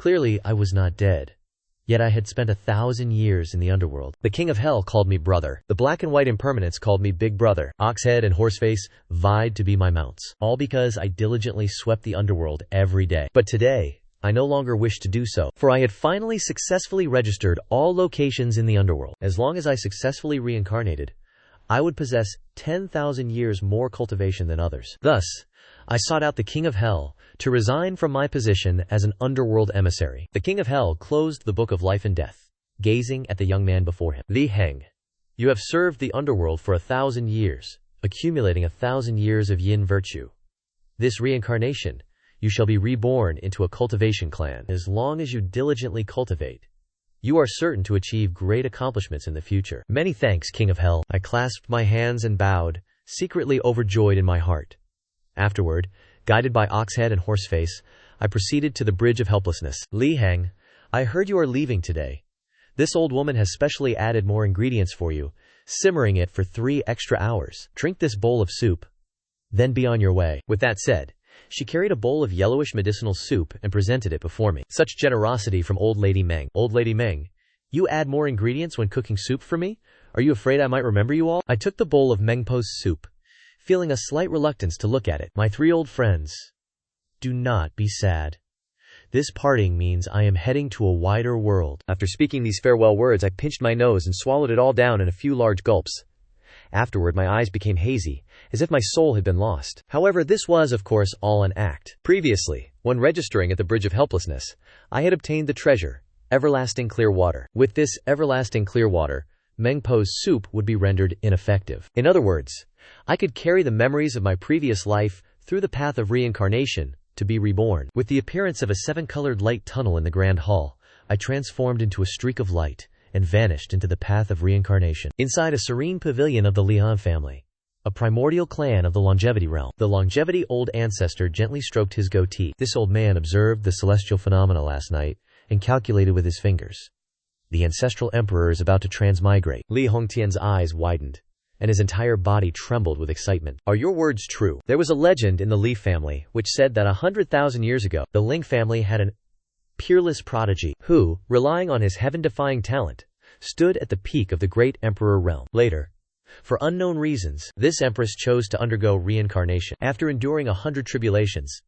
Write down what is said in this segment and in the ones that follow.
Clearly, I was not dead. Yet I had spent 1,000 years in the underworld. The king of hell called me brother. The black and white impermanents called me big brother. Oxhead and Horseface vied to be my mounts. All because I diligently swept the underworld every day. But today, I no longer wish to do so, for I had finally successfully registered all locations in the underworld. As long as I successfully reincarnated, I would possess 10,000 years more cultivation than others. Thus, I sought out the king of hell to resign from my position as an underworld emissary. The king of hell closed the book of life and death, gazing at the young man before him. Li Heng, you have served the underworld for 1,000 years, accumulating 1,000 years of yin virtue. This reincarnation, you shall be reborn into a cultivation clan. As long as you diligently cultivate, you are certain to achieve great accomplishments in the future. Many thanks, king of hell. I clasped my hands and bowed, secretly overjoyed in my heart. Afterward, guided by Oxhead and Horseface, I proceeded to the Bridge of Helplessness. Li Heng, I heard you are leaving today. This old woman has specially added more ingredients for you, simmering it for 3 extra hours. Drink this bowl of soup, then be on your way. With that said, she carried a bowl of yellowish medicinal soup and presented it before me. Such generosity from Old Lady Meng. Old Lady Meng, you add more ingredients when cooking soup for me? Are you afraid I might remember you all? I took the bowl of Mengpo's soup, feeling a slight reluctance to look at it. My 3 old friends, do not be sad. This parting means I am heading to a wider world. After speaking these farewell words, I pinched my nose and swallowed it all down in a few large gulps. Afterward, my eyes became hazy, as if my soul had been lost. However, this was, of course, all an act. Previously, when registering at the Bridge of Helplessness, I had obtained the treasure, everlasting clear water. With this everlasting clear water, Mengpo's soup would be rendered ineffective. In other words, I could carry the memories of my previous life through the path of reincarnation to be reborn. With the appearance of a 7-colored light tunnel in the Grand Hall, I transformed into a streak of light and vanished into the path of reincarnation. Inside a serene pavilion of the Lian family, a primordial clan of the longevity realm, the longevity old ancestor gently stroked his goatee. This old man observed the celestial phenomena last night and calculated with his fingers. The ancestral emperor is about to transmigrate. Li Hongtian's eyes widened, and his entire body trembled with excitement. Are your words true? There was a legend in the Li family which said that 100,000 years ago, the Ling family had an peerless prodigy who, relying on his heaven-defying talent, stood at the peak of the great emperor realm. Later, for unknown reasons, this empress chose to undergo reincarnation. After enduring 100 tribulations,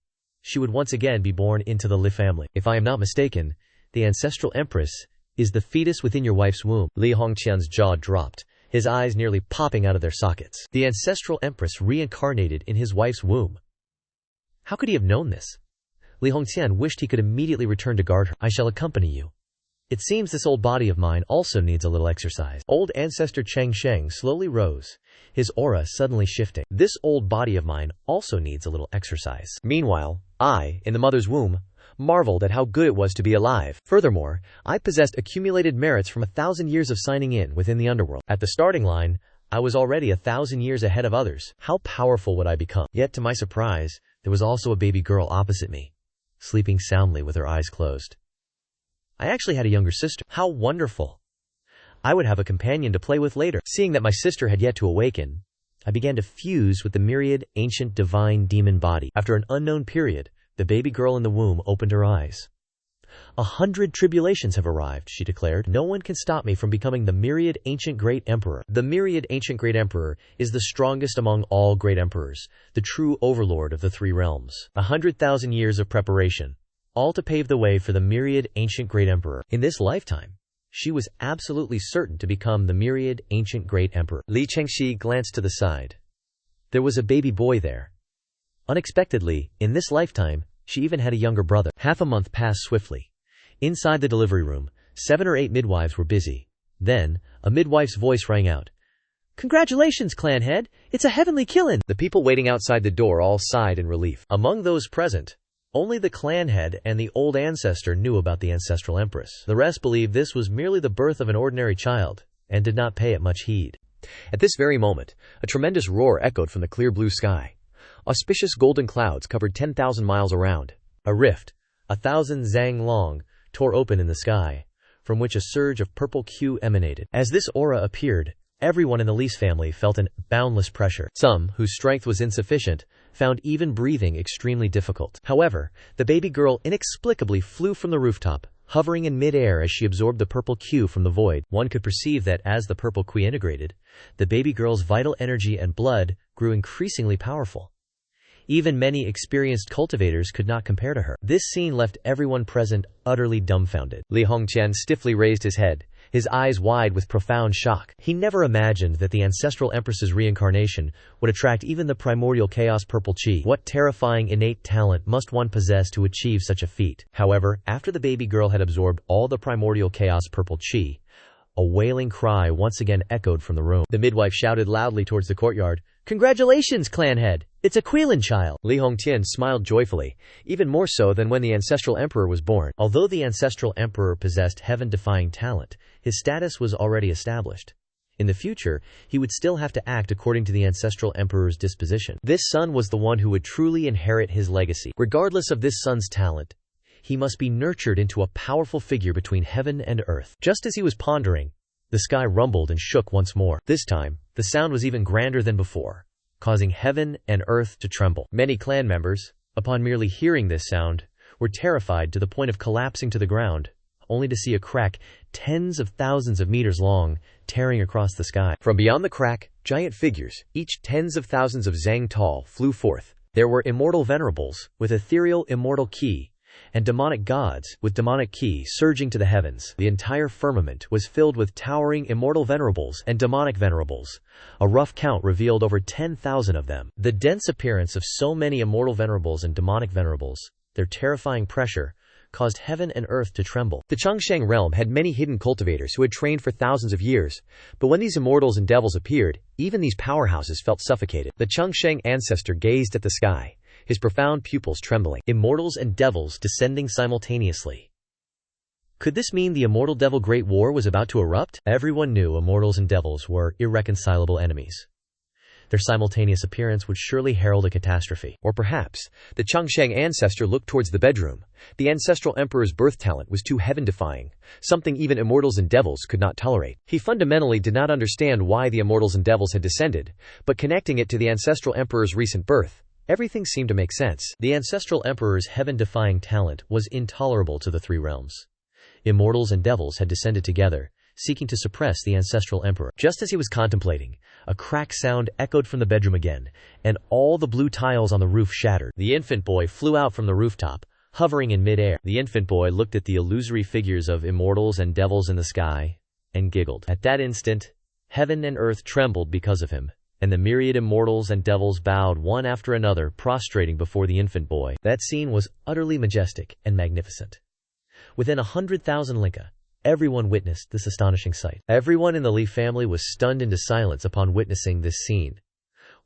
she would once again be born into the Li family. If I am not mistaken, the ancestral empress is the fetus within your wife's womb. Li Hongqian's jaw dropped, his eyes nearly popping out of their sockets. The ancestral empress reincarnated in his wife's womb. How could he have known this? Li Hongqian wished he could immediately return to guard her. I shall accompany you. It seems this old body of mine also needs a little exercise. Old ancestor Cheng Sheng slowly rose, his aura suddenly shifting. This old body of mine also needs a little exercise. Meanwhile, I, in the mother's womb, marveled at how good it was to be alive. Furthermore, I possessed accumulated merits from 1,000 years of signing in within the underworld. At the starting line, I was already 1,000 years ahead of others. How powerful would I become? Yet, to my surprise, there was also a baby girl opposite me, sleeping soundly with her eyes closed. I actually had a younger sister. How wonderful! I would have a companion to play with later. Seeing that my sister had yet to awaken, I began to fuse with the myriad ancient divine demon body. After an unknown period, the baby girl in the womb opened her eyes. 100 tribulations have arrived, she declared. No one can stop me from becoming the myriad ancient great emperor. The myriad ancient great emperor is the strongest among all great emperors, the true overlord of the 3 realms. 100,000 years of preparation, all to pave the way for the myriad ancient great emperor. In this lifetime, she was absolutely certain to become the myriad ancient great emperor. Li Chengxi glanced to the side. There was a baby boy there. Unexpectedly, in this lifetime, she even had a younger brother. Half a month passed swiftly. Inside the delivery room, 7 or 8 midwives were busy. Then, a midwife's voice rang out. "Congratulations, clan head! It's a heavenly killin'!" The people waiting outside the door all sighed in relief. Among those present, only the clan head and the old ancestor knew about the ancestral empress. The rest believed this was merely the birth of an ordinary child, and did not pay it much heed. At this very moment, a tremendous roar echoed from the clear blue sky. Auspicious golden clouds covered 10,000 miles around. A rift, 1,000 zang long, tore open in the sky, from which a surge of purple hue emanated. As this aura appeared, Everyone in the Lee's family felt an boundless pressure. Some, whose strength was insufficient, found even breathing extremely difficult. However, the baby girl inexplicably flew from the rooftop, hovering in mid-air as she absorbed the purple Q from the void. One could perceive that as the purple Q integrated, the baby girl's vital energy and blood grew increasingly powerful. Even many experienced cultivators could not compare to her. This scene left everyone present utterly dumbfounded. Li Hongqian stiffly raised his head, his eyes wide with profound shock. He never imagined that the ancestral empress's reincarnation would attract even the primordial chaos purple chi. What terrifying innate talent must one possess to achieve such a feat? However, after the baby girl had absorbed all the primordial chaos purple chi, a wailing cry once again echoed from the room. The midwife shouted loudly towards the courtyard, "Congratulations, clan head! It's a Quilin child!" Li Hongqian smiled joyfully, even more so than when the ancestral emperor was born. Although the ancestral emperor possessed heaven-defying talent, his status was already established. In the future, he would still have to act according to the ancestral emperor's disposition. This son was the one who would truly inherit his legacy. Regardless of this son's talent, he must be nurtured into a powerful figure between heaven and earth. Just as he was pondering, the sky rumbled and shook once more. This time, the sound was even grander than before, causing heaven and earth to tremble. Many clan members, upon merely hearing this sound, were terrified to the point of collapsing to the ground, only to see a crack tens of thousands of meters long, tearing across the sky. From beyond the crack, giant figures, each tens of thousands of zang tall, flew forth. There were immortal venerables, with ethereal immortal ki, and demonic gods, with demonic ki surging to the heavens. The entire firmament was filled with towering immortal venerables and demonic venerables. A rough count revealed over 10,000 of them. The dense appearance of so many immortal venerables and demonic venerables, their terrifying pressure, caused heaven and earth to tremble. The Chongsheng realm had many hidden cultivators who had trained for thousands of years, but when these immortals and devils appeared, even these powerhouses felt suffocated. The Chongsheng ancestor gazed at the sky, his profound pupils trembling. Immortals and devils descending simultaneously. Could this mean the immortal devil great war was about to erupt? Everyone knew immortals and devils were irreconcilable enemies. Their simultaneous appearance would surely herald a catastrophe. Or perhaps, the Chongsheng ancestor looked towards the bedroom. The ancestral emperor's birth talent was too heaven-defying, something even immortals and devils could not tolerate. He fundamentally did not understand why the immortals and devils had descended, but connecting it to the ancestral emperor's recent birth, everything seemed to make sense. The ancestral emperor's heaven-defying talent was intolerable to the three realms. Immortals and devils had descended together, seeking to suppress the ancestral emperor. Just as he was contemplating, a crack sound echoed from the bedroom again, and all the blue tiles on the roof shattered. The infant boy flew out from the rooftop, hovering in mid-air. The infant boy looked at the illusory figures of immortals and devils in the sky, and giggled. At that instant, heaven and earth trembled because of him, and the myriad immortals and devils bowed one after another, prostrating before the infant boy. That scene was utterly majestic and magnificent. Within 100,000 linka, everyone witnessed this astonishing sight. Everyone in the Li family was stunned into silence upon witnessing this scene.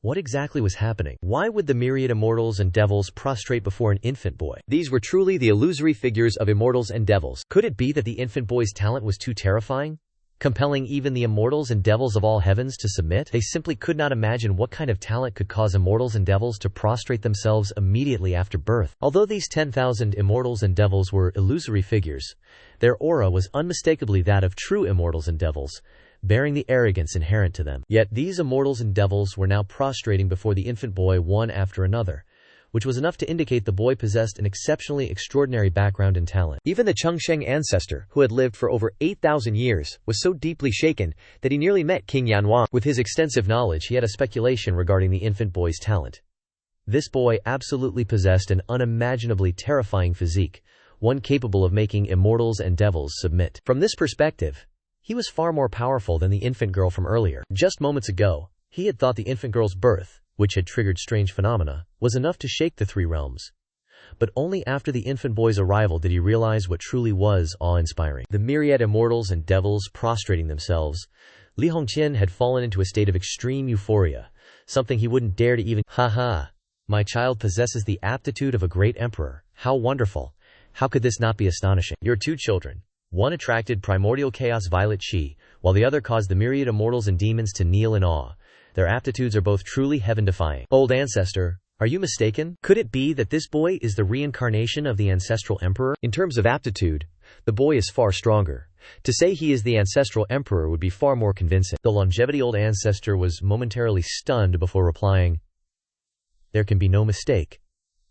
What exactly was happening? Why would the myriad immortals and devils prostrate before an infant boy? These were truly the illusory figures of immortals and devils. Could it be that the infant boy's talent was too terrifying, compelling even the immortals and devils of all heavens to submit? They simply could not imagine what kind of talent could cause immortals and devils to prostrate themselves immediately after birth. Although these 10,000 immortals and devils were illusory figures, their aura was unmistakably that of true immortals and devils, bearing the arrogance inherent to them. Yet these immortals and devils were now prostrating before the infant boy one after another, which was enough to indicate the boy possessed an exceptionally extraordinary background and talent. Even the Chongsheng ancestor, who had lived for over 8,000 years, was so deeply shaken that he nearly met King Yanhuang. With his extensive knowledge, he had a speculation regarding the infant boy's talent. This boy absolutely possessed an unimaginably terrifying physique, one capable of making immortals and devils submit. From this perspective, he was far more powerful than the infant girl from earlier. Just moments ago, he had thought the infant girl's birth, which had triggered strange phenomena, was enough to shake the three realms. But only after the infant boy's arrival did he realize what truly was awe-inspiring. The myriad immortals and devils prostrating themselves, Li Hongqian had fallen into a state of extreme euphoria, something he wouldn't dare to even— my child possesses the aptitude of a great emperor. How wonderful! How could this not be astonishing? Your two children. One attracted primordial chaos violet chi, while the other caused the myriad immortals and demons to kneel in awe. Their aptitudes are both truly heaven-defying. Old ancestor, are you mistaken? Could it be that this boy is the reincarnation of the ancestral emperor? In terms of aptitude, the boy is far stronger. To say he is the ancestral emperor would be far more convincing. The longevity-old ancestor was momentarily stunned before replying, "There can be no mistake.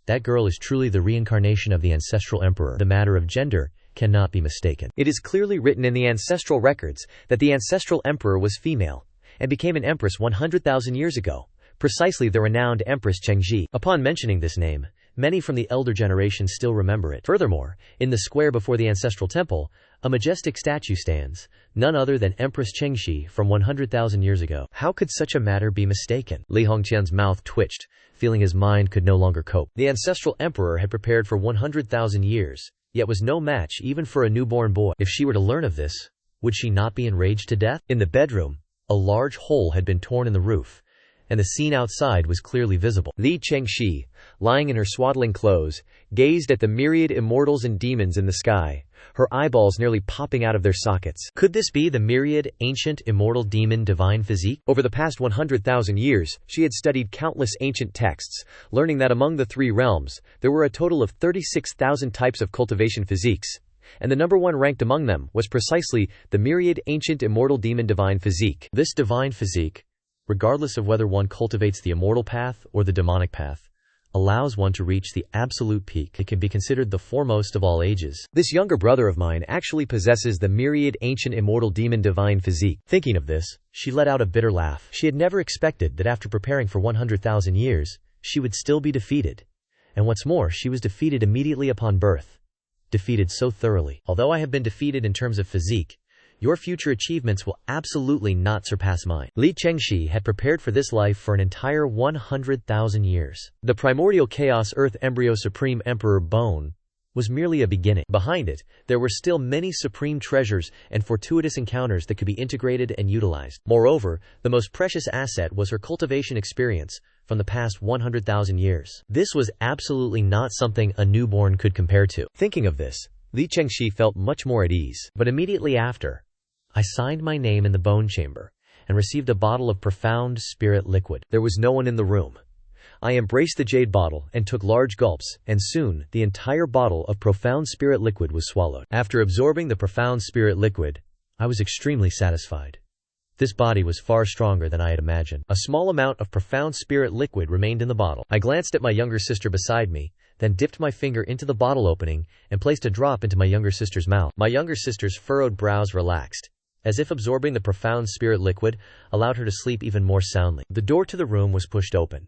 That girl is truly the reincarnation of the ancestral emperor. The matter of gender cannot be mistaken. It is clearly written in the ancestral records that the ancestral emperor was female and became an empress 100,000 years ago, precisely the renowned Empress Chengxi." Upon mentioning this name, many from the elder generation still remember it. Furthermore, in the square before the ancestral temple, a majestic statue stands, none other than Empress Chengxi from 100,000 years ago. How could such a matter be mistaken? Li Hongqian's mouth twitched, feeling his mind could no longer cope. The ancestral emperor had prepared for 100,000 years, yet was no match even for a newborn boy. If she were to learn of this, would she not be enraged to death? In the bedroom, a large hole had been torn in the roof, and the scene outside was clearly visible. Li Chengxi, lying in her swaddling clothes, gazed at the myriad immortals and demons in the sky, her eyeballs nearly popping out of their sockets. Could this be the myriad, ancient, immortal demon divine physique? Over the past 100,000 years, she had studied countless ancient texts, learning that among the three realms, there were a total of 36,000 types of cultivation physiques, and the number one ranked among them was precisely the myriad, ancient, immortal demon divine physique. This divine physique, regardless of whether one cultivates the immortal path or the demonic path, allows one to reach the absolute peak. It can be considered the foremost of all ages. This younger brother of mine actually possesses the myriad, ancient, immortal demon divine physique. Thinking of this, she let out a bitter laugh. She had never expected that after preparing for 100,000 years, she would still be defeated. And what's more, she was defeated immediately upon birth. Defeated so thoroughly. Although I have been defeated in terms of physique, your future achievements will absolutely not surpass mine. Li Chengxi had prepared for this life for an entire 100,000 years. The primordial chaos Earth embryo Supreme Emperor Bone was merely a beginning. Behind it, there were still many supreme treasures and fortuitous encounters that could be integrated and utilized. Moreover, the most precious asset was her cultivation experience from the past 100,000 years. This was absolutely not something a newborn could compare to. Thinking of this, Li Chengxi felt much more at ease. But immediately after, I signed my name in the bone chamber and received a bottle of profound spirit liquid. There was no one in the room. I embraced the jade bottle and took large gulps, and soon the entire bottle of profound spirit liquid was swallowed. After absorbing the profound spirit liquid, I was extremely satisfied. This body was far stronger than I had imagined. A small amount of profound spirit liquid remained in the bottle. I glanced at my younger sister beside me, then dipped my finger into the bottle opening and placed a drop into my younger sister's mouth. My younger sister's furrowed brows relaxed, as if absorbing the profound spirit liquid allowed her to sleep even more soundly. The door to the room was pushed open.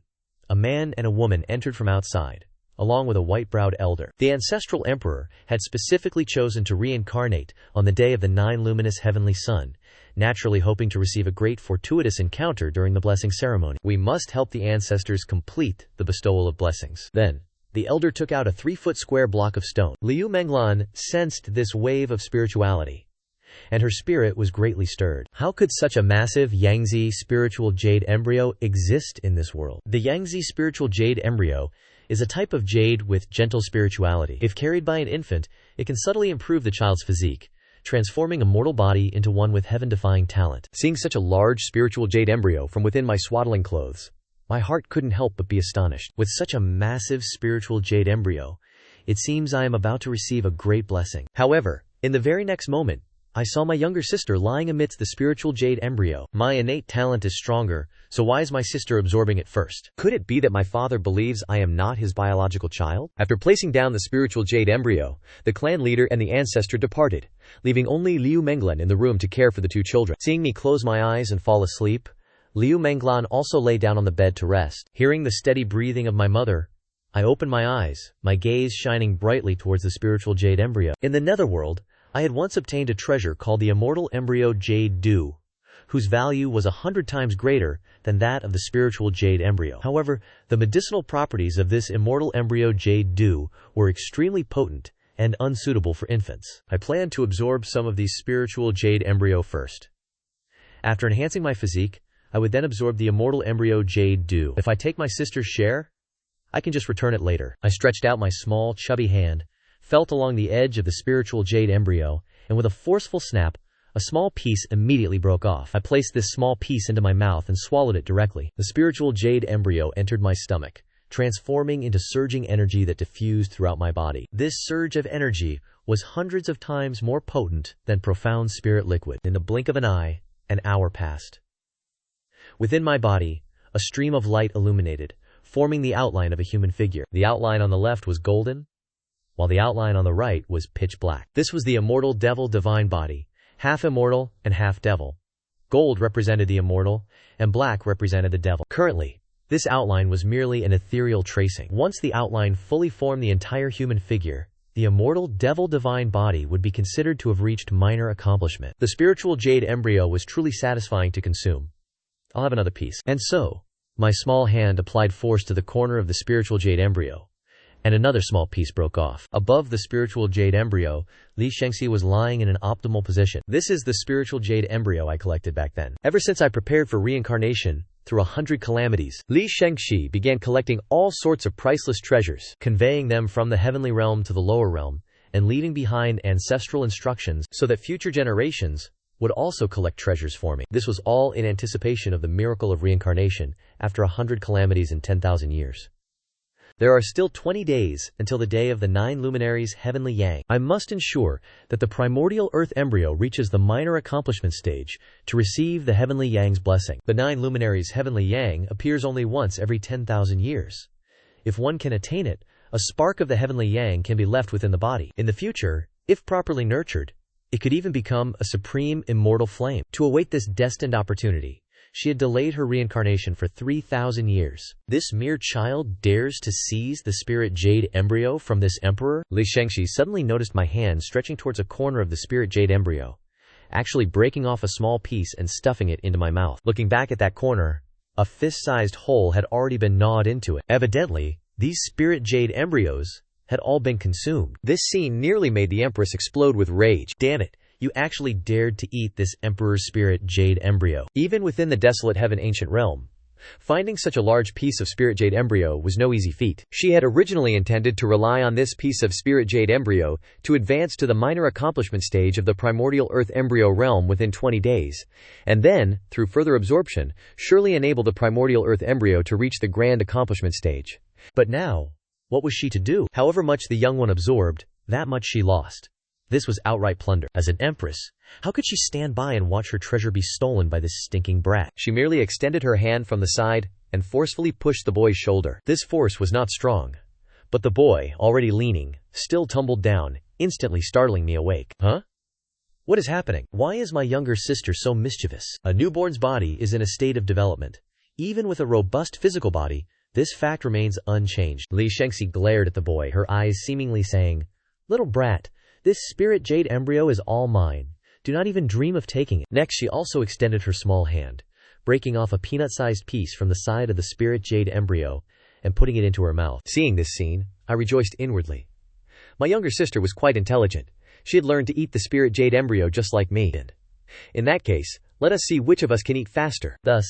A man and a woman entered from outside, along with a white-browed elder. The ancestral emperor had specifically chosen to reincarnate on the day of the 9 luminous heavenly sun, naturally hoping to receive a great fortuitous encounter during the blessing ceremony. We must help the ancestors complete the bestowal of blessings. Then, the elder took out a 3-foot square block of stone. Liu Menglan sensed this wave of spirituality, and her spirit was greatly stirred. How could such a massive Yangtze spiritual jade embryo exist in this world? The Yangtze spiritual jade embryo is a type of jade with gentle spirituality. If carried by an infant, it can subtly improve the child's physique, transforming a mortal body into one with heaven-defying talent. Seeing such a large spiritual jade embryo from within my swaddling clothes, my heart couldn't help but be astonished. With such a massive spiritual jade embryo, it seems I am about to receive a great blessing. However, in the very next moment, I saw my younger sister lying amidst the spiritual jade embryo. My innate talent is stronger, so why is my sister absorbing it first? Could it be that my father believes I am not his biological child? After placing down the spiritual jade embryo, the clan leader and the ancestor departed, leaving only Liu Menglan in the room to care for the 2 children. Seeing me close my eyes and fall asleep, Liu Menglan also lay down on the bed to rest. Hearing the steady breathing of my mother, I opened my eyes, my gaze shining brightly towards the spiritual jade embryo. In the netherworld, I had once obtained a treasure called the immortal embryo jade dew, whose value was 100 times greater than that of the spiritual jade embryo. However, the medicinal properties of this immortal embryo jade dew were extremely potent and unsuitable for infants. I planned to absorb some of these spiritual jade embryo first. After enhancing my physique, I would then absorb the immortal embryo jade dew. If I take my sister's share, I can just return it later. I stretched out my small, chubby hand, felt along the edge of the spiritual jade embryo, and with a forceful snap, a small piece immediately broke off. I placed this small piece into my mouth and swallowed it directly. The spiritual jade embryo entered my stomach, transforming into surging energy that diffused throughout my body. This surge of energy was hundreds of times more potent than profound spirit liquid. In the blink of an eye, an hour passed. Within my body, a stream of light illuminated, forming the outline of a human figure. The outline on the left was golden, while the outline on the right was pitch black. This was the immortal devil divine body, half immortal and half devil. Gold represented the immortal, and black represented the devil. Currently, this outline was merely an ethereal tracing. Once the outline fully formed the entire human figure, the immortal devil divine body would be considered to have reached minor accomplishment. The spiritual jade embryo was truly satisfying to consume. I'll have another piece. And so, my small hand applied force to the corner of the spiritual jade embryo, and another small piece broke off. Above the spiritual jade embryo, Li Shengxi was lying in an optimal position. This is the spiritual jade embryo I collected back then. Ever since I prepared for reincarnation, through 100 calamities, Li Shengxi began collecting all sorts of priceless treasures, conveying them from the heavenly realm to the lower realm, and leaving behind ancestral instructions so that future generations would also collect treasures for me. This was all in anticipation of the miracle of reincarnation after 100 calamities in 10,000 years. There are still 20 days until the day of the 9 luminaries' heavenly yang. I must ensure that the primordial earth embryo reaches the minor accomplishment stage to receive the heavenly yang's blessing. The 9 luminaries' heavenly yang appears only once every 10,000 years. If one can attain it, a spark of the heavenly yang can be left within the body. In the future, if properly nurtured, it could even become a supreme immortal flame. To await this destined opportunity, she had delayed her reincarnation for 3,000 years. This mere child dares to seize the spirit jade embryo from this emperor? Li Shengxi suddenly noticed my hand stretching towards a corner of the spirit jade embryo, actually breaking off a small piece and stuffing it into my mouth. Looking back at that corner, a fist-sized hole had already been gnawed into it. Evidently, these spirit jade embryos had all been consumed. This scene nearly made the Empress explode with rage. Damn it! You actually dared to eat this Emperor's spirit jade embryo. Even within the desolate heaven ancient realm, finding such a large piece of spirit jade embryo was no easy feat. She had originally intended to rely on this piece of spirit jade embryo to advance to the minor accomplishment stage of the primordial earth embryo realm within 20 days, and then, through further absorption, surely enable the primordial earth embryo to reach the grand accomplishment stage. But now, what was she to do? However much the young one absorbed, that much she lost. This was outright plunder. As an empress, how could she stand by and watch her treasure be stolen by this stinking brat? She merely extended her hand from the side and forcefully pushed the boy's shoulder. This force was not strong, but the boy, already leaning, still tumbled down, instantly startling me awake. Huh? What is happening? Why is my younger sister so mischievous? A newborn's body is in a state of development. Even with a robust physical body, this fact remains unchanged. Li Shengxi glared at the boy, her eyes seemingly saying, "Little brat, this spirit jade embryo is all mine. Do not even dream of taking it." Next, she also extended her small hand, breaking off a peanut-sized piece from the side of the spirit jade embryo and putting it into her mouth. Seeing this scene, I rejoiced inwardly. My younger sister was quite intelligent. She had learned to eat the spirit jade embryo just like me. And in that case, let us see which of us can eat faster. Thus,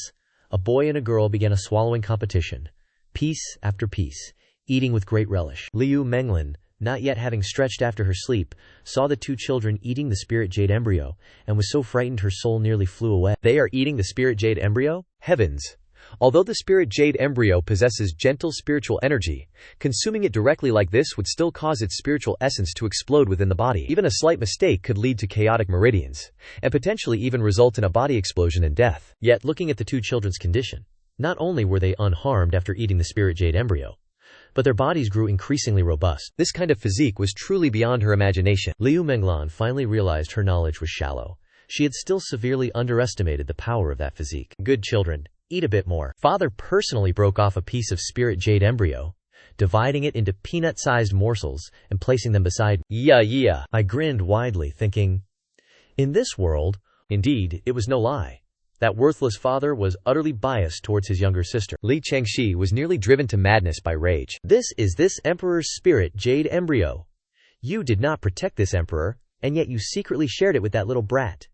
a boy and a girl began a swallowing competition, piece after piece, eating with great relish. Liu Menglin, not yet having stretched after her sleep, saw the two children eating the spirit jade embryo, and was so frightened her soul nearly flew away. They are eating the spirit jade embryo? Heavens! Although the spirit jade embryo possesses gentle spiritual energy, consuming it directly like this would still cause its spiritual essence to explode within the body. Even a slight mistake could lead to chaotic meridians, and potentially even result in a body explosion and death. Yet, looking at the two children's condition, not only were they unharmed after eating the spirit jade embryo, but their bodies grew increasingly robust. This kind of physique was truly beyond her imagination. Liu Menglan finally realized her knowledge was shallow. She had still severely underestimated the power of that physique. Good children, eat a bit more. Father personally broke off a piece of spirit jade embryo, dividing it into peanut-sized morsels and placing them beside me. Yeah. I grinned widely, thinking, in this world, indeed, it was no lie. That worthless father was utterly biased towards his younger sister. Li Chengxi was nearly driven to madness by rage. This is this emperor's spirit jade embryo. You did not protect this emperor, and yet you secretly shared it with that little brat.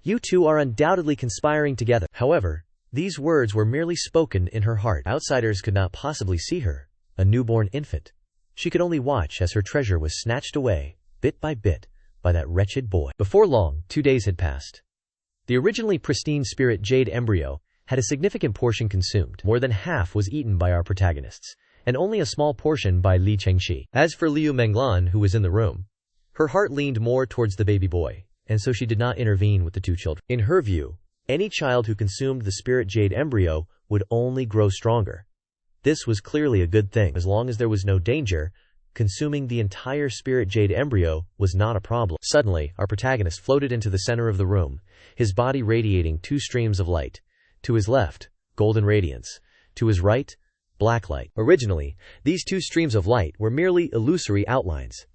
You two are undoubtedly conspiring together. However, these words were merely spoken in her heart. Outsiders could not possibly see her, a newborn infant. She could only watch as her treasure was snatched away, bit by bit, by that wretched boy. Before long, 2 days had passed. The originally pristine spirit jade embryo had a significant portion consumed. More than half was eaten by our protagonists, and only a small portion by Li Chengxi. As for Liu Menglan, who was in the room, Her heart leaned more towards the baby boy, and so she did not intervene with the two children. In her view, any child who consumed the spirit jade embryo would only grow stronger. This was clearly a good thing. As long as there was no danger, consuming the entire spirit jade embryo was not a problem. Suddenly, our protagonist floated into the center of the room, his body radiating two streams of light. To his left, golden radiance. To his right, black light. Originally, these two streams of light were merely illusory outlines.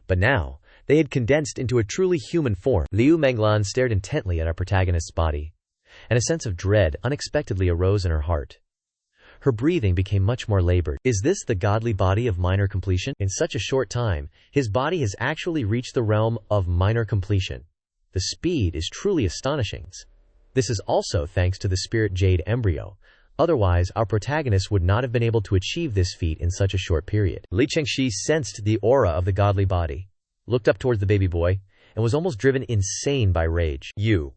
But now, they had condensed into a truly human form. Liu Menglan stared intently at our protagonist's body, and a sense of dread unexpectedly arose in her heart. Her breathing became much more labored. Is this the godly body of minor completion? In such a short time, his body has actually reached the realm of minor completion. The speed is truly astonishing. This is also thanks to the spirit jade embryo. Otherwise, our protagonist would not have been able to achieve this feat in such a short period. Li Chengxi sensed the aura of the godly body, looked up towards the baby boy, and was almost driven insane by rage. You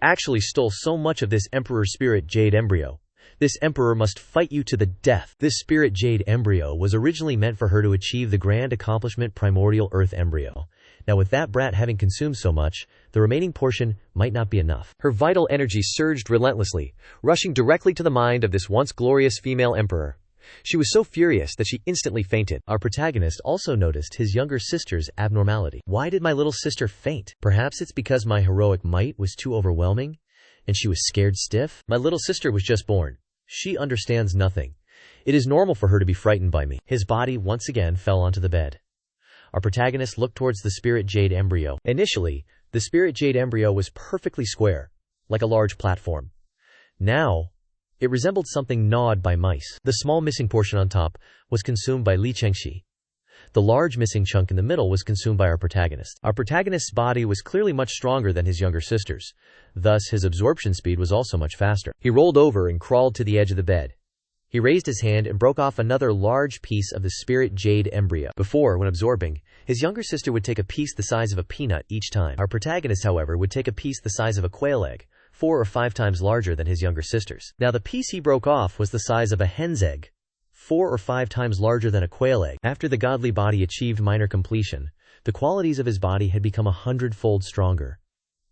actually stole so much of this emperor's spirit jade embryo. This emperor must fight you to the death. This spirit jade embryo was originally meant for her to achieve the grand accomplishment primordial earth embryo. Now with that brat having consumed so much, the remaining portion might not be enough. Her vital energy surged relentlessly, rushing directly to the mind of this once glorious female emperor. She was so furious that she instantly fainted. Our protagonist also noticed his younger sister's abnormality. Why did my little sister faint? Perhaps it's because my heroic might was too overwhelming, and she was scared stiff? My little sister was just born. She understands nothing. It is normal for her to be frightened by me. His body once again fell onto the bed. Our protagonist looked towards the spirit jade embryo. Initially, the spirit jade embryo was perfectly square, like a large platform. Now, it resembled something gnawed by mice. The small missing portion on top was consumed by Li Chengxi. The large missing chunk in the middle was consumed by our protagonist. Our protagonist's body was clearly much stronger than his younger sister's. Thus, his absorption speed was also much faster. He rolled over and crawled to the edge of the bed. He raised his hand and broke off another large piece of the spirit jade embryo. Before, when absorbing, his younger sister would take a piece the size of a peanut each time. Our protagonist, however, would take a piece the size of a quail egg, 4 or 5 times larger than his younger sister's. Now the piece he broke off was the size of a hen's egg, 4 or 5 times larger than a quail egg. After the godly body achieved minor completion, the qualities of his body had become 100-fold stronger.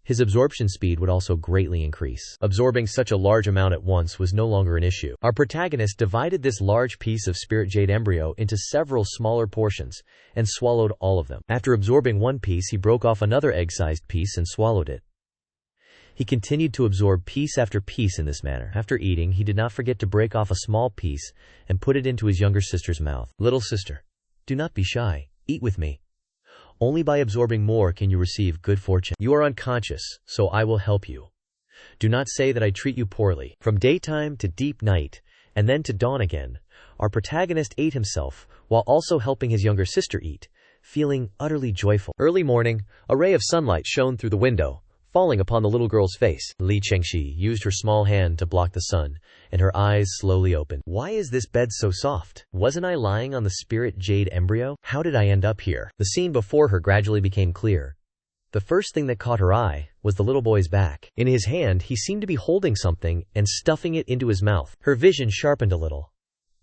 His absorption speed would also greatly increase. Absorbing such a large amount at once was no longer an issue. Our protagonist divided this large piece of spirit jade embryo into several smaller portions and swallowed all of them. After absorbing one piece, he broke off another egg-sized piece and swallowed it. He continued to absorb piece after piece in this manner. After eating, he did not forget to break off a small piece and put it into his younger sister's mouth. Little sister, do not be shy. Eat with me. Only by absorbing more can you receive good fortune. You are unconscious, so I will help you. Do not say that I treat you poorly. From daytime to deep night, and then to dawn again, our protagonist ate himself, while also helping his younger sister eat, feeling utterly joyful. Early morning, a ray of sunlight shone through the window, falling upon the little girl's face. Li Chengxi used her small hand to block the sun, and her eyes slowly opened. Why is this bed so soft? Wasn't I lying on the spirit jade embryo? How did I end up here? The scene before her gradually became clear. The first thing that caught her eye was the little boy's back. In his hand, he seemed to be holding something and stuffing it into his mouth. Her vision sharpened a little.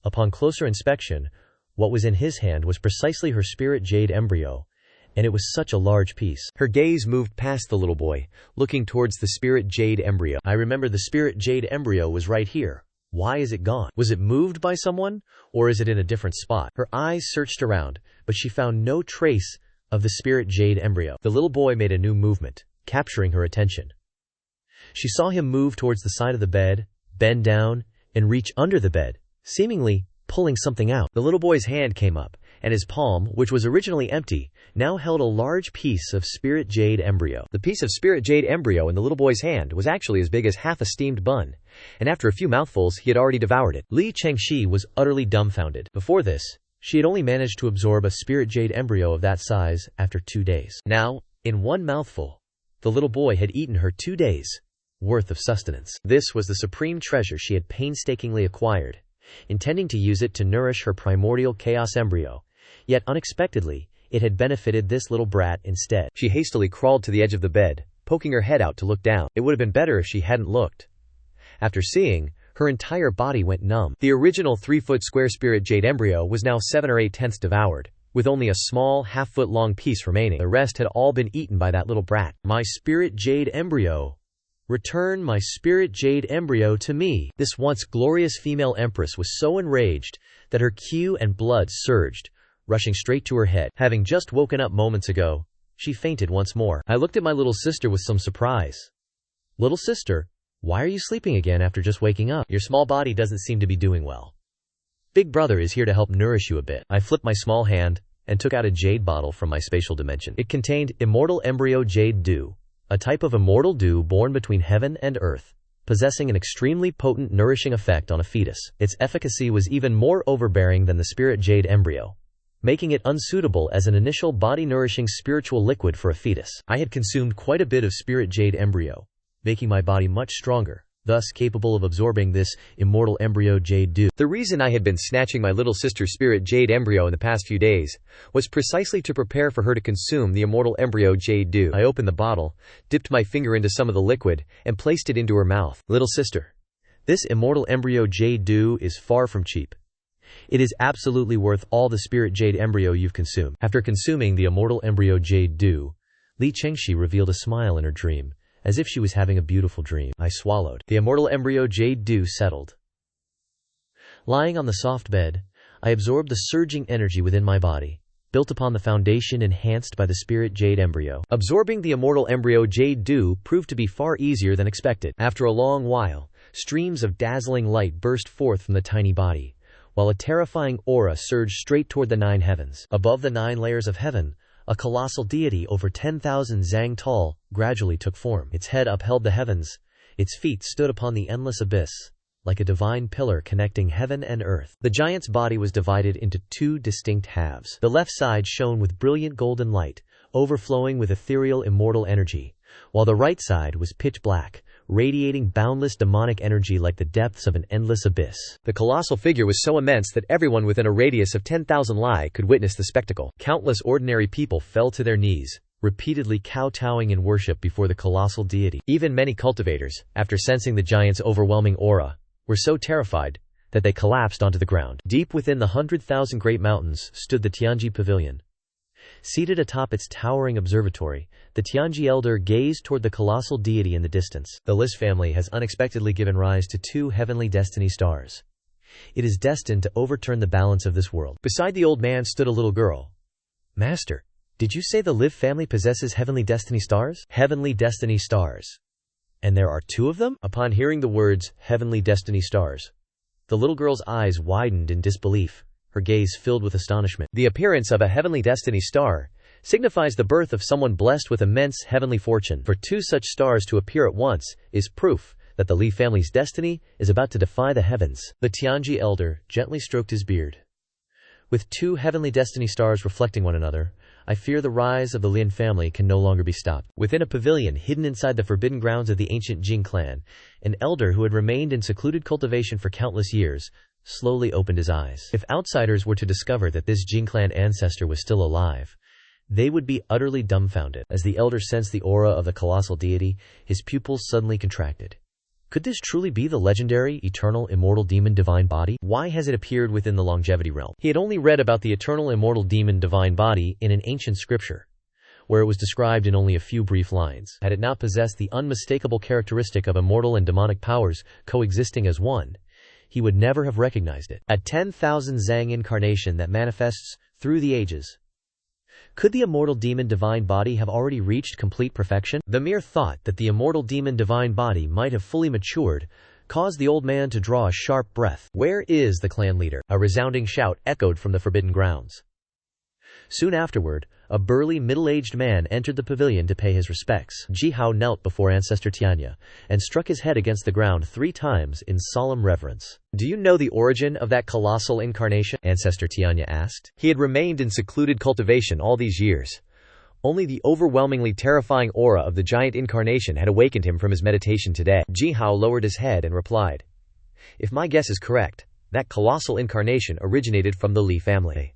Upon closer inspection, what was in his hand was precisely her spirit jade embryo, and it was such a large piece. Her gaze moved past the little boy, looking towards the spirit jade embryo. I remember the spirit jade embryo was right here. Why is it gone? Was it moved by someone, or is it in a different spot? Her eyes searched around, but she found no trace of the spirit jade embryo. The little boy made a new movement, capturing her attention. She saw him move towards the side of the bed, bend down, and reach under the bed, seemingly pulling something out. The little boy's hand came up, and his palm, which was originally empty, now held a large piece of spirit jade embryo. The piece of spirit jade embryo in the little boy's hand was actually as big as half a steamed bun, and after a few mouthfuls he had already devoured it. Li Chengxi was utterly dumbfounded. Before this, she had only managed to absorb a spirit jade embryo of that size after 2 days. Now, in one mouthful, the little boy had eaten her 2 days' worth of sustenance. This was the supreme treasure she had painstakingly acquired, intending to use it to nourish her primordial chaos embryo. Yet unexpectedly, it had benefited this little brat instead. She hastily crawled to the edge of the bed, poking her head out to look down. It would have been better if she hadn't looked. After seeing, her entire body went numb. The original 3-foot square spirit jade embryo was now 7 or 8 tenths devoured. with only a small, half-foot-long piece remaining. The rest had all been eaten by that little brat. My spirit jade embryo. Return my spirit jade embryo to me. This once glorious female empress was so enraged that her qi and blood surged, rushing straight to her head. Having just woken up moments ago, she fainted once more. I looked at my little sister with some surprise. Little sister, why are you sleeping again after just waking up? Your small body doesn't seem to be doing well. Big brother is here to help nourish you a bit. I flipped my small hand and took out a jade bottle from my spatial dimension. It contained immortal embryo jade dew, a type of immortal dew born between heaven and earth, possessing an extremely potent nourishing effect on a fetus. Its efficacy was even more overbearing than the spirit jade embryo, making it unsuitable as an initial body-nourishing spiritual liquid for a fetus. I had consumed quite a bit of spirit jade embryo, making my body much stronger, thus capable of absorbing this immortal embryo jade dew. The reason I had been snatching my little sister's spirit jade embryo in the past few days was precisely to prepare for her to consume the immortal embryo jade dew. I opened the bottle, dipped my finger into some of the liquid, and placed it into her mouth. Little sister, this immortal embryo jade dew is far from cheap. It is absolutely worth all the spirit jade embryo you've consumed. After consuming the immortal embryo jade dew, Li Chengxi revealed a smile in her dream, as if she was having a beautiful dream. I swallowed. The immortal embryo jade dew settled. Lying on the soft bed, I absorbed the surging energy within my body, built upon the foundation enhanced by the spirit jade embryo. Absorbing the immortal embryo jade dew proved to be far easier than expected. After a long while, streams of dazzling light burst forth from the tiny body, while a terrifying aura surged straight toward the 9 heavens. Above the 9 layers of heaven, a colossal deity over 10,000 zang tall gradually took form. Its head upheld the heavens, its feet stood upon the endless abyss, like a divine pillar connecting heaven and earth. The giant's body was divided into 2 distinct halves. The left side shone with brilliant golden light, overflowing with ethereal immortal energy, while the right side was pitch black, radiating boundless demonic energy like the depths of an endless abyss. The colossal figure was so immense that everyone within a radius of 10,000 li could witness the spectacle. Countless ordinary people fell to their knees, repeatedly kowtowing in worship before the colossal deity. Even many cultivators, after sensing the giant's overwhelming aura, were so terrified that they collapsed onto the ground. Deep within the 100,000 great mountains stood the Tianji Pavilion. Seated atop its towering observatory, the Tianji elder gazed toward the colossal deity in the distance. The Lis family has unexpectedly given rise to 2 heavenly destiny stars. It is destined to overturn the balance of this world. Beside the old man stood a little girl. Master, did you say the Liv family possesses heavenly destiny stars? Heavenly destiny stars. And there are 2 of them? Upon hearing the words, heavenly destiny stars, the little girl's eyes widened in disbelief, her gaze filled with astonishment. The appearance of a heavenly destiny star signifies the birth of someone blessed with immense heavenly fortune. For 2 such stars to appear at once is proof that the Li family's destiny is about to defy the heavens. The Tianji elder gently stroked his beard. With 2 heavenly destiny stars reflecting one another, I fear the rise of the Lin family can no longer be stopped. Within a pavilion hidden inside the forbidden grounds of the ancient Jing clan, an elder who had remained in secluded cultivation for countless years slowly opened his eyes. If outsiders were to discover that this Jing clan ancestor was still alive, they would be utterly dumbfounded. As the elder sensed the aura of the colossal deity, his pupils suddenly contracted. Could this truly be the legendary, eternal, immortal demon divine body? Why has it appeared within the longevity realm? He had only read about the eternal, immortal demon divine body in an ancient scripture, where it was described in only a few brief lines. Had it not possessed the unmistakable characteristic of immortal and demonic powers coexisting as one, he would never have recognized it. A 10,000 zang incarnation that manifests through the ages. Could the immortal demon divine body have already reached complete perfection? The mere thought that the immortal demon divine body might have fully matured caused the old man to draw a sharp breath. Where is the clan leader? A resounding shout echoed from the forbidden grounds. Soon afterward, a burly middle-aged man entered the pavilion to pay his respects. Ji Hao knelt before Ancestor Tianya and struck his head against the ground 3 times in solemn reverence. Do you know the origin of that colossal incarnation? Ancestor Tianya asked. He had remained in secluded cultivation all these years. Only the overwhelmingly terrifying aura of the giant incarnation had awakened him from his meditation today. Ji Hao lowered his head and replied, "If my guess is correct, that colossal incarnation originated from the Li family.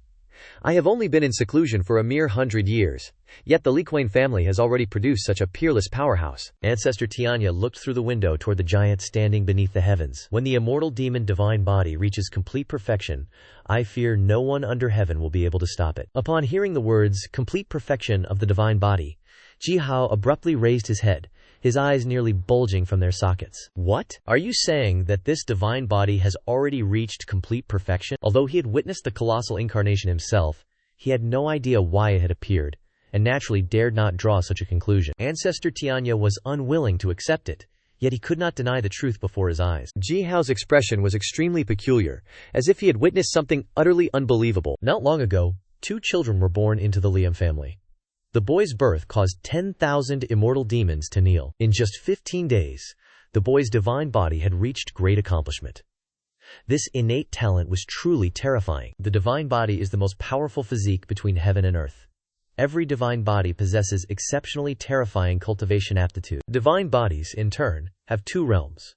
I have only been in seclusion for a mere 100 years. Yet the Liquane family has already produced such a peerless powerhouse. Ancestor Tianya looked through the window toward the giant standing beneath the heavens. When the immortal demon divine body reaches complete perfection, I fear no one under heaven will be able to stop it. Upon hearing the words, complete perfection of the divine body, Jihao abruptly raised his head, his eyes nearly bulging from their sockets. What? Are you saying that this divine body has already reached complete perfection? Although he had witnessed the colossal incarnation himself, he had no idea why it had appeared, and naturally dared not draw such a conclusion. Ancestor Tianya was unwilling to accept it, yet he could not deny the truth before his eyes. Jihao's expression was extremely peculiar, as if he had witnessed something utterly unbelievable. Not long ago, 2 children were born into the Liam family. The boy's birth caused 10,000 immortal demons to kneel. In just 15 days, the boy's divine body had reached great accomplishment. This innate talent was truly terrifying. The divine body is the most powerful physique between heaven and earth. Every divine body possesses exceptionally terrifying cultivation aptitude. Divine bodies, in turn, have 2 realms: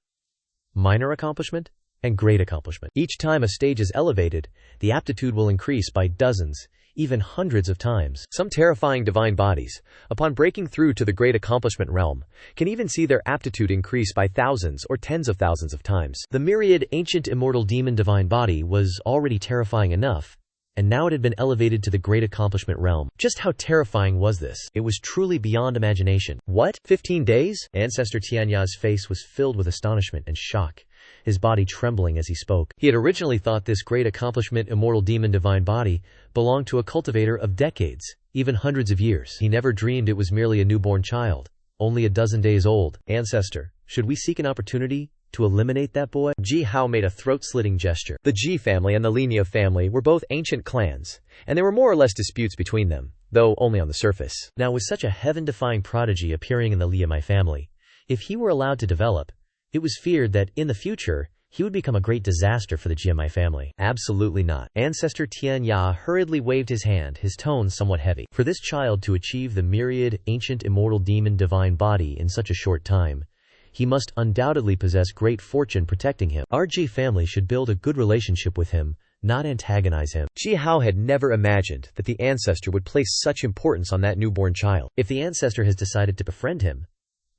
minor accomplishment and great accomplishment. Each time a stage is elevated, the aptitude will increase by dozens, even hundreds of times. Some terrifying divine bodies, upon breaking through to the great accomplishment realm, can even see their aptitude increase by thousands or tens of thousands of times. The myriad ancient immortal demon divine body was already terrifying enough, and now it had been elevated to the great accomplishment realm. Just how terrifying was this? It was truly beyond imagination. What? 15 days? Ancestor Tianya's face was filled with astonishment and shock, his body trembling as he spoke. He had originally thought this great accomplishment immortal demon divine body belonged to a cultivator of decades, even hundreds of years. He never dreamed it was merely a newborn child, only a dozen days old. Ancestor, should we seek an opportunity to eliminate that boy? Ji Hao made a throat-slitting gesture. The Ji family and the Linia family were both ancient clans, and there were more or less disputes between them, though only on the surface. Now with such a heaven-defying prodigy appearing in the Liamai family, if he were allowed to develop, it was feared that, in the future, he would become a great disaster for the Jiamai family. Absolutely not. Ancestor Tianya hurriedly waved his hand, his tone somewhat heavy. For this child to achieve the myriad ancient immortal demon divine body in such a short time, he must undoubtedly possess great fortune protecting him. Our Ji family should build a good relationship with him, not antagonize him. Ji Hao had never imagined that the ancestor would place such importance on that newborn child. If the ancestor has decided to befriend him,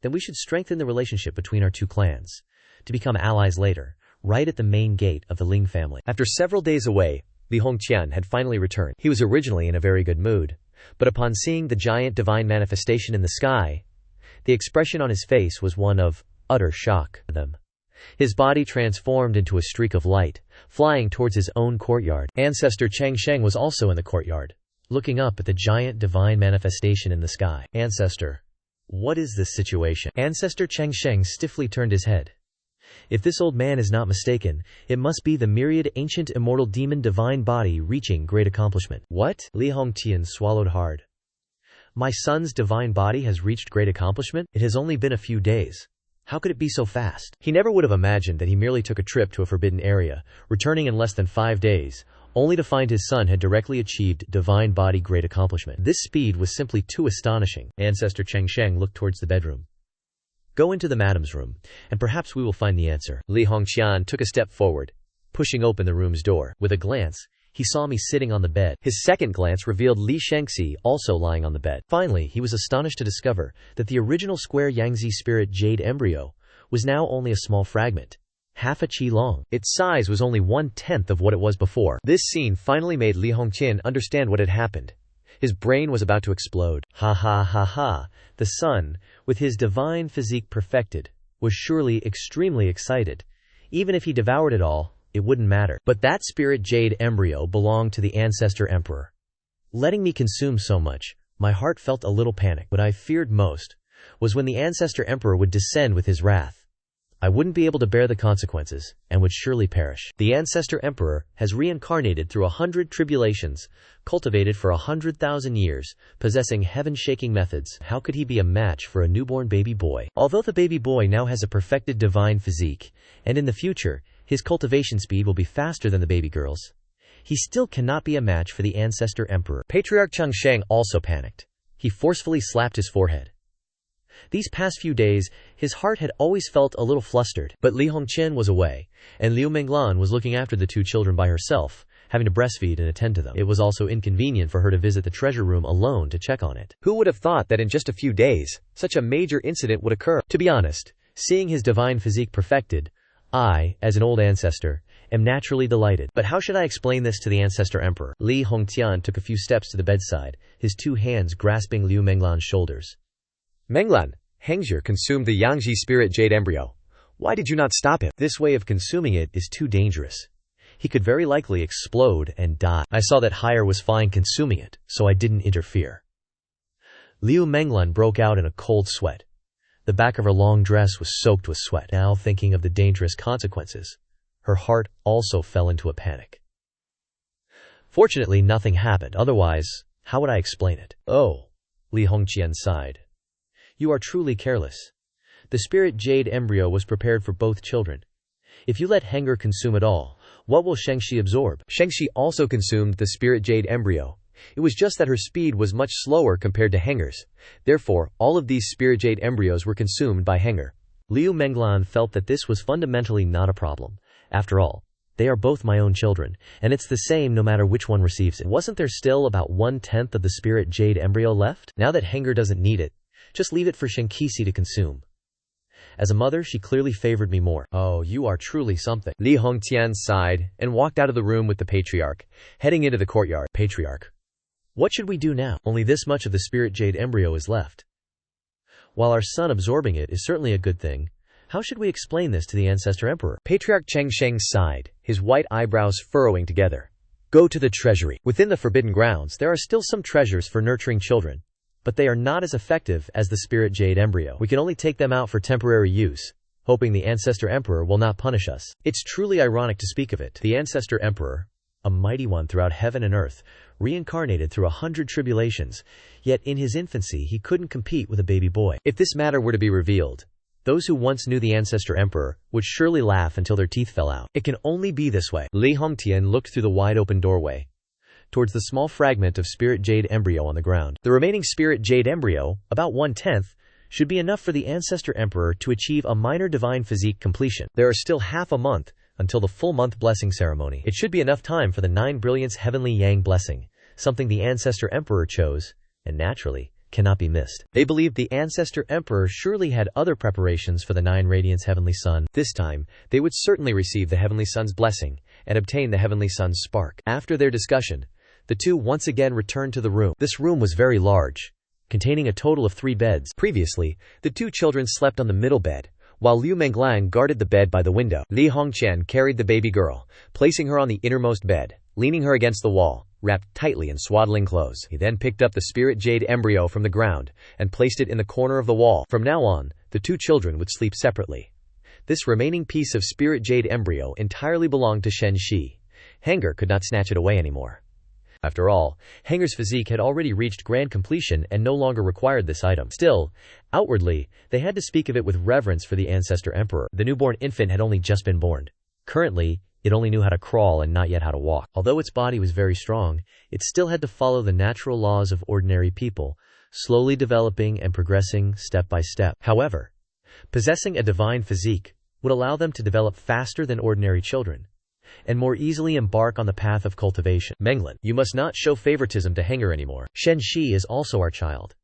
then we should strengthen the relationship between our 2 clans, to become allies later, right at the main gate of the Ling family. After several days away, Li Hongqian had finally returned. He was originally in a very good mood, but upon seeing the giant divine manifestation in the sky, the expression on his face was one of utter shock. His body transformed into a streak of light, flying towards his own courtyard. Ancestor Cheng Sheng was also in the courtyard, looking up at the giant divine manifestation in the sky. Ancestor, what is this situation? Ancestor Cheng Sheng stiffly turned his head. If this old man is not mistaken, it must be the myriad ancient immortal demon divine body reaching great accomplishment. What? Li Hongqian swallowed hard. My son's divine body has reached great accomplishment? It has only been a few days. How could it be so fast? He never would have imagined that he merely took a trip to a forbidden area, returning in less than 5 days, only to find his son had directly achieved divine body great accomplishment. This speed was simply too astonishing. Ancestor Cheng Sheng looked towards the bedroom. Go into the madam's room, and perhaps we will find the answer. Li Hongqian took a step forward, pushing open the room's door. With a glance, he saw me sitting on the bed. His second glance revealed Li Shengxi also lying on the bed. Finally, he was astonished to discover that the original square Yangzi spirit jade embryo was now only a small fragment, half a qi long. Its size was only 1/10 of what it was before. This scene finally made Li Hongqian understand what had happened. His brain was about to explode. Ha ha ha ha. The son, with his divine physique perfected, was surely extremely excited. Even if he devoured it all, it wouldn't matter. But that spirit jade embryo belonged to the ancestor emperor. Letting me consume so much, my heart felt a little panic. What I feared most was when the ancestor emperor would descend with his wrath. I wouldn't be able to bear the consequences, and would surely perish. The ancestor emperor has reincarnated through 100 tribulations, cultivated for 100,000 years, possessing heaven-shaking methods. How could he be a match for a newborn baby boy? Although the baby boy now has a perfected divine physique, and in the future, his cultivation speed will be faster than the baby girl's, he still cannot be a match for the ancestor emperor. Patriarch Cheng Sheng also panicked. He forcefully slapped his forehead. These past few days, his heart had always felt a little flustered, but Li Hongqian was away, and Liu Menglan was looking after the 2 children by herself, having to breastfeed and attend to them. It was also inconvenient for her to visit the treasure room alone to check on it. Who would have thought that in just a few days, such a major incident would occur? To be honest, seeing his divine physique perfected, I, as an old ancestor, am naturally delighted. But how should I explain this to the ancestor emperor? Li Hongtian took a few steps to the bedside, his two hands grasping Liu Menglan's shoulders. Menglan, Hengzhi consumed the Yangji spirit jade embryo. Why did you not stop him? This way of consuming it is too dangerous. He could very likely explode and die. I saw that Higher was fine consuming it, so I didn't interfere. Liu Menglan broke out in a cold sweat. The back of her long dress was soaked with sweat. Now thinking of the dangerous consequences, her heart also fell into a panic. Fortunately, nothing happened. Otherwise, how would I explain it? Oh, Li Hongqian sighed. You are truly careless. The spirit jade embryo was prepared for both children. If you let Heng'er consume it all, what will Shengxi absorb? Shengxi also consumed the spirit jade embryo. It was just that her speed was much slower compared to Heng'er's. Therefore, all of these spirit jade embryos were consumed by Heng'er. Liu Menglan felt that this was fundamentally not a problem. After all, they are both my own children, and it's the same no matter which one receives it. Wasn't there still about 1/10 of the spirit jade embryo left? Now that Heng'er doesn't need it, just leave it for Shengxi to consume. As a mother, she clearly favored me more. Oh, you are truly something. Li Hongtian sighed and walked out of the room with the patriarch, heading into the courtyard. Patriarch, what should we do now? Only this much of the spirit jade embryo is left. While our son absorbing it is certainly a good thing, how should we explain this to the ancestor emperor? Patriarch Chengsheng sighed, his white eyebrows furrowing together. Go to the treasury. Within the forbidden grounds, there are still some treasures for nurturing children, but they are not as effective as the spirit jade embryo. We can only take them out for temporary use, hoping the ancestor emperor will not punish us. It's truly ironic to speak of it. The ancestor emperor, a mighty one throughout heaven and earth, reincarnated through 100 tribulations, yet in his infancy he couldn't compete with a baby boy. If this matter were to be revealed, those who once knew the ancestor emperor would surely laugh until their teeth fell out. It can only be this way. Li Hongtian looked through the wide-open doorway towards the small fragment of spirit jade embryo on the ground. The remaining spirit jade embryo, about 1/10, should be enough for the ancestor emperor to achieve a minor divine physique completion. There are still half a month until the full month blessing ceremony. It should be enough time for the 9 brilliance heavenly yang blessing, something the ancestor emperor chose, and naturally, cannot be missed. They believed the ancestor emperor surely had other preparations for the 9 radiance heavenly sun. This time, they would certainly receive the heavenly sun's blessing and obtain the heavenly sun's spark. After their discussion, the two once again returned to the room. This room was very large, containing a total of 3 beds. Previously, the 2 children slept on the middle bed, while Liu Menglan guarded the bed by the window. Li Hongqian carried the baby girl, placing her on the innermost bed, leaning her against the wall, wrapped tightly in swaddling clothes. He then picked up the spirit jade embryo from the ground and placed it in the corner of the wall. From now on, the 2 children would sleep separately. This remaining piece of spirit jade embryo entirely belonged to Shengxi. Heng'er could not snatch it away anymore. After all, Heng'er's physique had already reached grand completion and no longer required this item. Still, outwardly, they had to speak of it with reverence for the ancestor emperor. The newborn infant had only just been born. Currently, it only knew how to crawl and not yet how to walk. Although its body was very strong, it still had to follow the natural laws of ordinary people, slowly developing and progressing step by step. However, possessing a divine physique would allow them to develop faster than ordinary children, and more easily embark on the path of cultivation. Menglan, you must not show favoritism to Heng'er anymore. Shengxi is also our child.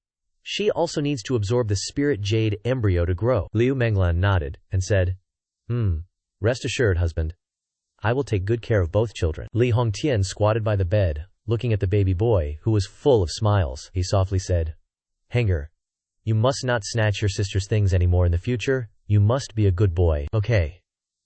She also needs to absorb the spirit jade embryo to grow. Liu Menglan nodded and said, Rest assured, husband. I will take good care of both children. Li Hongtian squatted by the bed, looking at the baby boy, who was full of smiles. He softly said, Heng'er, you must not snatch your sister's things anymore in the future. You must be a good boy. Okay,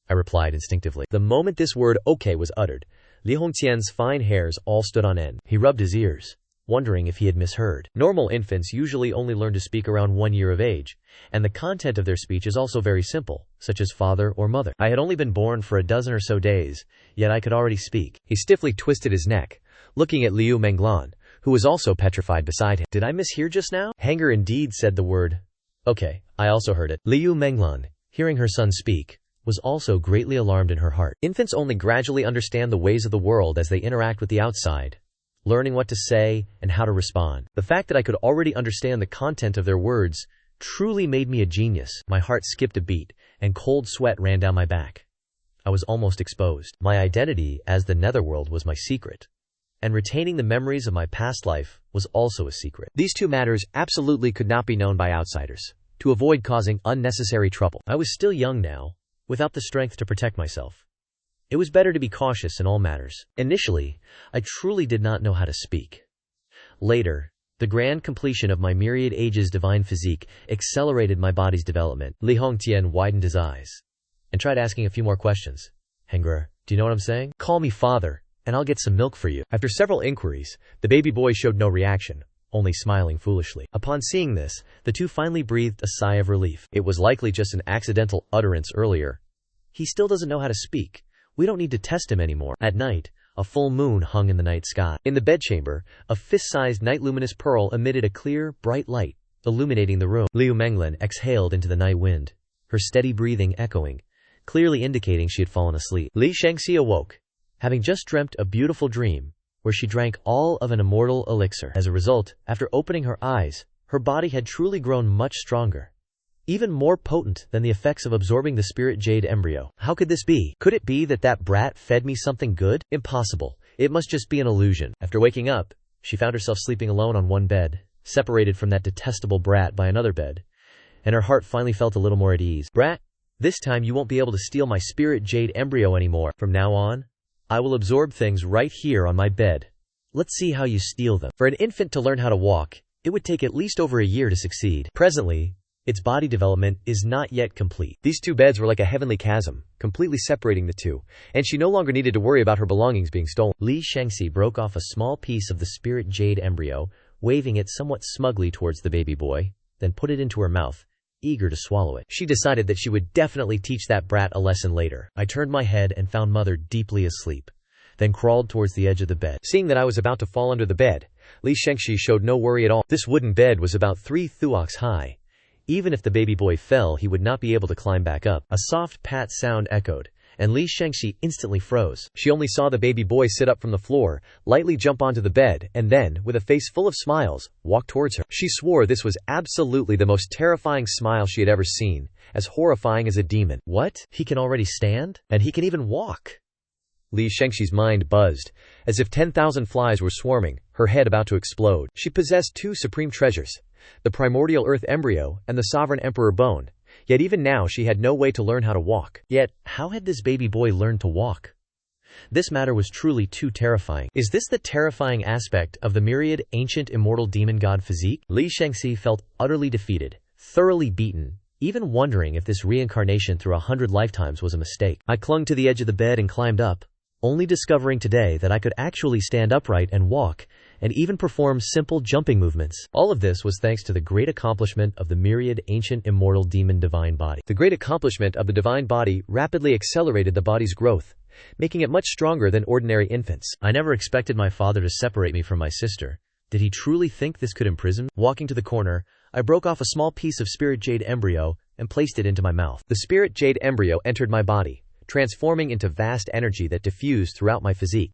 I replied instinctively. The moment this word okay was uttered, Li Hongtian's fine hairs all stood on end. He rubbed his ears, wondering if he had misheard. Normal infants usually only learn to speak around 1 year of age, and the content of their speech is also very simple, such as father or mother. I had only been born for a dozen or so days, yet I could already speak. He stiffly twisted his neck, looking at Liu Menglan, who was also petrified beside him. Did I mishear just now? Heng'er indeed said the word. Okay, I also heard it. Liu Menglan, hearing her son speak, was also greatly alarmed in her heart. Infants only gradually understand the ways of the world as they interact with the outside, learning what to say and how to respond. The fact that I could already understand the content of their words truly made me a genius. My heart skipped a beat, and cold sweat ran down my back. I was almost exposed. My identity as the netherworld was my secret. And retaining the memories of my past life was also a secret. These two matters absolutely could not be known by outsiders, to avoid causing unnecessary trouble. I was still young now, without the strength to protect myself. It was better to be cautious in all matters. Initially, I truly did not know how to speak. Later, the grand completion of my myriad ages divine physique accelerated my body's development. Li Hongtian widened his eyes and tried asking a few more questions. Hengre, do you know what I'm saying? Call me father, and I'll get some milk for you. After several inquiries, the baby boy showed no reaction, only smiling foolishly. Upon seeing this, the two finally breathed a sigh of relief. It was likely just an accidental utterance earlier. He still doesn't know how to speak. We don't need to test him anymore. At night, a full moon hung in the night sky. In the bedchamber, a fist-sized night-luminous pearl emitted a clear, bright light, illuminating the room. Liu Menglin exhaled into the night wind, her steady breathing echoing, clearly indicating she had fallen asleep. Li Shangxi awoke, having just dreamt a beautiful dream, where she drank all of an immortal elixir. As a result, after opening her eyes, her body had truly grown much stronger, even more potent than the effects of absorbing the spirit jade embryo. How could this be? Could it be that that brat fed me something good? Impossible. It must just be an illusion. After waking up, she found herself sleeping alone on one bed, separated from that detestable brat by another bed, and her heart finally felt a little more at ease. Brat, this time you won't be able to steal my spirit jade embryo anymore. From now on, I will absorb things right here on my bed. Let's see how you steal them. For an infant to learn how to walk, it would take at least over a year to succeed. Presently, its body development is not yet complete. These two beds were like a heavenly chasm, completely separating the two, and she no longer needed to worry about her belongings being stolen. Li Shangxi broke off a small piece of the spirit jade embryo, waving it somewhat smugly towards the baby boy, then put it into her mouth, eager to swallow it. She decided that she would definitely teach that brat a lesson later. I turned my head and found mother deeply asleep, then crawled towards the edge of the bed. Seeing that I was about to fall under the bed, Li Shangxi showed no worry at all. This wooden bed was about 3 thuocs high. Even if the baby boy fell, he would not be able to climb back up. A soft pat sound echoed, and Li Shangxi instantly froze. She only saw the baby boy sit up from the floor, lightly jump onto the bed, and then, with a face full of smiles, walk towards her. She swore this was absolutely the most terrifying smile she had ever seen, as horrifying as a demon. What? He can already stand? And he can even walk? Li Shangxi's mind buzzed, as if 10,000 flies were swarming, her head about to explode. She possessed 2 supreme treasures, the primordial earth embryo and the sovereign emperor bone, yet even now she had no way to learn how to walk. Yet, how had this baby boy learned to walk? This matter was truly too terrifying. Is this the terrifying aspect of the myriad ancient immortal demon god physique? Li Shangxi felt utterly defeated, thoroughly beaten, even wondering if this reincarnation through 100 lifetimes was a mistake. I clung to the edge of the bed and climbed up, only discovering today that I could actually stand upright and walk, and even perform simple jumping movements. All of this was thanks to the great accomplishment of the myriad ancient immortal demon divine body. The great accomplishment of the divine body rapidly accelerated the body's growth, making it much stronger than ordinary infants. I never expected my father to separate me from my sister. Did he truly think this could imprison me? Walking to the corner, I broke off a small piece of spirit jade embryo and placed it into my mouth. The spirit jade embryo entered my body, transforming into vast energy that diffused throughout my physique.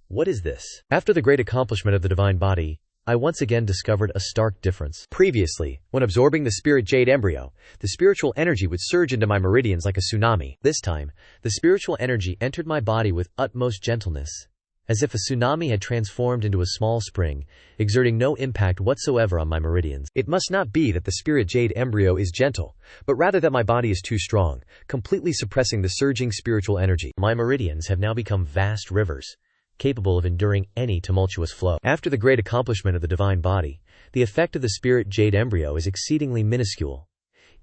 What is this? After the great accomplishment of the divine body, I once again discovered a stark difference. Previously, when absorbing the spirit jade embryo, the spiritual energy would surge into my meridians like a tsunami. This time, the spiritual energy entered my body with utmost gentleness, as if a tsunami had transformed into a small spring, exerting no impact whatsoever on my meridians. It must not be that the spirit jade embryo is gentle, but rather that my body is too strong, completely suppressing the surging spiritual energy. My meridians have now become vast rivers, capable of enduring any tumultuous flow. After the great accomplishment of the divine body, the effect of the spirit jade embryo is exceedingly minuscule.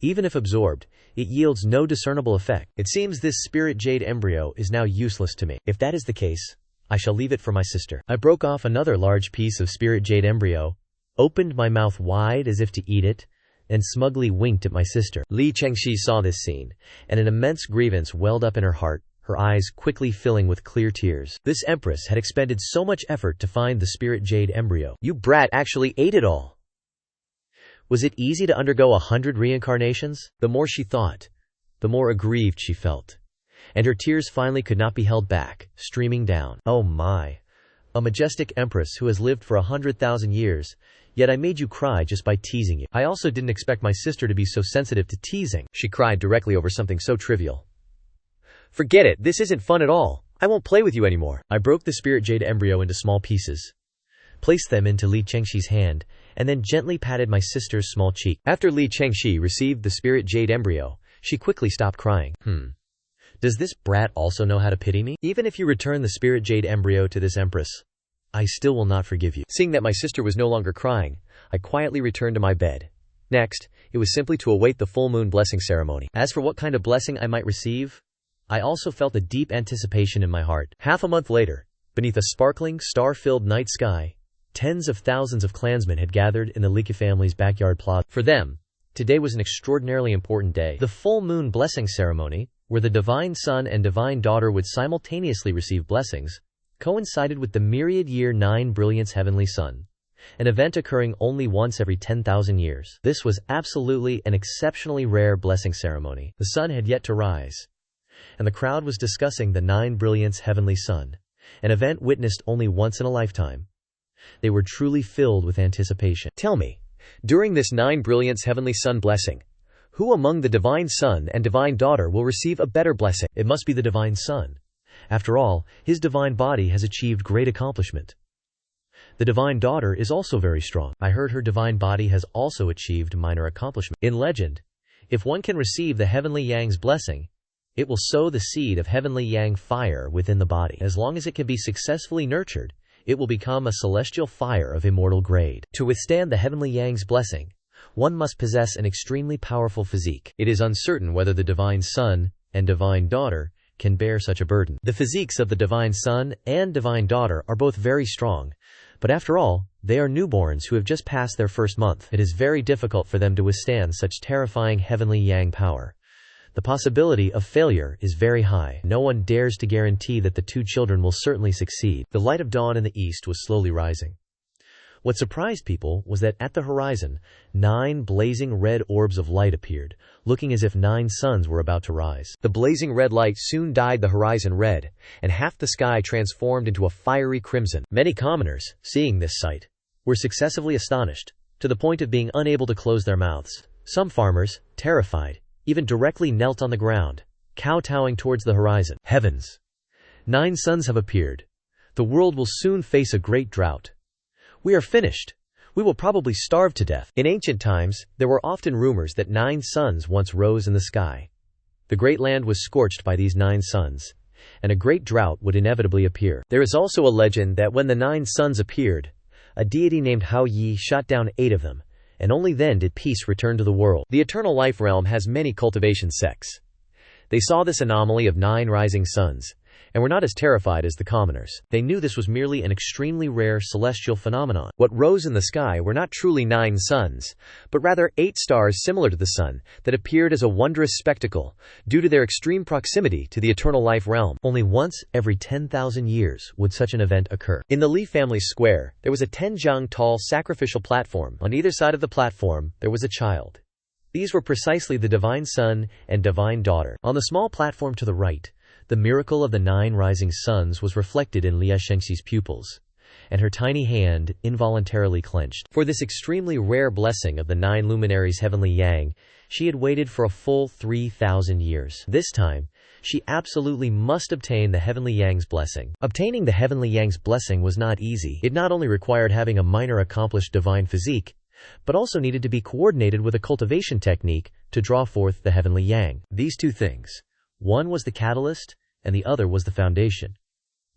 Even if absorbed, it yields no discernible effect. It seems this spirit jade embryo is now useless to me. If that is the case, I shall leave it for my sister. I broke off another large piece of spirit jade embryo, opened my mouth wide as if to eat it, and smugly winked at my sister. Li Chengxi saw this scene, and an immense grievance welled up in her heart, her eyes quickly filling with clear tears. This empress had expended so much effort to find the spirit jade embryo. You brat actually ate it all. Was it easy to undergo 100 reincarnations? The more she thought, the more aggrieved she felt, and her tears finally could not be held back, streaming down. Oh my! A majestic empress who has lived for 100,000 years, yet I made you cry just by teasing you. I also didn't expect my sister to be so sensitive to teasing. She cried directly over something so trivial. Forget it, this isn't fun at all. I won't play with you anymore. I broke the spirit jade embryo into small pieces, placed them into Li Chengxi's hand, and then gently patted my sister's small cheek. After Li Chengxi received the spirit jade embryo, she quickly stopped crying. Does this brat also know how to pity me? Even if you return the spirit jade embryo to this empress, I still will not forgive you. Seeing that my sister was no longer crying, I quietly returned to my bed. Next, it was simply to await the full moon blessing ceremony. As for what kind of blessing I might receive, I also felt a deep anticipation in my heart. Half a month later, beneath a sparkling, star-filled night sky, tens of thousands of clansmen had gathered in the Li family's backyard plaza. For them, today was an extraordinarily important day. The full moon blessing ceremony, where the divine son and divine daughter would simultaneously receive blessings, coincided with the myriad year 9 brilliance heavenly sun, an event occurring only once every 10,000 years. This was absolutely an exceptionally rare blessing ceremony. The sun had yet to rise, and the crowd was discussing the 9 brilliance heavenly sun, an event witnessed only once in a lifetime. They were truly filled with anticipation. Tell me, during this 9 brilliance heavenly sun blessing, who among the divine son and divine daughter will receive a better blessing? It must be the divine son. After all, his divine body has achieved great accomplishment. The divine daughter is also very strong. I heard her divine body has also achieved minor accomplishment. In legend, if one can receive the heavenly yang's blessing, it will sow the seed of heavenly yang fire within the body. As long as it can be successfully nurtured, it will become a celestial fire of immortal grade. To withstand the heavenly yang's blessing, one must possess an extremely powerful physique. It is uncertain whether the divine son and divine daughter can bear such a burden. The physiques of the divine son and divine daughter are both very strong, but after all, they are newborns who have just passed their first month. It is very difficult for them to withstand such terrifying heavenly yang power. The possibility of failure is very high. No one dares to guarantee that the two children will certainly succeed. The light of dawn in the east was slowly rising. What surprised people was that at the horizon, 9 blazing red orbs of light appeared, looking as if 9 suns were about to rise. The blazing red light soon dyed the horizon red, and half the sky transformed into a fiery crimson. Many commoners, seeing this sight, were successively astonished, to the point of being unable to close their mouths. Some farmers, terrified, even directly knelt on the ground, kowtowing towards the horizon. Heavens! 9 suns have appeared. The world will soon face a great drought. We are finished. We will probably starve to death. In ancient times, there were often rumors that 9 suns once rose in the sky. The great land was scorched by these 9 suns, and a great drought would inevitably appear. There is also a legend that when the 9 suns appeared, a deity named Hao Yi shot down 8 of them, and only then did peace return to the world. The eternal life realm has many cultivation sects. They saw this anomaly of 9 rising suns, and were not as terrified as the commoners. They knew this was merely an extremely rare celestial phenomenon. What rose in the sky were not truly 9 suns, but rather 8 stars similar to the sun, that appeared as a wondrous spectacle, due to their extreme proximity to the eternal life realm. Only once every 10,000 years would such an event occur. In the Li family square, there was a 10-jiang tall sacrificial platform. On either side of the platform, there was a child. These were precisely the divine son and divine daughter. On the small platform to the right, the miracle of the 9 rising suns was reflected in Li Shengxi's pupils, and her tiny hand involuntarily clenched. For this extremely rare blessing of the 9 luminaries' heavenly yang, she had waited for a full 3,000 years. This time, she absolutely must obtain the heavenly yang's blessing. Obtaining the heavenly yang's blessing was not easy. It not only required having a minor accomplished divine physique, but also needed to be coordinated with a cultivation technique to draw forth the heavenly yang. These two things, one was the catalyst, and the other was the foundation.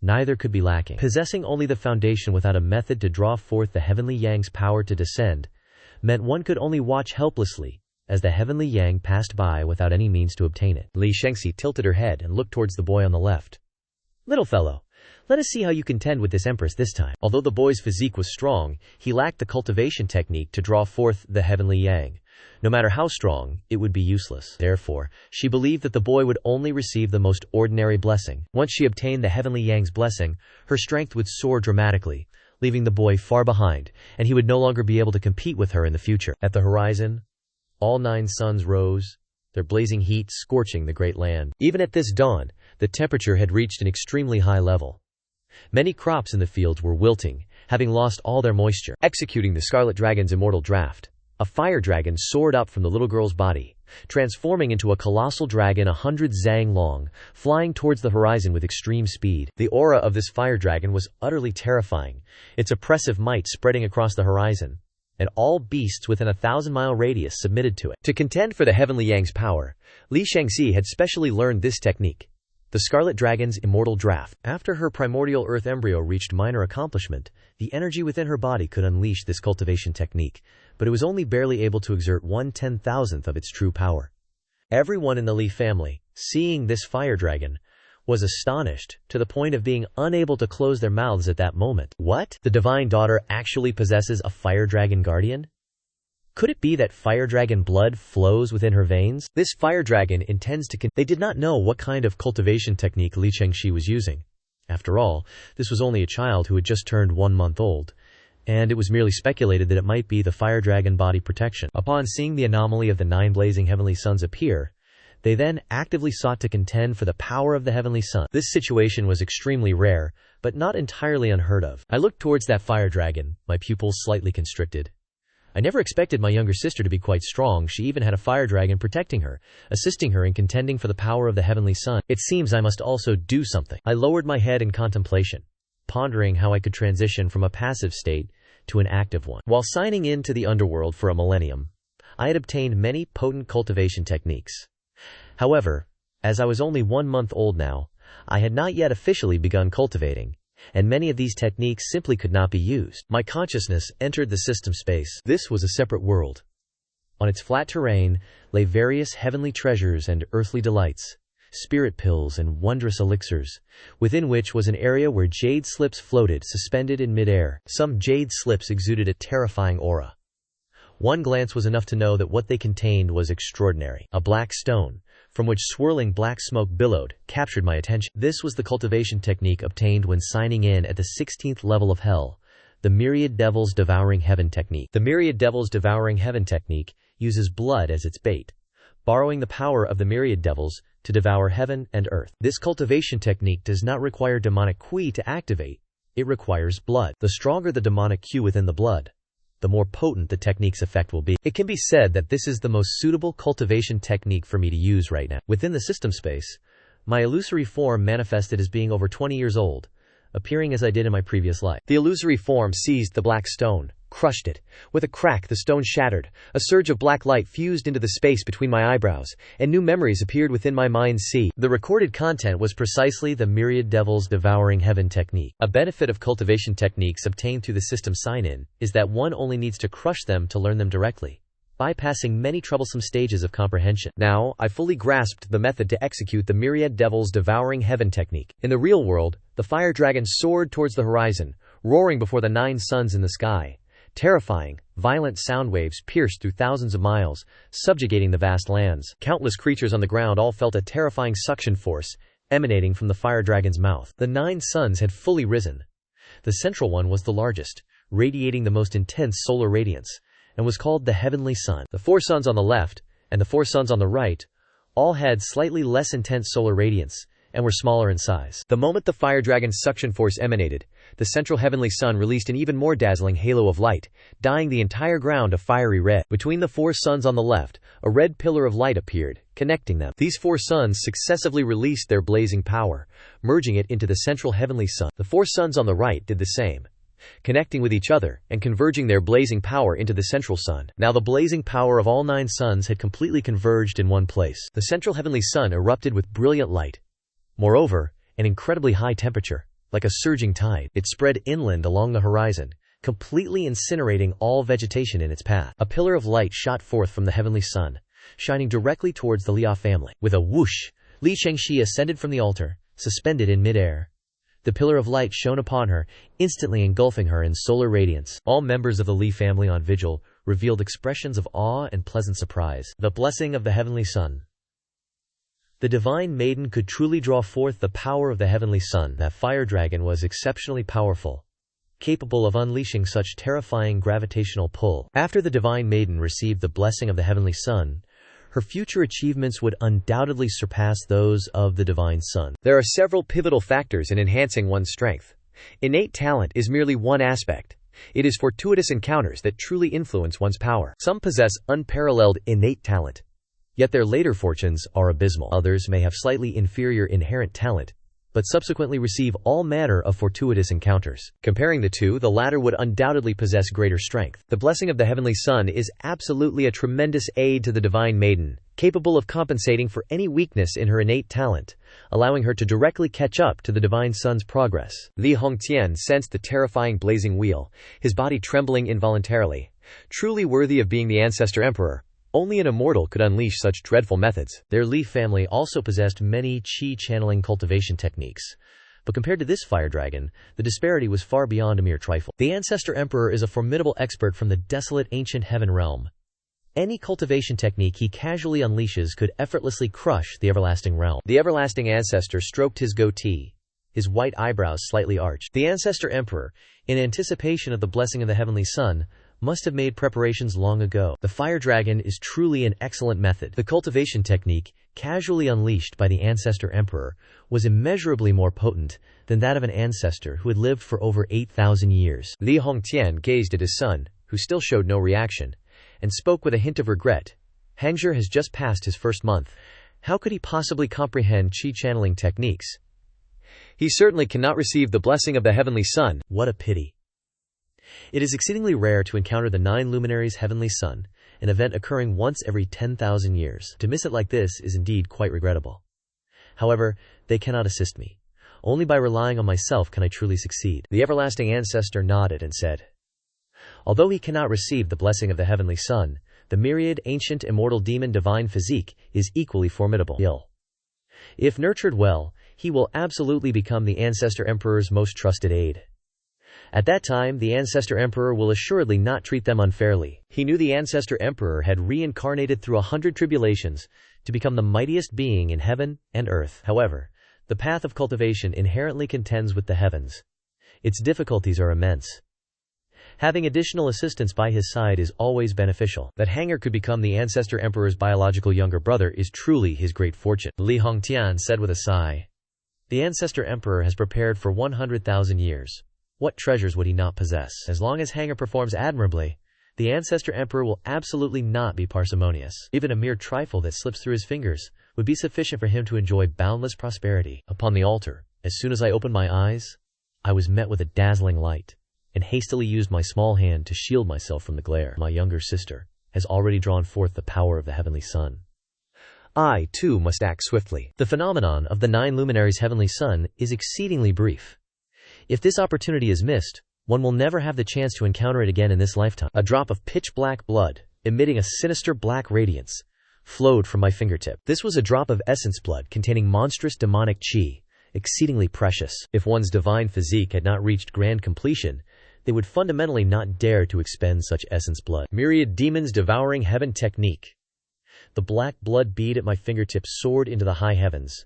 Neither could be lacking. Possessing only the foundation without a method to draw forth the heavenly yang's power to descend, meant one could only watch helplessly as the heavenly yang passed by without any means to obtain it. Li Shengxi tilted her head and looked towards the boy on the left. "Little fellow, let us see how you contend with this empress this time." Although the boy's physique was strong, he lacked the cultivation technique to draw forth the heavenly yang. No matter how strong, it would be useless. Therefore, she believed that the boy would only receive the most ordinary blessing. Once she obtained the heavenly yang's blessing, her strength would soar dramatically, leaving the boy far behind, and he would no longer be able to compete with her in the future. At the horizon, all 9 suns rose, their blazing heat scorching the great land. Even at this dawn, the temperature had reached an extremely high level. Many crops in the fields were wilting, having lost all their moisture. Executing the Scarlet Dragon's immortal draft, a fire dragon soared up from the little girl's body, transforming into a colossal dragon 100 zang long, flying towards the horizon with extreme speed. The aura of this fire dragon was utterly terrifying, its oppressive might spreading across the horizon, and all beasts within a 1,000-mile radius submitted to it. To contend for the heavenly yang's power, Li Shangxi had specially learned this technique, the Scarlet Dragon's immortal draft. After her primordial earth embryo reached minor accomplishment, the energy within her body could unleash this cultivation technique, but it was only barely able to exert 1/10,000th of its true power. Everyone in the Li family, seeing this fire dragon, was astonished, to the point of being unable to close their mouths at that moment. What? The divine daughter actually possesses a fire dragon guardian? Could it be that fire dragon blood flows within her veins? This fire dragon intends to They did not know what kind of cultivation technique Li Chengxi was using. After all, this was only a child who had just turned 1 month old, and it was merely speculated that it might be the fire dragon body protection. Upon seeing the anomaly of the 9 blazing heavenly suns appear, they then actively sought to contend for the power of the heavenly sun. This situation was extremely rare, but not entirely unheard of. I looked towards that fire dragon, my pupils slightly constricted. I never expected my younger sister to be quite strong. She even had a fire dragon protecting her, assisting her in contending for the power of the heavenly sun. It seems I must also do something. I lowered my head in contemplation, pondering how I could transition from a passive state to an active one. While signing in to the underworld for a millennium, I had obtained many potent cultivation techniques. However, as I was only 1 month old now, I had not yet officially begun cultivating, and many of these techniques simply could not be used. My consciousness entered the system space. This was a separate world. On its flat terrain lay various heavenly treasures and earthly delights, spirit pills and wondrous elixirs, within which was an area where jade slips floated suspended in midair. Some jade slips exuded a terrifying aura. One glance was enough to know that what they contained was extraordinary. A black stone, from which swirling black smoke billowed, captured my attention. This was the cultivation technique obtained when signing in at the 16th level of hell, the Myriad Devils Devouring Heaven technique. The Myriad Devils Devouring Heaven technique uses blood as its bait, borrowing the power of the myriad devils to devour heaven and earth. This cultivation technique does not require demonic qi to activate, it requires blood. The stronger the demonic qi within the blood, the more potent the technique's effect will be. It can be said that this is the most suitable cultivation technique for me to use right now. Within the system space, my illusory form manifested as being over 20 years old, appearing as I did in my previous life. The illusory form seized the black stone, crushed it. With a crack, the stone shattered. A surge of black light fused into the space between my eyebrows, and new memories appeared within my mind's sea. The recorded content was precisely the Myriad Devils Devouring Heaven technique. A benefit of cultivation techniques obtained through the system sign-in is that one only needs to crush them to learn them directly, bypassing many troublesome stages of comprehension. Now, I fully grasped the method to execute the Myriad Devils Devouring Heaven technique. In the real world, the fire dragon soared towards the horizon, roaring before the 9 suns in the sky. Terrifying, violent sound waves pierced through thousands of miles, subjugating the vast lands. Countless creatures on the ground all felt a terrifying suction force emanating from the fire dragon's mouth. The 9 suns had fully risen. The central one was the largest, radiating the most intense solar radiance, and was called the heavenly sun. The 4 suns on the left, and the 4 suns on the right, all had slightly less intense solar radiance, and were smaller in size. The moment the fire dragon's suction force emanated, the central heavenly sun released an even more dazzling halo of light, dyeing the entire ground a fiery red. Between the 4 suns on the left, a red pillar of light appeared, connecting them. These 4 suns successively released their blazing power, merging it into the central heavenly sun. The 4 suns on the right did the same, connecting with each other and converging their blazing power into the central sun. Now the blazing power of all 9 suns had completely converged in one place. The central heavenly sun erupted with brilliant light. Moreover, an incredibly high temperature, like a surging tide, it spread inland along the horizon, completely incinerating all vegetation in its path. A pillar of light shot forth from the heavenly sun, shining directly towards the Liao family. With a whoosh, Li Shengxi ascended from the altar, suspended in midair. The pillar of light shone upon her, instantly engulfing her in solar radiance. All members of the Li family on vigil revealed expressions of awe and pleasant surprise. The blessing of the heavenly sun. The divine maiden could truly draw forth the power of the heavenly sun. That fire dragon was exceptionally powerful, capable of unleashing such terrifying gravitational pull. After the divine maiden received the blessing of the heavenly sun, her future achievements would undoubtedly surpass those of the divine sun. There are several pivotal factors in enhancing one's strength. Innate talent is merely one aspect, It is fortuitous encounters that truly influence one's power. Some possess unparalleled innate talent, yet their later fortunes are abysmal. Others may have slightly inferior inherent talent, but subsequently receive all manner of fortuitous encounters. Comparing the two, the latter would undoubtedly possess greater strength. The blessing of the heavenly Son is absolutely a tremendous aid to the divine maiden, capable of compensating for any weakness in her innate talent, allowing her to directly catch up to the divine Son's progress. Li Hongtian sensed the terrifying blazing wheel, his body trembling involuntarily. Truly worthy of being the ancestor emperor, only an immortal could unleash such dreadful methods. Their Li family also possessed many qi channeling cultivation techniques, but compared to this fire dragon, the disparity was far beyond a mere trifle. The ancestor emperor is a formidable expert from the desolate ancient heaven realm. Any cultivation technique he casually unleashes could effortlessly crush the everlasting realm. The everlasting ancestor stroked his goatee, his white eyebrows slightly arched. The ancestor emperor, in anticipation of the blessing of the heavenly Son, must have made preparations long ago. The fire dragon is truly an excellent method. The cultivation technique, casually unleashed by the ancestor emperor, was immeasurably more potent than that of an ancestor who had lived for over 8,000 years. Li Hongtian gazed at his son, who still showed no reaction, and spoke with a hint of regret. Hangzhe has just passed his first month. How could he possibly comprehend qi channeling techniques? He certainly cannot receive the blessing of the heavenly Son. What a pity. It is exceedingly rare to encounter the 9 luminaries' heavenly Son, an event occurring once every 10,000 years. To miss it like this is indeed quite regrettable. However, they cannot assist me. Only by relying on myself can I truly succeed. The everlasting ancestor nodded and said, although he cannot receive the blessing of the heavenly Son, the myriad ancient immortal demon divine physique is equally formidable. If nurtured well, he will absolutely become the ancestor emperor's most trusted aide. At that time, the ancestor emperor will assuredly not treat them unfairly. He knew the ancestor emperor had reincarnated through 100 tribulations to become the mightiest being in heaven and earth. However, the path of cultivation inherently contends with the heavens. Its difficulties are immense. Having additional assistance by his side is always beneficial. That Hanger could become the ancestor emperor's biological younger brother is truly his great fortune. Li Hongtian said with a sigh, the ancestor emperor has prepared for 100,000 years. What treasures would he not possess? As long as Hanger performs admirably, the ancestor emperor will absolutely not be parsimonious. Even a mere trifle that slips through his fingers would be sufficient for him to enjoy boundless prosperity. Upon the altar, as soon as I opened my eyes, I was met with a dazzling light, and hastily used my small hand to shield myself from the glare. My younger sister has already drawn forth the power of the heavenly Son. I, too, must act swiftly. The phenomenon of the 9 luminaries' heavenly Son is exceedingly brief. If this opportunity is missed, one will never have the chance to encounter it again in this lifetime. A drop of pitch-black blood, emitting a sinister black radiance, flowed from my fingertip. This was a drop of essence blood containing monstrous demonic qi, exceedingly precious. If one's divine physique had not reached grand completion, they would fundamentally not dare to expend such essence blood. Myriad demons devouring heaven technique. The black blood bead at my fingertips soared into the high heavens.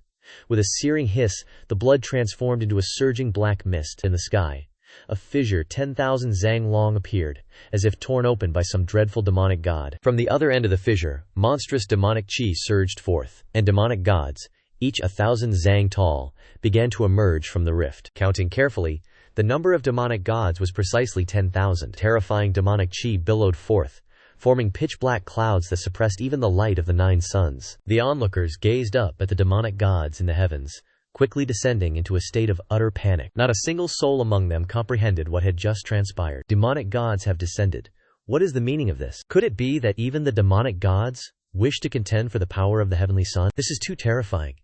With a searing hiss, the blood transformed into a surging black mist. In the sky, a fissure 10,000 zang long appeared, as if torn open by some dreadful demonic god. From the other end of the fissure, monstrous demonic qi surged forth, and demonic gods, each 1,000 zang tall, began to emerge from the rift. Counting carefully, the number of demonic gods was precisely 10,000. Terrifying demonic qi billowed forth, forming pitch-black clouds that suppressed even the light of the 9 suns. The onlookers gazed up at the demonic gods in the heavens, quickly descending into a state of utter panic. Not a single soul among them comprehended what had just transpired. Demonic gods have descended. What is the meaning of this? Could it be that even the demonic gods wish to contend for the power of the heavenly Son? This is too terrifying.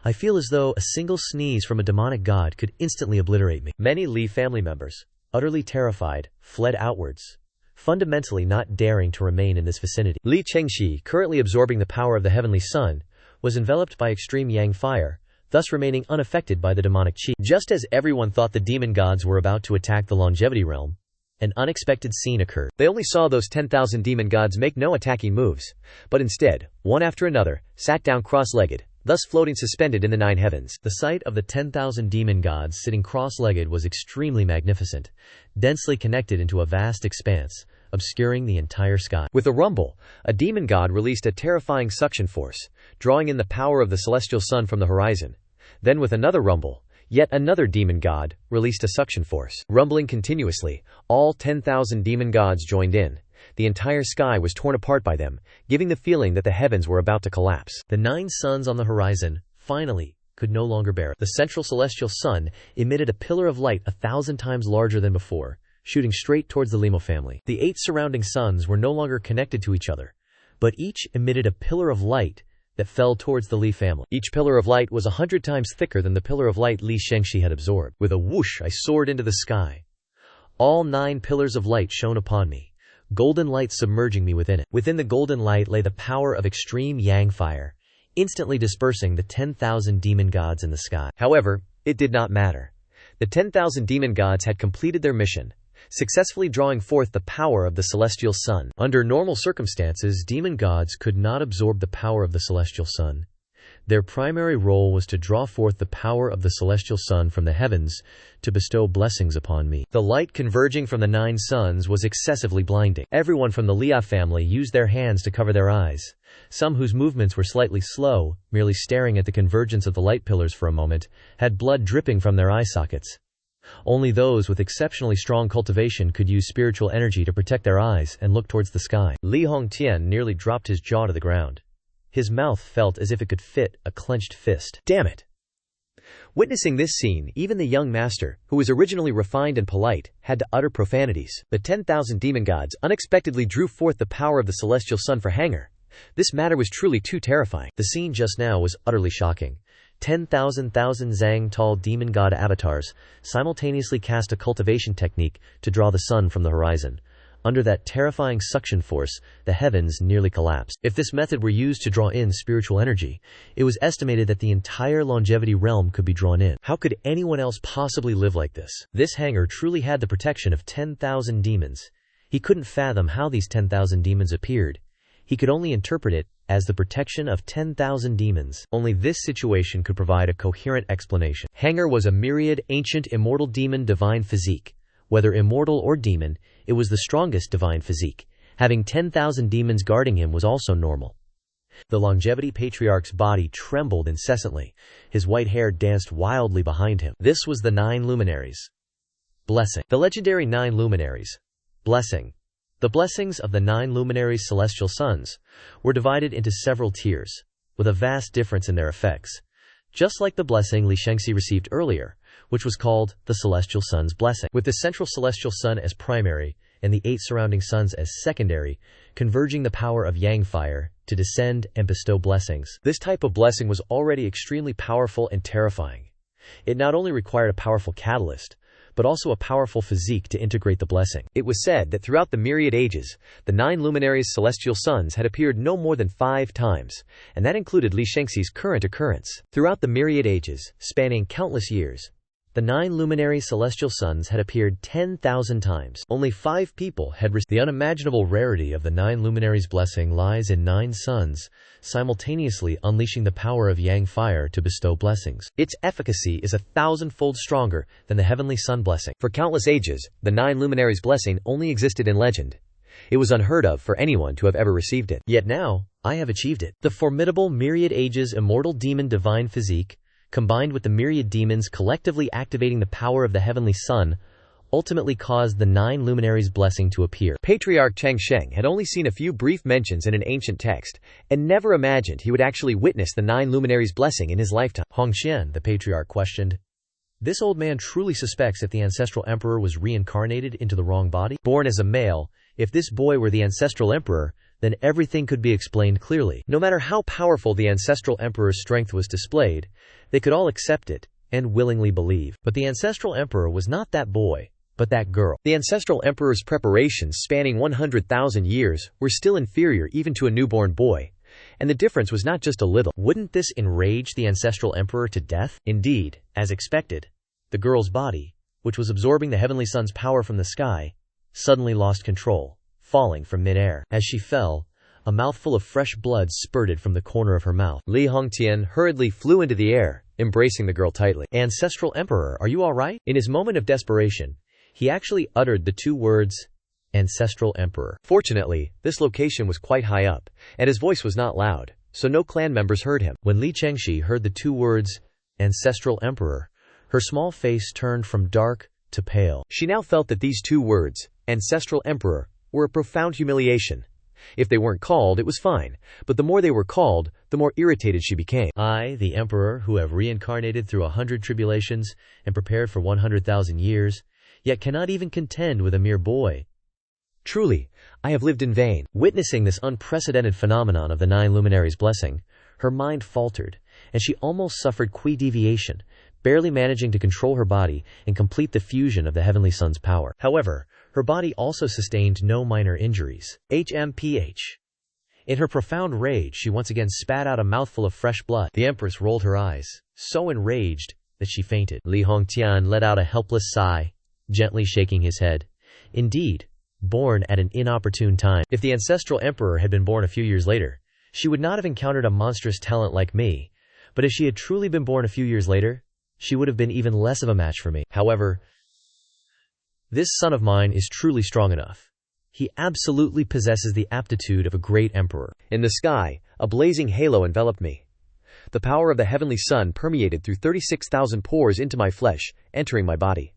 I feel as though a single sneeze from a demonic god could instantly obliterate me. Many Li family members, utterly terrified, fled outwards, fundamentally not daring to remain in this vicinity. Li Chengxi, currently absorbing the power of the heavenly Son, was enveloped by extreme yang fire, thus remaining unaffected by the demonic qi. Just as everyone thought the demon gods were about to attack the longevity realm, an unexpected scene occurred. They only saw those 10,000 demon gods make no attacking moves, but instead, one after another, sat down cross-legged, thus floating suspended in the 9 heavens. The sight of the 10,000 demon gods sitting cross-legged was extremely magnificent, densely connected into a vast expanse, obscuring the entire sky. With a rumble, a demon god released a terrifying suction force, drawing in the power of the celestial sun from the horizon. Then with another rumble, Yet another demon god released a suction force. Rumbling continuously, all 10,000 demon gods joined in. The entire sky was torn apart by them, giving the feeling that the heavens were about to collapse. The 9 suns on the horizon, finally, could no longer bear it. The central celestial sun emitted a pillar of light 1,000 times larger than before, shooting straight towards the Limo family. The 8 surrounding suns were no longer connected to each other, but each emitted a pillar of light that fell towards the Li family. Each pillar of light was 100 times thicker than the pillar of light Li Shengxi had absorbed. With a whoosh, I soared into the sky. All 9 pillars of light shone upon me, golden light submerging me within it. Within the golden light lay the power of extreme yang fire, instantly dispersing the 10,000 demon gods in the sky. However, it did not matter. The 10,000 demon gods had completed their mission, successfully drawing forth the power of the celestial sun. Under normal circumstances, demon gods could not absorb the power of the celestial sun. Their primary role was to draw forth the power of the celestial sun from the heavens to bestow blessings upon me. The light converging from the 9 suns was excessively blinding. Everyone from the Lia family used their hands to cover their eyes. Some whose movements were slightly slow, merely staring at the convergence of the light pillars for a moment, had blood dripping from their eye sockets. Only those with exceptionally strong cultivation could use spiritual energy to protect their eyes and look towards the sky. Li Hongtian nearly dropped his jaw to the ground. His mouth felt as if it could fit a clenched fist. Damn it! Witnessing this scene, even the young master, who was originally refined and polite, had to utter profanities. The 10,000 demon gods unexpectedly drew forth the power of the celestial sun for Hanger. This matter was truly too terrifying. The scene just now was utterly shocking. 10,000 Zhang tall demon god avatars simultaneously cast a cultivation technique to draw the sun from the horizon. Under that terrifying suction force, the heavens nearly collapsed. If this method were used to draw in spiritual energy, it was estimated that the entire longevity realm could be drawn in. How could anyone else possibly live like this? This Hanger truly had the protection of 10,000 demons. He couldn't fathom how these 10,000 demons appeared. He could only interpret it as the protection of 10,000 demons. Only this situation could provide a coherent explanation. Hanger was a myriad, ancient, immortal demon divine physique. Whether immortal or demon, it was the strongest divine physique. Having 10,000 demons guarding him was also normal. The longevity patriarch's body trembled incessantly. His white hair danced wildly behind him. This was the 9 luminaries. Blessing. The legendary 9 luminaries. Blessing. The blessings of the 9 luminaries' celestial suns were divided into several tiers, with a vast difference in their effects, just like the blessing Li Shengxi received earlier, which was called the celestial sun's blessing. With the central celestial sun as primary and the 8 surrounding suns as secondary, converging the power of yang fire to descend and bestow blessings. This type of blessing was already extremely powerful and terrifying. It not only required a powerful catalyst, but also a powerful physique to integrate the blessing. It was said that throughout the myriad ages, the 9 luminaries' celestial suns had appeared no more than 5 times, and that included Li Shengxi's current occurrence. Throughout the myriad ages, spanning countless years, the 9 luminary celestial suns had appeared 10,000 times. Only 5 people had received. The unimaginable rarity of the 9 luminaries' blessing lies in 9 suns, simultaneously unleashing the power of yang fire to bestow blessings. Its efficacy is 1,000-fold stronger than the heavenly sun blessing. For countless ages, the 9 luminaries' blessing only existed in legend. It was unheard of for anyone to have ever received it. Yet now, I have achieved it. The formidable myriad ages immortal demon divine physique, combined with the myriad demons collectively activating the power of the heavenly sun, ultimately caused the 9 luminaries' blessing to appear. Patriarch Cheng Sheng had only seen a few brief mentions in an ancient text, and never imagined he would actually witness the 9 luminaries' blessing in his lifetime. Hongxian, the patriarch, questioned, "This old man truly suspects that the ancestral emperor was reincarnated into the wrong body? Born as a male, if this boy were the ancestral emperor, then everything could be explained clearly. No matter how powerful the ancestral emperor's strength was displayed, they could all accept it and willingly believe. But the ancestral emperor was not that boy, but that girl. The ancestral emperor's preparations spanning 100,000 years were still inferior even to a newborn boy, and the difference was not just a little. Wouldn't this enrage the ancestral emperor to death? Indeed, as expected, the girl's body, which was absorbing the heavenly sun's power from the sky, suddenly lost control, falling from mid-air. As she fell, a mouthful of fresh blood spurted from the corner of her mouth. Li Hongtian hurriedly flew into the air, embracing the girl tightly. "Ancestral Emperor, are you all right?" In his moment of desperation, he actually uttered the 2 words, "Ancestral Emperor." Fortunately, this location was quite high up, and his voice was not loud, so no clan members heard him. When Li Chengxi heard the 2 words, "Ancestral Emperor," Her small face turned from dark to pale. She now felt that these two words, ancestral emperor, were a profound humiliation. If they weren't called, it was fine, but the more they were called, the more irritated she became. I, the emperor, who have reincarnated through 100 tribulations and prepared for 100,000 years, yet cannot even contend with a mere boy. Truly, I have lived in vain. Witnessing this unprecedented phenomenon of the 9 luminaries' blessing, her mind faltered, and she almost suffered qui deviation, barely managing to control her body and complete the fusion of the heavenly sun's power. However, her body also sustained no minor injuries. HMPH. In her profound rage, she once again spat out a mouthful of fresh blood. The Empress rolled her eyes, so enraged that she fainted. Li Hongtian let out a helpless sigh, gently shaking his head. Indeed, born at an inopportune time. If the ancestral emperor had been born a few years later, she would not have encountered a monstrous talent like me, but if she had truly been born a few years later, she would have been even less of a match for me. However, this son of mine is truly strong enough. He absolutely possesses the aptitude of a great emperor. In the sky, a blazing halo enveloped me. The power of the heavenly sun permeated through 36,000 pores into my flesh, entering my body.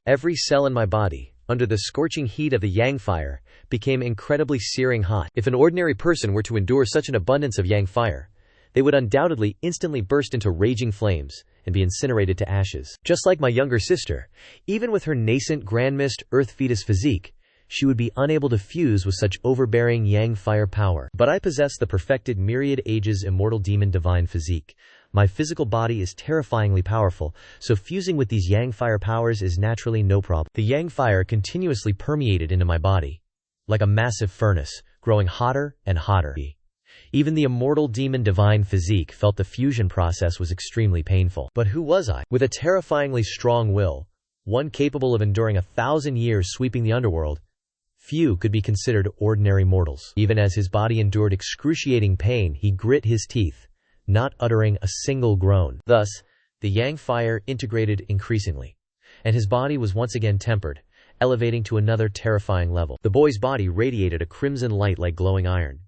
Every cell in my body, under the scorching heat of the yang fire, became incredibly searing hot. If an ordinary person were to endure such an abundance of yang fire, they would undoubtedly instantly burst into raging flames and be incinerated to ashes. Just like my younger sister, even with her nascent grand-mist earth fetus physique, she would be unable to fuse with such overbearing yang fire power. But I possess the perfected myriad ages immortal demon divine physique. My physical body is terrifyingly powerful, so fusing with these yang fire powers is naturally no problem. The yang fire continuously permeated into my body, like a massive furnace, growing hotter and hotter. Even the immortal demon divine physique felt the fusion process was extremely painful. But who was I? With a terrifyingly strong will, one capable of enduring 1,000 years sweeping the underworld, few could be considered ordinary mortals. Even as his body endured excruciating pain, he grit his teeth, not uttering a single groan. Thus, the yang fire integrated increasingly, and his body was once again tempered, elevating to another terrifying level. The boy's body radiated a crimson light like glowing iron.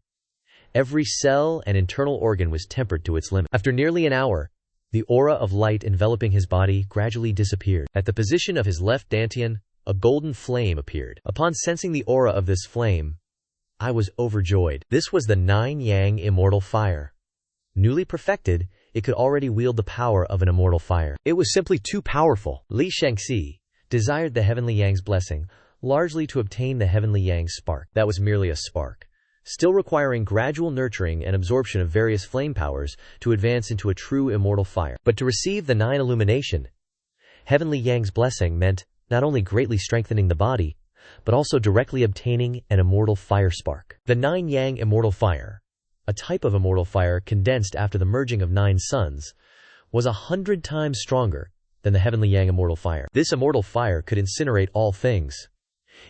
Every cell and internal organ was tempered to its limit. After nearly an hour, the aura of light enveloping his body gradually disappeared. At the position of his left dantian, a golden flame appeared. Upon sensing the aura of this flame, I was overjoyed. This was the 9 yang immortal fire. Newly perfected, it could already wield the power of an immortal fire. It was simply too powerful. Li Shangxi desired the heavenly yang's blessing, largely to obtain the heavenly yang spark. That was merely a spark, still requiring gradual nurturing and absorption of various flame powers to advance into a true immortal fire. But to receive the 9 illumination, heavenly yang's blessing meant not only greatly strengthening the body, but also directly obtaining an immortal fire spark. The 9 yang immortal fire, a type of immortal fire condensed after the merging of 9 suns, was 100 times stronger than the heavenly yang immortal fire. This immortal fire could incinerate all things.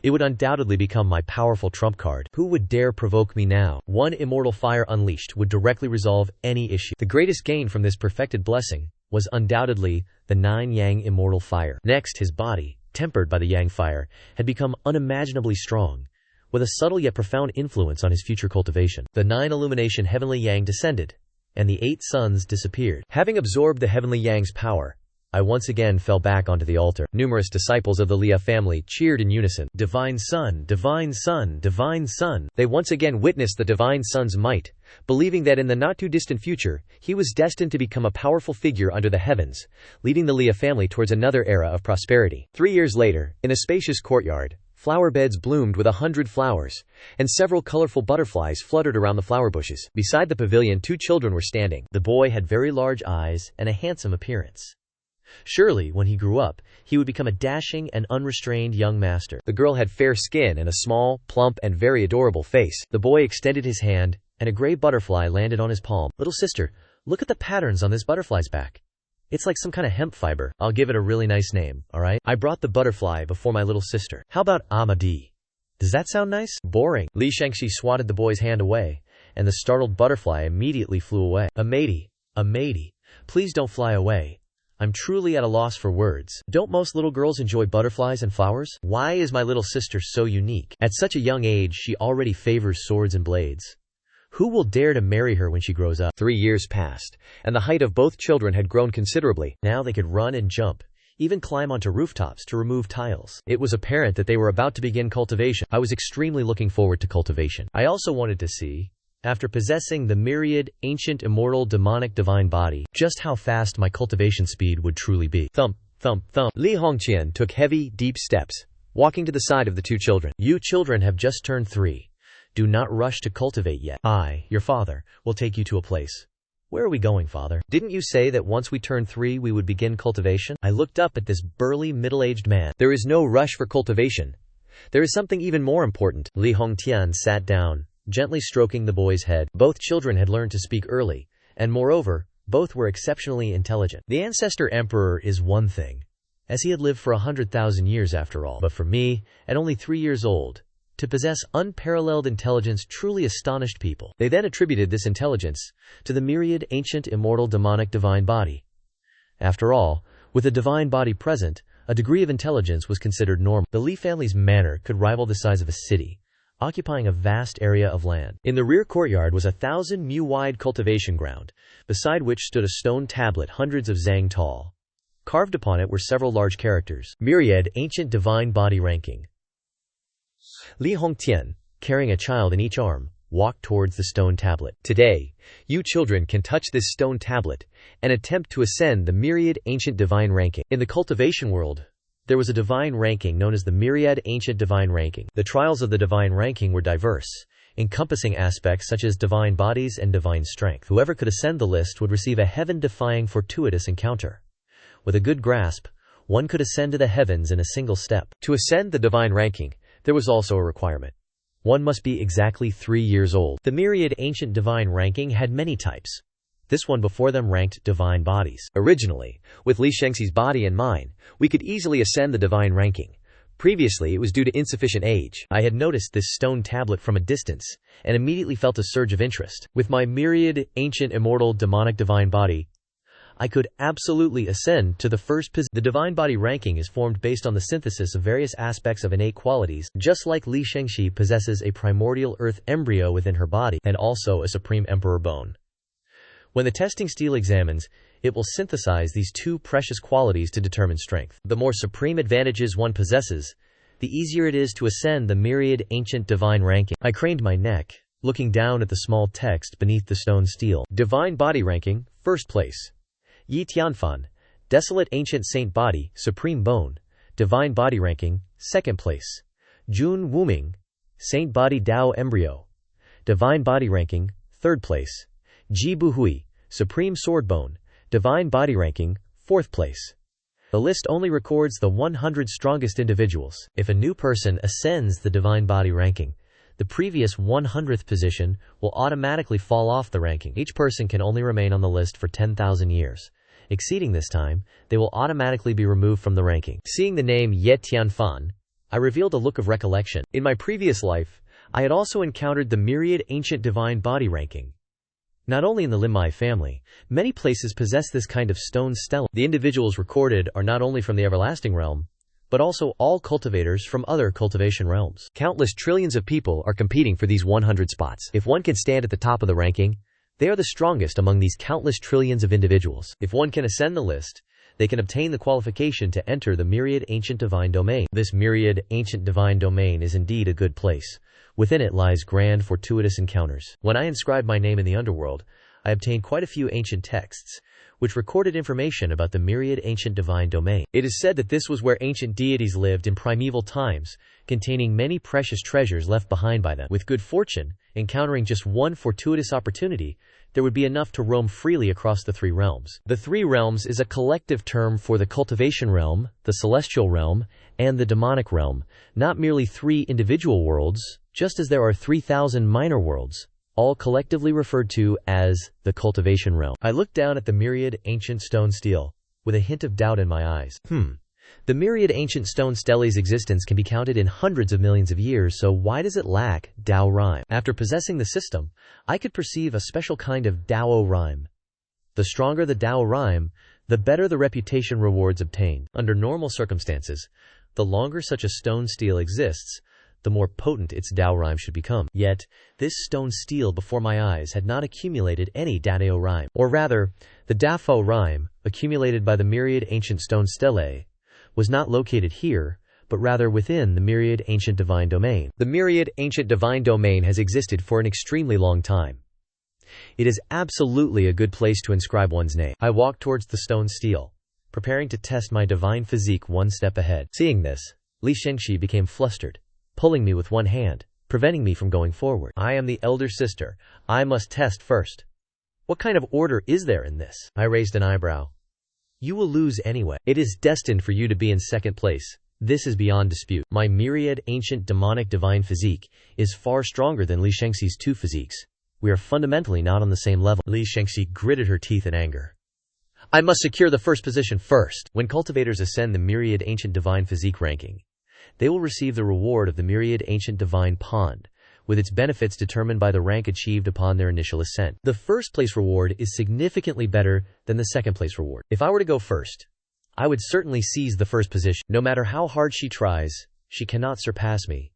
It would undoubtedly become my powerful trump card. Who would dare provoke me now? One immortal fire unleashed would directly resolve any issue. The greatest gain from this perfected blessing was undoubtedly the 9 yang immortal fire. Next, his body, tempered by the yang fire, had become unimaginably strong, with a subtle yet profound influence on his future cultivation. The 9 illumination heavenly yang descended, and the 8 suns disappeared. Having absorbed the heavenly yang's power, I once again fell back onto the altar. Numerous disciples of the Lia family cheered in unison. Divine Sun, Divine Sun, Divine Sun. They once again witnessed the Divine Sun's might, believing that in the not-too-distant future, he was destined to become a powerful figure under the heavens, leading the Lia family towards another era of prosperity. 3 years later, in a spacious courtyard, flower beds bloomed with 100 flowers, and several colorful butterflies fluttered around the flower bushes. Beside the pavilion, 2 children were standing. The boy had very large eyes and a handsome appearance. Surely, when he grew up, he would become a dashing and unrestrained young master. The girl had fair skin and a small, plump, and very adorable face. The boy extended his hand, and a gray butterfly landed on his palm. Little sister, look at the patterns on this butterfly's back. It's like some kind of hemp fiber. I'll give it a really nice name, alright? I brought the butterfly before my little sister. How about Amadi? Does that sound nice? Boring. Li Shangxi swatted the boy's hand away, and the startled butterfly immediately flew away. Amadi, please don't fly away. I'm truly at a loss for words. Don't most little girls enjoy butterflies and flowers? Why is my little sister so unique? At such a young age, she already favors swords and blades. Who will dare to marry her when she grows up? 3 years passed, and the height of both children had grown considerably. Now they could run and jump, even climb onto rooftops to remove tiles. It was apparent that they were about to begin cultivation. I was extremely looking forward to cultivation. I also wanted to see, after possessing the myriad, ancient, immortal, demonic, divine body, just how fast my cultivation speed would truly be. Thump, thump, thump. Li Hongqian took heavy, deep steps, walking to the side of the two children. You children have just turned 3. Do not rush to cultivate yet. I, your father, will take you to a place. Where are we going, father? Didn't you say that once we turn 3 we would begin cultivation? I looked up at this burly, middle-aged man. There is no rush for cultivation. There is something even more important. Li Hongqian sat down, gently stroking the boy's head. Both children had learned to speak early, and moreover, both were exceptionally intelligent. The ancestor emperor is one thing, as he had lived for 100,000 years after all. But for me, at only 3 years old, to possess unparalleled intelligence truly astonished people. They then attributed this intelligence to the myriad, ancient, immortal, demonic, divine body. After all, with a divine body present, a degree of intelligence was considered normal. The Li family's manor could rival the size of a city, occupying a vast area of land. In the rear courtyard was a 1,000-mu-wide cultivation ground, beside which stood a stone tablet hundreds of zang tall. Carved upon it were several large characters. Myriad, ancient, divine body ranking. Li Hongqian, carrying a child in each arm, walked towards the stone tablet. Today, you children can touch this stone tablet and attempt to ascend the myriad, ancient, divine ranking. In the cultivation world, there was a divine ranking known as the myriad, ancient, divine ranking. The trials of the divine ranking were diverse, encompassing aspects such as divine bodies and divine strength. Whoever could ascend the list would receive a heaven-defying fortuitous encounter. With a good grasp, one could ascend to the heavens in a single step. To ascend the divine ranking, there was also a requirement. One must be exactly 3 years old. The myriad, ancient, divine ranking had many types. This one before them ranked divine bodies. Originally, with Li Shengxi's body and mine, we could easily ascend the divine ranking. Previously, it was due to insufficient age. I had noticed this stone tablet from a distance, and immediately felt a surge of interest. With my myriad, ancient, immortal, demonic, divine body, I could absolutely ascend to the first position. The divine body ranking is formed based on the synthesis of various aspects of innate qualities, just like Li Shengxi possesses a primordial earth embryo within her body, and also a supreme emperor bone. When the testing steel examines, it will synthesize these two precious qualities to determine strength. The more supreme advantages one possesses, the easier it is to ascend the myriad, ancient, divine ranking. I craned my neck, looking down at the small text beneath the stone steel. Divine body ranking, first place. Yi Tianfan, desolate ancient saint body, supreme bone. Divine body ranking, second place. Jun Wuming, saint body Dao embryo. Divine body ranking, third place. Ji Buhui, supreme sword bone. Divine body ranking, fourth place. The list only records the 100 strongest individuals. If a new person ascends the divine body ranking, the previous 100th position will automatically fall off the ranking. Each person can only remain on the list for 10,000 years. Exceeding this time, they will automatically be removed from the ranking. Seeing the name Ye Tianfan, I revealed a look of recollection. In my previous life, I had also encountered the myriad, ancient, divine body ranking. Not only in the Limai family, many places possess this kind of stone stela. The individuals recorded are not only from the everlasting realm, but also all cultivators from other cultivation realms. Countless trillions of people are competing for these 100 spots. If one can stand at the top of the ranking, they are the strongest among these countless trillions of individuals. If one can ascend the list, they can obtain the qualification to enter the myriad, ancient, divine domain. This myriad, ancient, divine domain is indeed a good place. Within it lies grand, fortuitous encounters. When I inscribed my name in the underworld, I obtained quite a few ancient texts, which recorded information about the myriad, ancient, divine domain. It is said that this was where ancient deities lived in primeval times, containing many precious treasures left behind by them. With good fortune, encountering just one fortuitous opportunity, there would be enough to roam freely across the 3 realms. The 3 realms is a collective term for the cultivation realm, the celestial realm, and the demonic realm, not merely 3 individual worlds, just as there are 3,000 minor worlds, all collectively referred to as the cultivation realm. I looked down at the myriad, ancient stone stele, with a hint of doubt in my eyes. The myriad, ancient stone stele's existence can be counted in hundreds of millions of years, so why does it lack Dao rhyme? After possessing the system, I could perceive a special kind of Dao rhyme. The stronger the Dao rhyme, the better the reputation rewards obtained. Under normal circumstances, the longer such a stone stele exists, the more potent its Dao rhyme should become. Yet, this stone stele before my eyes had not accumulated any Dateo rhyme. Or rather, the Dafo rhyme, accumulated by the myriad ancient stone stelae, was not located here, but rather within the myriad ancient divine domain. The myriad ancient divine domain has existed for an extremely long time. It is absolutely a good place to inscribe one's name. I walked towards the stone stele, preparing to test my divine physique one step ahead. Seeing this, Li Shengxi became flustered, pulling me with one hand, preventing me from going forward. I am the elder sister. I must test first. What kind of order is there in this? I raised an eyebrow. You will lose anyway. It is destined for you to be in second place. This is beyond dispute. My myriad ancient demonic divine physique is far stronger than Li Shengxi's two physiques. We are fundamentally not on the same level. Li Shengxi gritted her teeth in anger. I must secure the first position first. When cultivators ascend the myriad ancient divine physique ranking, they will receive the reward of the myriad ancient divine pond, with its benefits determined by the rank achieved upon their initial ascent. The first place reward is significantly better than the second place reward. If I were to go first, I would certainly seize the first position. No matter how hard she tries, she cannot surpass me.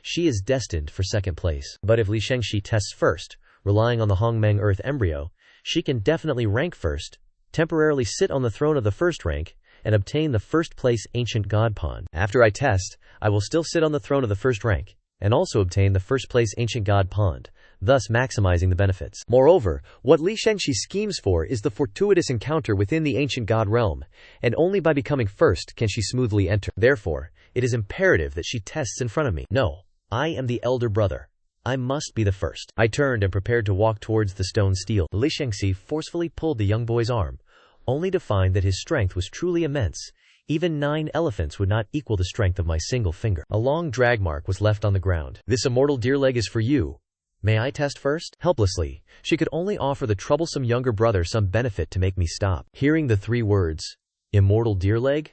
She is destined for second place. But if Li Shengxi tests first, relying on the Hongmeng Earth embryo, she can definitely rank first, temporarily sit on the throne of the first rank, and obtain the first place ancient god pond. After I test, I will still sit on the throne of the first rank, and also obtain the first place ancient god pond, thus maximizing the benefits. Moreover, what Li Shengxi schemes for is the fortuitous encounter within the ancient god realm, and only by becoming first can she smoothly enter. Therefore, it is imperative that she tests in front of me. No, I am the elder brother. I must be the first. I turned and prepared to walk towards the stone stele. Li Shengxi forcefully pulled the young boy's arm, only to find that his strength was truly immense. Even 9 elephants would not equal the strength of my single finger. A long drag mark was left on the ground. This immortal deer leg is for you. May I test first? Helplessly, she could only offer the troublesome younger brother some benefit to make me stop. Hearing the 3 words, immortal deer leg,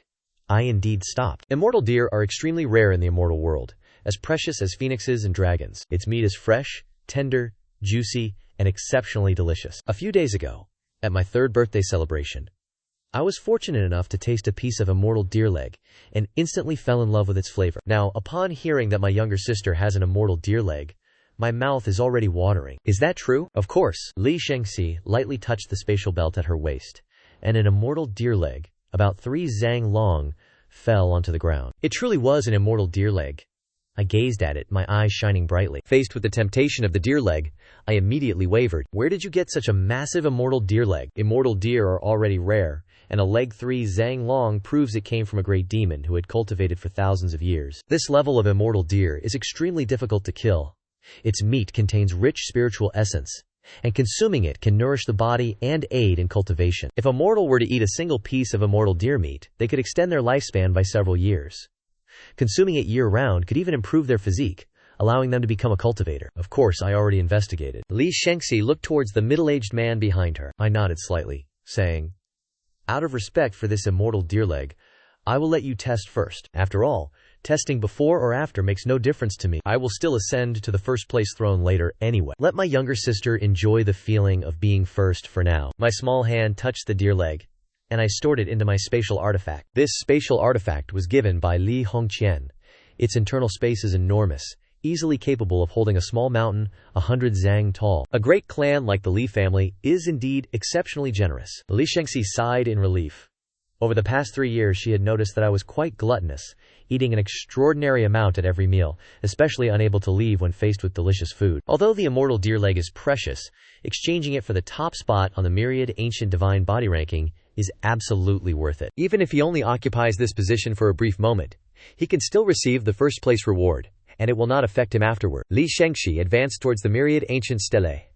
I indeed stopped. Immortal deer are extremely rare in the immortal world, as precious as phoenixes and dragons. Its meat is fresh, tender, juicy, and exceptionally delicious. A few days ago, at my 3rd birthday celebration, I was fortunate enough to taste a piece of immortal deer leg, and instantly fell in love with its flavor. Now, upon hearing that my younger sister has an immortal deer leg, my mouth is already watering. Is that true? Of course. Li Shengxi lightly touched the spatial belt at her waist, and an immortal deer leg, about 3 zang long, fell onto the ground. It truly was an immortal deer leg. I gazed at it, my eyes shining brightly. Faced with the temptation of the deer leg, I immediately wavered. Where did you get such a massive immortal deer leg? Immortal deer are already rare, and a leg 3 zang long proves it came from a great demon who had cultivated for thousands of years. This level of immortal deer is extremely difficult to kill. Its meat contains rich spiritual essence, and consuming it can nourish the body and aid in cultivation. If a mortal were to eat a single piece of immortal deer meat, they could extend their lifespan by several years. Consuming it year-round could even improve their physique, allowing them to become a cultivator. Of course, I already investigated. Li Shengxi looked towards the middle-aged man behind her. I nodded slightly, saying, out of respect for this immortal deer leg, I will let you test first. After all, testing before or after makes no difference to me. I will still ascend to the first place throne later anyway. Let my younger sister enjoy the feeling of being first for now. My small hand touched the deer leg, and I stored it into my spatial artifact. This spatial artifact was given by Li Hongqian. Its internal space is enormous, easily capable of holding a small mountain 100 zang tall. A great clan like the Li family is indeed exceptionally generous. Li Shengxi sighed in relief. Over the past 3 years she had noticed that I was quite gluttonous, eating an extraordinary amount at every meal, especially unable to leave when faced with delicious food. Although the immortal deer leg is precious, exchanging it for the top spot on the myriad ancient divine body ranking is absolutely worth it. Even if he only occupies this position for a brief moment, he can still receive the first place reward, and it will not affect him afterward. Li Shengxi advanced towards the myriad ancient stelae.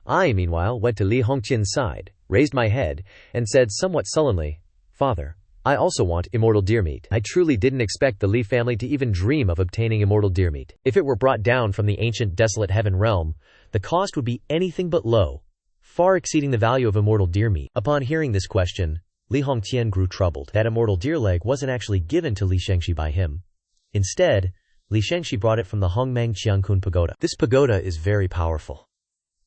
I, meanwhile, went to Li Hongqian's side, raised my head, and said somewhat sullenly, Father, I also want immortal deer meat. I truly didn't expect the Li family to even dream of obtaining immortal deer meat. If it were brought down from the ancient desolate heaven realm, the cost would be anything but low, far exceeding the value of immortal deer meat. Upon hearing this question, Li Hongqian grew troubled. That immortal deer leg wasn't actually given to Li Shengxi by him. Instead, Li Shengxi brought it from the Hongmeng Qiangkun pagoda. This pagoda is very powerful.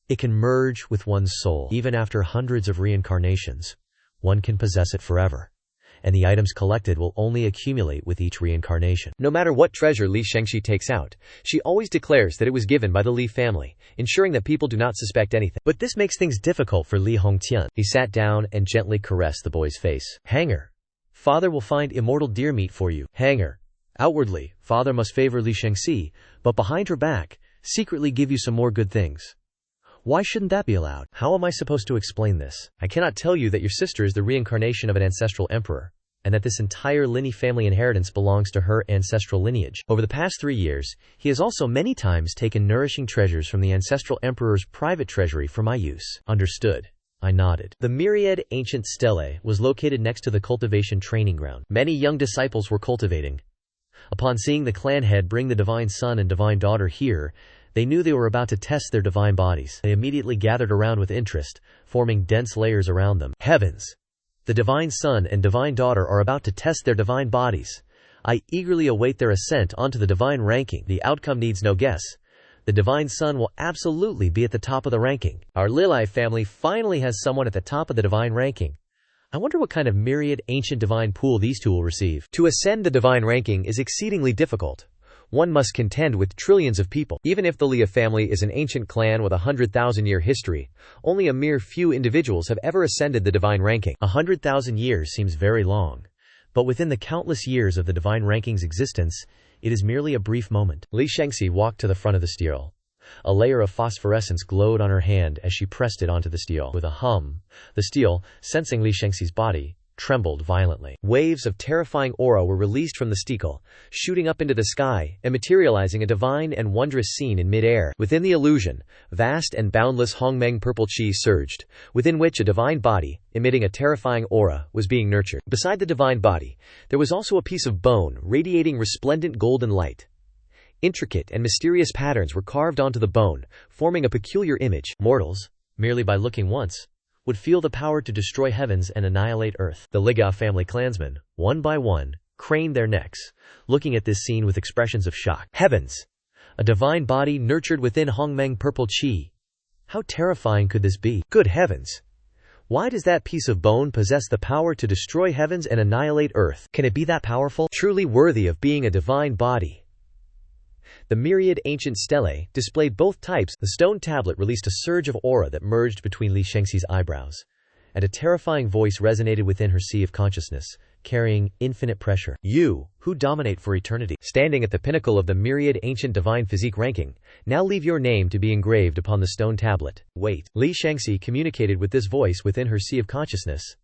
It can merge with one's soul. Even after hundreds of reincarnations, one can possess it forever. and the items collected will only accumulate with each reincarnation. No matter what treasure Li Shengxi takes out, she always declares that it was given by the Li family, ensuring that people do not suspect anything. But this makes things difficult for Li Hongtian. He sat down and gently caressed the boy's face. Hanger. Father will find immortal deer meat for you. Hanger. Outwardly, father must favor Li Shengxi, but behind her back, secretly give you some more good things. Why shouldn't that be allowed? How am I supposed to explain this? I cannot tell you that your sister is the reincarnation of an ancestral emperor, and that this entire Lini family inheritance belongs to her ancestral lineage. Over the past 3 years, he has also many times taken nourishing treasures from the ancestral emperor's private treasury for my use. Understood. I nodded. The myriad ancient stelae was located next to the cultivation training ground. Many young disciples were cultivating. Upon seeing the clan head bring the divine son and divine daughter here, they knew they were about to test their divine bodies. They immediately gathered around with interest, forming dense layers around them. Heavens! The divine son and divine daughter are about to test their divine bodies. I eagerly await their ascent onto the divine ranking. The outcome needs no guess. The divine son will absolutely be at the top of the ranking. Our Lilai family finally has someone at the top of the divine ranking. I wonder what kind of myriad ancient divine pool these two will receive. To ascend the divine ranking is exceedingly difficult. One must contend with trillions of people. Even if the Lia family is an ancient clan with 100,000-year history, only a mere few individuals have ever ascended the divine ranking. 100,000 years seems very long, but within the countless years of the divine ranking's existence, it is merely a brief moment. Li Shengxi walked to the front of the stele. A layer of phosphorescence glowed on her hand as she pressed it onto the stele. With a hum, the stele, sensing Li Shengxi's body, trembled violently. Waves of terrifying aura were released from the stele, shooting up into the sky and materializing a divine and wondrous scene in mid-air. Within the illusion, vast and boundless Hongmeng purple chi surged, within which a divine body, emitting a terrifying aura, was being nurtured. Beside the divine body, there was also a piece of bone radiating resplendent golden light. Intricate and mysterious patterns were carved onto the bone, forming a peculiar image. Mortals, merely by looking once, would feel the power to destroy heavens and annihilate earth. The Liga family clansmen, one by one, craned their necks, looking at this scene with expressions of shock. Heavens! A divine body nurtured within Hongmeng purple chi. How terrifying could this be? Good heavens! Why does that piece of bone possess the power to destroy heavens and annihilate earth? Can it be that powerful? Truly worthy of being a divine body. The myriad ancient stelae displayed both types. The stone tablet released a surge of aura that merged between Li Shengxi's eyebrows, and a terrifying voice resonated within her sea of consciousness, carrying infinite pressure. You, who dominate for eternity, standing at the pinnacle of the myriad ancient divine physique ranking, now leave your name to be engraved upon the stone tablet. Wait. Li Shengxi communicated with this voice within her sea of consciousness.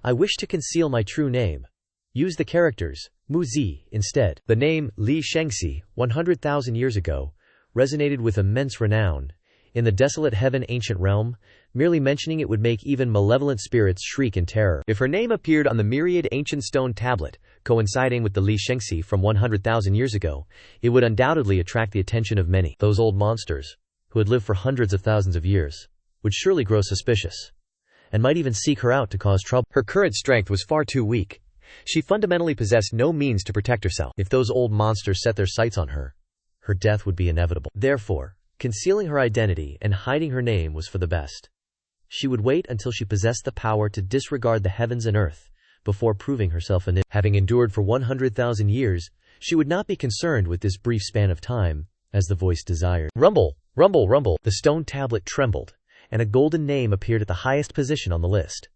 I wish to conceal my true name. Use the characters Mu Zi instead. The name Li Shengxi, 100,000 years ago, resonated with immense renown. In the desolate heaven ancient realm, merely mentioning it would make even malevolent spirits shriek in terror. If her name appeared on the myriad ancient stone tablet, coinciding with the Li Shengxi from 100,000 years ago, it would undoubtedly attract the attention of many. Those old monsters, who had lived for hundreds of thousands of years, would surely grow suspicious, and might even seek her out to cause trouble. Her current strength was far too weak. She fundamentally possessed no means to protect herself. If those old monsters set their sights on her, her death would be inevitable. Therefore, concealing her identity and hiding her name was for the best. She would wait until she possessed the power to disregard the heavens and earth before proving herself an. Having endured for 100,000 years, she would not be concerned with this brief span of time, as the voice desired. Rumble, rumble, rumble. The stone tablet trembled, and a golden name appeared at the highest position on the list.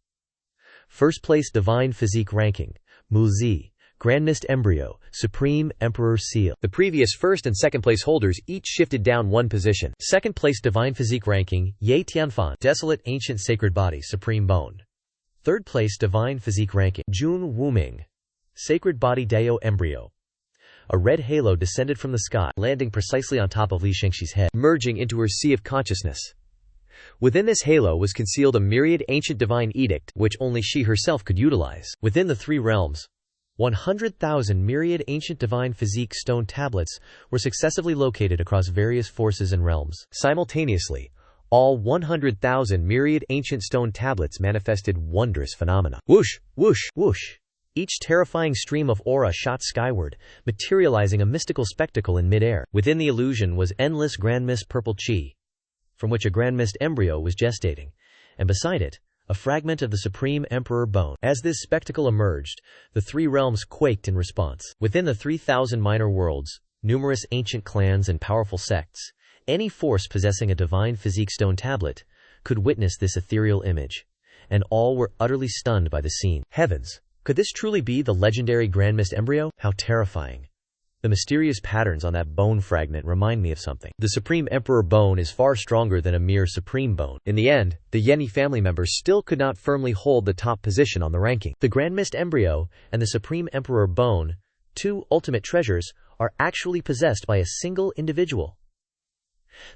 First place divine physique ranking. Mu Zi, Grand Mist Embryo, Supreme Emperor Seal. The previous first and second place holders each shifted down one position. Second place divine physique ranking, Ye Tianfan, Desolate Ancient Sacred Body, Supreme Bone. Third place divine physique ranking, Jun Wuming, Sacred Body Dao Embryo. A red halo descended from the sky, landing precisely on top of Li Shengxi's head, merging into her sea of consciousness. Within this halo was concealed a myriad ancient divine edict, which only she herself could utilize. Within the 3 realms, 100,000 myriad ancient divine physique stone tablets were successively located across various forces and realms. Simultaneously, all 100,000 myriad ancient stone tablets manifested wondrous phenomena. Whoosh, whoosh, whoosh. Each terrifying stream of aura shot skyward, materializing a mystical spectacle in midair. Within the illusion was endless grand mist purple chi, from which a grand mist embryo was gestating, and beside it, a fragment of the Supreme Emperor bone. As this spectacle emerged, the three realms quaked in response. Within the 3,000 minor worlds, numerous ancient clans and powerful sects, any force possessing a divine physique stone tablet, could witness this ethereal image, and all were utterly stunned by the scene. Heavens! Could this truly be the legendary Grandmist embryo? How terrifying. The mysterious patterns on that bone fragment remind me of something. The Supreme Emperor bone is far stronger than a mere Supreme bone. In the end, the Yeni family members still could not firmly hold the top position on the ranking. The Grandmist embryo and the Supreme Emperor bone, two ultimate treasures, are actually possessed by a single individual.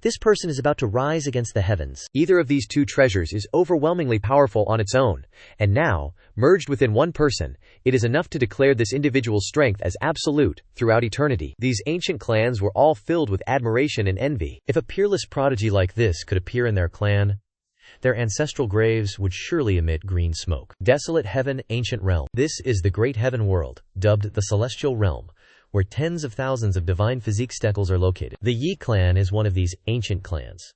This person is about to rise against the heavens. Either of these two treasures is overwhelmingly powerful on its own, and now, merged within one person, it is enough to declare this individual's strength as absolute throughout eternity. These ancient clans were all filled with admiration and envy. If a peerless prodigy like this could appear in their clan, their ancestral graves would surely emit green smoke. Desolate heaven, ancient realm. This is the great heaven world, dubbed the celestial realm, where tens of thousands of divine physique stecles are located. The Yi clan is one of these ancient clans,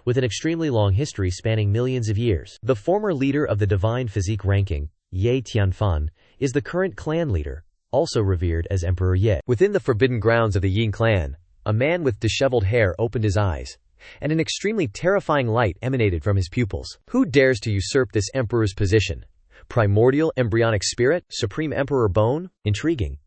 with an extremely long history spanning millions of years. The former leader of the divine physique ranking, Ye Tianfan, is the current clan leader, also revered as Emperor Ye. Within the forbidden grounds of the Yin clan, a man with disheveled hair opened his eyes, and an extremely terrifying light emanated from his pupils. Who dares to usurp this emperor's position? Primordial embryonic spirit, Supreme Emperor bone? Intriguing.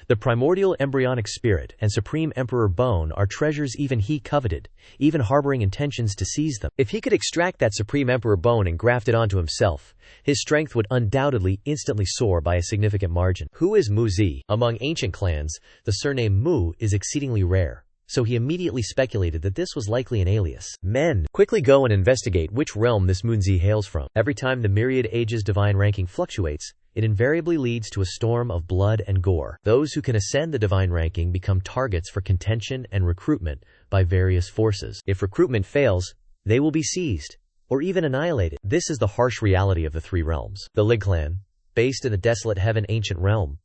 The primordial embryonic spirit and Supreme Emperor bone are treasures even he coveted, even harboring intentions to seize them. If he could extract that Supreme Emperor bone and graft it onto himself, his strength would undoubtedly instantly soar by a significant margin. Who is Mu Zi? Among ancient clans, the surname Mu is exceedingly rare, so he immediately speculated that this was likely an alias. Men, quickly go and investigate which realm this Mu Zi hails from. Every time the myriad ages divine ranking fluctuates, it invariably leads to a storm of blood and gore. Those who can ascend the divine ranking become targets for contention and recruitment by various forces. If recruitment fails, they will be seized, or even annihilated. This is the harsh reality of the three realms. The Lig clan, based in the desolate heaven ancient realm,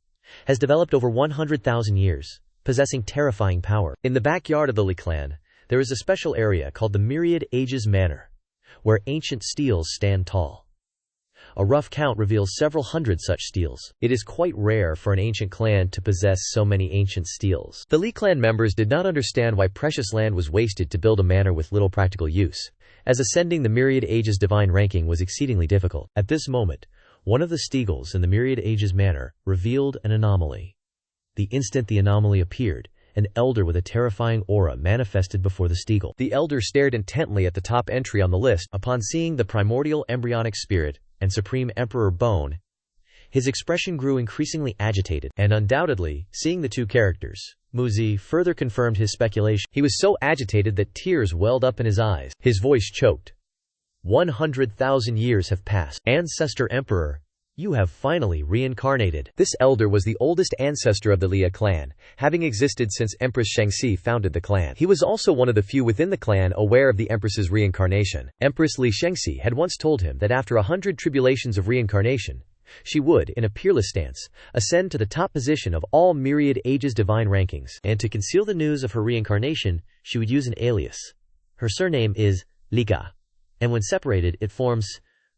has developed over 100,000 years, possessing terrifying power. In the backyard of the Lig clan, there is a special area called the Myriad Ages Manor, where ancient steels stand tall. A rough count reveals several hundred such steels. It is quite rare for an ancient clan to possess so many ancient steels. The Li clan members did not understand why precious land was wasted to build a manor with little practical use, as ascending the Myriad Ages divine ranking was exceedingly difficult. At this moment, one of the steagles in the Myriad Ages manor revealed an anomaly. The instant the anomaly appeared, an elder with a terrifying aura manifested before the steagle. The elder stared intently at the top entry on the list. Upon seeing the primordial embryonic spirit and Supreme Emperor bone, his expression grew increasingly agitated, and undoubtedly, seeing the two characters, Mu Zi further confirmed his speculation. He was so agitated that tears welled up in his eyes. His voice choked. 100,000 years have passed. Ancestor Emperor, you have finally reincarnated. This elder was the oldest ancestor of the Lia clan, having existed since Empress Shangxi founded the clan. He was also one of the few within the clan aware of the Empress's reincarnation. Empress Li Shangxi had once told him that after 100 tribulations of reincarnation, she would, in a peerless stance, ascend to the top position of all myriad ages divine rankings. And to conceal the news of her reincarnation, she would use an alias. Her surname is Liga, and when separated it forms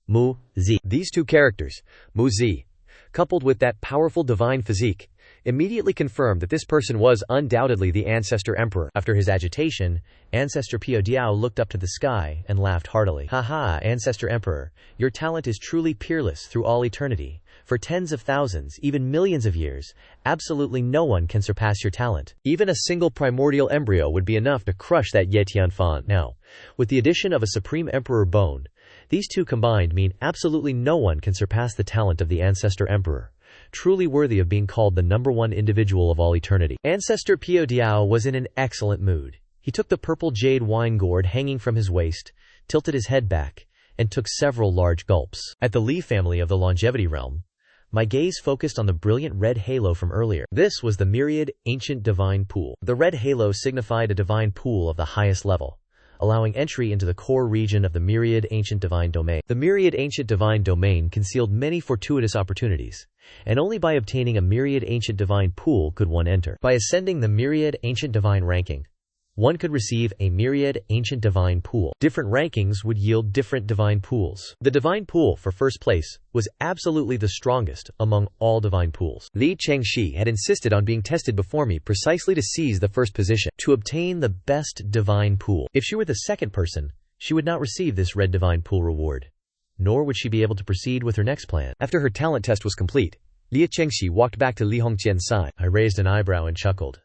Mu Zi. These two characters, Mu Zi, coupled with that powerful divine physique, immediately confirmed that this person was undoubtedly the ancestor emperor. After his agitation, Ancestor Piao Diao looked up to the sky and laughed heartily. Haha, Ancestor Emperor, your talent is truly peerless through all eternity. For tens of thousands, even millions of years, absolutely no one can surpass your talent. Even a single primordial embryo would be enough to crush that Ye Tianfan. Now, with the addition of a Supreme Emperor bone, these two combined mean absolutely no one can surpass the talent of the Ancestor Emperor, truly worthy of being called the #1 individual of all eternity. Ancestor Piao Diao was in an excellent mood. He took the purple jade wine gourd hanging from his waist, tilted his head back, and took several large gulps. At the Li family of the longevity realm, my gaze focused on the brilliant red halo from earlier. This was the myriad ancient divine pool. The red halo signified a divine pool of the highest level, allowing entry into the core region of the myriad ancient divine domain. The myriad ancient divine domain concealed many fortuitous opportunities, and only by obtaining a myriad ancient divine pool could one enter. By ascending the myriad ancient divine ranking, One could receive a myriad ancient divine pool. Different rankings would yield different divine pools. The divine pool for first place was absolutely the strongest among all divine pools. Li Chengxi had insisted on being tested before me precisely to seize the first position, to obtain the best divine pool. If she were the second person, she would not receive this red divine pool reward, nor would she be able to proceed with her next plan. After her talent test was complete, Li Chengxi walked back to Li Hongqian's side. I raised an eyebrow and chuckled.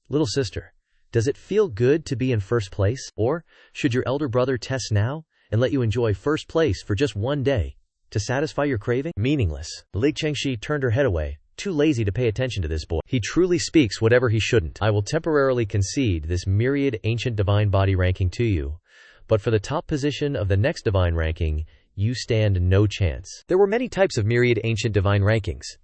Little sister, does it feel good to be in first place? Or should your elder brother test now and let you enjoy first place for just one day to satisfy your craving? Meaningless. Li Chengxi turned her head away, too lazy to pay attention to this boy. He truly speaks whatever he shouldn't. I will temporarily concede this myriad ancient divine body ranking to you, but for the top position of the next divine ranking, you stand no chance. There were many types of myriad ancient divine rankings.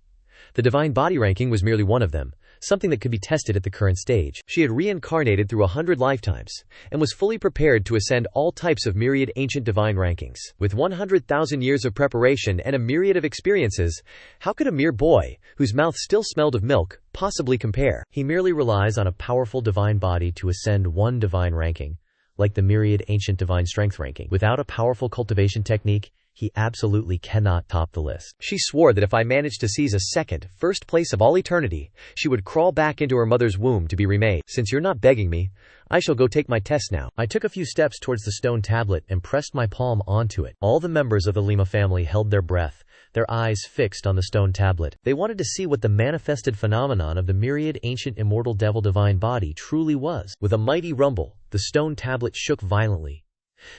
The divine body ranking was merely one of them, something that could be tested at the current stage. She had reincarnated through 100 lifetimes, and was fully prepared to ascend all types of myriad ancient divine rankings. With 100,000 years of preparation and a myriad of experiences, how could a mere boy, whose mouth still smelled of milk, possibly compare? He merely relies on a powerful divine body to ascend one divine ranking, like the myriad ancient divine strength ranking. Without a powerful cultivation technique, he absolutely cannot top the list. She swore that if I managed to seize a first place of all eternity, she would crawl back into her mother's womb to be remade. Since you're not begging me, I shall go take my test now. I took a few steps towards the stone tablet and pressed my palm onto it. All the members of the Lima family held their breath, their eyes fixed on the stone tablet. They wanted to see what the manifested phenomenon of the myriad ancient immortal devil divine body truly was. With a mighty rumble, the stone tablet shook violently.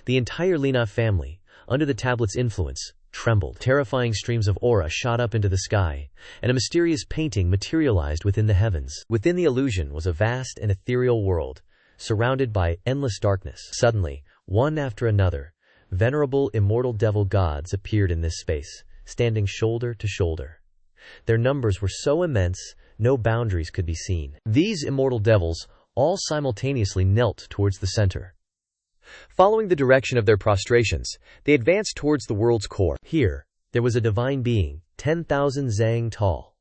The entire Lina family, under the tablet's influence, trembled. Terrifying streams of aura shot up into the sky, and a mysterious painting materialized within the heavens. Within the illusion was a vast and ethereal world, surrounded by endless darkness. Suddenly, one after another, venerable immortal devil gods appeared in this space, standing shoulder to shoulder. Their numbers were so immense, no boundaries could be seen. These immortal devils all simultaneously knelt towards the center. Following the direction of their prostrations, they advanced towards the world's core. Here, there was a divine being, 10,000 zang tall.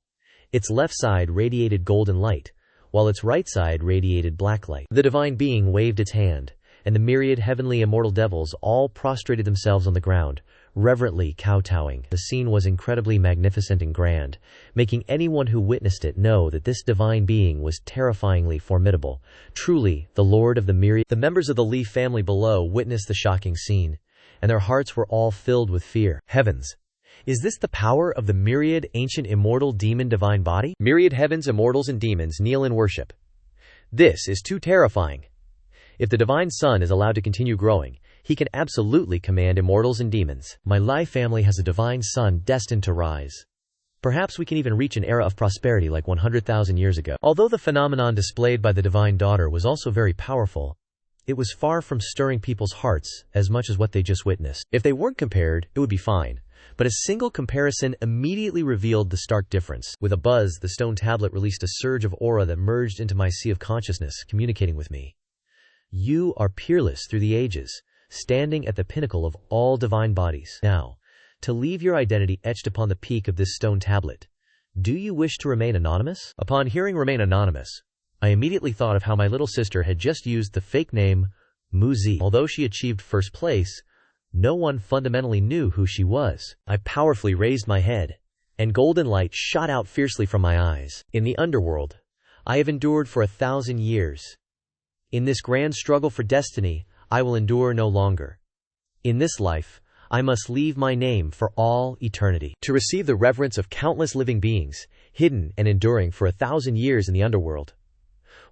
Its left side radiated golden light, while its right side radiated black light. The divine being waved its hand, and the myriad heavenly immortal devils all prostrated themselves on the ground, reverently kowtowing. The scene was incredibly magnificent and grand, making anyone who witnessed it know that this divine being was terrifyingly formidable. Truly, the Lord of the myriad. The members of the Li family below witnessed the shocking scene, and their hearts were all filled with fear. Heavens! Is this the power of the myriad ancient immortal demon divine body? Myriad heavens, immortals, and demons kneel in worship. This is too terrifying. If the divine son is allowed to continue growing, he can absolutely command immortals and demons. My Lai family has a divine son destined to rise. Perhaps we can even reach an era of prosperity like 100,000 years ago. Although the phenomenon displayed by the divine daughter was also very powerful, it was far from stirring people's hearts as much as what they just witnessed. If they weren't compared, it would be fine. But a single comparison immediately revealed the stark difference. With a buzz, the stone tablet released a surge of aura that merged into my sea of consciousness, communicating with me. You are peerless through the ages, standing at the pinnacle of all divine bodies. Now, to leave your identity etched upon the peak of this stone tablet, do you wish to remain anonymous? Upon hearing remain anonymous, I immediately thought of how my little sister had just used the fake name Muzi. Although she achieved first place, no one fundamentally knew who she was. I powerfully raised my head, and golden light shot out fiercely from my eyes. In the underworld, I have endured for 1,000 years. In this grand struggle for destiny, I will endure no longer. In this life, I must leave my name for all eternity. To receive the reverence of countless living beings, hidden and enduring for 1,000 years in the underworld.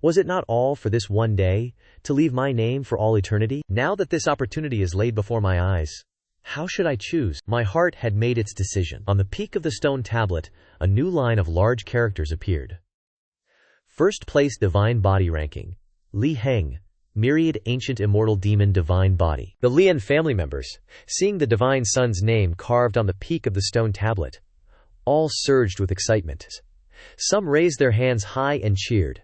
Was it not all for this one day, to leave my name for all eternity? Now that this opportunity is laid before my eyes, how should I choose? My heart had made its decision. On the peak of the stone tablet, a new line of large characters appeared. First place divine body ranking, Li Heng, myriad ancient immortal demon divine body. The Lian family members, seeing the divine son's name carved on the peak of the stone tablet, all surged with excitement. Some raised their hands high and cheered.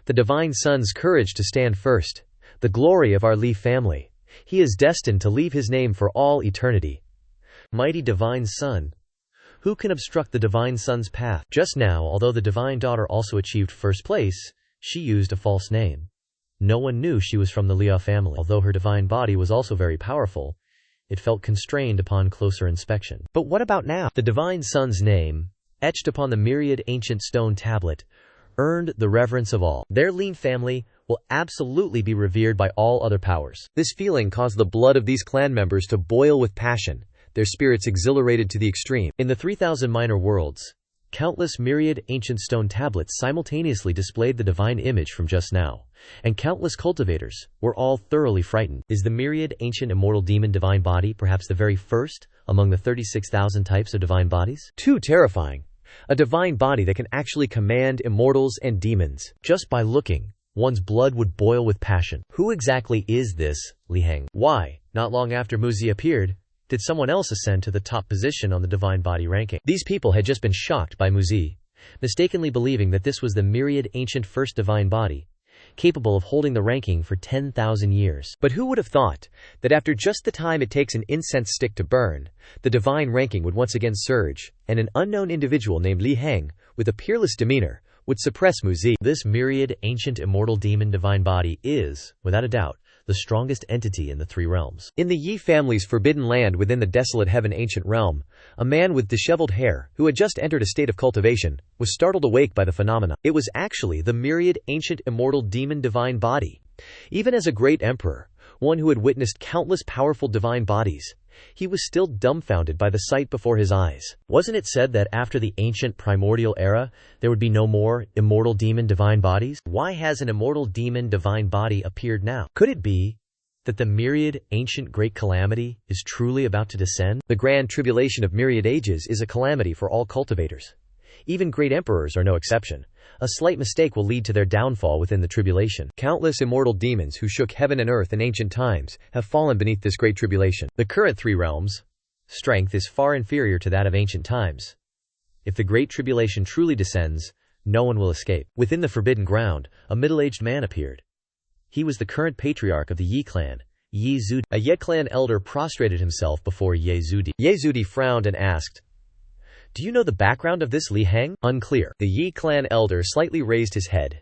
The divine son's courage to stand first, the glory of our Li family. He is destined to leave his name for all eternity. Mighty divine son. Who can obstruct the divine son's path? Just now, although the divine daughter also achieved first place, she used a false name. No one knew she was from the Liao family. Although her divine body was also very powerful, it felt constrained upon closer inspection. But what about now? The divine son's name, etched upon the myriad ancient stone tablet, earned the reverence of all. Their Lin family will absolutely be revered by all other powers. This feeling caused the blood of these clan members to boil with passion, their spirits exhilarated to the extreme. In the 3,000 minor worlds, countless myriad ancient stone tablets simultaneously displayed the divine image from just now, and countless cultivators were all thoroughly frightened. Is the myriad ancient immortal demon divine body perhaps the very first among the 36,000 types of divine bodies? Too terrifying. A divine body that can actually command immortals and demons. Just by looking, one's blood would boil with passion. Who exactly is this Li Heng? Why, not long after Muzi appeared, did someone else ascend to the top position on the divine body ranking? These people had just been shocked by Muzi, mistakenly believing that this was the myriad ancient first divine body, capable of holding the ranking for 10,000 years. But who would have thought that after just the time it takes an incense stick to burn, the divine ranking would once again surge, and an unknown individual named Li Heng, with a peerless demeanor, would suppress Muzi? This myriad ancient immortal demon divine body is, without a doubt, the strongest entity in the three realms. In the Yi family's forbidden land within the desolate heaven ancient realm, a man with disheveled hair, who had just entered a state of cultivation, was startled awake by the phenomena. It was actually the myriad ancient immortal demon divine body. Even as a great emperor, one who had witnessed countless powerful divine bodies, he was still dumbfounded by the sight before his eyes. Wasn't it said that after the ancient primordial era, there would be no more immortal demon divine bodies? Why has an immortal demon divine body appeared now? Could it be that the myriad ancient great calamity is truly about to descend? The grand tribulation of myriad ages is a calamity for all cultivators. Even great emperors are no exception. A slight mistake will lead to their downfall within the tribulation. Countless immortal demons who shook heaven and earth in ancient times have fallen beneath this great tribulation. The current three realms' strength is far inferior to that of ancient times. If the great tribulation truly descends, no one will escape. Within the forbidden ground, a middle-aged man appeared. He was the current patriarch of the Yi clan, Yi Zudi. A Ye clan elder prostrated himself before Ye Zudi. Ye Zudi frowned and asked, "Do you know the background of this Li Heng?" Unclear. The Yi clan elder slightly raised his head,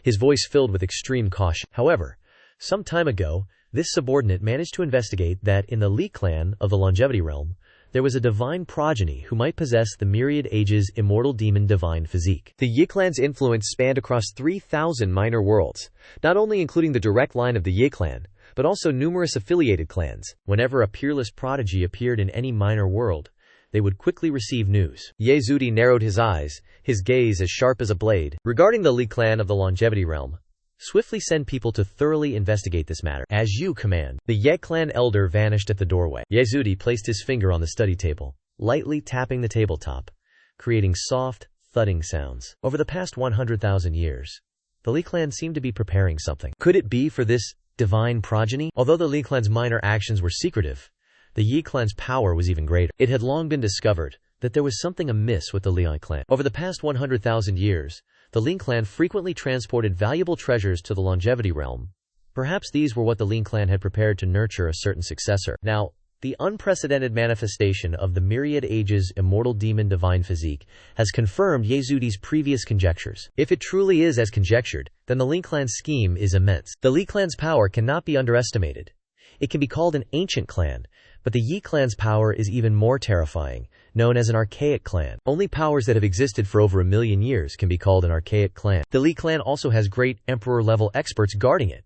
his voice filled with extreme caution. However, some time ago, this subordinate managed to investigate that in the Li clan of the longevity realm, there was a divine progeny who might possess the myriad ages immortal demon divine physique. The Yi clan's influence spanned across 3,000 minor worlds, not only including the direct line of the Yi clan, but also numerous affiliated clans. Whenever a peerless prodigy appeared in any minor world, they would quickly receive news. Ye Zudi narrowed his eyes, his gaze as sharp as a blade. Regarding the Li clan of the longevity realm, swiftly send people to thoroughly investigate this matter. As you command. The Ye clan elder vanished at the doorway. Ye Zudi placed his finger on the study table, lightly tapping the tabletop, creating soft, thudding sounds. Over the past 100,000 years, the Li clan seemed to be preparing something. Could it be for this divine progeny? Although the Li clan's minor actions were secretive, the Yi clan's power was even greater. It had long been discovered that there was something amiss with the Li clan. Over the past 100,000 years, the Li clan frequently transported valuable treasures to the longevity realm. Perhaps these were what the Li clan had prepared to nurture a certain successor. Now, the unprecedented manifestation of the myriad ages immortal demon divine physique has confirmed Ye Zudi's previous conjectures. If it truly is as conjectured, then the Li clan's scheme is immense. The Li clan's power cannot be underestimated. It can be called an ancient clan, but the Yi clan's power is even more terrifying, known as an archaic clan. Only powers that have existed for over 1,000,000 years can be called an archaic clan. The Li clan also has great emperor-level experts guarding it.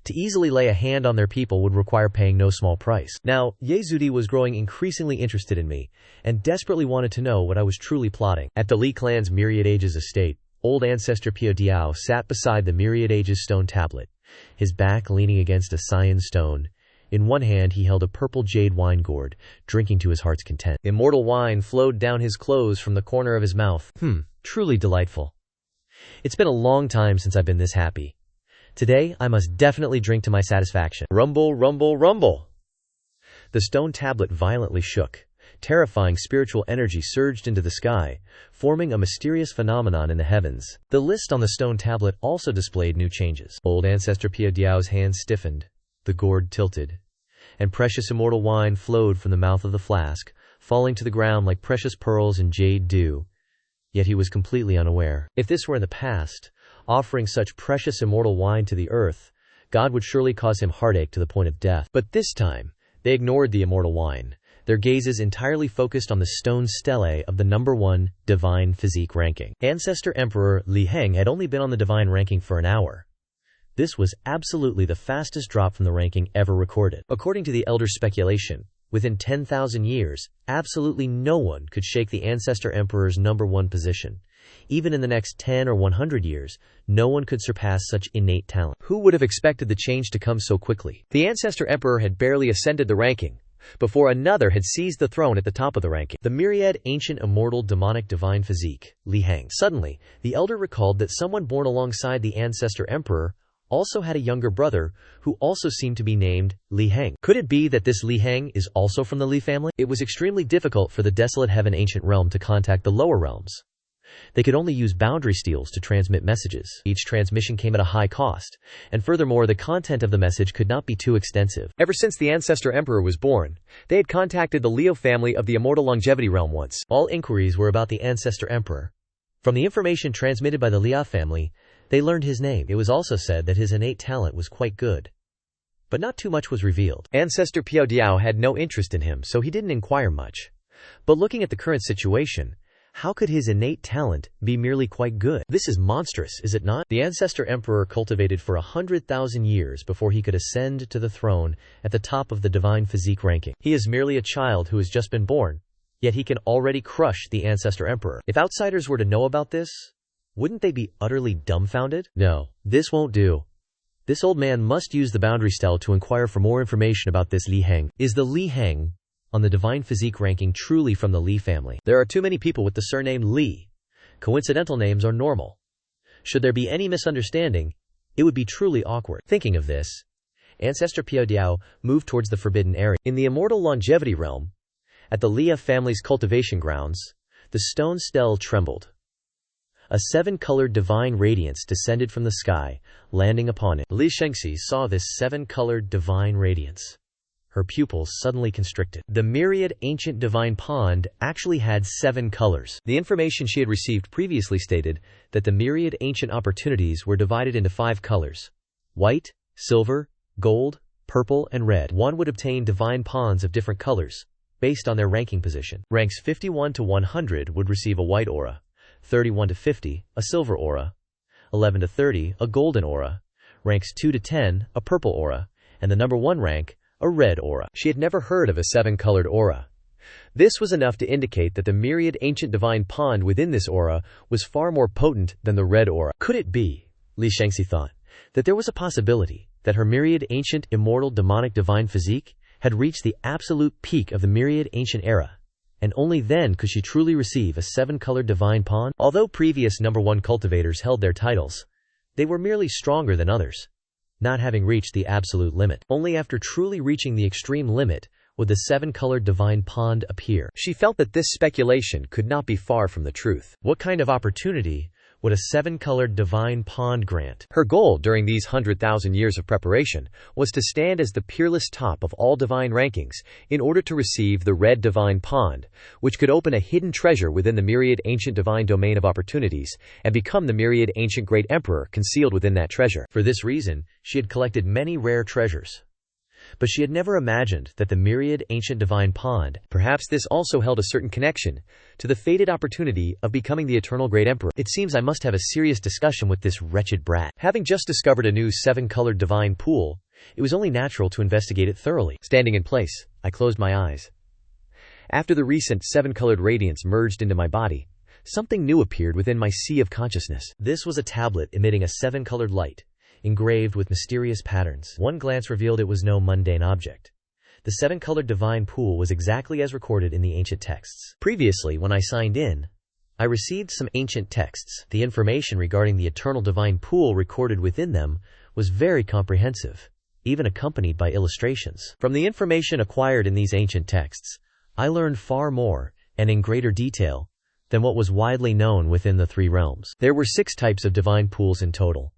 To easily lay a hand on their people would require paying no small price. Now, Ye Zudi was growing increasingly interested in me, and desperately wanted to know what I was truly plotting. At the Li clan's Myriad Ages estate, old ancestor Pio Diao sat beside the Myriad Ages stone tablet, his back leaning against a cyan stone. In one hand he held a purple jade wine gourd, drinking to his heart's content. Immortal wine flowed down his clothes from the corner of his mouth. Truly delightful. It's been a long time since I've been this happy. Today, I must definitely drink to my satisfaction. Rumble, rumble, rumble! The stone tablet violently shook. Terrifying spiritual energy surged into the sky, forming a mysterious phenomenon in the heavens. The list on the stone tablet also displayed new changes. Old ancestor Pio Diao's hands stiffened. The gourd tilted, and precious immortal wine flowed from the mouth of the flask, falling to the ground like precious pearls and jade dew. Yet he was completely unaware. If this were in the past, offering such precious immortal wine to the earth, God would surely cause him heartache to the point of death. But this time, they ignored the immortal wine. Their gazes entirely focused on the stone stelae of the number 1 divine physique ranking. Ancestor Emperor Li Heng had only been on the divine ranking for an hour. This was absolutely the fastest drop from the ranking ever recorded. According to the elder speculation, within 10,000 years, absolutely no one could shake the Ancestor Emperor's number 1 position. Even in the next 10 or 100 years, no one could surpass such innate talent. Who would have expected the change to come so quickly? The Ancestor Emperor had barely ascended the ranking before another had seized the throne at the top of the ranking. The myriad ancient immortal demonic divine physique, Li Heng. Suddenly, the elder recalled that someone born alongside the Ancestor Emperor also had a younger brother who also seemed to be named Li Heng. Could it be that this Li Heng is also from the Li family? It was extremely difficult for the desolate heaven ancient realm to contact the lower realms. They could only use boundary steels to transmit messages. Each transmission came at a high cost, and furthermore the content of the message could not be too extensive. Ever since the Ancestor Emperor was born, they had contacted the Leo family of the immortal longevity realm once. All inquiries were about the Ancestor Emperor. From the information transmitted by the Leo family, they learned his name. It was also said that his innate talent was quite good. But not too much was revealed. Ancestor Piao Diao had no interest in him, so he didn't inquire much. But looking at the current situation, how could his innate talent be merely quite good? This is monstrous, is it not? The Ancestor Emperor cultivated for 100,000 years before he could ascend to the throne at the top of the divine physique ranking. He is merely a child who has just been born, yet he can already crush the Ancestor Emperor. If outsiders were to know about this, wouldn't they be utterly dumbfounded? No, this won't do. This old man must use the boundary stele to inquire for more information about this Li Heng. Is the Li Heng on the divine physique ranking truly from the Li family? There are too many people with the surname Li. Coincidental names are normal. Should there be any misunderstanding, it would be truly awkward. Thinking of this, Ancestor Piao Diao moved towards the forbidden area. In the immortal longevity realm, at the Li family's cultivation grounds, the stone stele trembled. A 7-colored divine radiance descended from the sky, landing upon it. Li Shengxi saw this 7-colored divine radiance. Her pupils suddenly constricted. The myriad ancient divine pond actually had 7 colors. The information she had received previously stated that the myriad ancient opportunities were divided into 5 colors: white, silver, gold, purple, and red. One would obtain divine ponds of different colors, based on their ranking position. Ranks 51 to 100 would receive a white aura, 31 to 50, a silver aura, 11 to 30, a golden aura, ranks 2 to 10, a purple aura, and the number 1 rank, a red aura. She had never heard of a 7-colored aura. This was enough to indicate that the myriad ancient divine pond within this aura was far more potent than the red aura. Could it be, Li Shengxi thought, that there was a possibility that her myriad ancient immortal demonic divine physique had reached the absolute peak of the myriad ancient era, and only then could she truly receive a 7-colored divine pond? Although previous number 1 cultivators held their titles, they were merely stronger than others, not having reached the absolute limit. Only after truly reaching the extreme limit would the 7-colored divine pond appear. She felt that this speculation could not be far from the truth. What kind of opportunity would a 7-colored divine pond grant? Her goal during these 100,000 years of preparation was to stand as the peerless top of all divine rankings in order to receive the red divine pond, which could open a hidden treasure within the myriad ancient divine domain of opportunities and become the myriad ancient great emperor concealed within that treasure. For this reason, she had collected many rare treasures. But she had never imagined that the myriad ancient divine pond, perhaps this also held a certain connection to the fated opportunity of becoming the eternal great emperor. It seems I must have a serious discussion with this wretched brat. Having just discovered a new 7-colored divine pool, it was only natural to investigate it thoroughly. Standing in place, I closed my eyes. After the recent 7-colored radiance merged into my body, something new appeared within my sea of consciousness. This was a tablet emitting a 7-colored light, engraved with mysterious patterns. One glance revealed it was no mundane object. The 7-colored divine pool was exactly as recorded in the ancient texts. Previously, when I signed in, I received some ancient texts. The information regarding the eternal divine pool recorded within them was very comprehensive, even accompanied by illustrations. From the information acquired in these ancient texts, I learned far more, and in greater detail, than what was widely known within the 3 realms. There were 6 types of divine pools in total.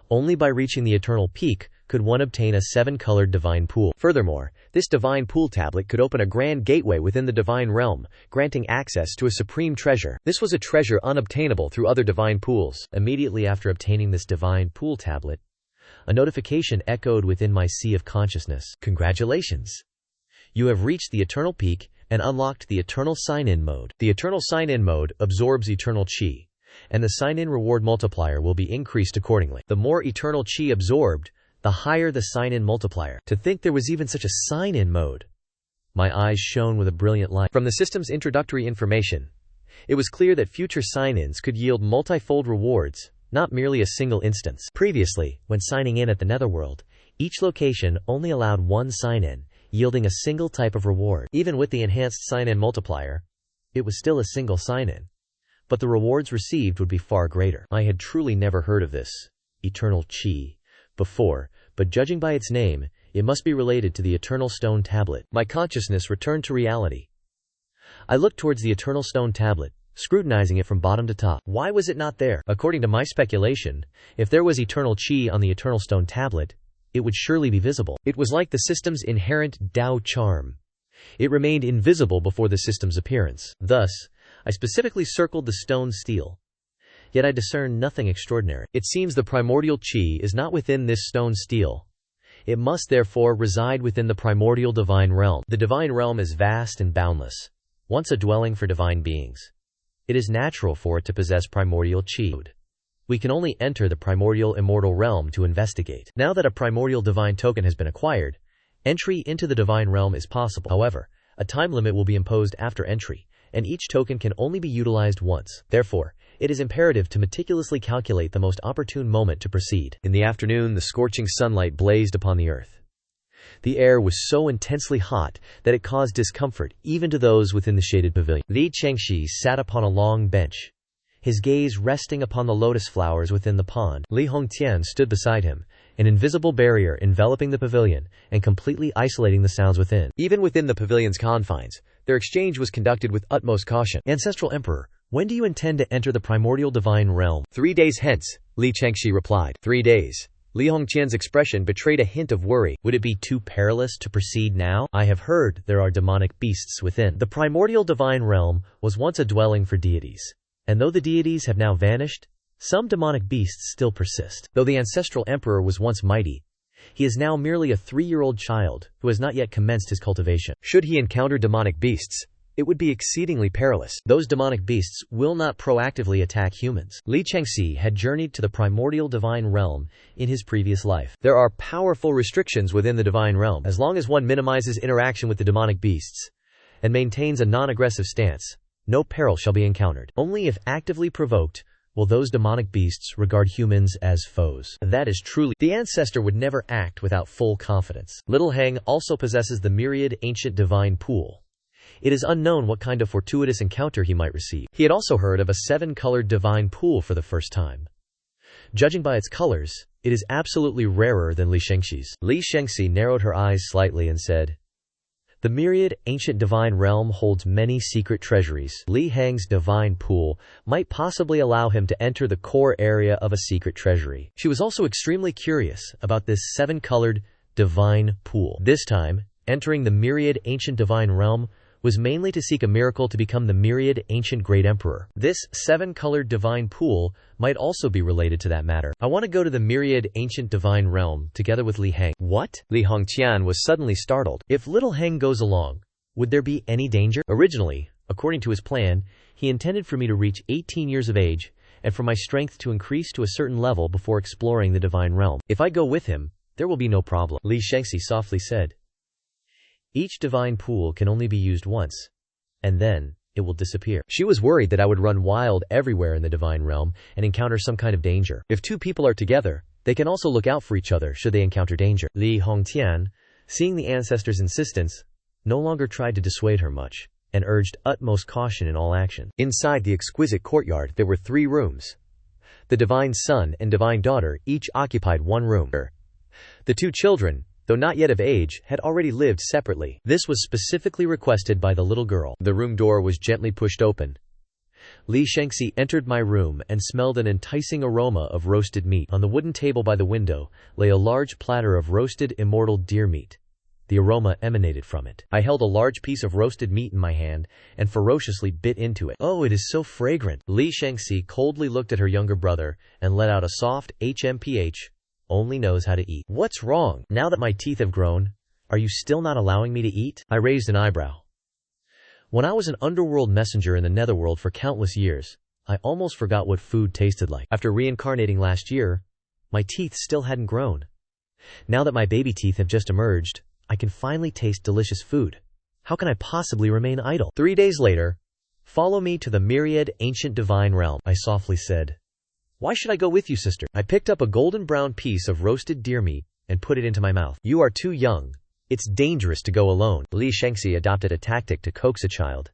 Only by reaching the eternal peak could one obtain a 7-colored divine pool. Furthermore, this divine pool tablet could open a grand gateway within the divine realm, granting access to a supreme treasure. This was a treasure unobtainable through other divine pools. Immediately after obtaining this divine pool tablet, A notification echoed within my sea of consciousness. Congratulations! You have reached the eternal peak and unlocked the eternal sign-in mode. The eternal sign-in mode absorbs eternal chi, and the sign-in reward multiplier will be increased accordingly. The more eternal chi absorbed, the higher the sign-in multiplier. To think there was even such a sign-in mode! My eyes shone with a brilliant light. From the system's introductory information, it was clear that future sign-ins could yield multifold rewards, not merely a single instance. Previously, when signing in at the Netherworld, each location only allowed one sign-in, yielding a single type of reward. Even with the enhanced sign-in multiplier, it was still a single sign-in, but the rewards received would be far greater. I had truly never heard of this eternal chi before, but judging by its name, it must be related to the eternal stone tablet. My consciousness returned to reality. I looked towards the eternal stone tablet, scrutinizing it from bottom to top. Why was it not there? According to my speculation, if there was eternal chi on the eternal stone tablet, it would surely be visible. It was like the system's inherent Tao charm. It remained invisible before the system's appearance. Thus, I specifically circled the stone stele. Yet I discerned nothing extraordinary. It seems the primordial chi is not within this stone stele. It must therefore reside within the primordial divine realm. The divine realm is vast and boundless, once a dwelling for divine beings. It is natural for it to possess primordial chi. We can only enter the primordial immortal realm to investigate. Now that a primordial divine token has been acquired, entry into the divine realm is possible. However, a time limit will be imposed after entry, and each token can only be utilized once. Therefore, it is imperative to meticulously calculate the most opportune moment to proceed. In the afternoon, the scorching sunlight blazed upon the earth. The air was so intensely hot that it caused discomfort even to those within the shaded pavilion. Li Chengxi sat upon a long bench, his gaze resting upon the lotus flowers within the pond. Li Hongtian stood beside him, an invisible barrier enveloping the pavilion and completely isolating the sounds within. Even within the pavilion's confines, their exchange was conducted with utmost caution. Ancestral Emperor, when do you intend to enter the primordial divine realm? 3 days hence, Li Chengxi replied. 3 days. Li Hongtian's expression betrayed a hint of worry. Would it be too perilous to proceed now? I have heard there are demonic beasts within. The primordial divine realm was once a dwelling for deities, and though the deities have now vanished, some demonic beasts still persist. Though the ancestral emperor was once mighty, he is now merely a 3-year-old child who has not yet commenced his cultivation. Should he encounter demonic beasts, it would be exceedingly perilous. Those demonic beasts will not proactively attack humans. Li Chengxi had journeyed to the primordial divine realm in his previous life. There are powerful restrictions within the divine realm. As long as one minimizes interaction with the demonic beasts and maintains a non-aggressive stance, no peril shall be encountered. Only if actively provoked will those demonic beasts regard humans as foes. That is truly. The ancestor would never act without full confidence. Little Heng also possesses the myriad ancient divine pool. It is unknown what kind of fortuitous encounter he might receive. He had also heard of a 7-colored divine pool for the first time. Judging by its colors, it is absolutely rarer than Li Shengxi's. Li Shengxi narrowed her eyes slightly and said, "The myriad ancient divine realm holds many secret treasuries. Li Heng's divine pool might possibly allow him to enter the core area of a secret treasury." She was also extremely curious about this 7-colored divine pool. This time, entering the myriad ancient divine realm was mainly to seek a miracle to become the myriad ancient great emperor. This 7-colored divine pool might also be related to that matter. I want to go to the myriad ancient divine realm together with Li Heng. What? Li Hongtian was suddenly startled. If little Heng goes along, would there be any danger? Originally, according to his plan, he intended for me to reach 18 years of age and for my strength to increase to a certain level before exploring the divine realm. If I go with him, there will be no problem. Li Shengxi softly said, "Each divine pool can only be used once, and then it will disappear." She was worried that I would run wild everywhere in the divine realm and encounter some kind of danger. If 2 people are together, they can also look out for each other should they encounter danger. Li Hongtian, seeing the ancestor's insistence, no longer tried to dissuade her much, and urged utmost caution in all action. Inside the exquisite courtyard there were 3 rooms. The divine son and divine daughter each occupied 1 room. The 2 children, though not yet of age, had already lived separately. This was specifically requested by the little girl. The room door was gently pushed open. Li Shengxi entered my room and smelled an enticing aroma of roasted meat. On the wooden table by the window lay a large platter of roasted immortal deer meat. The aroma emanated from it. I held a large piece of roasted meat in my hand and ferociously bit into it. "Oh, it is so fragrant." Li Shengxi coldly looked at her younger brother and let out a soft HMPH only knows how to eat. What's wrong? Now that my teeth have grown, are you still not allowing me to eat? I raised an eyebrow. When I was an underworld messenger in the netherworld for countless years, I almost forgot what food tasted like. After reincarnating last year, my teeth still hadn't grown. Now that my baby teeth have just emerged, I can finally taste delicious food. How can I possibly remain idle? 3 days later, follow me to the myriad ancient divine realm, I softly said. Why should I go with you, sister? I picked up a golden brown piece of roasted deer meat and put it into my mouth. You are too young. It's dangerous to go alone. Li Shengxi adopted a tactic to coax a child.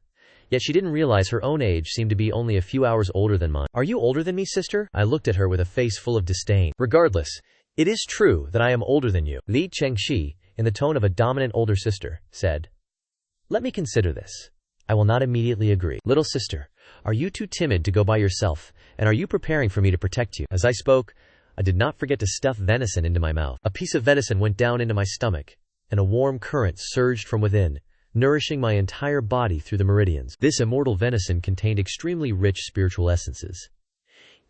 Yet she didn't realize her own age seemed to be only a few hours older than mine. Are you older than me, sister? I looked at her with a face full of disdain. Regardless, it is true that I am older than you. Li Chengxi, in the tone of a dominant older sister, said, Let me consider this. I will not immediately agree. Little sister, are you too timid to go by yourself, and are you preparing for me to protect you? As I spoke, I did not forget to stuff venison into my mouth. A piece of venison went down into my stomach, and a warm current surged from within, nourishing my entire body through the meridians. This immortal venison contained extremely rich spiritual essences.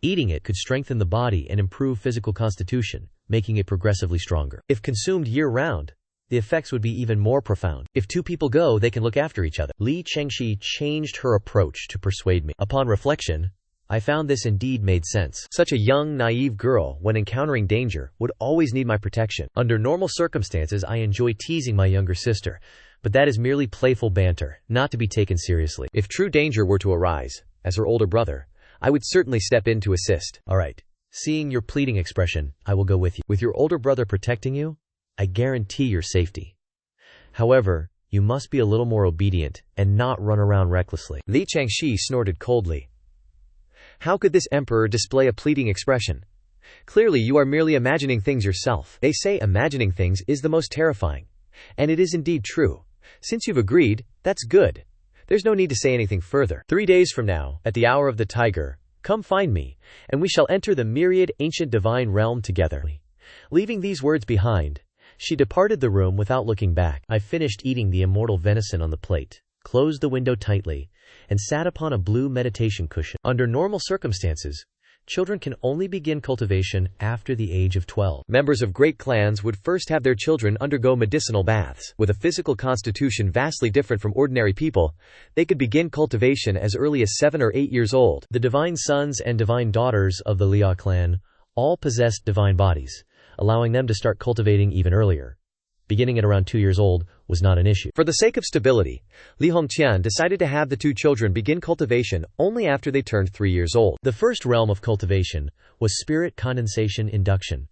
Eating it could strengthen the body and improve physical constitution, making it progressively stronger. If consumed year-round, the effects would be even more profound. If two people go, they can look after each other. Li Chengxi changed her approach to persuade me. Upon reflection, I found this indeed made sense. Such a young, naive girl, when encountering danger, would always need my protection. Under normal circumstances, I enjoy teasing my younger sister, but that is merely playful banter, not to be taken seriously. If true danger were to arise, as her older brother, I would certainly step in to assist. All right. Seeing your pleading expression, I will go with you. With your older brother protecting you, I guarantee your safety. However, you must be a little more obedient and not run around recklessly. Li Changxi snorted coldly. How could this emperor display a pleading expression? Clearly you are merely imagining things yourself. They say imagining things is the most terrifying. And it is indeed true. Since you've agreed, that's good. There's no need to say anything further. 3 days from now, at the hour of the tiger, come find me, and we shall enter the myriad ancient divine realm together. Leaving these words behind, she departed the room without looking back. I finished eating the immortal venison on the plate, closed the window tightly, and sat upon a blue meditation cushion. Under normal circumstances, children can only begin cultivation after the age of 12. Members of great clans would first have their children undergo medicinal baths. With a physical constitution vastly different from ordinary people, they could begin cultivation as early as 7 or 8 years old. The divine sons and divine daughters of the Liao clan all possessed divine bodies, allowing them to start cultivating even earlier. Beginning at around 2 years old was not an issue. For the sake of stability, Li Hongqian decided to have the two children begin cultivation only after they turned 3 years old. The first realm of cultivation was spirit condensation induction,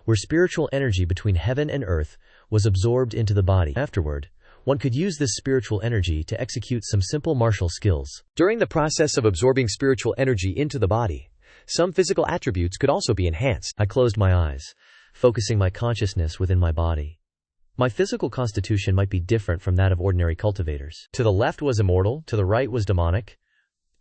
where spiritual energy between heaven and earth was absorbed into the body. Afterward, one could use this spiritual energy to execute some simple martial skills. During the process of absorbing spiritual energy into the body, some physical attributes could also be enhanced. I closed my eyes, focusing my consciousness within my body. My physical constitution might be different from that of ordinary cultivators. To the left was immortal, to the right was demonic.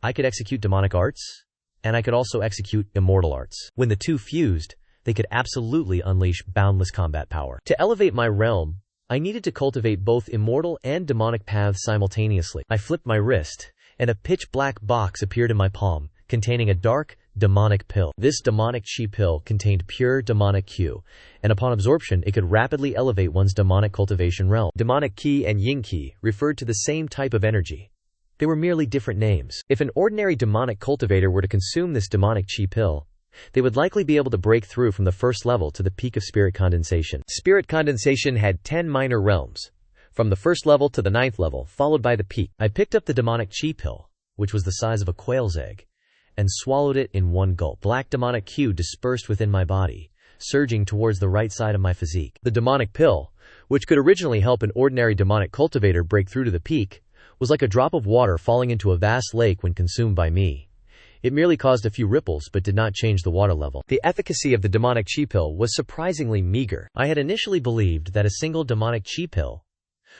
I could execute demonic arts, and I could also execute immortal arts. When the two fused, they could absolutely unleash boundless combat power. To elevate my realm, I needed to cultivate both immortal and demonic paths simultaneously. I flipped my wrist, and a pitch-black box appeared in my palm, containing a dark, demonic pill. This demonic chi pill contained pure demonic Q, and upon absorption it could rapidly elevate one's demonic cultivation realm. Demonic Qi and Yin Qi referred to the same type of energy. They were merely different names. If an ordinary demonic cultivator were to consume this demonic chi pill, they would likely be able to break through from the first level to the peak of spirit condensation. Spirit condensation had 10 minor realms, from the first level to the 9th level, followed by the peak. I picked up the demonic chi pill, which was the size of a quail's egg, and swallowed it in one gulp. Black demonic Q dispersed within my body, surging towards the right side of my physique. The demonic pill, which could originally help an ordinary demonic cultivator break through to the peak, was like a drop of water falling into a vast lake when consumed by me. It merely caused a few ripples but did not change the water level. The efficacy of the demonic chi pill was surprisingly meager. I had initially believed that a single demonic chi pill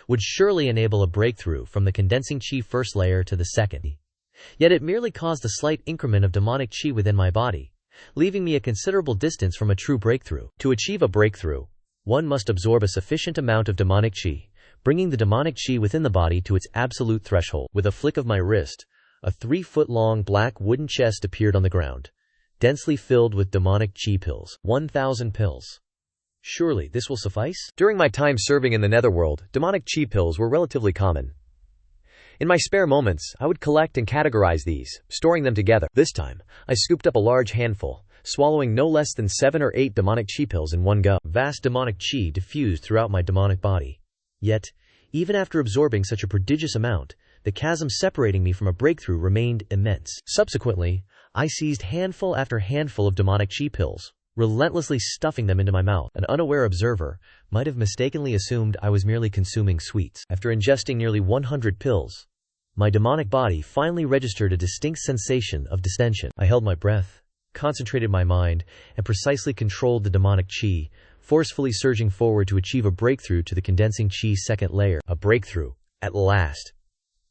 would surely enable a breakthrough from the condensing chi first layer to the second. Yet it merely caused a slight increment of demonic chi within my body, leaving me a considerable distance from a true breakthrough. To achieve a breakthrough, one must absorb a sufficient amount of demonic chi, bringing the demonic chi within the body to its absolute threshold. With a flick of my wrist, a 3-foot-long black wooden chest appeared on the ground, densely filled with demonic chi pills. 1,000 pills. Surely this will suffice? During my time serving in the netherworld, demonic chi pills were relatively common. In my spare moments, I would collect and categorize these, storing them together. This time, I scooped up a large handful, swallowing no less than 7 or 8 demonic chi pills in one go. Vast demonic chi diffused throughout my demonic body. Yet, even after absorbing such a prodigious amount, the chasm separating me from a breakthrough remained immense. Subsequently, I seized handful after handful of demonic chi pills, relentlessly stuffing them into my mouth. An unaware observer might have mistakenly assumed I was merely consuming sweets. After ingesting nearly 100 pills, my demonic body finally registered a distinct sensation of distension. I held my breath, concentrated my mind, and precisely controlled the demonic chi, forcefully surging forward to achieve a breakthrough to the condensing chi's second layer. A breakthrough. At last.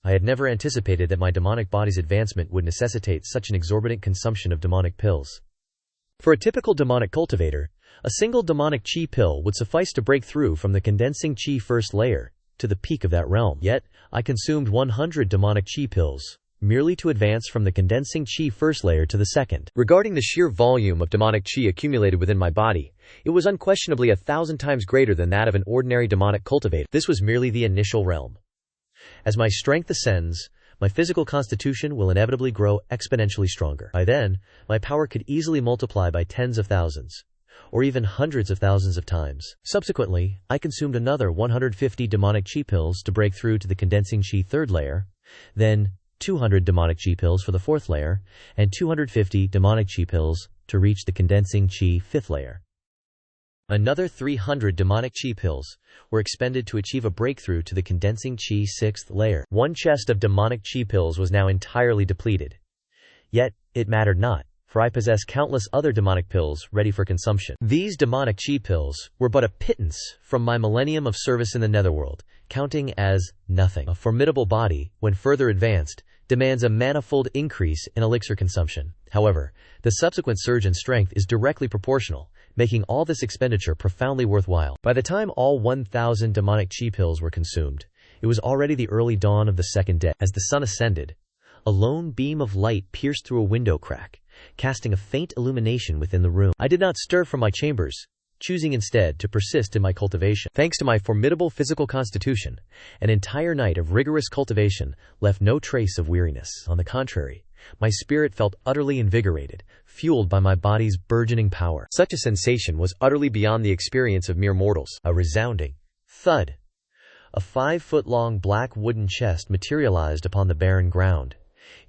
I had never anticipated that my demonic body's advancement would necessitate such an exorbitant consumption of demonic pills. For a typical demonic cultivator, a single demonic chi pill would suffice to break through from the condensing chi first layer to the peak of that realm. Yet, I consumed 100 demonic chi pills, merely to advance from the condensing chi first layer to the second. Regarding the sheer volume of demonic chi accumulated within my body, it was unquestionably 1,000 times greater than that of an ordinary demonic cultivator. This was merely the initial realm. As my strength ascends, my physical constitution will inevitably grow exponentially stronger. By then, my power could easily multiply by tens of thousands, or even hundreds of thousands of times. Subsequently, I consumed another 150 demonic chi pills to break through to the condensing chi third layer, then 200 demonic chi pills for the fourth layer, and 250 demonic chi pills to reach the condensing chi fifth layer. Another 300 demonic chi pills were expended to achieve a breakthrough to the condensing chi sixth layer. One chest of demonic chi pills was now entirely depleted. Yet, it mattered not, for I possess countless other demonic pills ready for consumption. These demonic chi pills were but a pittance from my millennium of service in the netherworld, counting as nothing. A formidable body, when further advanced, demands a manifold increase in elixir consumption. However, the subsequent surge in strength is directly proportional, making all this expenditure profoundly worthwhile. By the time all 1,000 demonic chi pills were consumed, it was already the early dawn of the second day. As the sun ascended, a lone beam of light pierced through a window crack, casting a faint illumination within the room. I did not stir from my chambers, choosing instead to persist in my cultivation. Thanks to my formidable physical constitution, an entire night of rigorous cultivation left no trace of weariness. On the contrary, my spirit felt utterly invigorated, fueled by my body's burgeoning power. Such a sensation was utterly beyond the experience of mere mortals. A resounding thud. A 5-foot-long black wooden chest materialized upon the barren ground.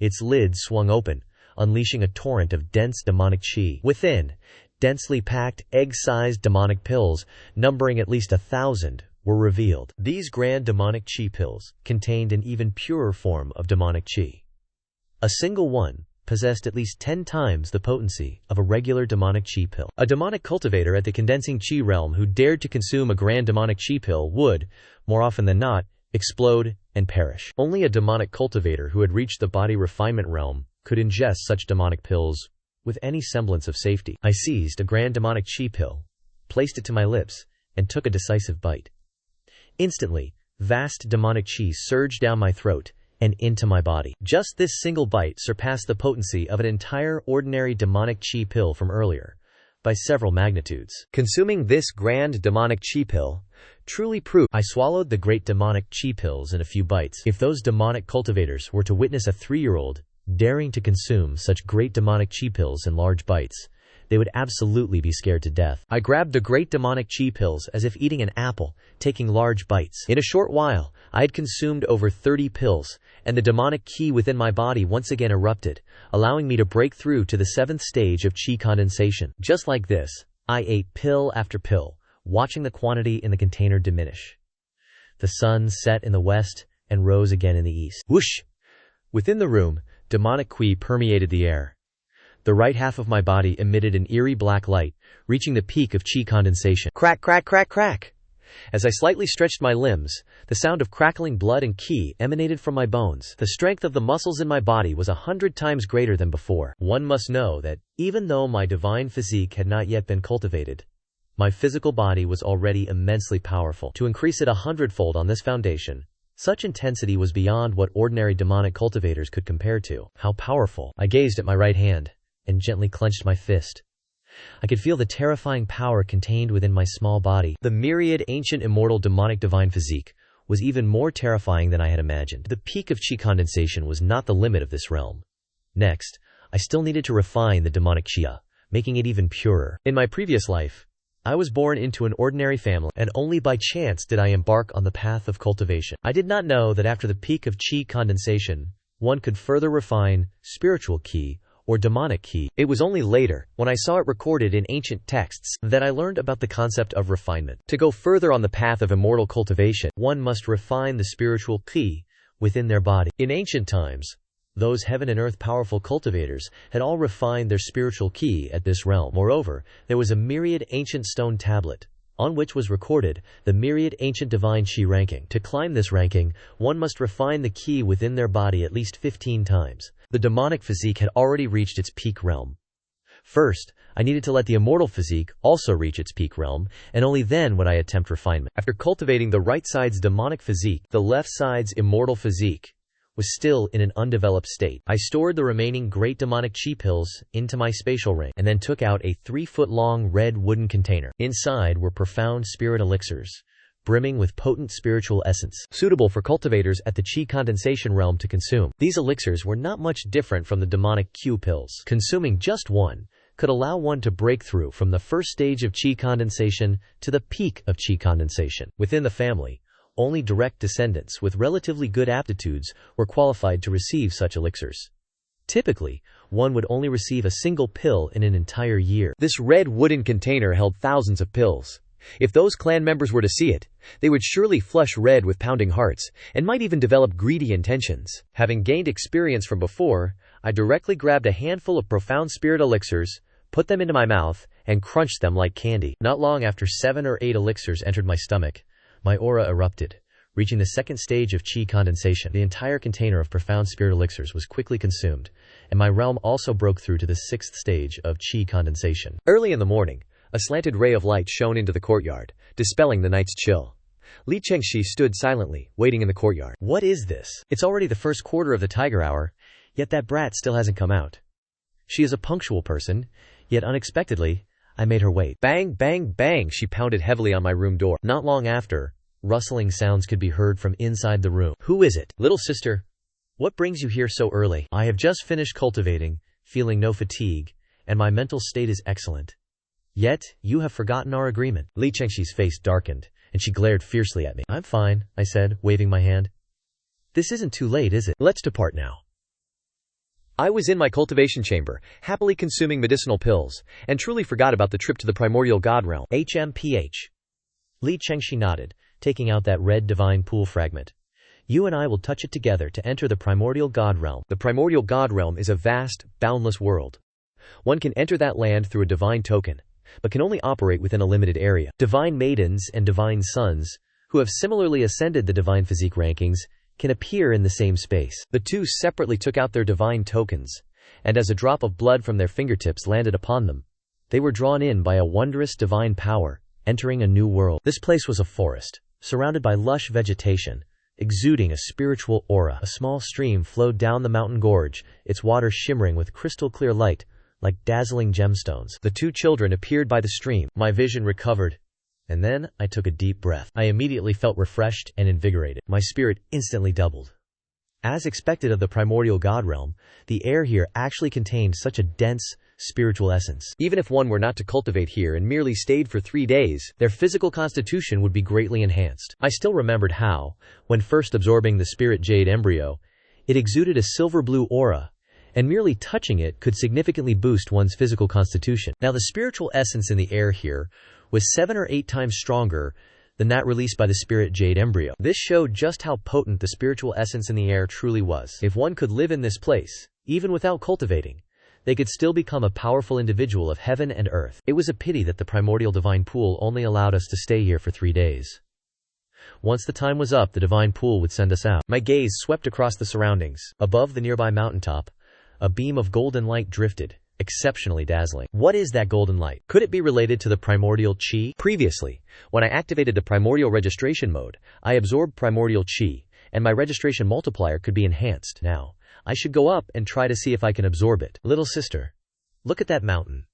Its lid swung open, unleashing a torrent of dense demonic chi. Within, densely packed, egg-sized demonic pills, numbering at least 1,000, were revealed. These grand demonic chi pills contained an even purer form of demonic chi. A single one possessed at least 10 times the potency of a regular demonic chi pill. A demonic cultivator at the condensing chi realm who dared to consume a grand demonic chi pill would, more often than not, explode and perish. Only a demonic cultivator who had reached the body refinement realm could ingest such demonic pills with any semblance of safety. I seized a grand demonic chi pill, placed it to my lips, and took a decisive bite. Instantly, vast demonic chi surged down my throat and into my body. Just this single bite surpassed the potency of an entire ordinary demonic chi pill from earlier, by several magnitudes. Consuming this grand demonic chi pill truly proved. I swallowed the great demonic chi pills in a few bites. If those demonic cultivators were to witness a 3-year-old daring to consume such great demonic chi pills in large bites, they would absolutely be scared to death. I grabbed the great demonic chi pills as if eating an apple, taking large bites. In a short while, I had consumed over 30 pills, and the demonic chi within my body once again erupted, allowing me to break through to the 7th stage of chi condensation. Just like this, I ate pill after pill, watching the quantity in the container diminish. The sun set in the west and rose again in the east. Whoosh! Within the room, demonic chi permeated the air. The right half of my body emitted an eerie black light, reaching the peak of chi condensation. Crack, crack, crack, crack! As I slightly stretched my limbs, the sound of crackling blood and chi emanated from my bones. The strength of the muscles in my body was 100 times greater than before. One must know that, even though my divine physique had not yet been cultivated, my physical body was already immensely powerful. To increase it 100-fold on this foundation, such intensity was beyond what ordinary demonic cultivators could compare to. How powerful! I gazed at my right hand, and gently clenched my fist. I could feel the terrifying power contained within my small body. The myriad ancient immortal demonic divine physique was even more terrifying than I had imagined. The peak of chi condensation was not the limit of this realm. Next, I still needed to refine the demonic chi, making it even purer. In my previous life, I was born into an ordinary family, and only by chance did I embark on the path of cultivation. I did not know that after the peak of chi condensation, one could further refine spiritual ki or demonic ki. It was only later, when I saw it recorded in ancient texts, that I learned about the concept of refinement. To go further on the path of immortal cultivation, one must refine the spiritual ki within their body. In ancient times, those heaven and earth powerful cultivators had all refined their spiritual ki at this realm. Moreover, there was a myriad ancient stone tablet, on which was recorded the myriad ancient divine chi ranking. To climb this ranking, one must refine the ki within their body at least 15 times. The demonic physique had already reached its peak realm. First, I needed to let the immortal physique also reach its peak realm, and only then would I attempt refinement. After cultivating the right side's demonic physique, the left side's immortal physique was still in an undeveloped state. I stored the remaining great demonic chi pills into my spatial ring, and then took out a 3-foot-long red wooden container. Inside were profound spirit elixirs, brimming with potent spiritual essence, suitable for cultivators at the chi condensation realm to consume. These elixirs were not much different from the demonic Q pills. Consuming just one could allow one to break through from the first stage of chi condensation to the peak of chi condensation. Within the family, only direct descendants with relatively good aptitudes were qualified to receive such elixirs. Typically, one would only receive a single pill in an entire year. This red wooden container held thousands of pills. If those clan members were to see it, they would surely flush red with pounding hearts, and might even develop greedy intentions. Having gained experience from before, I directly grabbed a handful of profound spirit elixirs, put them into my mouth, and crunched them like candy. Not long after 7 or 8 elixirs entered my stomach, my aura erupted, reaching the second stage of chi condensation. The entire container of profound spirit elixirs was quickly consumed, and my realm also broke through to the 6th stage of chi condensation. Early in the morning, a slanted ray of light shone into the courtyard, dispelling the night's chill. Li Chengxi stood silently, waiting in the courtyard. What is this? It's already the first quarter of the tiger hour, yet that brat still hasn't come out. She is a punctual person, yet unexpectedly, I made her wait. Bang, bang, bang, she pounded heavily on my room door. Not long after, rustling sounds could be heard from inside the room. Who is it? Little sister, what brings you here so early? I have just finished cultivating, feeling no fatigue, and my mental state is excellent. Yet, you have forgotten our agreement. Li Chengxi's face darkened, and she glared fiercely at me. I'm fine, I said, waving my hand. This isn't too late, is it? Let's depart now. I was in my cultivation chamber, happily consuming medicinal pills, and truly forgot about the trip to the primordial god realm. HMPH. Li Chengxi nodded, taking out that red divine pool fragment. You and I will touch it together to enter the primordial god realm. The primordial god realm is a vast, boundless world. One can enter that land through a divine token, but can only operate within a limited area. Divine maidens and divine sons, who have similarly ascended the divine physique rankings, can appear in the same space. The two separately took out their divine tokens, and as a drop of blood from their fingertips landed upon them, they were drawn in by a wondrous divine power, entering a new world. This place was a forest, surrounded by lush vegetation, exuding a spiritual aura. A small stream flowed down the mountain gorge, its water shimmering with crystal clear light, like dazzling gemstones. The two children appeared by the stream. My vision recovered, and then I took a deep breath. I immediately felt refreshed and invigorated. My spirit instantly doubled. As expected of the primordial god realm, the air here actually contained such a dense, spiritual essence. Even if one were not to cultivate here and merely stayed for 3 days, their physical constitution would be greatly enhanced. I still remembered how, when first absorbing the spirit jade embryo, it exuded a silver-blue aura, and merely touching it could significantly boost one's physical constitution. Now the spiritual essence in the air here was 7 or 8 times stronger than that released by the spirit jade embryo. This showed just how potent the spiritual essence in the air truly was. If one could live in this place, even without cultivating, they could still become a powerful individual of heaven and earth. It was a pity that the primordial divine pool only allowed us to stay here for 3 days. Once the time was up, the divine pool would send us out. My gaze swept across the surroundings. Above the nearby mountaintop, a beam of golden light drifted, exceptionally dazzling. What is that golden light? Could it be related to the primordial chi? Previously, when I activated the primordial registration mode, I absorbed primordial chi, and my registration multiplier could be enhanced. Now, I should go up and try to see if I can absorb it. Little sister, Look at that mountain.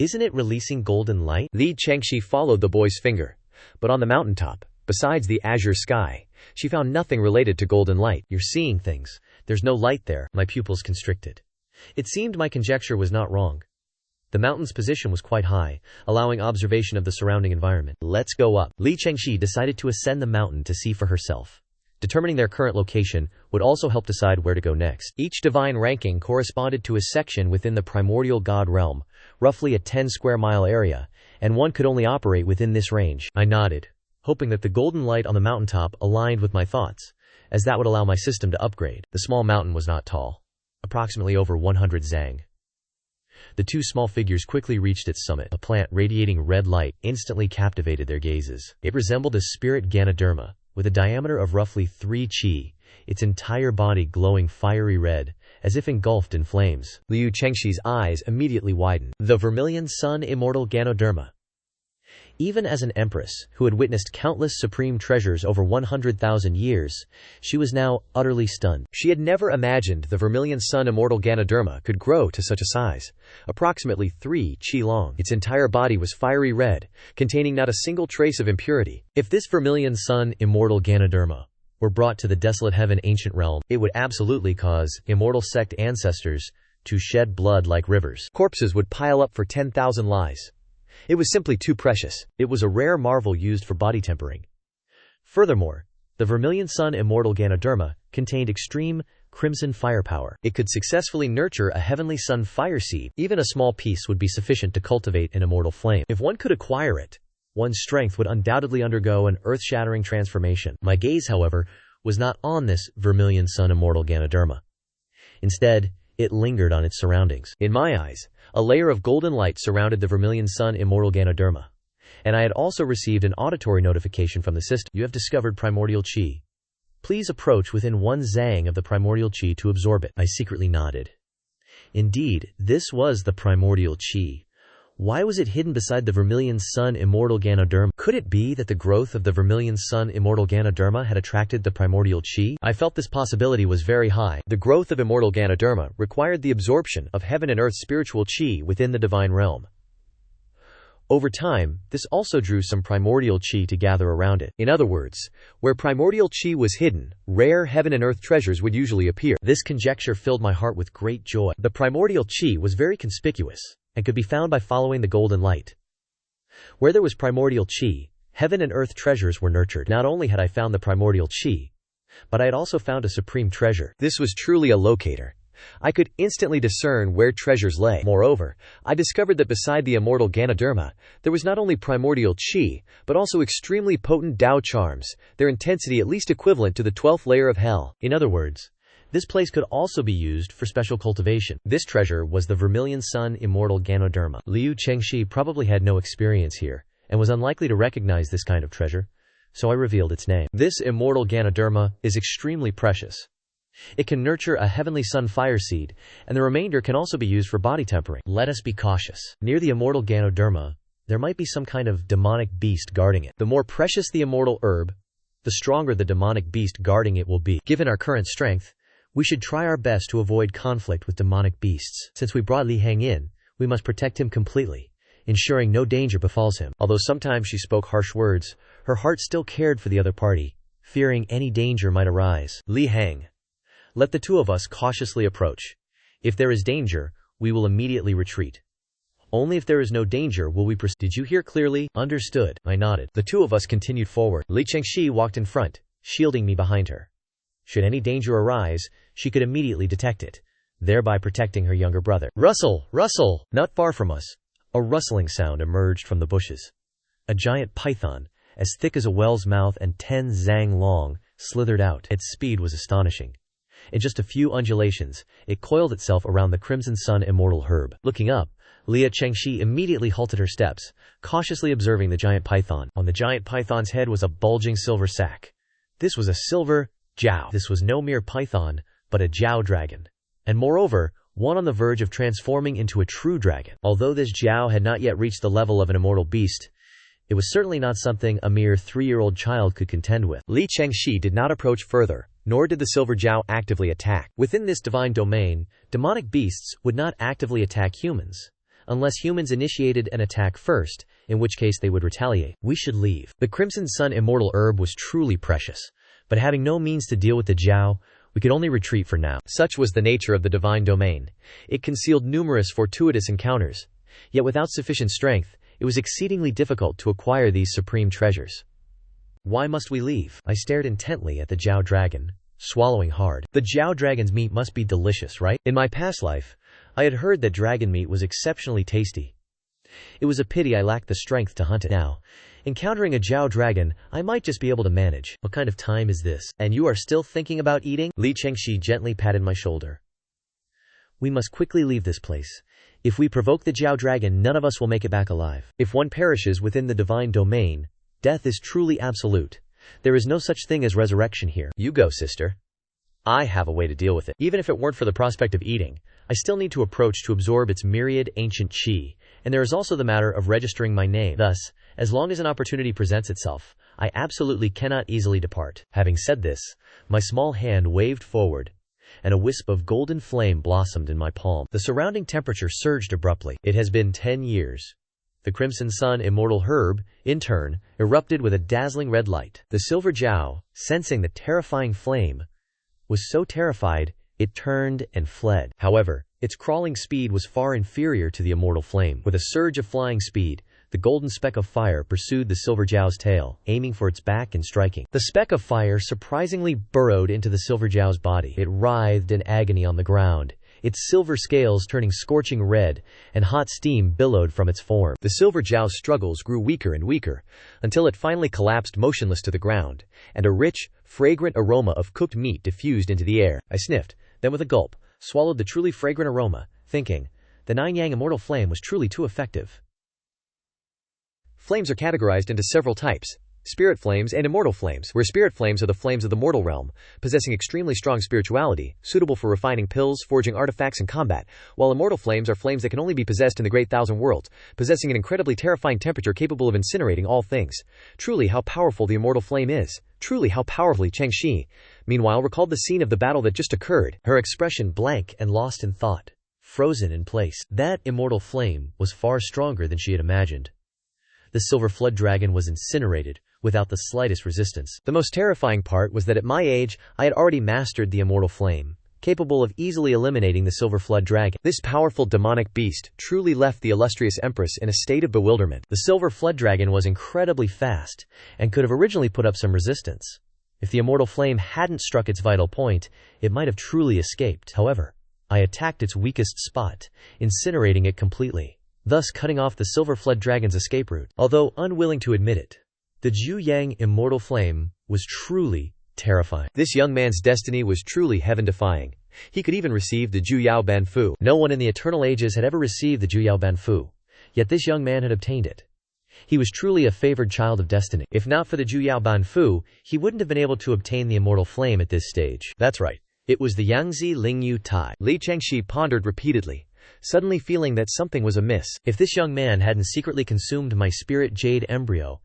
Isn't it releasing golden light? Li Chengxi followed the boy's finger. But on the mountaintop, besides the azure sky, she found nothing related to golden light. You're seeing things. There's no light there. My pupils constricted. It seemed my conjecture was not wrong. The mountain's position was quite high, allowing observation of the surrounding environment. Let's go up. Li Chengxi decided to ascend the mountain to see for herself. Determining their current location would also help decide where to go next. Each divine ranking corresponded to a section within the primordial god realm, roughly a 10-square-mile area, and one could only operate within this range. I nodded, hoping that the golden light on the mountaintop aligned with my thoughts, as that would allow my system to upgrade. The small mountain was not tall, approximately over 100 zang. The two small figures quickly reached its summit. A plant radiating red light instantly captivated their gazes. It resembled a spirit Ganoderma, with a diameter of roughly 3 chi, its entire body glowing fiery red, as if engulfed in flames. Liu Chengxi's eyes immediately widened. The vermilion sun immortal Ganoderma. Even as an empress, who had witnessed countless supreme treasures over 100,000 years, she was now utterly stunned. She had never imagined the vermilion sun immortal Ganoderma could grow to such a size, approximately 3 chi long. Its entire body was fiery red, containing not a single trace of impurity. If this vermilion sun immortal Ganoderma were brought to the desolate heaven ancient realm, it would absolutely cause immortal sect ancestors to shed blood like rivers. Corpses would pile up for 10,000 lies. It was simply too precious. It was a rare marvel used for body tempering. Furthermore, the vermilion sun immortal Ganoderma contained extreme crimson firepower. It could successfully nurture a heavenly sun fire seed. Even a small piece would be sufficient to cultivate an immortal flame. If one could acquire it, one's strength would undoubtedly undergo an earth-shattering transformation. My gaze, however, was not on this vermilion sun immortal Ganoderma. Instead, it lingered on its surroundings. In my eyes, a layer of golden light surrounded the vermilion sun immortal Ganoderma, and I had also received an auditory notification from the system. You have discovered primordial chi. Please approach within 1 zang of the primordial chi to absorb it. I secretly nodded. Indeed, this was the primordial chi. Why was it hidden beside the vermilion sun immortal Ganoderma? Could it be that the growth of the vermilion sun immortal Ganoderma had attracted the primordial chi? I felt this possibility was very high. The growth of immortal Ganoderma required the absorption of heaven and earth's spiritual chi within the divine realm. Over time, this also drew some primordial chi to gather around it. In other words, where primordial chi was hidden, rare heaven and earth treasures would usually appear. This conjecture filled my heart with great joy. The primordial chi was very conspicuous and could be found by following the golden light. Where there was primordial chi, heaven and earth treasures were nurtured. Not only had I found the primordial chi, but I had also found a supreme treasure. This was truly a locator. I could instantly discern where treasures lay. Moreover, I discovered that beside the immortal Ganoderma, there was not only primordial chi, but also extremely potent Dao charms, their intensity at least equivalent to the 12th layer of hell. In other words, this place could also be used for special cultivation. This treasure was the vermilion sun immortal Ganoderma. Liu Chengxi probably had no experience here, and was unlikely to recognize this kind of treasure, so I revealed its name. This immortal Ganoderma is extremely precious. It can nurture a heavenly sun fire seed, and the remainder can also be used for body tempering. Let us be cautious. Near the immortal Ganoderma, there might be some kind of demonic beast guarding it. The more precious the immortal herb, the stronger the demonic beast guarding it will be. Given our current strength, we should try our best to avoid conflict with demonic beasts. Since we brought Li Hang in, we must protect him completely, ensuring no danger befalls him. Although sometimes she spoke harsh words, her heart still cared for the other party, fearing any danger might arise. Li Hang, let the two of us cautiously approach. If there is danger, we will immediately retreat. Only if there is no danger will we proceed. Did you hear clearly? Understood. I nodded. The two of us continued forward. Li Chengxi walked in front, shielding me behind her. Should any danger arise, she could immediately detect it, thereby protecting her younger brother. Rustle! Rustle! Not far from us, a rustling sound emerged from the bushes. A giant python, as thick as a whale's mouth and 10 zang long, slithered out. Its speed was astonishing. In just a few undulations, it coiled itself around the crimson sun immortal herb. Looking up, Li Chengxi immediately halted her steps, cautiously observing the giant python. On the giant python's head was a bulging silver sac. This was a silver jiao. This was no mere python, but a jiao dragon, and moreover, one on the verge of transforming into a true dragon. Although this jiao had not yet reached the level of an immortal beast, it was certainly not something a mere 3-year-old child could contend with. Li Chengxi did not approach further, nor did the silver Jiao actively attack. Within this divine domain, demonic beasts would not actively attack humans, unless humans initiated an attack first, in which case they would retaliate. We should leave. The Crimson Sun immortal herb was truly precious, but having no means to deal with the Jiao, we could only retreat for now. Such was the nature of the divine domain. It concealed numerous fortuitous encounters, yet without sufficient strength, it was exceedingly difficult to acquire these supreme treasures. Why must we leave? I stared intently at the Jiao dragon, swallowing hard. The Jiao dragon's meat must be delicious, right? In my past life, I had heard that dragon meat was exceptionally tasty. It was a pity I lacked the strength to hunt it. Now, encountering a Jiao dragon, I might just be able to manage. What kind of time is this? And you are still thinking about eating? Li Chengxi gently patted my shoulder. We must quickly leave this place. If we provoke the Jiao dragon, none of us will make it back alive. If one perishes within the divine domain, death is truly absolute. There is no such thing as resurrection here. You go, sister. I have a way to deal with it. Even if it weren't for the prospect of eating, I still need to approach to absorb its myriad ancient qi, and there is also the matter of registering my name. Thus, as long as an opportunity presents itself, I absolutely cannot easily depart. Having said this, my small hand waved forward, and a wisp of golden flame blossomed in my palm. The surrounding temperature surged abruptly. It has been 10 years. The Crimson Sun immortal herb, in turn, erupted with a dazzling red light. The silver Jiao, sensing the terrifying flame, was so terrified, it turned and fled. However, its crawling speed was far inferior to the immortal flame. With a surge of flying speed, the golden speck of fire pursued the silver Jiao's tail, aiming for its back and striking. The speck of fire surprisingly burrowed into the silver Jiao's body. It writhed in agony on the ground, its silver scales turning scorching red, and hot steam billowed from its form. The silver Jiao's struggles grew weaker and weaker, until it finally collapsed motionless to the ground, and a rich, fragrant aroma of cooked meat diffused into the air. I sniffed, then with a gulp, swallowed the truly fragrant aroma, thinking, the nine-yang immortal flame was truly too effective. Flames are categorized into several types: spirit flames and immortal flames, where spirit flames are the flames of the mortal realm, possessing extremely strong spirituality, suitable for refining pills, forging artifacts, and combat, while immortal flames are flames that can only be possessed in the Great Thousand Worlds, possessing an incredibly terrifying temperature capable of incinerating all things. Truly how powerful the immortal flame is. Truly how powerfully Chengxi, meanwhile, recalled the scene of the battle that just occurred, her expression blank and lost in thought, frozen in place. That immortal flame was far stronger than she had imagined. The silver flood dragon was incinerated, without the slightest resistance. The most terrifying part was that at my age, I had already mastered the immortal flame, capable of easily eliminating the silver flood dragon. This powerful demonic beast truly left the illustrious Empress in a state of bewilderment. The silver flood dragon was incredibly fast, and could have originally put up some resistance. If the immortal flame hadn't struck its vital point, it might have truly escaped. However, I attacked its weakest spot, incinerating it completely, thus cutting off the silver flood dragon's escape route. Although unwilling to admit it, the Zhu Yang immortal flame was truly terrifying. This young man's destiny was truly heaven-defying. He could even receive the Zhu Yao Ban Fu. No one in the eternal ages had ever received the Zhu Yao Ban Fu, yet this young man had obtained it. He was truly a favored child of destiny. If not for the Zhu Yao Ban Fu, he wouldn't have been able to obtain the immortal flame at this stage. That's right. It was the Yangzi Lingyu Tai. Li Chengxi pondered repeatedly, suddenly feeling that something was amiss. If this young man hadn't secretly consumed my spirit jade embryo,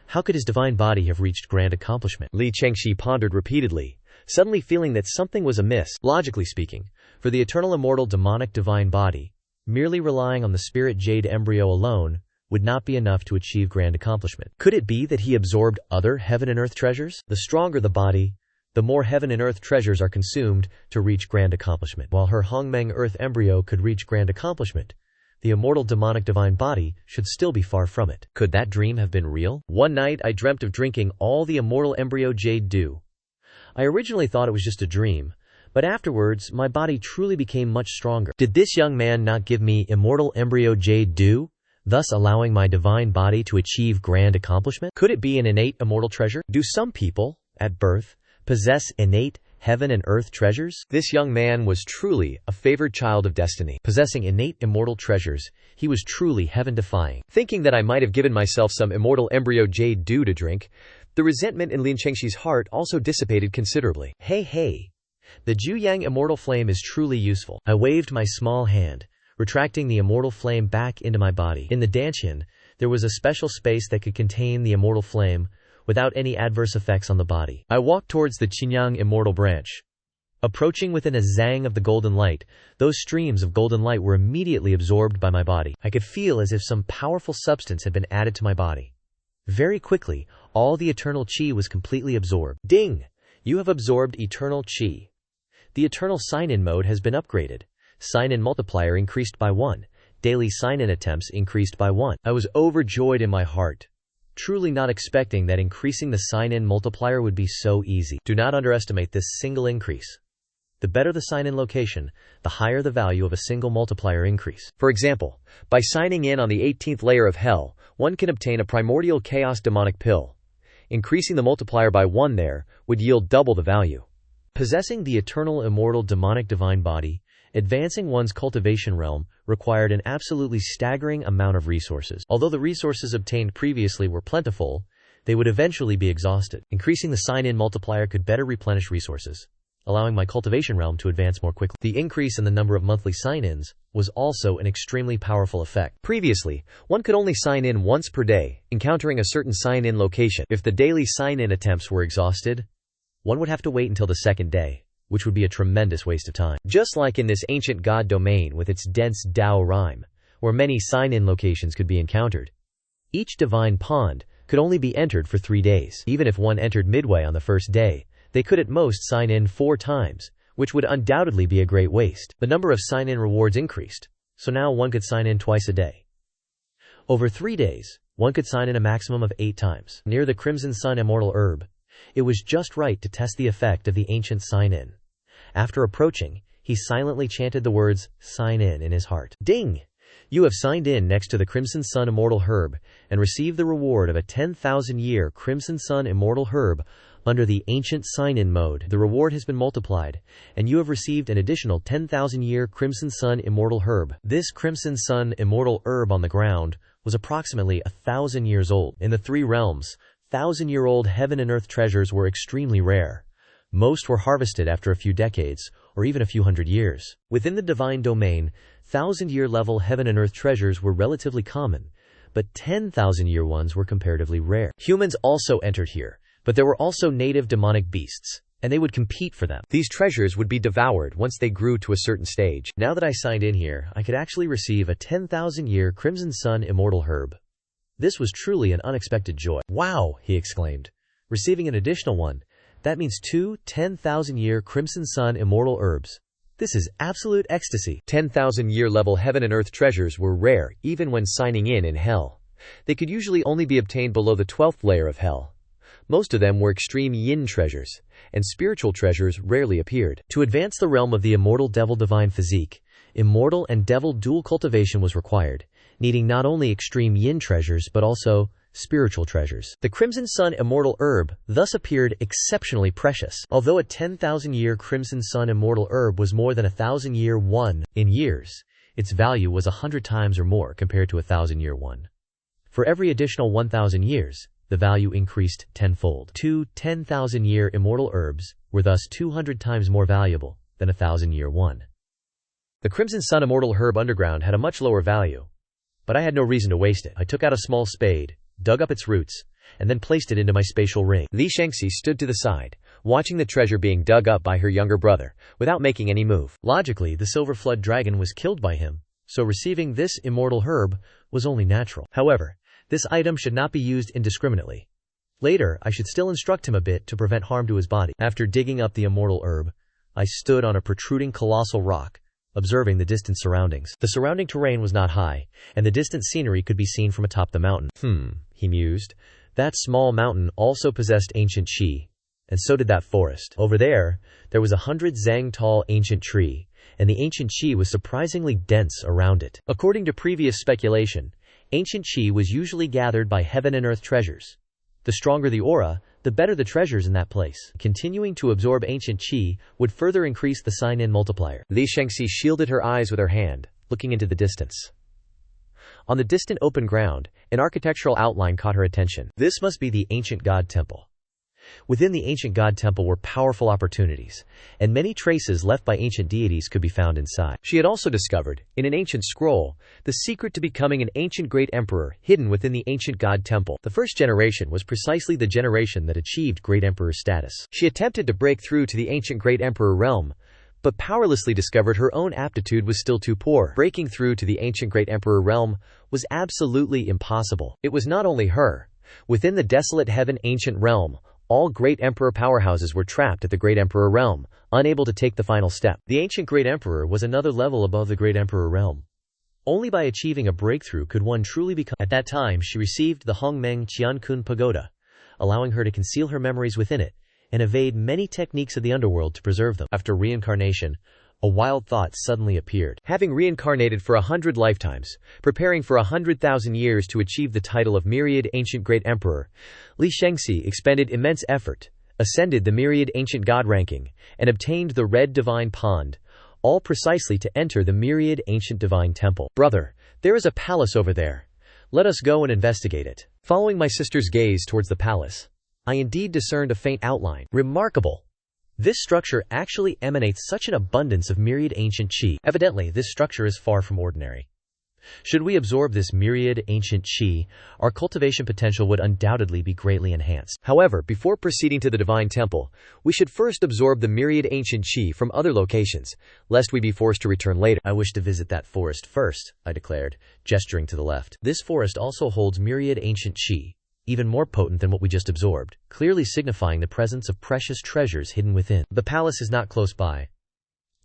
how could his divine body have reached grand accomplishment? Li Chengxi pondered repeatedly, suddenly feeling that something was amiss. Logically speaking, for the eternal immortal demonic divine body, merely relying on the spirit jade embryo alone would not be enough to achieve grand accomplishment. Could it be that he absorbed other heaven and earth treasures? The stronger the body, the more heaven and earth treasures are consumed to reach grand accomplishment. While her Hongmeng earth embryo could reach grand accomplishment, the immortal demonic divine body should still be far from it. Could that dream have been real? One night I dreamt of drinking all the immortal embryo jade dew. I originally thought it was just a dream, but afterwards my body truly became much stronger. Did this young man not give me immortal embryo jade dew, thus allowing my divine body to achieve grand accomplishment? Could it be an innate immortal treasure? Do some people, at birth, possess innate heaven and earth treasures? This young man was truly a favored child of destiny. Possessing innate immortal treasures, he was truly heaven-defying. Thinking that I might have given myself some immortal embryo jade dew to drink, the resentment in Lin Chengxi's heart also dissipated considerably. Hey, the Zhu Yang immortal flame is truly useful. I waved my small hand, retracting the immortal flame back into my body. In the Dantian, there was a special space that could contain the immortal flame, without any adverse effects on the body. I walked towards the Qinyang immortal branch. Approaching within a zang of the golden light, those streams of golden light were immediately absorbed by my body. I could feel as if some powerful substance had been added to my body. Very quickly, all the eternal qi was completely absorbed. Ding! You have absorbed eternal qi. The eternal sign-in mode has been upgraded. Sign-in multiplier increased by 1. Daily sign-in attempts increased by 1. I was overjoyed in my heart, truly not expecting that increasing the sign-in multiplier would be so easy. Do not underestimate this single increase. The better the sign-in location, the higher the value of a single multiplier increase. For example, by signing in on the 18th layer of hell, one can obtain a primordial chaos demonic pill. Increasing the multiplier by 1 there would yield double the value. Possessing the eternal immortal demonic divine body, advancing one's cultivation realm, required an absolutely staggering amount of resources. Although the resources obtained previously were plentiful, they would eventually be exhausted. Increasing the sign-in multiplier could better replenish resources, allowing my cultivation realm to advance more quickly. The increase in the number of monthly sign-ins was also an extremely powerful effect. Previously, one could only sign in once per day, encountering a certain sign-in location. If the daily sign-in attempts were exhausted, one would have to wait until the second day, which would be a tremendous waste of time. Just like in this ancient god domain with its dense Dao rhyme, where many sign-in locations could be encountered, each divine pond could only be entered for 3 days. Even if one entered midway on the first day, they could at most sign in 4 times, which would undoubtedly be a great waste. The number of sign-in rewards increased, so now one could sign in twice a day. Over 3 days, one could sign in a maximum of 8 times. Near the Crimson Sun immortal herb, it was just right to test the effect of the ancient sign-in. After approaching, he silently chanted the words, "Sign in his heart. Ding! You have signed in next to the Crimson Sun immortal herb, and received the reward of a 10,000-year Crimson Sun immortal herb under the ancient sign-in mode. The reward has been multiplied, and you have received an additional 10,000-year Crimson Sun immortal herb." This Crimson Sun immortal herb on the ground was approximately 1,000 years old. In the 3 realms, 1,000-year-old heaven and earth treasures were extremely rare. Most were harvested after a few decades, or even a few hundred years. Within the divine domain, 1,000-year level heaven and earth treasures were relatively common, but 10,000-year ones were comparatively rare. Humans also entered here, but there were also native demonic beasts, and they would compete for them. These treasures would be devoured once they grew to a certain stage. Now that I signed in here, I could actually receive a 10,000-year Crimson Sun immortal herb. This was truly an unexpected joy. "Wow!" he exclaimed. "Receiving an additional one. That means 2 10,000-year Crimson Sun immortal herbs. This is absolute ecstasy." 10,000-year level heaven and earth treasures were rare even when signing in hell. They could usually only be obtained below the 12th layer of hell. Most of them were extreme yin treasures, and spiritual treasures rarely appeared. To advance the realm of the immortal devil divine physique, immortal and devil dual cultivation was required, needing not only extreme yin treasures but also spiritual treasures. The Crimson Sun immortal herb thus appeared exceptionally precious. Although a 10,000-year Crimson Sun immortal herb was more than 1,000-year one in years, its value was 100 times or more compared to 1,000-year one. For every additional 1,000 years, the value increased tenfold. 2 10,000-year immortal herbs were thus 200 times more valuable than 1,000-year one. The Crimson Sun immortal herb underground had a much lower value, but I had no reason to waste it. I took out a small spade, dug up its roots, and then placed it into my spatial ring. Li Shengxi stood to the side, watching the treasure being dug up by her younger brother, without making any move. Logically, the Silver Flood Dragon was killed by him, so receiving this immortal herb was only natural. However, this item should not be used indiscriminately. Later, I should still instruct him a bit to prevent harm to his body. After digging up the immortal herb, I stood on a protruding colossal rock, observing the distant surroundings. The surrounding terrain was not high, and the distant scenery could be seen from atop the mountain. He mused. That small mountain also possessed ancient qi, and so did that forest. Over there was 100 zang tall ancient tree, and the ancient qi was surprisingly dense around it. According to previous speculation, ancient qi was usually gathered by heaven and earth treasures. The stronger the aura, the better the treasures in that place. Continuing to absorb ancient qi would further increase the sign-in multiplier. Li Shengxi shielded her eyes with her hand, looking into the distance. On the distant open ground, an architectural outline caught her attention. This must be the ancient god temple. Within the ancient god temple were powerful opportunities, and many traces left by ancient deities could be found inside. She had also discovered, in an ancient scroll, the secret to becoming an ancient great emperor hidden within the ancient god temple. The first generation was precisely the generation that achieved great emperor status. She attempted to break through to the ancient great emperor realm, but powerlessly discovered her own aptitude was still too poor. Breaking through to the ancient great emperor realm was absolutely impossible. It was not only her. Within the desolate heaven ancient realm, all great emperor powerhouses were trapped at the great emperor realm, unable to take the final step. The ancient great emperor was another level above the great emperor realm. Only by achieving a breakthrough could one truly become. At that time she received the Hongmeng Qiankun Pagoda, allowing her to conceal her memories within it, and evade many techniques of the underworld to preserve them. After reincarnation, a wild thought suddenly appeared. Having reincarnated for 100 lifetimes, preparing for 100,000 years to achieve the title of Myriad Ancient Great Emperor, Li Shengxi expended immense effort, ascended the Myriad Ancient God ranking, and obtained the Red Divine Pond, all precisely to enter the Myriad Ancient Divine Temple. Brother, there is a palace over there. Let us go and investigate it. Following my sister's gaze towards the palace, I indeed discerned a faint outline. Remarkable! This structure actually emanates such an abundance of myriad ancient qi. Evidently, this structure is far from ordinary. Should we absorb this myriad ancient qi, our cultivation potential would undoubtedly be greatly enhanced. However, before proceeding to the divine temple, we should first absorb the myriad ancient qi from other locations, lest we be forced to return later. I wish to visit that forest first, I declared, gesturing to the left. This forest also holds myriad ancient qi, even more potent than what we just absorbed, clearly signifying the presence of precious treasures hidden within. The palace is not close by.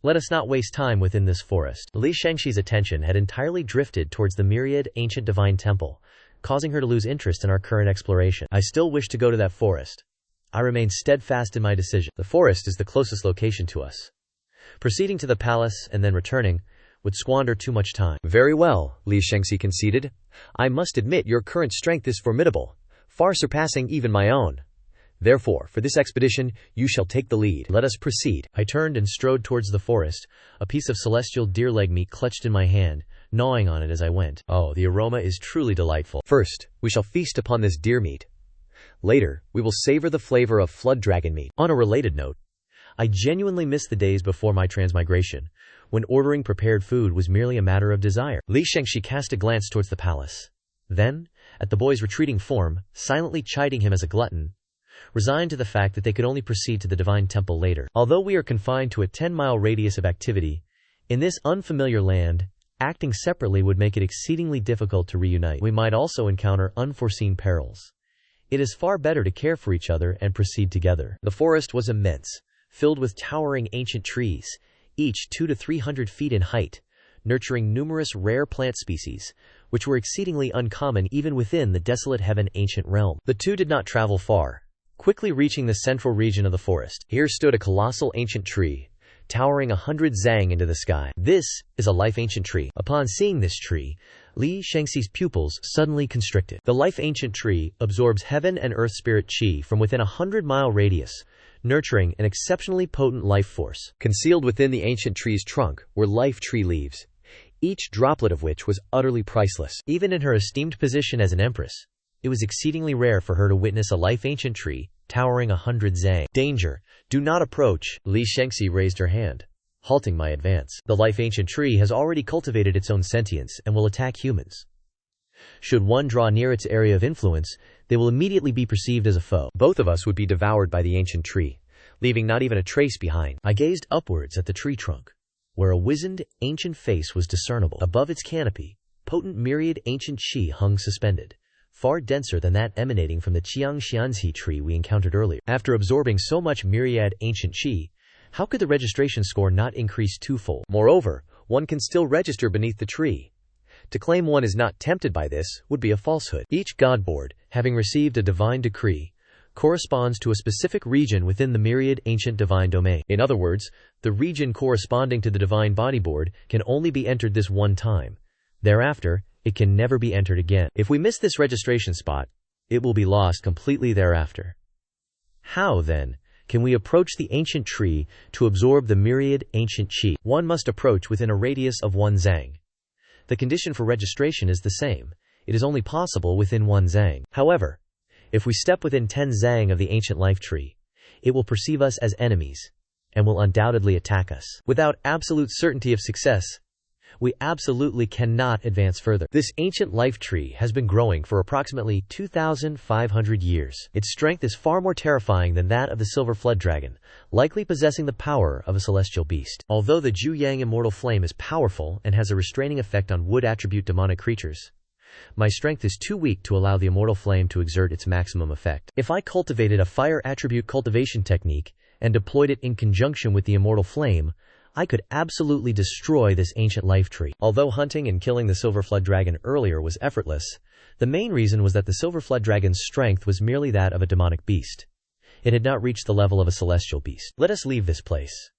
Let us not waste time within this forest. Li Shengxi's attention had entirely drifted towards the myriad ancient divine temple, causing her to lose interest in our current exploration. I still wish to go to that forest. I remain steadfast in my decision. The forest is the closest location to us. Proceeding to the palace and then returning would squander too much time. Very well, Li Shengxi conceded. I must admit your current strength is formidable, far surpassing even my own. Therefore, for this expedition, you shall take the lead. Let us proceed. I turned and strode towards the forest, a piece of celestial deer leg meat clutched in my hand, gnawing on it as I went. Oh, the aroma is truly delightful. First, we shall feast upon this deer meat. Later, we will savor the flavor of flood dragon meat. On a related note, I genuinely miss the days before my transmigration, when ordering prepared food was merely a matter of desire. Li Shengxi cast a glance towards the palace. Then, at the boy's retreating form, silently chiding him as a glutton, resigned to the fact that they could only proceed to the divine temple later. Although we are confined to a 10-mile radius of activity, in this unfamiliar land, acting separately would make it exceedingly difficult to reunite. We might also encounter unforeseen perils. It is far better to care for each other and proceed together. The forest was immense, filled with towering ancient trees, each 200 to 300 feet in height, nurturing numerous rare plant species, which were exceedingly uncommon even within the desolate heaven ancient realm. The two did not travel far, quickly reaching the central region of the forest. Here stood a colossal ancient tree, towering 100 zang into the sky. This is a life ancient tree. Upon seeing this tree, Li Shengxi's pupils suddenly constricted. The life ancient tree absorbs heaven and earth spirit qi from within a 100-mile radius, nurturing an exceptionally potent life force. Concealed within the ancient tree's trunk were life tree leaves, each droplet of which was utterly priceless. Even in her esteemed position as an empress, it was exceedingly rare for her to witness a life ancient tree towering 100 zang. Danger! Do not approach! Li Shengxi raised her hand, halting my advance. The life ancient tree has already cultivated its own sentience and will attack humans. Should one draw near its area of influence, they will immediately be perceived as a foe. Both of us would be devoured by the ancient tree, leaving not even a trace behind. I gazed upwards at the tree trunk, where a wizened, ancient face was discernible. Above its canopy, potent myriad ancient qi hung suspended, far denser than that emanating from the Qiangxianzi tree we encountered earlier. After absorbing so much myriad ancient qi, how could the registration score not increase twofold? Moreover, one can still register beneath the tree. To claim one is not tempted by this would be a falsehood. Each god board, having received a divine decree, corresponds to a specific region within the myriad ancient divine domain. In other words, the region corresponding to the divine body board can only be entered this one time. Thereafter, it can never be entered again. If we miss this registration spot, it will be lost completely thereafter. How, then, can we approach the ancient tree to absorb the myriad ancient qi? One must approach within a radius of 1 zang. The condition for registration is the same. It is only possible within 1 zang. However, If we step within 10 zang of the ancient life tree, it will perceive us as enemies, and will undoubtedly attack us. Without absolute certainty of success, we absolutely cannot advance further. This ancient life tree has been growing for approximately 2,500 years. Its strength is far more terrifying than that of the silver flood dragon, likely possessing the power of a celestial beast. Although the Ju-Yang immortal flame is powerful and has a restraining effect on wood attribute demonic creatures, my strength is too weak to allow the immortal flame to exert its maximum effect. If I cultivated a fire attribute cultivation technique and deployed it in conjunction with the immortal flame, I could absolutely destroy this ancient life tree. Although hunting and killing the silver flood dragon earlier was effortless, the main reason was that the silver flood dragon's strength was merely that of a demonic beast. It had not reached the level of a celestial beast. Let us leave this place.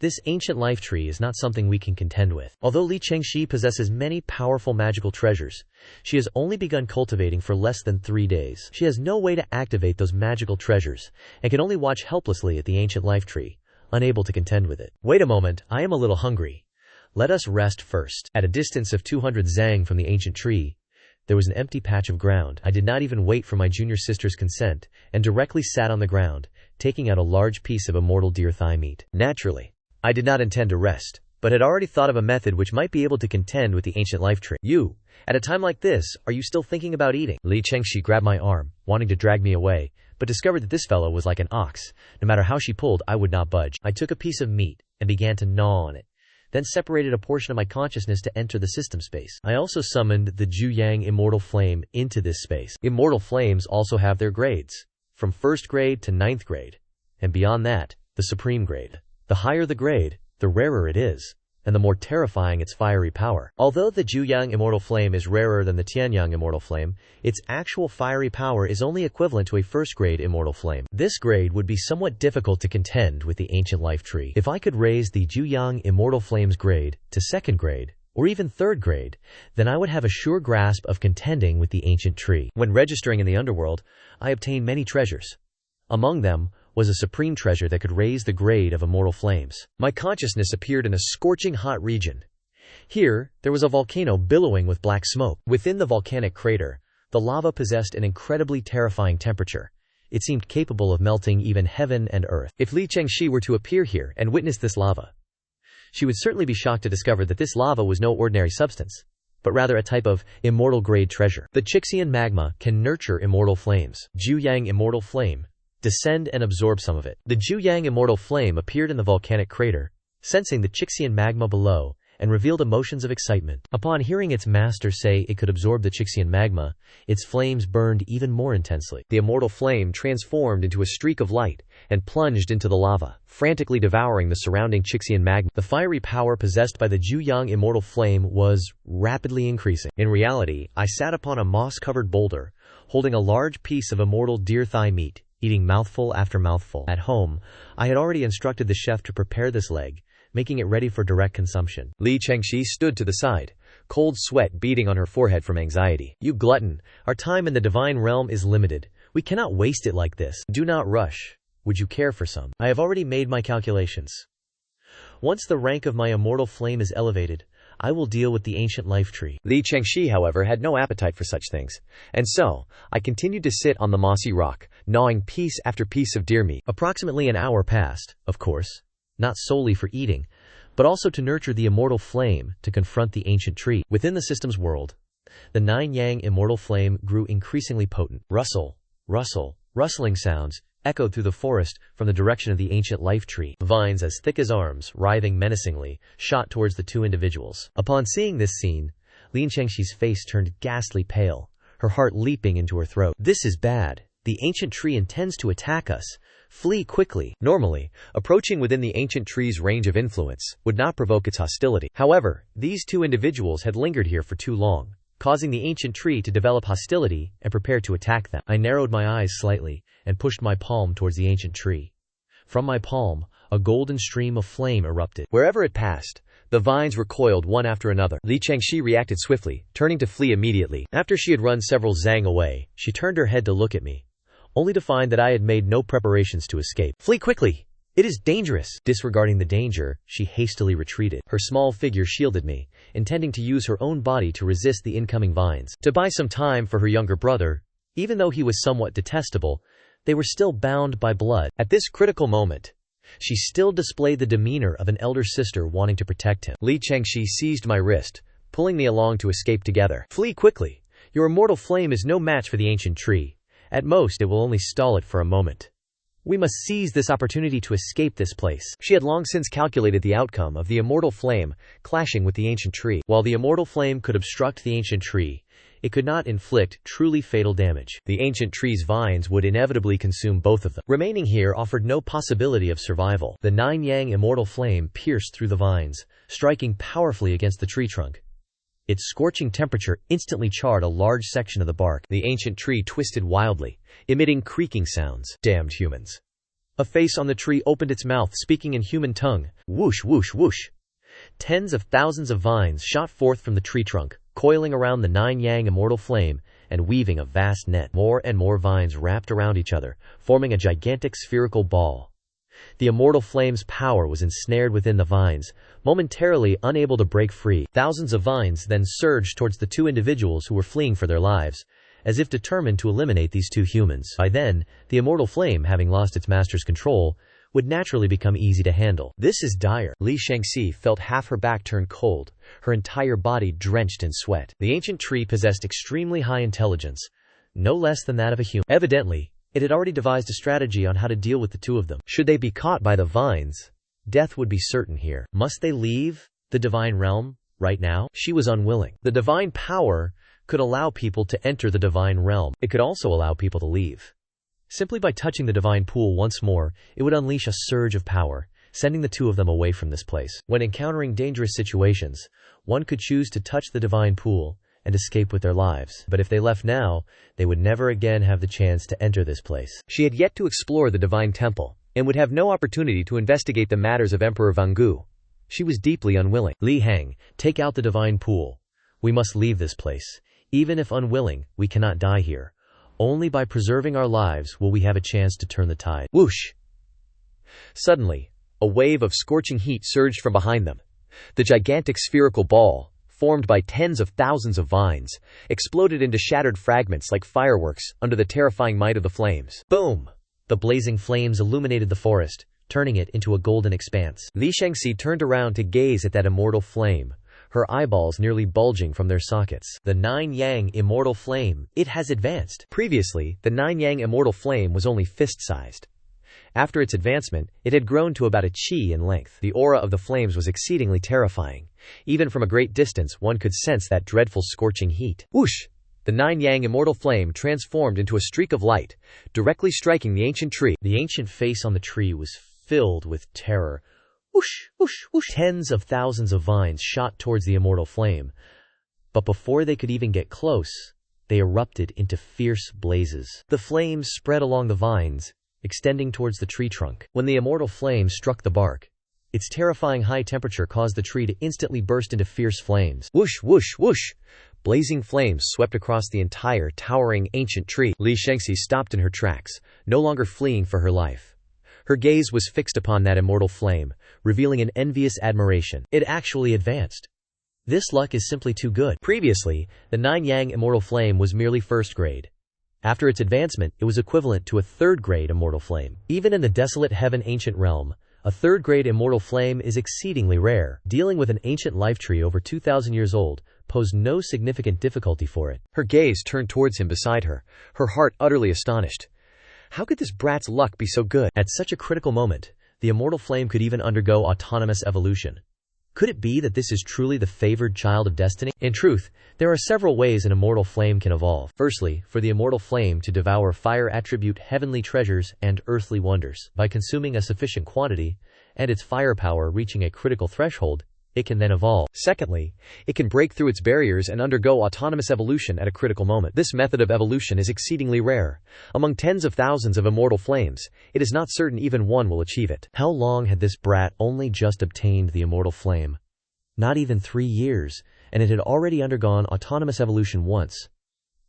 This ancient life tree is not something we can contend with. Although Li Chengxi possesses many powerful magical treasures, she has only begun cultivating for less than 3 days. She has no way to activate those magical treasures, and can only watch helplessly at the ancient life tree, unable to contend with it. Wait a moment, I am a little hungry. Let us rest first. At a distance of 200 zang from the ancient tree, there was an empty patch of ground. I did not even wait for my junior sister's consent, and directly sat on the ground, taking out a large piece of immortal deer thigh meat. Naturally, I did not intend to rest, but had already thought of a method which might be able to contend with the ancient life tree. You, at a time like this, are you still thinking about eating? Li Chengxi grabbed my arm, wanting to drag me away, but discovered that this fellow was like an ox. No matter how she pulled, I would not budge. I took a piece of meat and began to gnaw on it, then separated a portion of my consciousness to enter the system space. I also summoned the Ju-Yang immortal flame into this space. Immortal flames also have their grades, from 1st grade to 9th grade, and beyond that, the supreme grade. The higher the grade, the rarer it is, and the more terrifying its fiery power. Although the Ju-Yang immortal flame is rarer than the Tianyang immortal flame, its actual fiery power is only equivalent to a 1st grade immortal flame. This grade would be somewhat difficult to contend with the ancient life tree. If I could raise the Ju-Yang immortal flame's grade to 2nd grade, or even 3rd grade, then I would have a sure grasp of contending with the ancient tree. When registering in the underworld, I obtained many treasures. Among them was a supreme treasure that could raise the grade of immortal flames. My consciousness appeared in a scorching hot region. Here, there was a volcano billowing with black smoke. Within the volcanic crater, the lava possessed an incredibly terrifying temperature. It seemed capable of melting even heaven and earth. If Li Chengxi were to appear here and witness this lava, she would certainly be shocked to discover that this lava was no ordinary substance, but rather a type of immortal grade treasure. The Chixian magma can nurture immortal flames. Ju-Yang immortal flame. Descend and absorb some of it. The Ju-Yang immortal flame appeared in the volcanic crater, sensing the Chixian magma below, and revealed emotions of excitement. Upon hearing its master say it could absorb the Chixian magma, its flames burned even more intensely. The immortal flame transformed into a streak of light, and plunged into the lava, frantically devouring the surrounding Chixian magma. The fiery power possessed by the Ju-Yang immortal flame was rapidly increasing. In reality, I sat upon a moss-covered boulder, holding a large piece of immortal deer thigh meat, eating mouthful after mouthful. At home, I had already instructed the chef to prepare this leg, making it ready for direct consumption. Li Chengxi stood to the side, cold sweat beading on her forehead from anxiety. You glutton, our time in the divine realm is limited. We cannot waste it like this. Do not rush. Would you care for some? I have already made my calculations. Once the rank of my immortal flame is elevated, I will deal with the ancient life tree. Li Chengxi, however, had no appetite for such things, and so, I continued to sit on the mossy rock, gnawing piece after piece of deer meat. Approximately an hour passed, of course, not solely for eating, but also to nurture the immortal flame, to confront the ancient tree. Within the system's world, the 9-yang immortal flame grew increasingly potent. Rustle, rustle, rustling sounds echoed through the forest from the direction of the ancient life tree. Vines as thick as arms, writhing menacingly, shot towards the two individuals. Upon seeing this scene, Li Chengxi's face turned ghastly pale, her heart leaping into her throat. This is bad. The ancient tree intends to attack us. Flee quickly. Normally, approaching within the ancient tree's range of influence would not provoke its hostility. However, these two individuals had lingered here for too long, causing the ancient tree to develop hostility and prepare to attack them. I narrowed my eyes slightly and pushed my palm towards the ancient tree. From my palm, a golden stream of flame erupted. Wherever it passed, the vines recoiled one after another. Li Chengxi reacted swiftly, turning to flee immediately. After she had run several zang away, she turned her head to look at me, only to find that I had made no preparations to escape. Flee quickly! It is dangerous! Disregarding the danger, she hastily retreated. Her small figure shielded me, intending to use her own body to resist the incoming vines. To buy some time for her younger brother, Even though he was somewhat detestable, they were still bound by blood. At this critical moment, she still displayed the demeanor of an elder sister wanting to protect him. Li Chengxi seized my wrist, pulling me along to escape together. Flee quickly. Your immortal flame is no match for the ancient tree. At most, it will only stall it for a moment. We must seize this opportunity to escape this place. She had long since calculated the outcome of the immortal flame clashing with the ancient tree. While the immortal flame could obstruct the ancient tree, it could not inflict truly fatal damage. The ancient tree's vines would inevitably consume both of them. Remaining here offered no possibility of survival. The nine-yang immortal flame pierced through the vines, striking powerfully against the tree trunk. Its scorching temperature instantly charred a large section of the bark. The ancient tree twisted wildly, emitting creaking sounds. Damned humans. A face on the tree opened its mouth, speaking in human tongue. Whoosh, whoosh, whoosh. Tens of thousands of vines shot forth from the tree trunk, coiling around the nine-yang immortal flame and weaving a vast net. More and more vines wrapped around each other, forming a gigantic spherical ball. The immortal flame's power was ensnared within the vines, momentarily unable to break free. Thousands of vines then surged towards the two individuals who were fleeing for their lives, as if determined to eliminate these two humans. By then, the immortal flame, having lost its master's control, would naturally become easy to handle. This is dire. Li Chengxi felt half her back turn cold, her entire body drenched in sweat. The ancient tree possessed extremely high intelligence, no less than that of a human. Evidently, it had already devised a strategy on how to deal with the two of them. Should they be caught by the vines, death would be certain here. Must they leave the divine realm right now? She was unwilling. The divine power could allow people to enter the divine realm. It could also allow people to leave. Simply by touching the divine pool once more, it would unleash a surge of power, sending the two of them away from this place. When encountering dangerous situations, one could choose to touch the divine pool and escape with their lives. But if they left now, they would never again have the chance to enter this place. She had yet to explore the divine temple, and would have no opportunity to investigate the matters of Emperor Vangu. She was deeply unwilling. Li Hang, take out the divine pool. We must leave this place. Even if unwilling, we cannot die here. Only by preserving our lives will we have a chance to turn the tide. Whoosh! Suddenly, a wave of scorching heat surged from behind them. The gigantic spherical ball, formed by tens of thousands of vines, exploded into shattered fragments like fireworks under the terrifying might of the flames. Boom! The blazing flames illuminated the forest, turning it into a golden expanse. Li Chengxi turned around to gaze at that immortal flame, her eyeballs nearly bulging from their sockets. The nine-yang immortal flame, it has advanced. Previously, the nine-yang immortal flame was only fist-sized. After its advancement, it had grown to about a chi in length. The aura of the flames was exceedingly terrifying. Even from a great distance, one could sense that dreadful scorching heat. Whoosh! The nine-yang immortal flame transformed into a streak of light, directly striking the ancient tree. The ancient face on the tree was filled with terror. Whoosh, whoosh, whoosh. Tens of thousands of vines shot towards the immortal flame. But before they could even get close, they erupted into fierce blazes. The flames spread along the vines, extending towards the tree trunk. When the immortal flame struck the bark, its terrifying high temperature caused the tree to instantly burst into fierce flames. Whoosh, whoosh, whoosh! Blazing flames swept across the entire towering ancient tree. Li Chengxi stopped in her tracks, no longer fleeing for her life. Her gaze was fixed upon that immortal flame, revealing an envious admiration. It actually advanced. This luck is simply too good. Previously, the nine-yang immortal flame was merely first grade. After its advancement, it was equivalent to a third-grade immortal flame. Even in the desolate heaven ancient realm, a third-grade immortal flame is exceedingly rare. Dealing with an ancient life tree over 2,000 years old posed no significant difficulty for it. Her gaze turned towards him beside her, her heart utterly astonished. How could this brat's luck be so good? At such a critical moment, the immortal flame could even undergo autonomous evolution. Could it be that this is truly the favored child of destiny? In truth, there are several ways an immortal flame can evolve. Firstly, for the immortal flame to devour fire attribute heavenly treasures and earthly wonders. By consuming a sufficient quantity, and its firepower reaching a critical threshold, it can then evolve. Secondly, it can break through its barriers and undergo autonomous evolution at a critical moment. This method of evolution is exceedingly rare. Among tens of thousands of immortal flames, it is not certain even one will achieve it. How long had this brat only just obtained the immortal flame? Not even 3 years, and it had already undergone autonomous evolution once.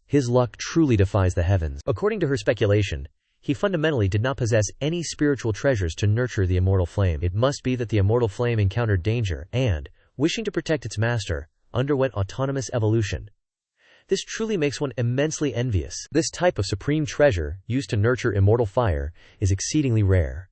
His luck truly defies the heavens. According to her speculation, he fundamentally did not possess any spiritual treasures to nurture the immortal flame. It must be that the immortal flame encountered danger and, wishing to protect its master, underwent autonomous evolution. This truly makes one immensely envious. This type of supreme treasure, used to nurture immortal fire, is exceedingly rare.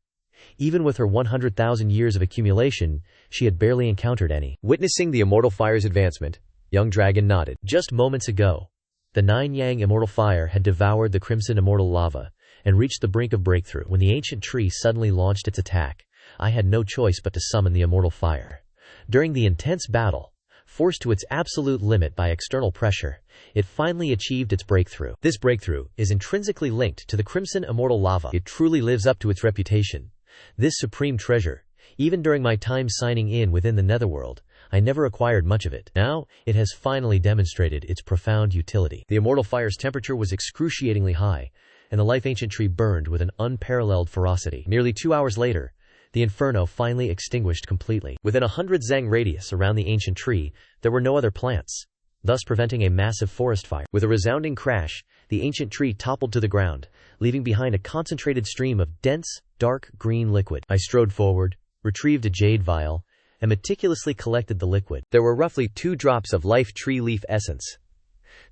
Even with her 100,000 years of accumulation, she had barely encountered any. Witnessing the immortal fire's advancement, young dragon nodded. Just moments ago, the nine-yang immortal fire had devoured the crimson immortal lava, and reached the brink of breakthrough. When the ancient tree suddenly launched its attack, I had no choice but to summon the immortal fire. During the intense battle, forced to its absolute limit by external pressure, it finally achieved its breakthrough. This breakthrough is intrinsically linked to the crimson immortal lava. It truly lives up to its reputation. This supreme treasure, even during my time signing in within the netherworld, I never acquired much of it. Now, it has finally demonstrated its profound utility. The immortal fire's temperature was excruciatingly high, and the life ancient tree burned with an unparalleled ferocity. Nearly 2 hours later, the inferno finally extinguished completely. Within 100 zang radius around the ancient tree, there were no other plants, thus preventing a massive forest fire. With a resounding crash, the ancient tree toppled to the ground, leaving behind a concentrated stream of dense, dark green liquid. I strode forward, retrieved a jade vial, and meticulously collected the liquid. There were roughly 2 drops of life tree leaf essence.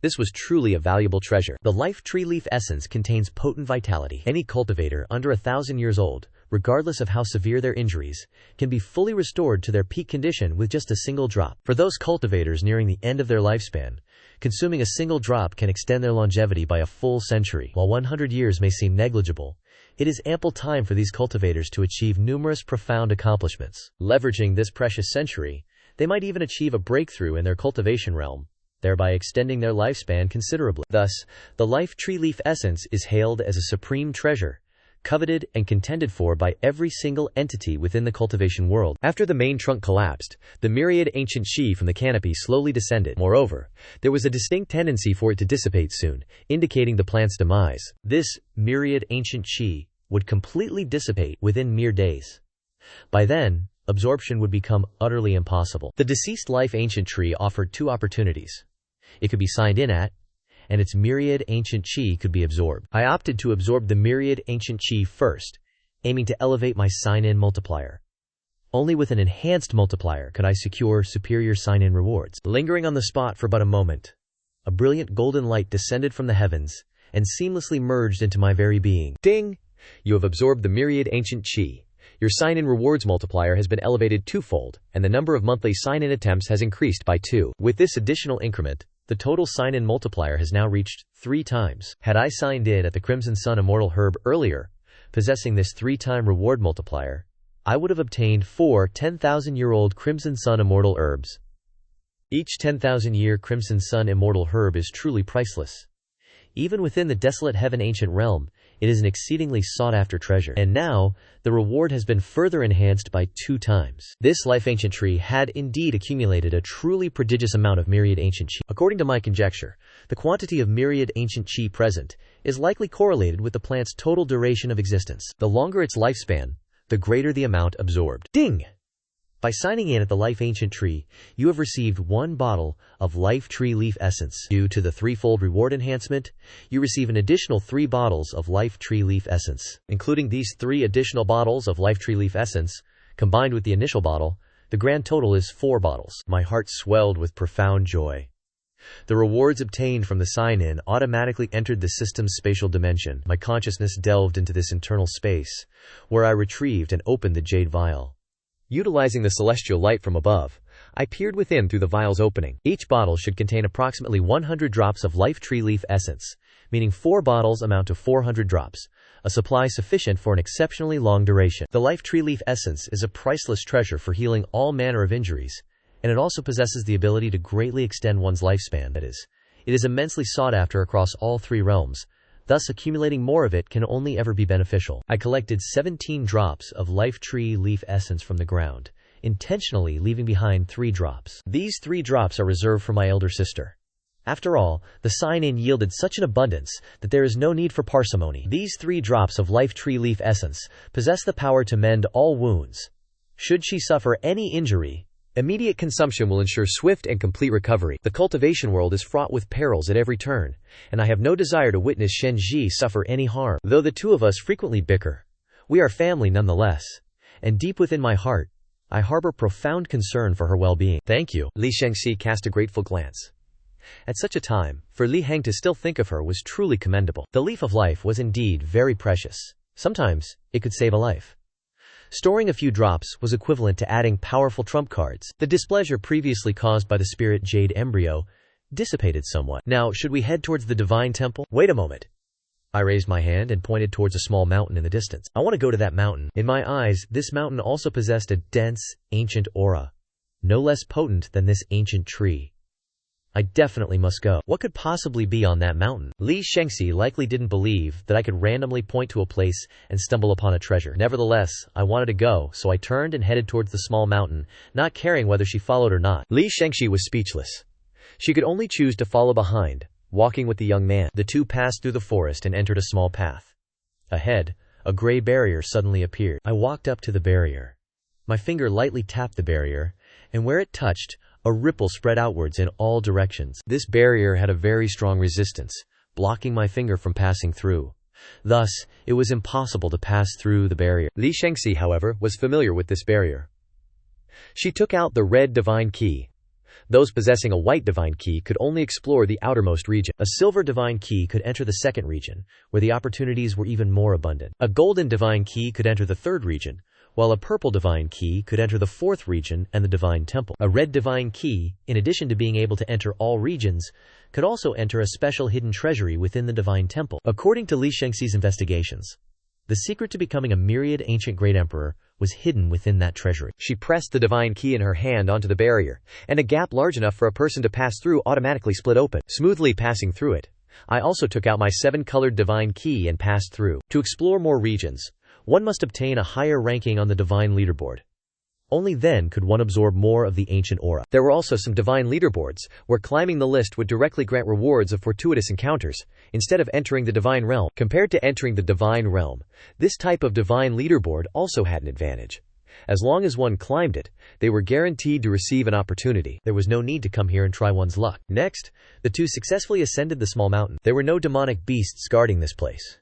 This was truly a valuable treasure. The life tree leaf essence contains potent vitality. Any cultivator under 1,000 years old, regardless of how severe their injuries, can be fully restored to their peak condition with just a single drop. For those cultivators nearing the end of their lifespan, consuming a single drop can extend their longevity by a full century. While 100 years may seem negligible, it is ample time for these cultivators to achieve numerous profound accomplishments. Leveraging this precious century, they might even achieve a breakthrough in their cultivation realm, thereby extending their lifespan considerably. Thus, the life tree leaf essence is hailed as a supreme treasure, coveted and contended for by every single entity within the cultivation world. After the main trunk collapsed, the myriad ancient chi from the canopy slowly descended. Moreover, there was a distinct tendency for it to dissipate soon, indicating the plant's demise. This myriad ancient chi would completely dissipate within mere days. By then, absorption would become utterly impossible. The deceased life ancient tree offered 2 opportunities. It could be signed in at, and its myriad ancient chi could be absorbed. I opted to absorb the myriad ancient chi first, aiming to elevate my sign-in multiplier. Only with an enhanced multiplier could I secure superior sign-in rewards. Lingering on the spot for but a moment, a brilliant golden light descended from the heavens and seamlessly merged into my very being. Ding! You have absorbed the myriad ancient chi. Your sign-in rewards multiplier has been elevated 2-fold, and the number of monthly sign-in attempts has increased by 2. With this additional increment, the total sign-in multiplier has now reached 3 times. Had I signed in at the Crimson Sun Immortal Herb earlier, possessing this 3-time reward multiplier, I would have obtained 4 10,000-year-old Crimson Sun Immortal Herbs. Each 10,000-year Crimson Sun Immortal Herb is truly priceless. Even within the desolate heaven ancient realm, it is an exceedingly sought-after treasure. And now, the reward has been further enhanced by 2 times. This life ancient tree had indeed accumulated a truly prodigious amount of myriad ancient chi. According to my conjecture, the quantity of myriad ancient chi present is likely correlated with the plant's total duration of existence. The longer its lifespan, the greater the amount absorbed. Ding! By signing in at the Life Ancient Tree, you have received 1 bottle of Life Tree Leaf Essence. Due to the 3-fold reward enhancement, you receive an additional 3 bottles of Life Tree Leaf Essence. Including these 3 additional bottles of Life Tree Leaf Essence, combined with the initial bottle, the grand total is 4 bottles. My heart swelled with profound joy. The rewards obtained from the sign-in automatically entered the system's spatial dimension. My consciousness delved into this internal space, where I retrieved and opened the jade vial. Utilizing the celestial light from above, I peered within through the vial's opening. Each bottle should contain approximately 100 drops of Life Tree Leaf Essence, meaning 4 bottles amount to 400 drops, a supply sufficient for an exceptionally long duration. The Life Tree Leaf Essence is a priceless treasure for healing all manner of injuries, and it also possesses the ability to greatly extend one's lifespan. That is, it is immensely sought after across all 3 realms. Thus, accumulating more of it can only ever be beneficial. I collected 17 drops of Life Tree Leaf Essence from the ground, intentionally leaving behind 3 drops. These 3 drops are reserved for my elder sister. After all, the sign-in yielded such an abundance that there is no need for parsimony. These 3 drops of Life Tree Leaf Essence possess the power to mend all wounds. Should she suffer any injury, immediate consumption will ensure swift and complete recovery. The cultivation world is fraught with perils at every turn, and I have no desire to witness Shen Ji suffer any harm. Though the 2 of us frequently bicker, we are family nonetheless, and deep within my heart, I harbor profound concern for her well-being. Thank you. Li Shengxi cast a grateful glance. At such a time, for Li Heng to still think of her was truly commendable. The leaf of life was indeed very precious. Sometimes, it could save a life. Storing a few drops was equivalent to adding powerful trump cards. The displeasure previously caused by the spirit jade embryo dissipated somewhat. Now, should we head towards the divine temple? Wait a moment. I raised my hand and pointed towards a small mountain in the distance. I want to go to that mountain. In my eyes, this mountain also possessed a dense, ancient aura, no less potent than this ancient tree. I definitely must go. What could possibly be on that mountain? Li Shengxi likely didn't believe that I could randomly point to a place and stumble upon a treasure. Nevertheless, I wanted to go, so I turned and headed towards the small mountain, not caring whether she followed or not. Li Shengxi was speechless. She could only choose to follow behind, walking with the young man. The two passed through the forest and entered a small path. Ahead, a gray barrier suddenly appeared. I walked up to the barrier. My finger lightly tapped the barrier, and where it touched, a ripple spread outwards in all directions. This barrier had a very strong resistance, blocking my finger from passing through. Thus, it was impossible to pass through the barrier. Li Shengxi, however, was familiar with this barrier. She took out the red divine key. Those possessing a white divine key could only explore the outermost region. A silver divine key could enter the second region, where the opportunities were even more abundant. A golden divine key could enter the third region, while a purple divine key could enter the fourth region and the divine temple. A red divine key, in addition to being able to enter all regions, could also enter a special hidden treasury within the divine temple. According to Li Shengxi's investigations, the secret to becoming a myriad ancient great emperor was hidden within that treasury. She pressed the divine key in her hand onto the barrier, and a gap large enough for a person to pass through automatically split open, smoothly passing through it. I also took out my 7-colored divine key and passed through. To explore more regions, one must obtain a higher ranking on the divine leaderboard. Only then could one absorb more of the ancient aura. There were also some divine leaderboards, where climbing the list would directly grant rewards of fortuitous encounters, instead of entering the divine realm. Compared to entering the divine realm, this type of divine leaderboard also had an advantage. As long as one climbed it, they were guaranteed to receive an opportunity. There was no need to come here and try one's luck. Next, the two successfully ascended the small mountain. There were no demonic beasts guarding this place.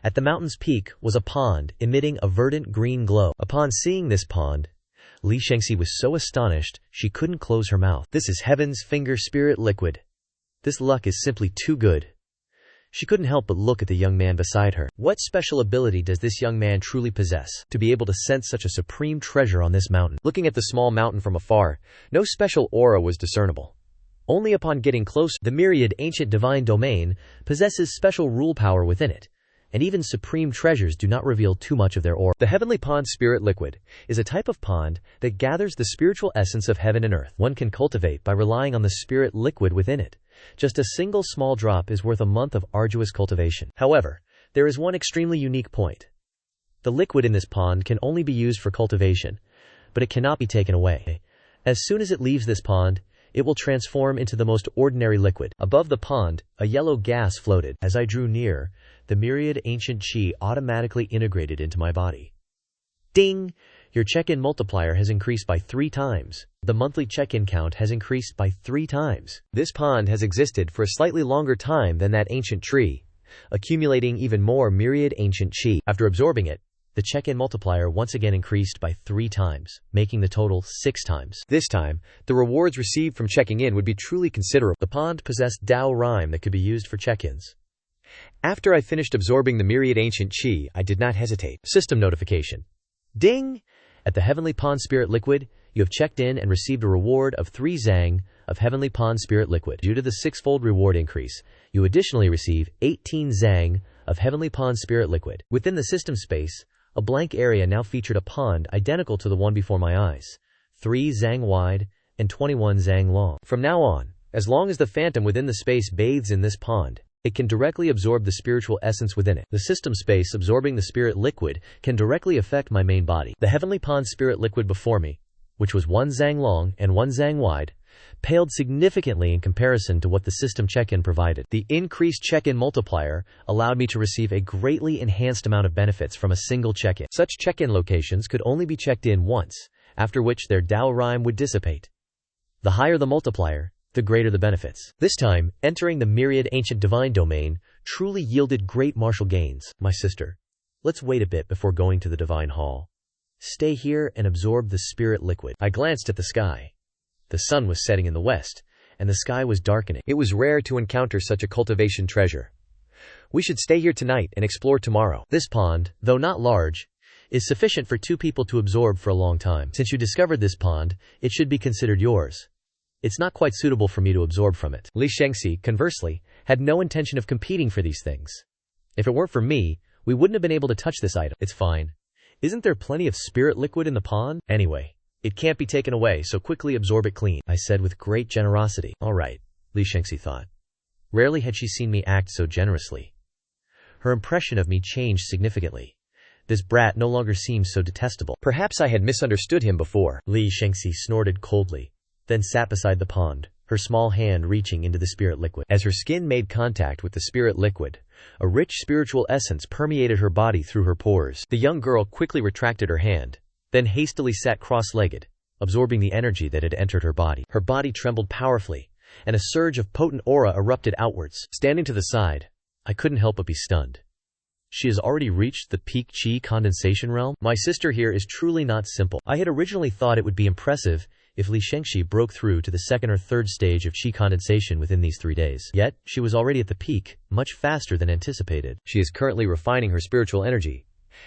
At the mountain's peak was a pond emitting a verdant green glow. Upon seeing this pond, Li Shengxi was so astonished she couldn't close her mouth. This is heaven's finger spirit liquid. This luck is simply too good. She couldn't help but look at the young man beside her. What special ability does this young man truly possess, to be able to sense such a supreme treasure on this mountain? Looking at the small mountain from afar, no special aura was discernible. Only upon getting closer, the myriad ancient divine domain possesses special rule power within it, and even supreme treasures do not reveal too much of their aura. The heavenly pond spirit liquid is a type of pond that gathers the spiritual essence of heaven and earth. One can cultivate by relying on the spirit liquid within it. Just a single small drop is worth a month of arduous cultivation. However, there is one extremely unique point. The liquid in this pond can only be used for cultivation, but it cannot be taken away. As soon as it leaves this pond, it will transform into the most ordinary liquid. Above the pond, a yellow gas floated. As I drew near, the myriad ancient chi automatically integrated into my body. Ding! Your check-in multiplier has increased by 3 times. The monthly check-in count has increased by 3 times. This pond has existed for a slightly longer time than that ancient tree, accumulating even more myriad ancient chi. After absorbing it, the check-in multiplier once again increased by 3 times, making the total 6 times. This time, the rewards received from checking in would be truly considerable. The pond possessed Dao rhyme that could be used for check-ins. After I finished absorbing the myriad ancient chi, I did not hesitate. System notification. Ding! At the Heavenly Pond Spirit Liquid, you have checked in and received a reward of 3 Zhang of Heavenly Pond Spirit Liquid. Due to the 6-fold reward increase, you additionally receive 18 Zhang of Heavenly Pond Spirit Liquid. Within the system space, a blank area now featured a pond identical to the one before my eyes, 3 Zhang wide and 21 Zhang long. From now on, as long as the phantom within the space bathes in this pond, it can directly absorb the spiritual essence within it. The system space absorbing the spirit liquid can directly affect my main body. The Heavenly Pond Spirit Liquid before me, which was 1 Zhang long and 1 Zhang wide, paled significantly in comparison to what the system check-in provided. The increased check-in multiplier allowed me to receive a greatly enhanced amount of benefits from a single check-in. Such check-in locations could only be checked in once, after which their Dao rhyme would dissipate. The higher the multiplier, the greater the benefits. This time, entering the myriad ancient divine domain truly yielded great martial gains. My sister, let's wait a bit before going to the divine hall. Stay here and absorb the spirit liquid. I glanced at the sky. The sun was setting in the west, and the sky was darkening. It was rare to encounter such a cultivation treasure. We should stay here tonight and explore tomorrow. This pond, though not large, is sufficient for 2 people to absorb for a long time. Since you discovered this pond, it should be considered yours. It's not quite suitable for me to absorb from it. Li Shengxi, conversely, had no intention of competing for these things. If it weren't for me, we wouldn't have been able to touch this item. It's fine. Isn't there plenty of spirit liquid in the pond? Anyway, it can't be taken away, so quickly absorb it clean, I said with great generosity. All right, Li Shengxi thought. Rarely had she seen me act so generously. Her impression of me changed significantly. This brat no longer seemed so detestable. Perhaps I had misunderstood him before. Li Shengxi snorted coldly, then sat beside the pond, her small hand reaching into the spirit liquid. As her skin made contact with the spirit liquid, a rich spiritual essence permeated her body through her pores. The young girl quickly retracted her hand, then hastily sat cross-legged, absorbing the energy that had entered her body. Her body trembled powerfully, and a surge of potent aura erupted outwards. Standing to the side, I couldn't help but be stunned. She has already reached the peak qi condensation realm? My sister here is truly not simple. I had originally thought it would be impressive if Li Shengxi broke through to the 2nd or 3rd stage of qi condensation within these 3 days. Yet, she was already at the peak, much faster than anticipated. She is currently refining her spiritual energy.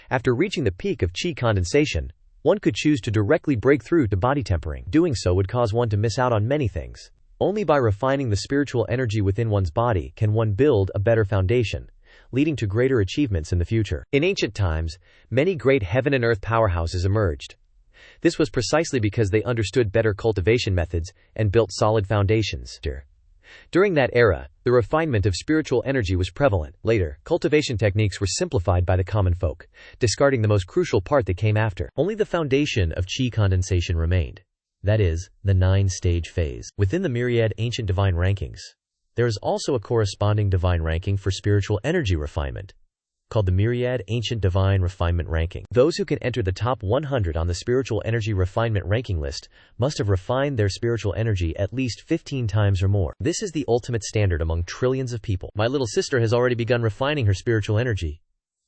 After reaching the peak of qi condensation, one could choose to directly break through to body tempering. Doing so would cause one to miss out on many things. Only by refining the spiritual energy within one's body can one build a better foundation, leading to greater achievements in the future. In ancient times, many great heaven and earth powerhouses emerged. This was precisely because they understood better cultivation methods and built solid foundations. During that era, the refinement of spiritual energy was prevalent. Later, cultivation techniques were simplified by the common folk, discarding the most crucial part that came after. Only the foundation of qi condensation remained. That is, the 9-stage phase. Within the myriad ancient divine rankings, there is also a corresponding divine ranking for spiritual energy refinement, called the Myriad Ancient Divine Refinement Ranking. Those who can enter the top 100 on the spiritual energy refinement ranking list must have refined their spiritual energy at least 15 times or more. This is the ultimate standard among trillions of people. My little sister has already begun refining her spiritual energy.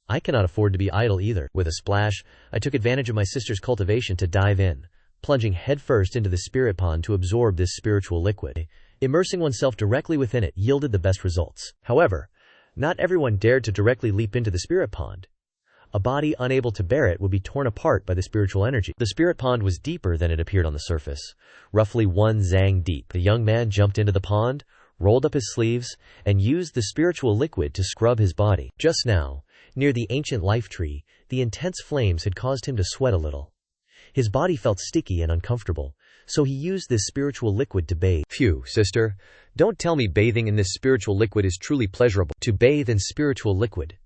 I cannot afford to be idle either. With a splash, I took advantage of my sister's cultivation to dive in, plunging headfirst into the spirit pond to absorb this spiritual liquid. Immersing oneself directly within it yielded the best results. However, not everyone dared to directly leap into the spirit pond. A body unable to bear it would be torn apart by the spiritual energy. The spirit pond was deeper than it appeared on the surface, roughly 1 zang deep. The young man jumped into the pond, rolled up his sleeves, and used the spiritual liquid to scrub his body. Just now, near the ancient life tree, the intense flames had caused him to sweat a little. His body felt sticky and uncomfortable, so he used this spiritual liquid to bathe. Phew, sister, don't tell me bathing in this spiritual liquid is truly pleasurable. To bathe in spiritual liquid.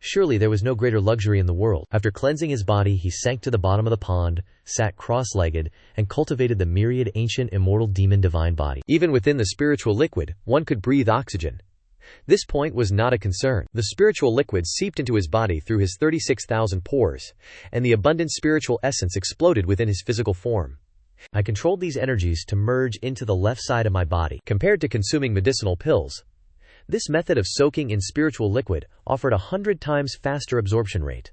Surely there was no greater luxury in the world. After cleansing his body, he sank to the bottom of the pond, sat cross-legged, and cultivated the myriad ancient immortal demon divine body. Even within the spiritual liquid, one could breathe oxygen. This point was not a concern. The spiritual liquid seeped into his body through his 36,000 pores, and the abundant spiritual essence exploded within his physical form. I controlled these energies to merge into the left side of my body. Compared to consuming medicinal pills, this method of soaking in spiritual liquid offered 100 times faster absorption rate.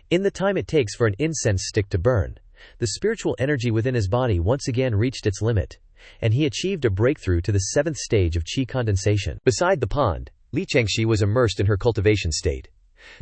In the time it takes for an incense stick to burn, the spiritual energy within his body once again reached its limit, and he achieved a breakthrough to the 7th stage of qi condensation. Beside the pond, Li Chengxi was immersed in her cultivation state.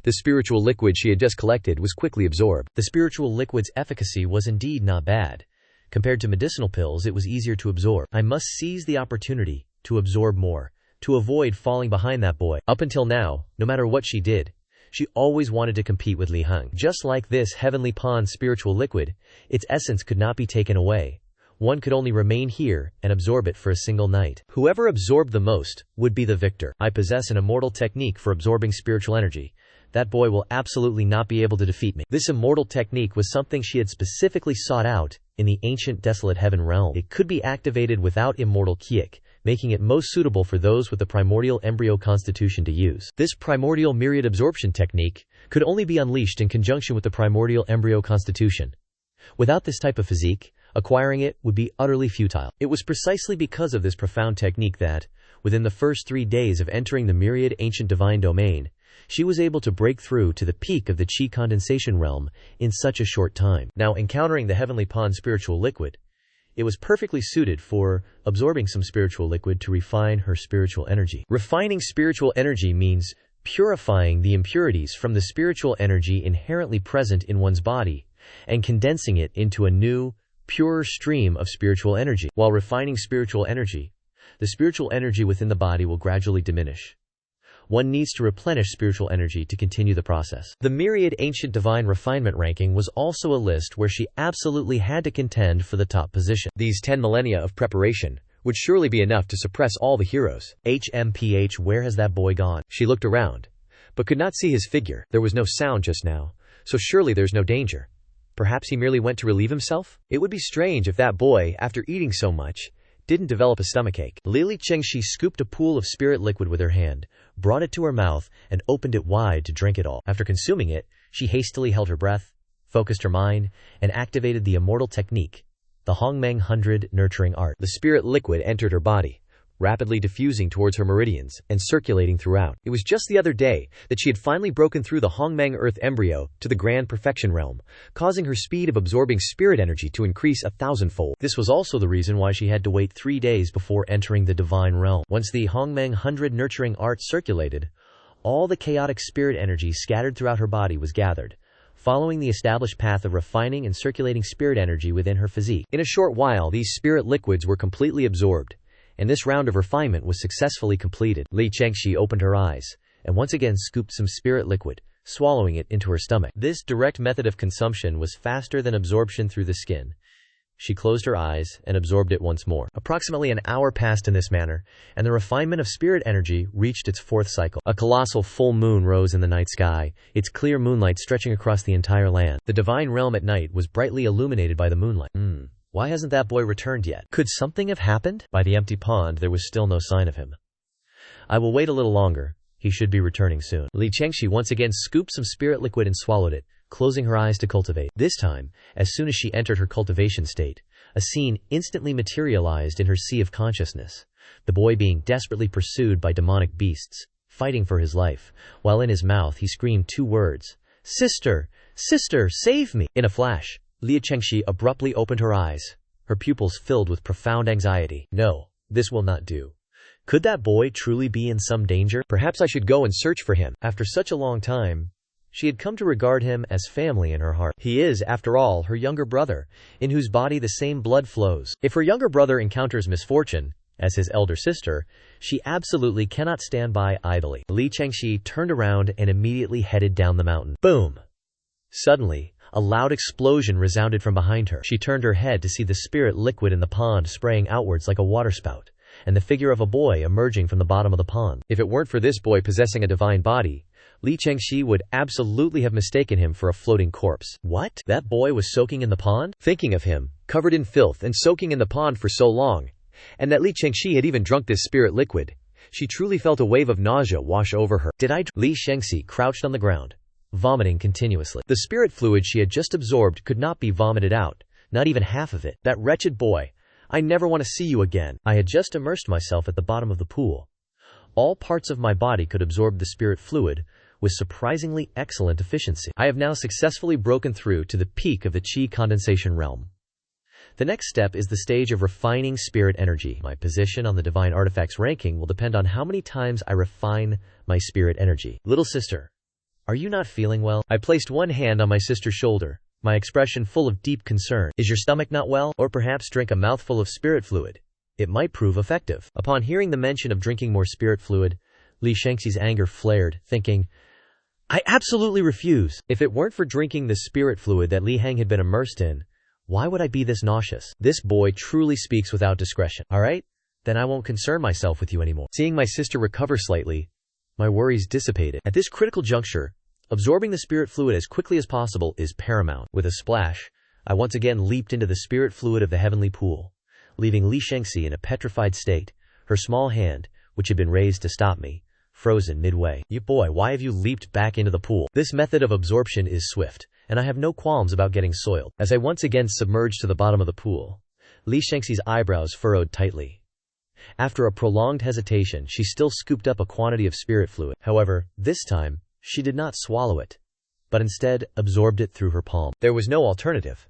The spiritual liquid she had just collected was quickly absorbed. The spiritual liquid's efficacy was indeed not bad. Compared to medicinal pills, it was easier to absorb. I must seize the opportunity to absorb more, to avoid falling behind that boy. Up until now, no matter what she did, she always wanted to compete with Li Heng. Just like this heavenly pond spiritual liquid, its essence could not be taken away. One could only remain here and absorb it for a single night. Whoever absorbed the most would be the victor. I possess an immortal technique for absorbing spiritual energy. That boy will absolutely not be able to defeat me. This immortal technique was something she had specifically sought out in the ancient desolate heaven realm. It could be activated without immortal kiek, making it most suitable for those with the primordial embryo constitution to use. This primordial myriad absorption technique could only be unleashed in conjunction with the primordial embryo constitution. Without this type of physique, acquiring it would be utterly futile. It was precisely because of this profound technique that, within the first 3 days of entering the myriad ancient divine domain, she was able to break through to the peak of the qi condensation realm in such a short time. Now, encountering the heavenly pond spiritual liquid, It was perfectly suited for absorbing some spiritual liquid to refine her spiritual energy. Refining spiritual energy means purifying the impurities from the spiritual energy inherently present in one's body and condensing it into a new, purer stream of spiritual energy. While refining spiritual energy, the spiritual energy within the body will gradually diminish. One needs to replenish spiritual energy to continue the process. The myriad ancient divine refinement ranking was also a list where she absolutely had to contend for the top position. These 10 millennia of preparation would surely be enough to suppress all the heroes. HMPH, where has that boy gone? She looked around, but could not see his figure. There was no sound just now, so surely there's no danger. Perhaps he merely went to relieve himself? It would be strange if that boy, after eating so much, didn't develop a stomachache. Li Chengxi scooped a pool of spirit liquid with her hand, brought it to her mouth, and opened it wide to drink it all. After consuming it, she hastily held her breath, focused her mind, and activated the immortal technique, the Hongmeng 100 nurturing art. The spirit liquid entered her body, rapidly diffusing towards her meridians and circulating throughout. It was just the other day that she had finally broken through the Hongmeng Earth embryo to the grand perfection realm, causing her speed of absorbing spirit energy to increase 1,000-fold. This was also the reason why she had to wait 3 days before entering the divine realm. Once the Hongmeng 100 nurturing art circulated, all the chaotic spirit energy scattered throughout her body was gathered, following the established path of refining and circulating spirit energy within her physique. In a short while, these spirit liquids were completely absorbed, and this round of refinement was successfully completed. Li Chengxi opened her eyes, and once again scooped some spirit liquid, swallowing it into her stomach. This direct method of consumption was faster than absorption through the skin. She closed her eyes and absorbed it once more. Approximately an hour passed in this manner, and the refinement of spirit energy reached its 4th cycle. A colossal full moon rose in the night sky, its clear moonlight stretching across the entire land. The divine realm at night was brightly illuminated by the moonlight. Why hasn't that boy returned yet? Could something have happened? By the empty pond, there was still no sign of him. I will wait a little longer. He should be returning soon. Li Chengxi once again scooped some spirit liquid and swallowed it, closing her eyes to cultivate. This time, as soon as she entered her cultivation state, a scene instantly materialized in her sea of consciousness. The boy being desperately pursued by demonic beasts, fighting for his life, while in his mouth he screamed 2 words, "Sister! Sister, save me!" In a flash, Li Chengxi abruptly opened her eyes, her pupils filled with profound anxiety. No, this will not do. Could that boy truly be in some danger? Perhaps I should go and search for him. After such a long time, she had come to regard him as family in her heart. He is, after all, her younger brother, in whose body the same blood flows. If her younger brother encounters misfortune, as his elder sister, she absolutely cannot stand by idly. Li Chengxi turned around and immediately headed down the mountain. Boom! Suddenly, a loud explosion resounded from behind her. She turned her head to see the spirit liquid in the pond spraying outwards like a waterspout, and the figure of a boy emerging from the bottom of the pond. If it weren't for this boy possessing a divine body, Li Chengxi would absolutely have mistaken him for a floating corpse. What? That boy was soaking in the pond? Thinking of him, covered in filth and soaking in the pond for so long, and that Li Chengxi had even drunk this spirit liquid, she truly felt a wave of nausea wash over her. Did I? Li Chengxi crouched on the ground, vomiting continuously. The spirit fluid she had just absorbed could not be vomited out, not even half of it. That wretched boy! I never want to see you again. I had just immersed myself at the bottom of the pool. All parts of my body could absorb the spirit fluid with surprisingly excellent efficiency. I have now successfully broken through to the peak of the qi condensation realm. The next step is the stage of refining spirit energy. My position on the divine artifacts ranking will depend on how many times I refine my spirit energy. Little sister, are you not feeling well? I placed one hand on my sister's shoulder, my expression full of deep concern. Is your stomach not well? Or perhaps drink a mouthful of spirit fluid. It might prove effective. Upon hearing the mention of drinking more spirit fluid, Li Chengxi's anger flared, thinking, I absolutely refuse. If it weren't for drinking the spirit fluid that Li Heng had been immersed in, why would I be this nauseous? This boy truly speaks without discretion. Alright? Then I won't concern myself with you anymore. Seeing my sister recover slightly, my worries dissipated. At this critical juncture, absorbing the spirit fluid as quickly as possible is paramount. With a splash, I once again leaped into the spirit fluid of the heavenly pool, leaving Li Chengxi in a petrified state, her small hand, which had been raised to stop me, frozen midway. You boy, why have you leaped back into the pool? This method of absorption is swift, and I have no qualms about getting soiled. As I once again submerged to the bottom of the pool, Li Chengxi's eyebrows furrowed tightly. After a prolonged hesitation, she still scooped up a quantity of spirit fluid. However, this time, she did not swallow it, but instead absorbed it through her palm. There was no alternative.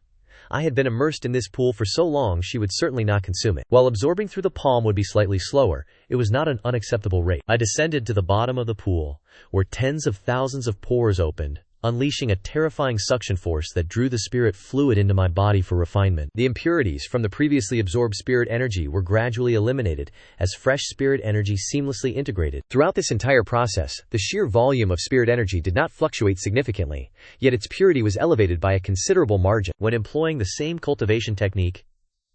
I had been immersed in this pool for so long she would certainly not consume it. While absorbing through the palm would be slightly slower, it was not an unacceptable rate. I descended to the bottom of the pool, where tens of thousands of pores opened, unleashing a terrifying suction force that drew the spirit fluid into my body for refinement. The impurities from the previously absorbed spirit energy were gradually eliminated as fresh spirit energy seamlessly integrated. Throughout this entire process, the sheer volume of spirit energy did not fluctuate significantly, yet its purity was elevated by a considerable margin. When employing the same cultivation technique,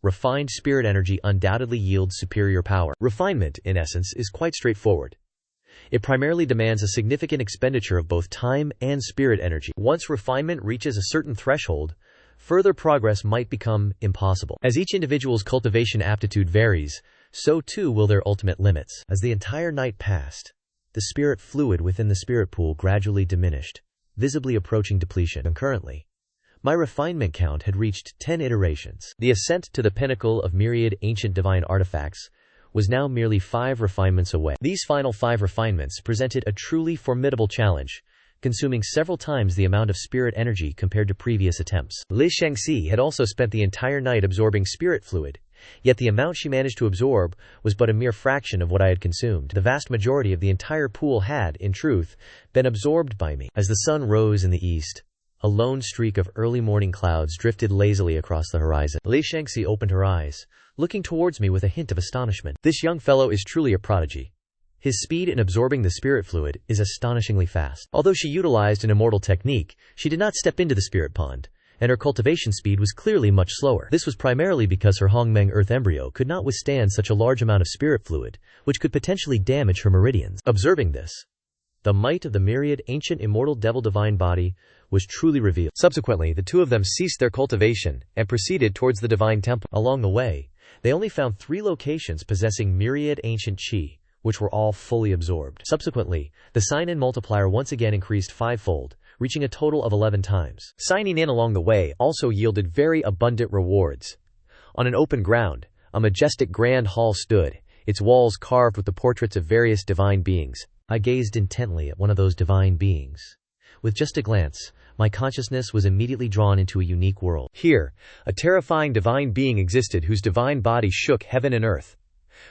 refined spirit energy undoubtedly yields superior power. Refinement, in essence, is quite straightforward. It primarily demands a significant expenditure of both time and spirit energy. Once refinement reaches a certain threshold, further progress might become impossible. As each individual's cultivation aptitude varies, so too will their ultimate limits. As the entire night passed, the spirit fluid within the spirit pool gradually diminished, visibly approaching depletion. Concurrently, my refinement count had reached 10 iterations. The ascent to the pinnacle of myriad ancient divine artifacts was now merely 5 refinements away. These final 5 refinements presented a truly formidable challenge, consuming several times the amount of spirit energy compared to previous attempts. Li Shangxi had also spent the entire night absorbing spirit fluid, yet the amount she managed to absorb was but a mere fraction of what I had consumed. The vast majority of the entire pool had, in truth, been absorbed by me. As the sun rose in the east, a lone streak of early morning clouds drifted lazily across the horizon. Li Shangxi opened her eyes, looking towards me with a hint of astonishment. This young fellow is truly a prodigy. His speed in absorbing the spirit fluid is astonishingly fast. Although she utilized an immortal technique, she did not step into the spirit pond, and her cultivation speed was clearly much slower. This was primarily because her Hongmeng earth embryo could not withstand such a large amount of spirit fluid, which could potentially damage her meridians. Observing this, the might of the myriad ancient immortal devil divine body was truly revealed. Subsequently, the two of them ceased their cultivation and proceeded towards the divine temple. Along the way, they only found 3 locations possessing myriad ancient qi, which were all fully absorbed. Subsequently, the sign-in multiplier once again increased 5-fold, reaching a total of 11 times. Signing in along the way also yielded very abundant rewards. On an open ground, a majestic grand hall stood, its walls carved with the portraits of various divine beings. I gazed intently at one of those divine beings. With just a glance, my consciousness was immediately drawn into a unique world. Here, a terrifying divine being existed whose divine body shook heaven and earth.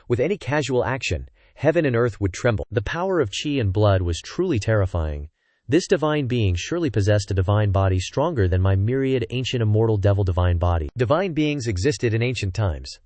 With any casual action, heaven and earth would tremble. The power of qi and blood was truly terrifying. This divine being surely possessed a divine body stronger than my myriad ancient immortal devil divine body. Divine beings existed in ancient times.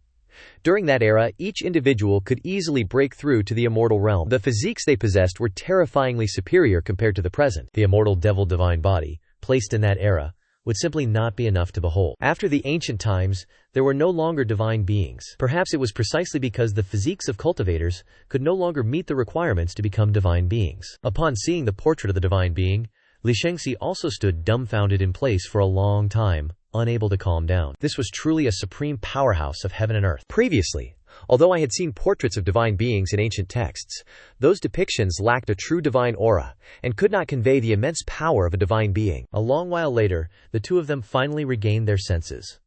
During that era, each individual could easily break through to the immortal realm. The physiques they possessed were terrifyingly superior compared to the present. The immortal devil divine body, placed in that era, would simply not be enough to behold. After the ancient times, there were no longer divine beings. Perhaps it was precisely because the physiques of cultivators could no longer meet the requirements to become divine beings. Upon seeing the portrait of the divine being, Li Shangxi also stood dumbfounded in place for a long time, unable to calm down. This was truly a supreme powerhouse of heaven and earth. Previously, although I had seen portraits of divine beings in ancient texts, those depictions lacked a true divine aura and could not convey the immense power of a divine being. A long while later, the two of them finally regained their senses.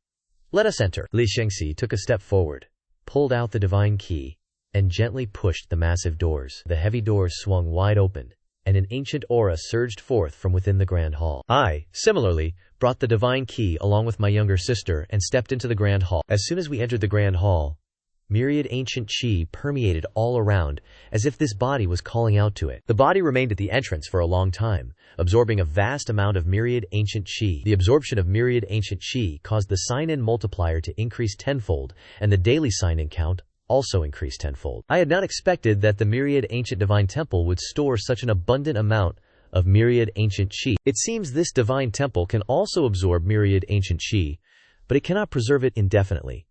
"Let us enter." Li Shangxi took a step forward, pulled out the divine key, and gently pushed the massive doors. The heavy doors swung wide open, and an ancient aura surged forth from within the grand hall. I, similarly, brought the divine key along with my younger sister and stepped into the grand hall. As soon as we entered the grand hall, myriad ancient qi permeated all around, as if this body was calling out to it. The body remained at the entrance for a long time, absorbing a vast amount of myriad ancient qi. The absorption of myriad ancient qi caused the sign-in multiplier to increase tenfold, and the daily sign-in count also increased tenfold. I had not expected that the myriad ancient divine temple would store such an abundant amount of myriad ancient qi. It seems this divine temple can also absorb myriad ancient qi, but it cannot preserve it indefinitely.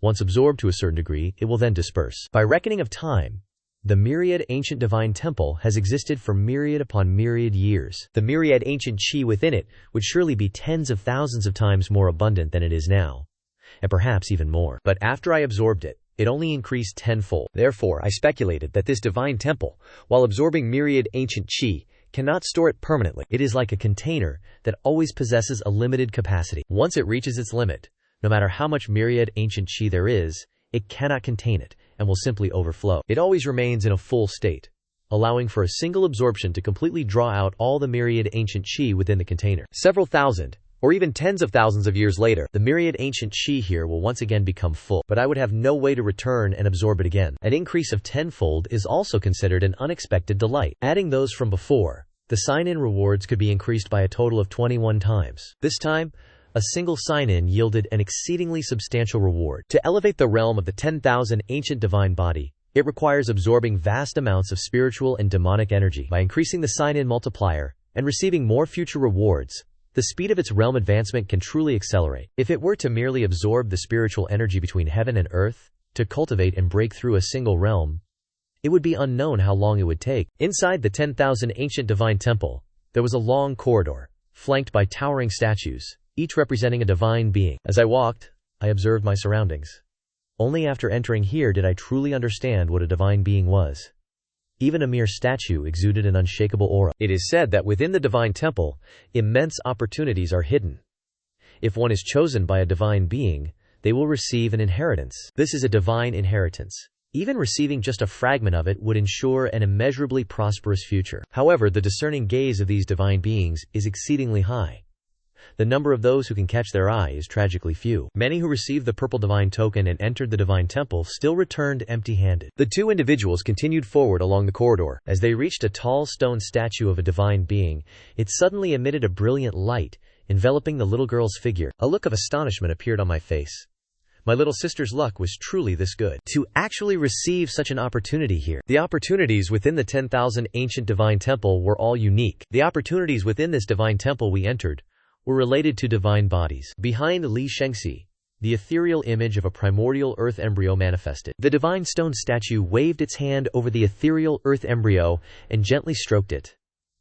Once absorbed to a certain degree, it will then disperse. By reckoning of time, the myriad ancient divine temple has existed for myriad upon myriad years. The myriad ancient qi within it would surely be tens of thousands of times more abundant than it is now, and perhaps even more. But after I absorbed it, it only increased tenfold. Therefore, I speculated that this divine temple, while absorbing myriad ancient qi, cannot store it permanently. It is like a container that always possesses a limited capacity. Once it reaches its limit, no matter how much myriad ancient qi there is, it cannot contain it and will simply overflow. It always remains in a full state, allowing for a single absorption to completely draw out all the myriad ancient qi within the container. Several thousand, or even tens of thousands of years later. The myriad ancient chi here will once again become full, but I would have no way to return and absorb it again. An increase of tenfold is also considered an unexpected delight. Adding those from before, the sign-in rewards could be increased by a total of 21 times. This time, a single sign-in yielded an exceedingly substantial reward. To elevate the realm of the 10,000 ancient divine body, it requires absorbing vast amounts of spiritual and demonic energy. By increasing the sign-in multiplier and receiving more future rewards, the speed of its realm advancement can truly accelerate. If it were to merely absorb the spiritual energy between heaven and earth, to cultivate and break through a single realm, it would be unknown how long it would take. Inside the 10,000 ancient divine temple, there was a long corridor, flanked by towering statues, each representing a divine being. As I walked, I observed my surroundings. Only after entering here did I truly understand what a divine being was. Even a mere statue exuded an unshakable aura. It is said that within the divine temple, immense opportunities are hidden. If one is chosen by a divine being, they will receive an inheritance. This is a divine inheritance. Even receiving just a fragment of it would ensure an immeasurably prosperous future. However, the discerning gaze of these divine beings is exceedingly high. The number of those who can catch their eye is tragically few. Many who received the purple divine token and entered the divine temple still returned empty-handed. The two individuals continued forward along the corridor. As they reached a tall stone statue of a divine being, it suddenly emitted a brilliant light, enveloping the little girl's figure. A look of astonishment appeared on my face. My little sister's luck was truly this good. To actually receive such an opportunity here. The opportunities within the 10,000 ancient divine temple were all unique. The opportunities within this divine temple we entered were related to divine bodies. Behind Li Shengxi, the ethereal image of a primordial earth embryo manifested. The divine stone statue waved its hand over the ethereal earth embryo and gently stroked it.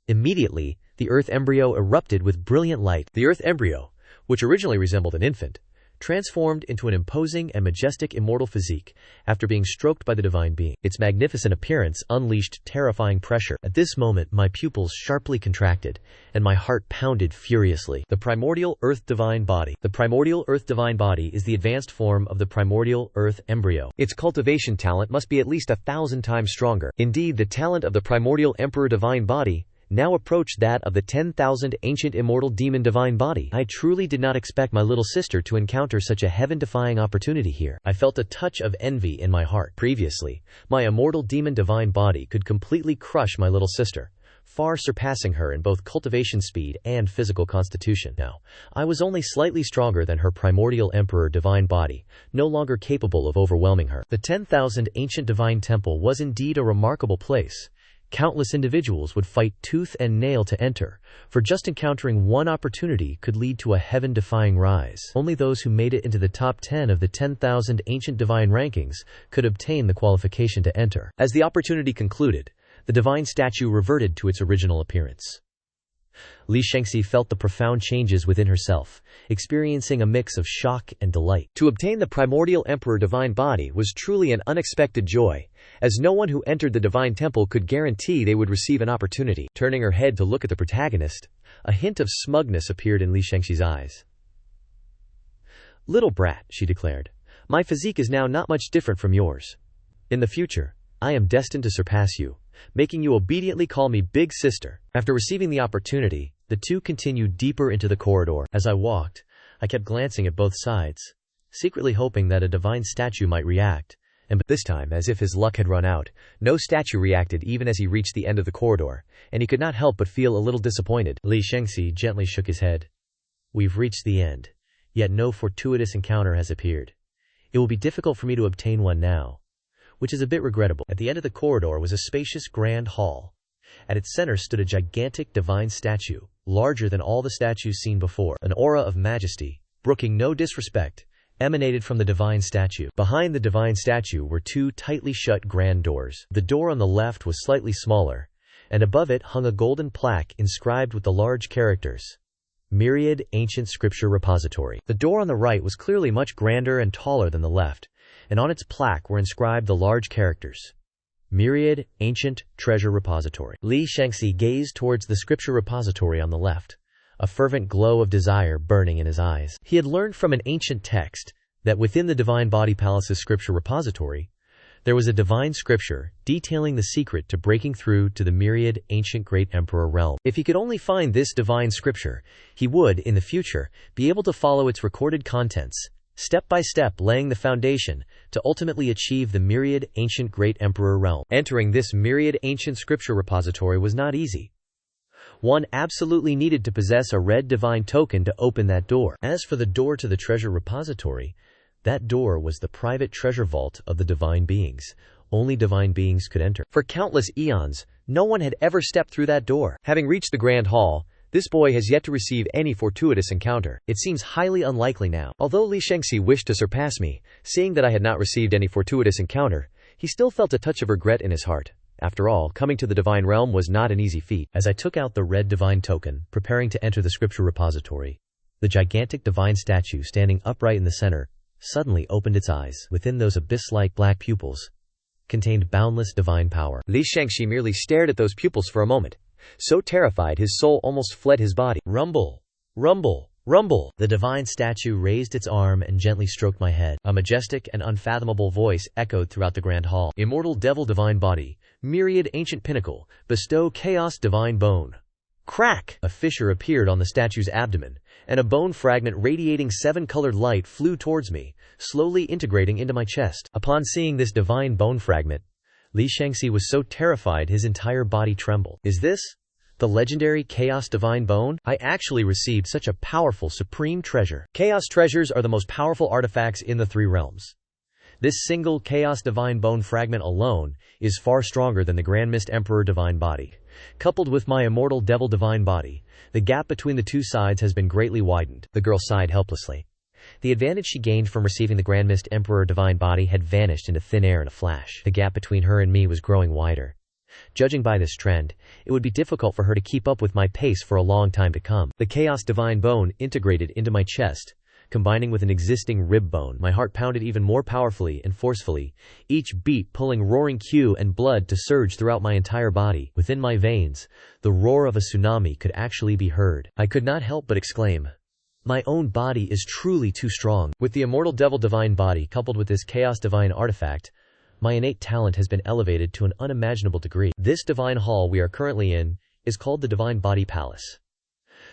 Immediately, the earth embryo erupted with brilliant light. The earth embryo, which originally resembled an infant, transformed into an imposing and majestic immortal physique after being stroked by the divine being. Its magnificent appearance unleashed terrifying pressure. At this moment, my pupils sharply contracted, and my heart pounded furiously. The primordial earth divine body. The primordial earth divine body is the advanced form of the primordial earth embryo. Its cultivation talent must be at least 1,000 times stronger. Indeed, the talent of the primordial emperor divine body now approached that of the 10,000 ancient immortal demon divine body. I truly did not expect my little sister to encounter such a heaven-defying opportunity here. I felt a touch of envy in my heart. Previously, my immortal demon divine body could completely crush my little sister, far surpassing her in both cultivation speed and physical constitution. Now, I was only slightly stronger than her primordial emperor divine body, no longer capable of overwhelming her. The 10,000 ancient divine temple was indeed a remarkable place. Countless individuals would fight tooth and nail to enter, for just encountering one opportunity could lead to a heaven-defying rise. Only those who made it into the top 10 of the 10,000 ancient divine rankings could obtain the qualification to enter. As the opportunity concluded, the divine statue reverted to its original appearance. Li Shengxi felt the profound changes within herself, experiencing a mix of shock and delight. To obtain the primordial emperor divine body was truly an unexpected joy, as no one who entered the divine temple could guarantee they would receive an opportunity. Turning her head to look at the protagonist, a hint of smugness appeared in Li Shengxi's eyes. "Little brat," she declared, "my physique is now not much different from yours. In the future, I am destined to surpass you, making you obediently call me big sister." After receiving the opportunity, the two continued deeper into the corridor. As I walked, I kept glancing at both sides, secretly hoping that a divine statue might react, and this time, as if his luck had run out, no statue reacted even as he reached the end of the corridor, and he could not help but feel a little disappointed. Li Shengxi gently shook his head. "We've reached the end, yet no fortuitous encounter has appeared. It will be difficult for me to obtain one now, which is a bit regrettable." At the end of the corridor was a spacious grand hall. At its center stood a gigantic divine statue, larger than all the statues seen before. An aura of majesty, brooking no disrespect, emanated from the divine statue. Behind the divine statue were two tightly shut grand doors. The door on the left was slightly smaller, and above it hung a golden plaque inscribed with the large characters, "Myriad Ancient Scripture Repository." The door on the right was clearly much grander and taller than the left, and on its plaque were inscribed the large characters, "Myriad Ancient Treasure Repository." Li Shengxi gazed towards the scripture repository on the left, a fervent glow of desire burning in his eyes. He had learned from an ancient text that within the Divine Body Palace's scripture repository, There was a divine scripture detailing the secret to breaking through to the myriad ancient great emperor realm. If he could only find this divine scripture, he would, in the future, be able to follow its recorded contents, step by step laying the foundation to ultimately achieve the myriad ancient great emperor realm. Entering this myriad ancient scripture repository was not easy. One absolutely needed to possess a red divine token to open that door. As for the door to the treasure repository, that door was the private treasure vault of the divine beings. Only divine beings could enter. For countless eons, no one had ever stepped through that door. Having reached the Grand Hall, this boy has yet to receive any fortuitous encounter. It seems highly unlikely now. Although Li Shengxi wished to surpass me, seeing that I had not received any fortuitous encounter, he still felt a touch of regret in his heart. After all, coming to the divine realm was not an easy feat. As I took out the red divine token, preparing to enter the scripture repository, the gigantic divine statue standing upright in the center suddenly opened its eyes. Within those abyss-like black pupils contained boundless divine power. Li Shengxi merely stared at those pupils for a moment. So terrified, his soul almost fled his body. Rumble! Rumble! Rumble! The divine statue raised its arm and gently stroked my head. A majestic and unfathomable voice echoed throughout the grand hall. Immortal devil divine body, myriad ancient pinnacle, bestow chaos divine bone. Crack! A fissure appeared on the statue's abdomen, and a bone fragment radiating seven-colored light flew towards me, slowly integrating into my chest. Upon seeing this divine bone fragment, Li Shengxi was so terrified his entire body trembled. Is this the legendary Chaos Divine Bone? I actually received such a powerful supreme treasure. Chaos treasures are the most powerful artifacts in the three realms. This single Chaos Divine Bone fragment alone is far stronger than the Grand Mist Emperor Divine Body. Coupled with my Immortal Devil Divine Body, the gap between the two sides has been greatly widened. The girl sighed helplessly. The advantage she gained from receiving the Grand Mist Emperor Divine Body had vanished into thin air in a flash. The gap between her and me was growing wider. Judging by this trend, it would be difficult for her to keep up with my pace for a long time to come. The Chaos Divine Bone integrated into my chest, combining with an existing rib bone. My heart pounded even more powerfully and forcefully, each beat pulling roaring Q and blood to surge throughout my entire body. Within my veins, the roar of a tsunami could actually be heard. I could not help but exclaim, "My own body is truly too strong." With the Immortal Devil Divine Body coupled with this Chaos Divine artifact, my innate talent has been elevated to an unimaginable degree. This divine hall we are currently in is called the Divine Body Palace.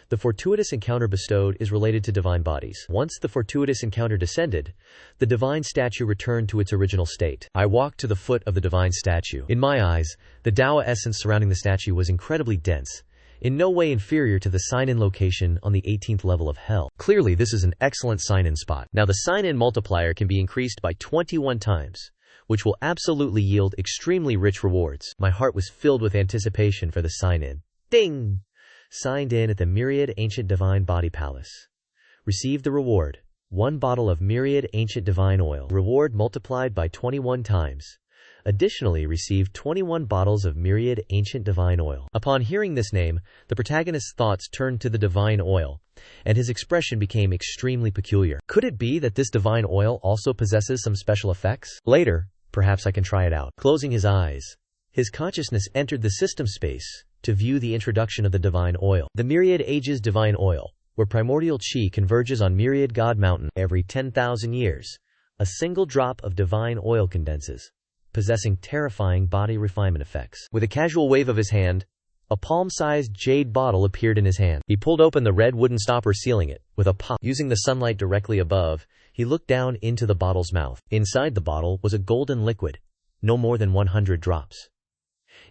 The fortuitous encounter bestowed is related to divine bodies. Once the fortuitous encounter descended, the divine statue returned to its original state. I walked to the foot of the divine statue. In my eyes, the Dao essence surrounding the statue was incredibly dense, in no way inferior to the sign-in location on the 18th level of hell. Clearly, this is an excellent sign-in spot. Now the sign-in multiplier can be increased by 21 times, which will absolutely yield extremely rich rewards. My heart was filled with anticipation for the sign-in. Ding! Signed in at the Myriad Ancient Divine Body Palace. Received the reward, 1 bottle of Myriad Ancient Divine Oil. Reward multiplied by 21 times. Additionally received 21 bottles of Myriad Ancient Divine Oil. Upon hearing this name, the protagonist's thoughts turned to the divine oil, and his expression became extremely peculiar. Could it be that this divine oil also possesses some special effects? Later, perhaps I can try it out. Closing his eyes, his consciousness entered the system space to view the introduction of the divine oil. The Myriad Ages Divine Oil, where primordial chi converges on Myriad God Mountain. Every 10,000 years, a single drop of divine oil condenses, possessing terrifying body refinement effects. With a casual wave of his hand, a palm-sized jade bottle appeared in his hand. He pulled open the red wooden stopper, sealing it with a pop. Using the sunlight directly above, he looked down into the bottle's mouth. Inside the bottle was a golden liquid, no more than 100 drops.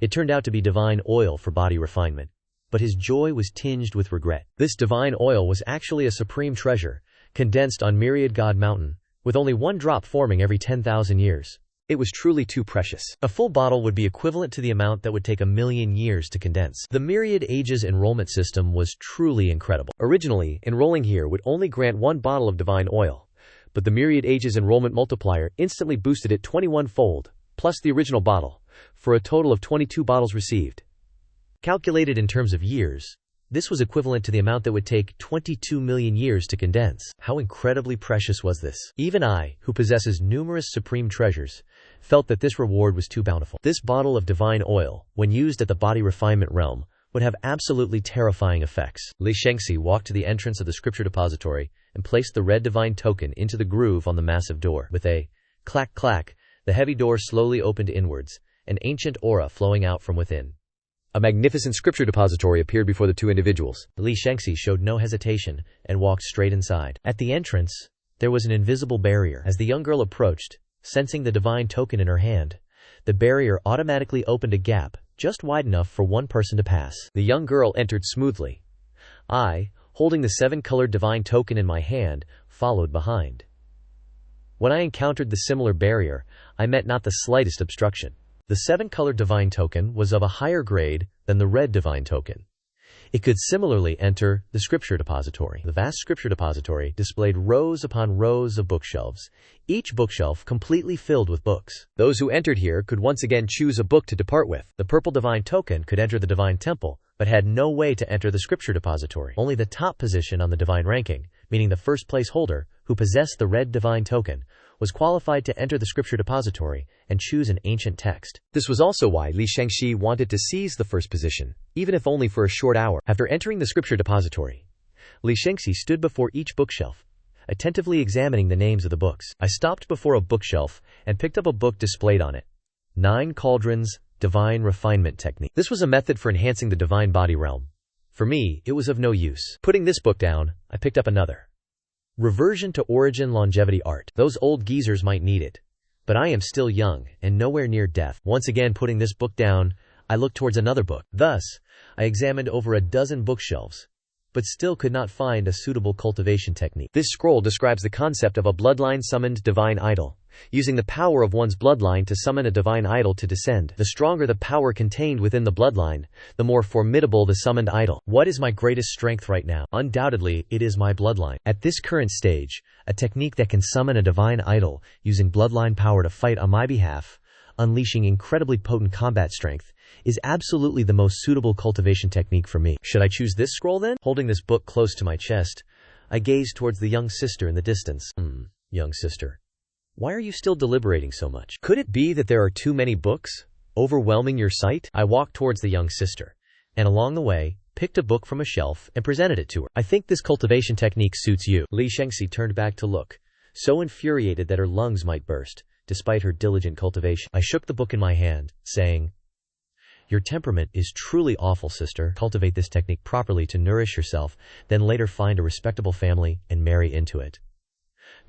It turned out to be divine oil for body refinement, but his joy was tinged with regret. This divine oil was actually a supreme treasure, condensed on Myriad God Mountain, with only 1 drop forming every 10,000 years. It was truly too precious. A full bottle would be equivalent to the amount that would take 1,000,000 years to condense. The Myriad Ages enrollment system was truly incredible. Originally, enrolling here would only grant 1 bottle of divine oil, but the Myriad Ages enrollment multiplier instantly boosted it 21-fold, plus the original bottle, for a total of 22 bottles received. Calculated in terms of years, this was equivalent to the amount that would take 22 million years to condense. How incredibly precious was this? Even I, who possesses numerous supreme treasures, felt that this reward was too bountiful. This bottle of divine oil, when used at the body refinement realm, would have absolutely terrifying effects. Li Shengxi walked to the entrance of the scripture depository and placed the red divine token into the groove on the massive door. With a clack clack, The heavy door slowly opened inwards, an ancient aura flowing out from within. A magnificent scripture depository appeared before the two individuals. Li Shengxi showed no hesitation and walked straight inside. At the entrance, there was an invisible barrier. As the young girl approached, sensing the divine token in her hand, the barrier automatically opened a gap, just wide enough for one person to pass. The young girl entered smoothly. I, holding the 7-colored divine token in my hand, followed behind. When I encountered the similar barrier, I met not the slightest obstruction. The 7-colored divine token was of a higher grade than the red divine token. It could similarly enter the scripture depository. The vast scripture depository displayed rows upon rows of bookshelves, each bookshelf completely filled with books. Those who entered here could once again choose a book to depart with. The purple divine token could enter the divine temple, but had no way to enter the scripture depository. Only the top position on the divine ranking, meaning the first place holder, who possessed the red divine token, was qualified to enter the scripture depository and choose an ancient text. This was also why Li Shengxi wanted to seize the first position, even if only for a short hour. After entering the scripture depository, Li Shengxi stood before each bookshelf, attentively examining the names of the books. I stopped before a bookshelf and picked up a book displayed on it. 9 Cauldrons, Divine Refinement Technique. This was a method for enhancing the divine body realm. For me, it was of no use. Putting this book down, I picked up another. Reversion to Origin Longevity Art. Those old geezers might need it, but I am still young and nowhere near death. Once again putting this book down, I looked towards another book. Thus, I examined over a dozen bookshelves, but still could not find a suitable cultivation technique. This scroll describes the concept of a bloodline-summoned divine idol, using the power of one's bloodline to summon a divine idol to descend. The stronger the power contained within the bloodline, the more formidable the summoned idol. What is my greatest strength right now? Undoubtedly, it is my bloodline. At this current stage, a technique that can summon a divine idol using bloodline power to fight on my behalf, unleashing incredibly potent combat strength, is absolutely the most suitable cultivation technique for me. Should I choose this scroll then? Holding this book close to my chest, I gazed towards the young sister in the distance. Young sister, why are you still deliberating so much? Could it be that there are too many books, overwhelming your sight? I walked towards the young sister, and along the way, picked a book from a shelf and presented it to her. I think this cultivation technique suits you. Li Shengxi turned back to look, so infuriated that her lungs might burst, despite her diligent cultivation. I shook the book in my hand, saying, "Your temperament is truly awful, sister. Cultivate this technique properly to nourish yourself, then later find a respectable family and marry into it.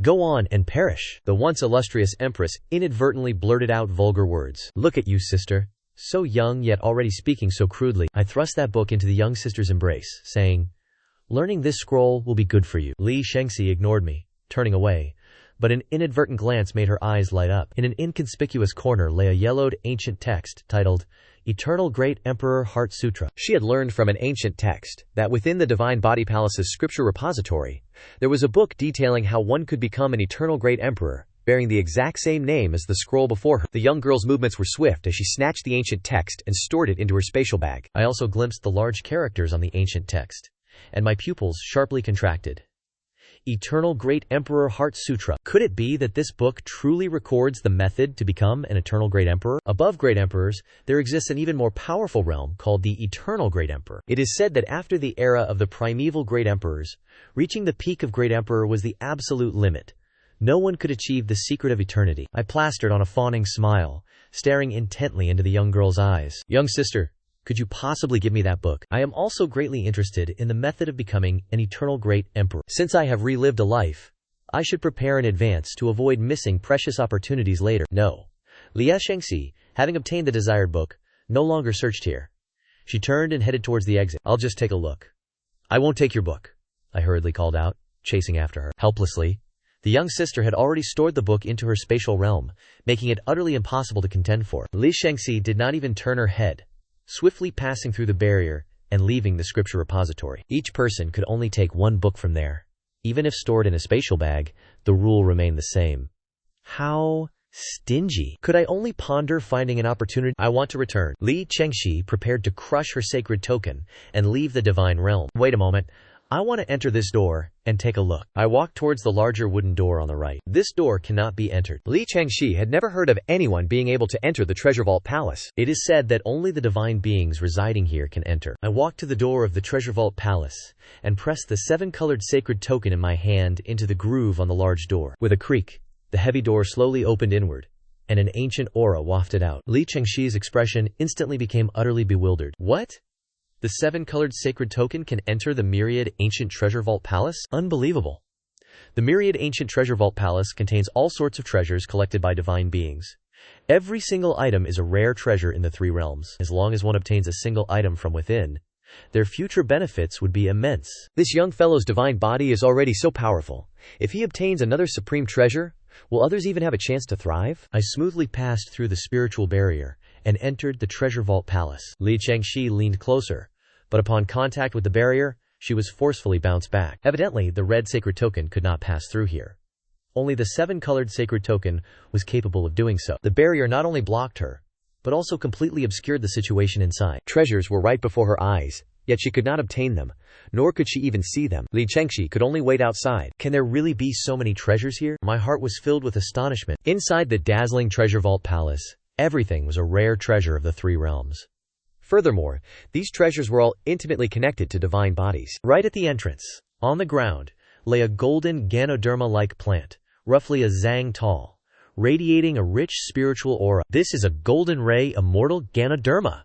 Go on and perish." The once illustrious Empress inadvertently blurted out vulgar words. Look at you, sister. So young yet already speaking so crudely. I thrust that book into the young sister's embrace, saying, "Learning this scroll will be good for you." Li Shengxi ignored me, turning away, but an inadvertent glance made her eyes light up. In an inconspicuous corner lay a yellowed ancient text titled, Eternal Great Emperor Heart Sutra. She had learned from an ancient text that within the Divine Body Palace's scripture repository, there was a book detailing how one could become an eternal great emperor, bearing the exact same name as the scroll before her. The young girl's movements were swift as she snatched the ancient text and stored it into her spatial bag. I also glimpsed the large characters on the ancient text, and my pupils sharply contracted. Eternal Great Emperor Heart Sutra. Could it be that this book truly records the method to become an eternal great emperor? Above great emperors, there exists an even more powerful realm called the Eternal Great Emperor. It is said that after the era of the primeval great emperors, reaching the peak of great emperor was the absolute limit. No one could achieve the secret of eternity. I plastered on a fawning smile, staring intently into the young girl's eyes. Young sister, could you possibly give me that book? I am also greatly interested in the method of becoming an eternal great emperor. Since I have relived a life, I should prepare in advance to avoid missing precious opportunities later. No. Li Shengxi, having obtained the desired book, no longer searched here. She turned and headed towards the exit. I'll just take a look. I won't take your book, I hurriedly called out, chasing after her. Helplessly, the young sister had already stored the book into her spatial realm, making it utterly impossible to contend for. Li Shengxi did not even turn her head, swiftly passing through the barrier and leaving the scripture repository. Each person could only take one book from there. Even if stored in a spatial bag, the rule remained the same. How stingy. Could I only ponder finding an opportunity? I want to return. Li Shengxi prepared to crush her sacred token and leave the divine realm. Wait a moment. I want to enter this door and take a look. I walked towards the larger wooden door on the right. This door cannot be entered. Li Shengxi had never heard of anyone being able to enter the Treasure Vault Palace. It is said that only the divine beings residing here can enter. I walked to the door of the Treasure Vault Palace and pressed the 7-colored sacred token in my hand into the groove on the large door. With a creak, the heavy door slowly opened inward, and an ancient aura wafted out. Li Chengxi's expression instantly became utterly bewildered. What? The 7-colored sacred token can enter the Myriad Ancient Treasure Vault Palace? Unbelievable. The Myriad Ancient Treasure Vault Palace contains all sorts of treasures collected by divine beings. Every single item is a rare treasure in the 3 realms. As long as one obtains a single item from within, their future benefits would be immense. This young fellow's divine body is already so powerful. If he obtains another supreme treasure, will others even have a chance to thrive? I smoothly passed through the spiritual barrier and entered the Treasure Vault Palace. Li Chengxi leaned closer, but upon contact with the barrier, she was forcefully bounced back. Evidently, the red sacred token could not pass through here. Only the 7-colored sacred token was capable of doing so. The barrier not only blocked her, but also completely obscured the situation inside. Treasures were right before her eyes, yet she could not obtain them, nor could she even see them. Li Chengxi could only wait outside. Can there really be so many treasures here? My heart was filled with astonishment. Inside the dazzling Treasure Vault Palace, everything was a rare treasure of the 3 realms. Furthermore, these treasures were all intimately connected to divine bodies. Right at the entrance, on the ground, lay a golden Ganoderma-like plant, roughly a zang tall, radiating a rich spiritual aura. This is a golden ray immortal Ganoderma.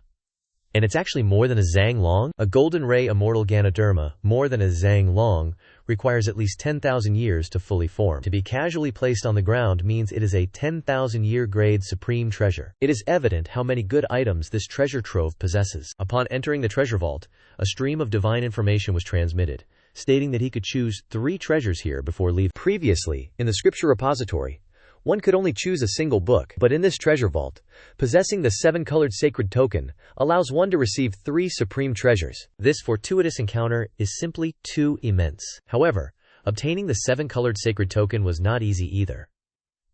And it's actually more than a zang long. A golden ray immortal Ganoderma, more than a zang long, requires at least 10,000 years to fully form. To be casually placed on the ground means it is a 10,000-year grade supreme treasure. It is evident how many good items this treasure trove possesses. Upon entering the treasure vault, a stream of divine information was transmitted, stating that he could choose 3 treasures here before leaving. Previously, in the scripture repository, one could only choose a single book, but in this treasure vault, possessing the 7-colored sacred token allows one to receive 3 supreme treasures. This fortuitous encounter is simply too immense. However, obtaining the 7-colored sacred token was not easy either.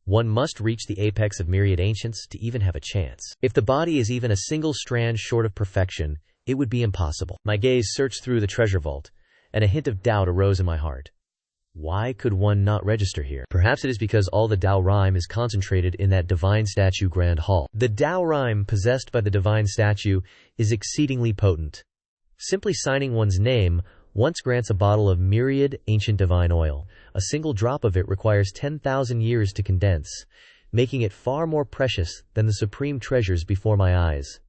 One must reach the apex of myriad ancients to even have a chance. If the body is even a single strand short of perfection, it would be impossible. My gaze searched through the treasure vault, and a hint of doubt arose in my heart. Why could one not register here? Perhaps it is because all the Tao rhyme is concentrated in that divine statue Grand Hall. The Tao rhyme possessed by the divine statue is exceedingly potent. Simply signing one's name once grants a bottle of myriad ancient divine oil. A single drop of it requires 10,000 years to condense, making it far more precious than the supreme treasures before my eyes.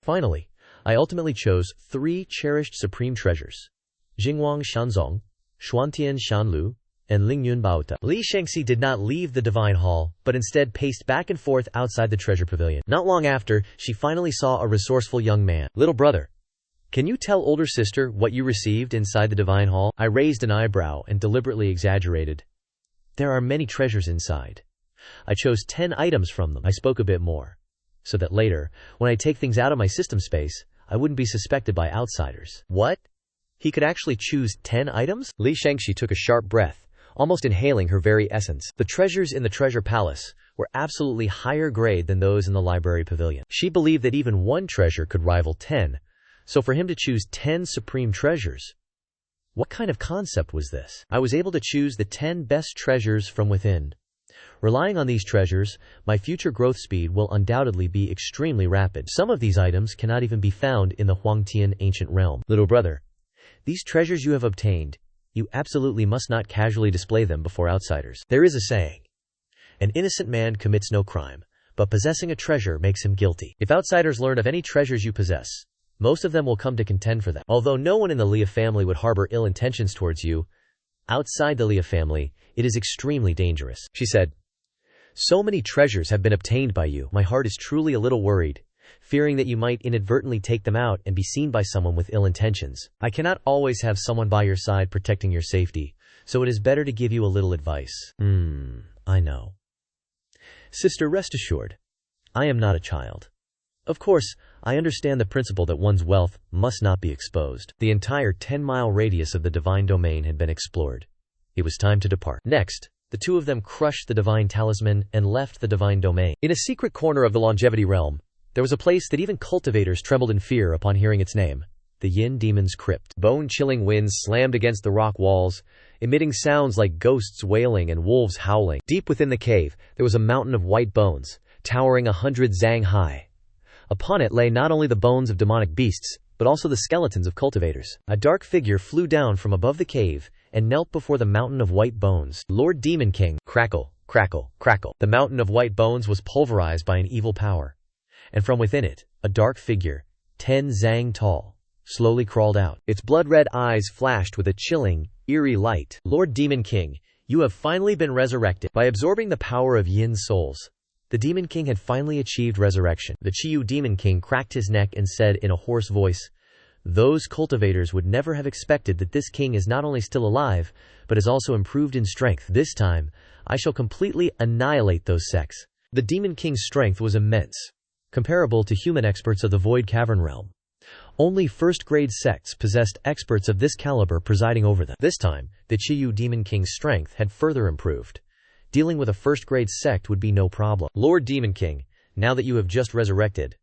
Finally, I ultimately chose 3 cherished supreme treasures: Jingwang Shanzong, Xuantian Shanlu, and Lingyun Baota. Li Shengxi did not leave the divine hall, but instead paced back and forth outside the treasure pavilion. Not long after, she finally saw a resourceful young man. "Little brother, can you tell older sister what you received inside the divine hall?" I raised an eyebrow and deliberately exaggerated. "There are many treasures inside. I chose 10 items from them." I spoke a bit more, so that later, when I take things out of my system space, I wouldn't be suspected by outsiders. What? He could actually choose 10 items? Li Shengxi took a sharp breath, almost inhaling her very essence. The treasures in the treasure palace were absolutely higher grade than those in the library pavilion. She believed that even one treasure could rival 10, so for him to choose 10 supreme treasures, what kind of concept was this? I was able to choose the 10 best treasures from within. Relying on these treasures, my future growth speed will undoubtedly be extremely rapid. Some of these items cannot even be found in the Huangtian ancient realm. Little brother, these treasures you have obtained, you absolutely must not casually display them before outsiders. There is a saying, an innocent man commits no crime, but possessing a treasure makes him guilty. If outsiders learn of any treasures you possess, most of them will come to contend for them. Although no one in the Lia family would harbor ill intentions towards you, outside the Lia family, it is extremely dangerous, she said. So many treasures have been obtained by you. My heart is truly a little worried, fearing that you might inadvertently take them out and be seen by someone with ill intentions. I cannot always have someone by your side protecting your safety, so it is better to give you a little advice. I know. Sister, rest assured, I am not a child. Of course, I understand the principle that one's wealth must not be exposed. The entire 10-mile radius of the divine domain had been explored. It was time to depart. Next, the two of them crushed the divine talisman and left the divine domain. In a secret corner of the longevity realm, there was a place that even cultivators trembled in fear upon hearing its name: the Yin Demon's Crypt. Bone-chilling winds slammed against the rock walls, emitting sounds like ghosts wailing and wolves howling. Deep within the cave, there was a mountain of white bones, towering 100 zang high. Upon it lay not only the bones of demonic beasts, but also the skeletons of cultivators. A dark figure flew down from above the cave and knelt before the mountain of white bones. Lord Demon King, crackle, Crackle, crackle. The mountain of white bones was pulverized by an evil power. And from within it, a dark figure, 10 zang tall, slowly crawled out. Its blood-red eyes flashed with a chilling, eerie light. Lord Demon King, you have finally been resurrected. By absorbing the power of Yin souls, the Demon King had finally achieved resurrection. The Chiyu Demon King cracked his neck and said in a hoarse voice, "Those cultivators would never have expected that this king is not only still alive, but has also improved in strength. This time, I shall completely annihilate those sects." The Demon King's strength was immense, comparable to human experts of the Void Cavern realm. Only first-grade sects possessed experts of this caliber presiding over them. This time, the Chiyu Demon King's strength had further improved. Dealing with a first-grade sect would be no problem. Lord Demon King, now that you have just resurrected,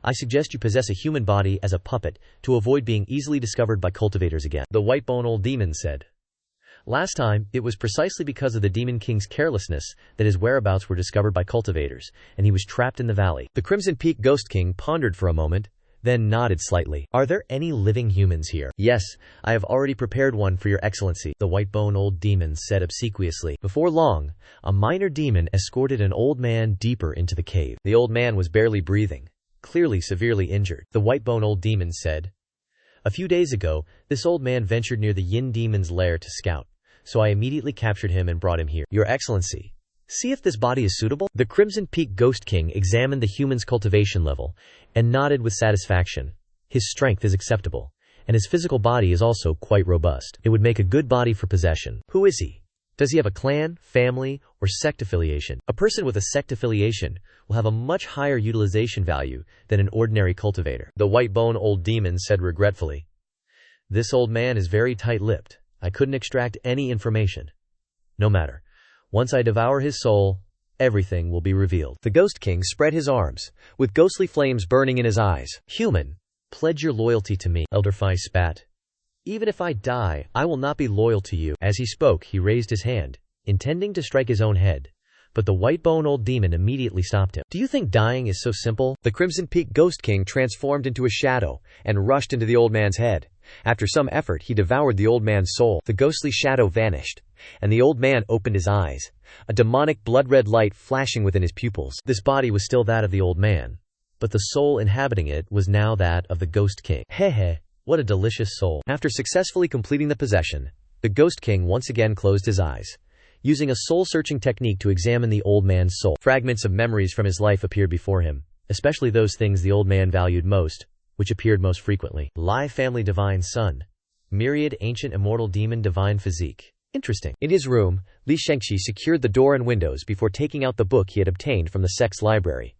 I suggest you possess a human body as a puppet to avoid being easily discovered by cultivators again. The white-bone old demon said. Last time, it was precisely because of the Demon King's carelessness that his whereabouts were discovered by cultivators, and he was trapped in the valley. The Crimson Peak Ghost King pondered for a moment, then nodded slightly. Are there any living humans here? Yes, I have already prepared one for your excellency, the white-bone old demon said obsequiously. Before long, a minor demon escorted an old man deeper into the cave. The old man was barely breathing, clearly severely injured. The white-bone old demon said, "A few days ago, this old man ventured near the Yin demon's lair to scout, so I immediately captured him and brought him here. Your excellency, see if this body is suitable." The Crimson Peak Ghost King examined the human's cultivation level and nodded with satisfaction. His strength is acceptable, and his physical body is also quite robust. It would make a good body for possession. Who is he? Does he have a clan, family, or sect affiliation? A person with a sect affiliation will have a much higher utilization value than an ordinary cultivator. The white-bone old demon said regretfully, "This old man is very tight-lipped. I couldn't extract any information. No matter. Once I devour his soul, everything will be revealed." The Ghost King spread his arms, with ghostly flames burning in his eyes. "Human, pledge your loyalty to me." Elder Phi spat. "Even if I die, I will not be loyal to you." As he spoke, he raised his hand, intending to strike his own head, but the white-bone old demon immediately stopped him. "Do you think dying is so simple?" The Crimson Peak Ghost King transformed into a shadow and rushed into the old man's head. After some effort, he devoured the old man's soul. The ghostly shadow vanished, and the old man opened his eyes, a demonic blood-red light flashing within his pupils. This body was still that of the old man, but the soul inhabiting it was now that of the Ghost King. Heh, what a delicious soul. After successfully completing the possession, the Ghost King once again closed his eyes, using a soul-searching technique to examine the old man's soul. Fragments of memories from his life appeared before him, especially those things the old man valued most, which appeared most frequently. Lai family divine son. Myriad ancient immortal demon divine physique. Interesting. In his room, Li Shengqi secured the door and windows before taking out the book he had obtained from the sect's library.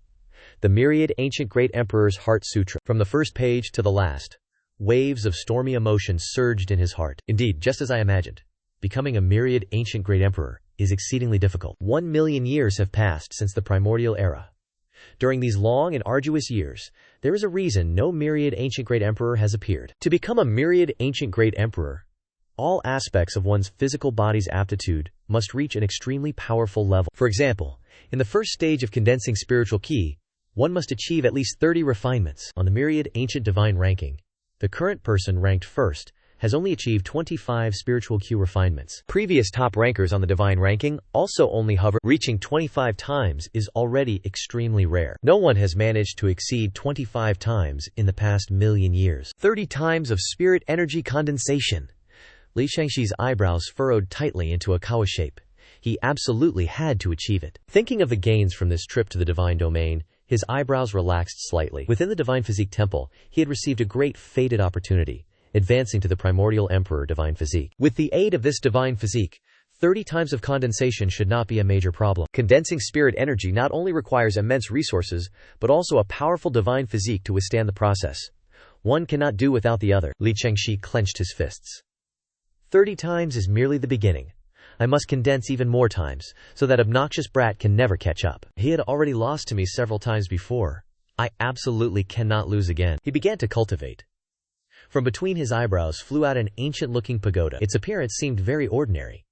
The Myriad Ancient Great Emperor's Heart Sutra. From the first page to the last, waves of stormy emotion surged in his heart. Indeed, just as I imagined, becoming a Myriad Ancient Great Emperor is exceedingly difficult. 1,000,000 years have passed since the primordial era. During these long and arduous years, there is a reason no Myriad Ancient Great Emperor has appeared. To become a Myriad Ancient Great Emperor, all aspects of one's physical body's aptitude must reach an extremely powerful level. For example, in the first stage of condensing spiritual ki, one must achieve at least 30 refinements. On the Myriad Ancient Divine ranking, the current person ranked first has only achieved 25 spiritual Q refinements. Previous top rankers on the divine ranking also only hover. Reaching 25 times is already extremely rare. No one has managed to exceed 25 times in the past 1,000,000 years. 30 times of spirit energy condensation. Li Shengqi's eyebrows furrowed tightly into a kawa shape. He absolutely had to achieve it. Thinking of the gains from this trip to the divine domain, his eyebrows relaxed slightly. Within the Divine Physique Temple, he had received a great fated opportunity, advancing to the primordial emperor divine physique. With the aid of this divine physique, 30 times of condensation should not be a major problem. Condensing spirit energy not only requires immense resources, but also a powerful divine physique to withstand the process. One cannot do without the other. Li Shengqi clenched his fists. 30 times is merely the beginning. I must condense even more times, so that obnoxious brat can never catch up. He had already lost to me several times before. I absolutely cannot lose again. He began to cultivate. From between his eyebrows flew out an ancient-looking pagoda. Its appearance seemed very ordinary.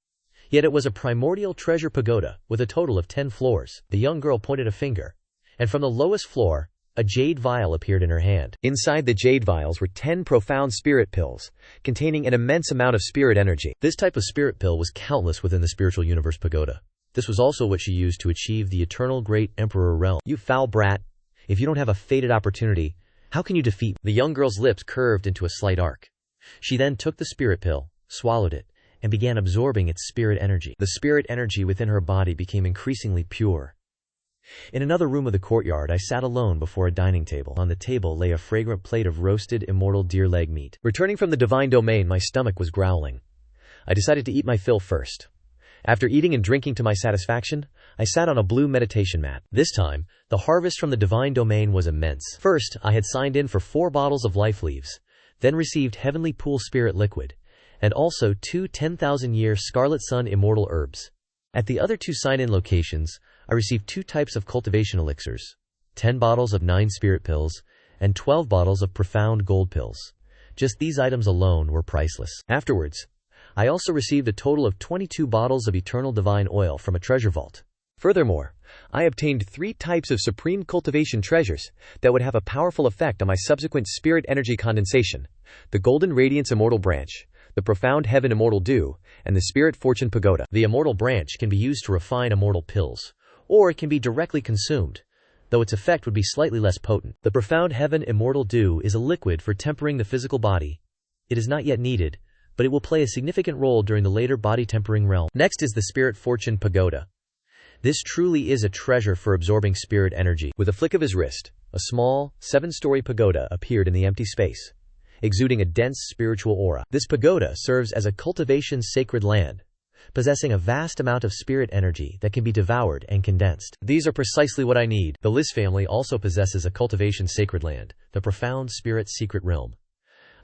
Yet it was a primordial treasure pagoda, with a total of 10 floors. The young girl pointed a finger, and from the lowest floor, a jade vial appeared in her hand. Inside the jade vials were 10 profound spirit pills, containing an immense amount of spirit energy. This type of spirit pill was countless within the spiritual universe pagoda. This was also what she used to achieve the eternal great emperor realm. You foul brat. If you don't have a fated opportunity, how can you defeat me? The young girl's lips curved into a slight arc. She then took the spirit pill, swallowed it, and began absorbing its spirit energy. The spirit energy within her body became increasingly pure. In another room of the courtyard, I sat alone before a dining table. On the table lay a fragrant plate of roasted immortal deer leg meat. Returning from the divine domain, my stomach was growling. I decided to eat my fill first. After eating and drinking to my satisfaction, I sat on a blue meditation mat. This time, the harvest from the divine domain was immense. First, I had signed in for 4 bottles of life leaves, then received heavenly pool spirit liquid, and also 2 10,000-year scarlet sun immortal herbs. At the other 2 sign-in locations, I received 2 types of cultivation elixirs, 10 bottles of 9 spirit pills, and 12 bottles of profound gold pills. Just these items alone were priceless. Afterwards, I also received a total of 22 bottles of eternal divine oil from a treasure vault. Furthermore, I obtained 3 types of supreme cultivation treasures that would have a powerful effect on my subsequent spirit energy condensation: the golden radiance immortal branch, the profound heaven immortal dew, and the spirit fortune pagoda. The immortal branch can be used to refine immortal pills, or it can be directly consumed, though its effect would be slightly less potent. The profound heaven immortal dew is a liquid for tempering the physical body. It is not yet needed, but it will play a significant role during the later body tempering realm. Next is the spirit fortune pagoda. This truly is a treasure for absorbing spirit energy. With a flick of his wrist, a small, 7-story pagoda appeared in the empty space, exuding a dense spiritual aura. This pagoda serves as a cultivation sacred land, possessing a vast amount of spirit energy that can be devoured and condensed. These are precisely what I need. The Liz family also possesses a cultivation sacred land, the profound spirit secret realm.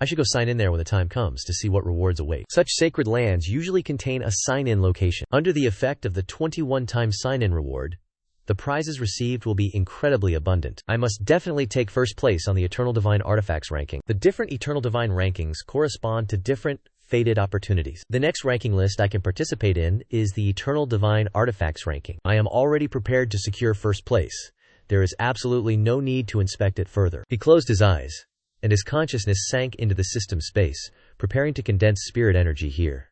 I should go sign in there when the time comes to see what rewards await. Such sacred lands usually contain a sign-in location. Under the effect of the 21-time sign-in reward, the prizes received will be incredibly abundant. I must definitely take first place on the Eternal Divine Artifacts ranking. The different Eternal Divine rankings correspond to different fated opportunities. The next ranking list I can participate in is the Eternal Divine Artifacts ranking. I am already prepared to secure first place. There is absolutely no need to inspect it further. He closed his eyes, and his consciousness sank into the system space, preparing to condense spirit energy here.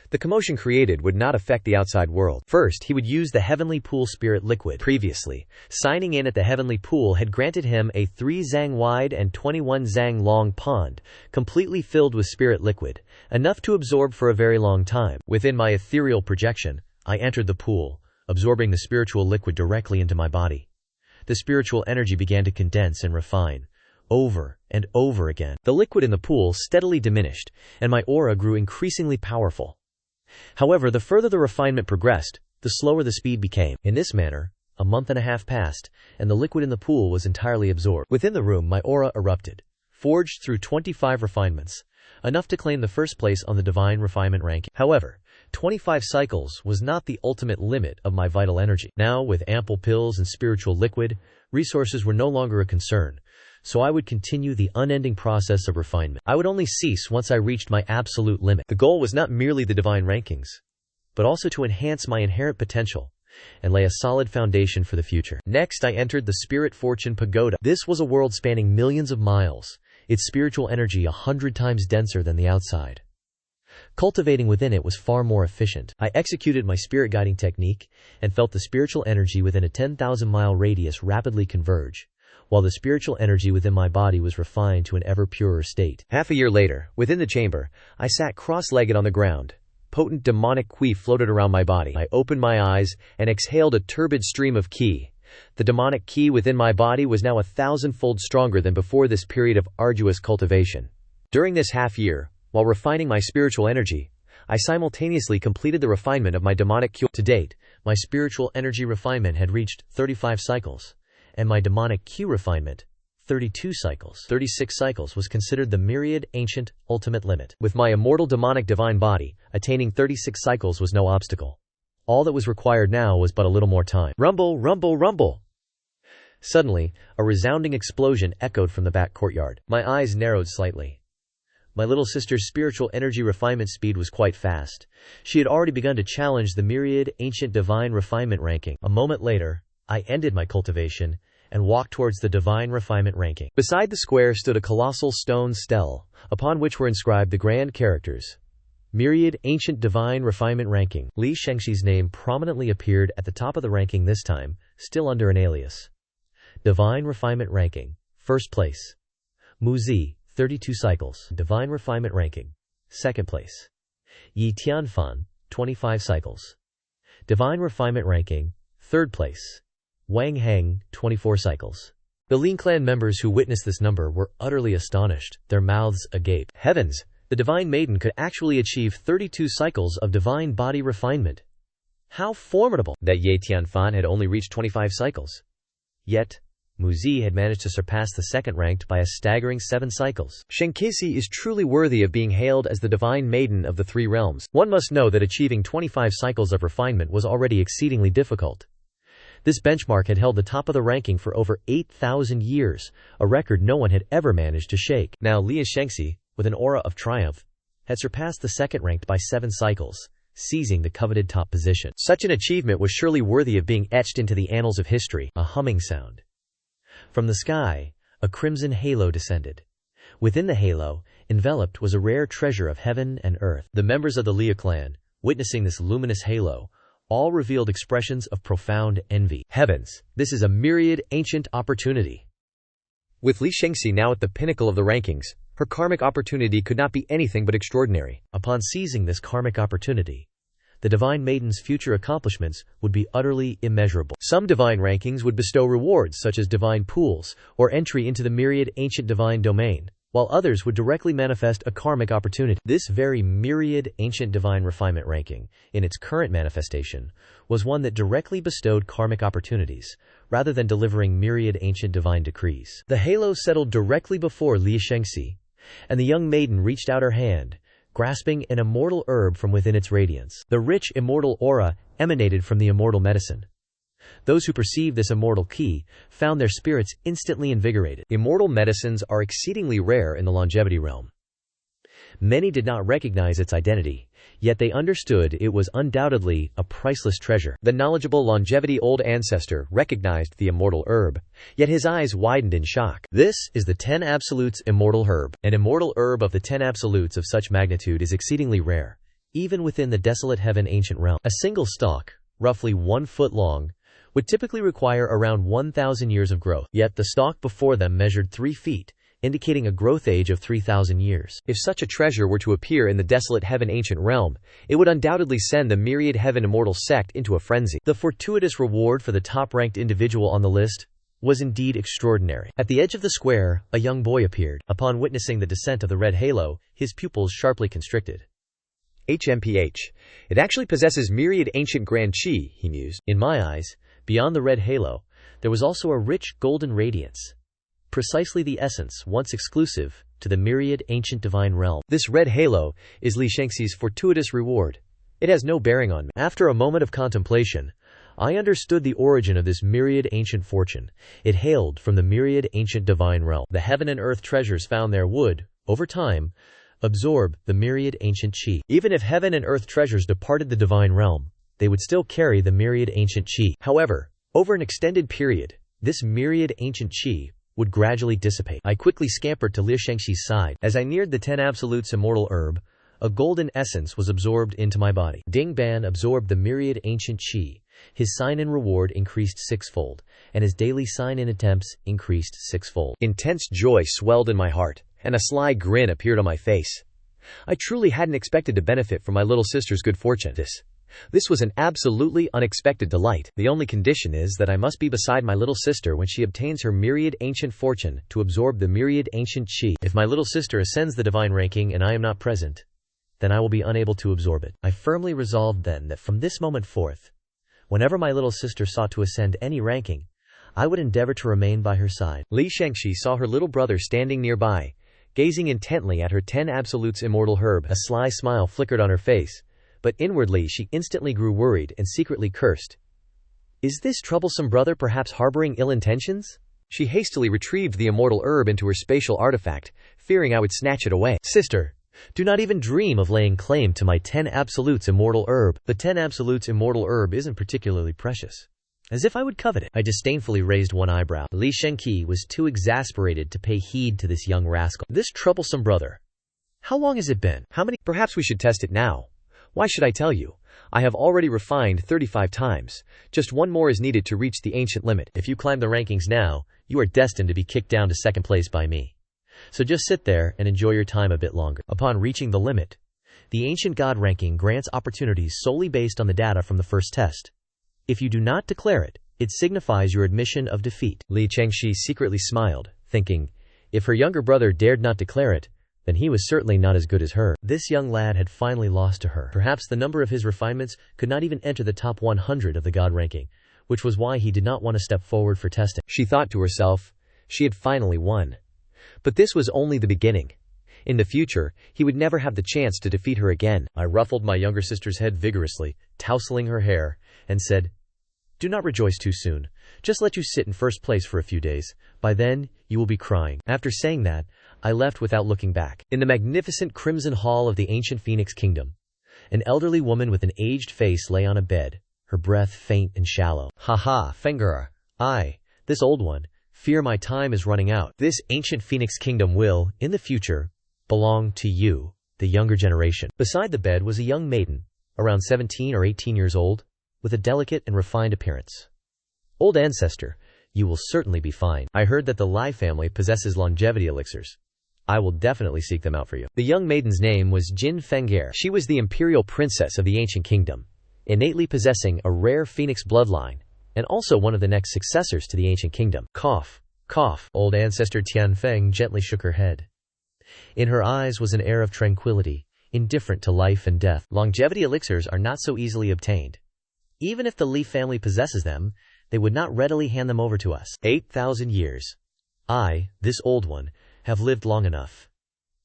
The commotion created would not affect the outside world. First, he would use the heavenly pool spirit liquid. Previously, signing in at the heavenly pool had granted him a 3 zang wide and 21 zang long pond, completely filled with spirit liquid, enough to absorb for a very long time. Within my ethereal projection, I entered the pool, absorbing the spiritual liquid directly into my body. The spiritual energy began to condense and refine, over and over again. The liquid in the pool steadily diminished, and my aura grew increasingly powerful. However, the further the refinement progressed, the slower the speed became. In this manner, a month and a half passed, and the liquid in the pool was entirely absorbed. Within the room, my aura erupted, forged through 25 refinements, enough to claim the first place on the divine refinement ranking. However, 25 cycles was not the ultimate limit of my vital energy. Now, with ample pills and spiritual liquid, resources were no longer a concern, so I would continue the unending process of refinement. I would only cease once I reached my absolute limit. The goal was not merely the divine rankings, but also to enhance my inherent potential and lay a solid foundation for the future. Next, I entered the Spirit Fortune Pagoda. This was a world spanning millions of miles, its spiritual energy 100 times denser than the outside. Cultivating within it was far more efficient. I executed my spirit guiding technique and felt the spiritual energy within a 10,000-mile radius rapidly converge, while the spiritual energy within my body was refined to an ever purer state. Half a year later, within the chamber, I sat cross-legged on the ground. Potent demonic qi floated around my body. I opened my eyes and exhaled a turbid stream of qi. The demonic qi within my body was now 1,000-fold stronger than before this period of arduous cultivation. During this half year, while refining my spiritual energy, I simultaneously completed the refinement of my demonic qi. To date, my spiritual energy refinement had reached 35 cycles. And my demonic qi refinement, 32 cycles. 36 cycles was considered the myriad, ancient, ultimate limit. With my immortal demonic divine body, attaining 36 cycles was no obstacle. All that was required now was but a little more time. Rumble, rumble, rumble! Suddenly, a resounding explosion echoed from the back courtyard. My eyes narrowed slightly. My little sister's spiritual energy refinement speed was quite fast. She had already begun to challenge the myriad, ancient divine refinement ranking. A moment later, I ended my cultivation and walked towards the divine refinement ranking. Beside the square stood a colossal stone stele, upon which were inscribed the grand characters: Myriad Ancient Divine Refinement Ranking. Li Shengxi's name prominently appeared at the top of the ranking this time, still under an alias. Divine Refinement Ranking. First place. Mu Zi, 32 cycles. Divine Refinement Ranking. Second place. Yi Tianfan, 25 cycles. Divine Refinement Ranking. Third place. Wang Heng, 24 cycles. The Lin clan members who witnessed this number were utterly astonished, their mouths agape. Heavens! The Divine Maiden could actually achieve 32 cycles of divine body refinement. How formidable that Ye Tianfan had only reached 25 cycles. Yet, Mu Zi had managed to surpass the second-ranked by a staggering 7 cycles. Shengqisi is truly worthy of being hailed as the Divine Maiden of the Three Realms. One must know that achieving 25 cycles of refinement was already exceedingly difficult. This benchmark had held the top of the ranking for over 8,000 years, a record no one had ever managed to shake. Now Li Shengxi, with an aura of triumph, had surpassed the second-ranked by 7 cycles, seizing the coveted top position. Such an achievement was surely worthy of being etched into the annals of history. A humming sound. From the sky, a crimson halo descended. Within the halo, enveloped was a rare treasure of heaven and earth. The members of the Liu clan, witnessing this luminous halo, all revealed expressions of profound envy. Heavens, this is a myriad ancient opportunity. With Li Shengxi now at the pinnacle of the rankings, her karmic opportunity could not be anything but extraordinary. Upon seizing this karmic opportunity, the Divine Maiden's future accomplishments would be utterly immeasurable. Some divine rankings would bestow rewards such as divine pools or entry into the myriad ancient divine domain, while others would directly manifest a karmic opportunity. This very myriad ancient divine refinement ranking, in its current manifestation, was one that directly bestowed karmic opportunities, rather than delivering myriad ancient divine decrees. The halo settled directly before Li Shengxi, and the young maiden reached out her hand, grasping an immortal herb from within its radiance. The rich immortal aura emanated from the immortal medicine. Those who perceived this immortal key found their spirits instantly invigorated. Immortal medicines are exceedingly rare in the longevity realm. Many did not recognize its identity, yet they understood it was undoubtedly a priceless treasure. The knowledgeable longevity old ancestor recognized the immortal herb, yet his eyes widened in shock. This is the 10 Absolutes immortal herb. An immortal herb of the 10 Absolutes of such magnitude is exceedingly rare, even within the desolate heaven ancient realm. A single stalk, roughly 1 foot long, would typically require around 1,000 years of growth, yet the stalk before them measured 3 feet, indicating a growth age of 3,000 years. If such a treasure were to appear in the desolate heaven ancient realm, it would undoubtedly send the myriad heaven immortal sect into a frenzy. The fortuitous reward for the top-ranked individual on the list was indeed extraordinary. At the edge of the square, a young boy appeared. Upon witnessing the descent of the red halo, his pupils sharply constricted. HMPH. It actually possesses myriad ancient grand chi, he mused. In my eyes, beyond the red halo, there was also a rich golden radiance. Precisely the essence, once exclusive, to the myriad ancient divine realm. This red halo is Li Shengxi's fortuitous reward. It has no bearing on me. After a moment of contemplation, I understood the origin of this myriad ancient fortune. It hailed from the myriad ancient divine realm. The heaven and earth treasures found there would, over time, absorb the myriad ancient chi. Even if heaven and earth treasures departed the divine realm, they would still carry the myriad ancient chi. However, over an extended period, this myriad ancient chi would gradually dissipate. I quickly scampered to Li Shengxi's side. As I neared the 10 Absolutes immortal herb, a golden essence was absorbed into my body. Ding Ban absorbed the myriad ancient chi. His sign and reward increased 6-fold, and his daily sign and attempts increased 6-fold. Intense joy swelled in my heart, and a sly grin appeared on my face. I truly hadn't expected to benefit from my little sister's good fortune. This was an absolutely unexpected delight. The only condition is that I must be beside my little sister when she obtains her myriad ancient fortune to absorb the myriad ancient chi. If my little sister ascends the divine ranking and I am not present, then I will be unable to absorb it. I firmly resolved then that from this moment forth, whenever my little sister sought to ascend any ranking, I would endeavor to remain by her side. Li Shengxi saw her little brother standing nearby, gazing intently at her 10 Absolutes immortal herb. A sly smile flickered on her face, but inwardly she instantly grew worried and secretly cursed. Is this troublesome brother perhaps harboring ill intentions? She hastily retrieved the immortal herb into her spatial artifact, fearing I would snatch it away. Sister, do not even dream of laying claim to my 10 Absolutes immortal herb. The 10 Absolutes immortal herb isn't particularly precious. As if I would covet it. I disdainfully raised one eyebrow. Li Shengqi was too exasperated to pay heed to this young rascal. This troublesome brother. How long has it been? How many? Perhaps we should test it now. Why should I tell you? I have already refined 35 times. Just one more is needed to reach the ancient limit. If you climb the rankings now, you are destined to be kicked down to second place by me. So just sit there and enjoy your time a bit longer. Upon reaching the limit, the ancient god ranking grants opportunities solely based on the data from the first test. If you do not declare it, it signifies your admission of defeat. Li Chengxi secretly smiled, thinking, if her younger brother dared not declare it, then he was certainly not as good as her. This young lad had finally lost to her. Perhaps the number of his refinements could not even enter the top 100 of the god ranking, which was why he did not want to step forward for testing. She thought to herself, she had finally won. But this was only the beginning. In the future, he would never have the chance to defeat her again. I ruffled my younger sister's head vigorously, tousling her hair, and said, do not rejoice too soon. Just let you sit in first place for a few days. By then, you will be crying. After saying that, I left without looking back. In the magnificent crimson hall of the ancient Phoenix Kingdom, an elderly woman with an aged face lay on a bed, her breath faint and shallow. Ha, Fengara. This old one, fear my time is running out. This ancient Phoenix Kingdom will, in the future, belong to you, the younger generation. Beside the bed was a young maiden, around 17 or 18 years old, with a delicate and refined appearance. Old ancestor, you will certainly be fine. I heard that the Lai family possesses longevity elixirs. I will definitely seek them out for you. The young maiden's name was Jin Feng'er. She was the imperial princess of the ancient kingdom, innately possessing a rare phoenix bloodline, and also one of the next successors to the ancient kingdom. Cough. Old ancestor Tianfeng gently shook her head. In her eyes was an air of tranquility, indifferent to life and death. Longevity elixirs are not so easily obtained. Even if the Li family possesses them, they would not readily hand them over to us. 8,000 years. I, this old one, have lived long enough.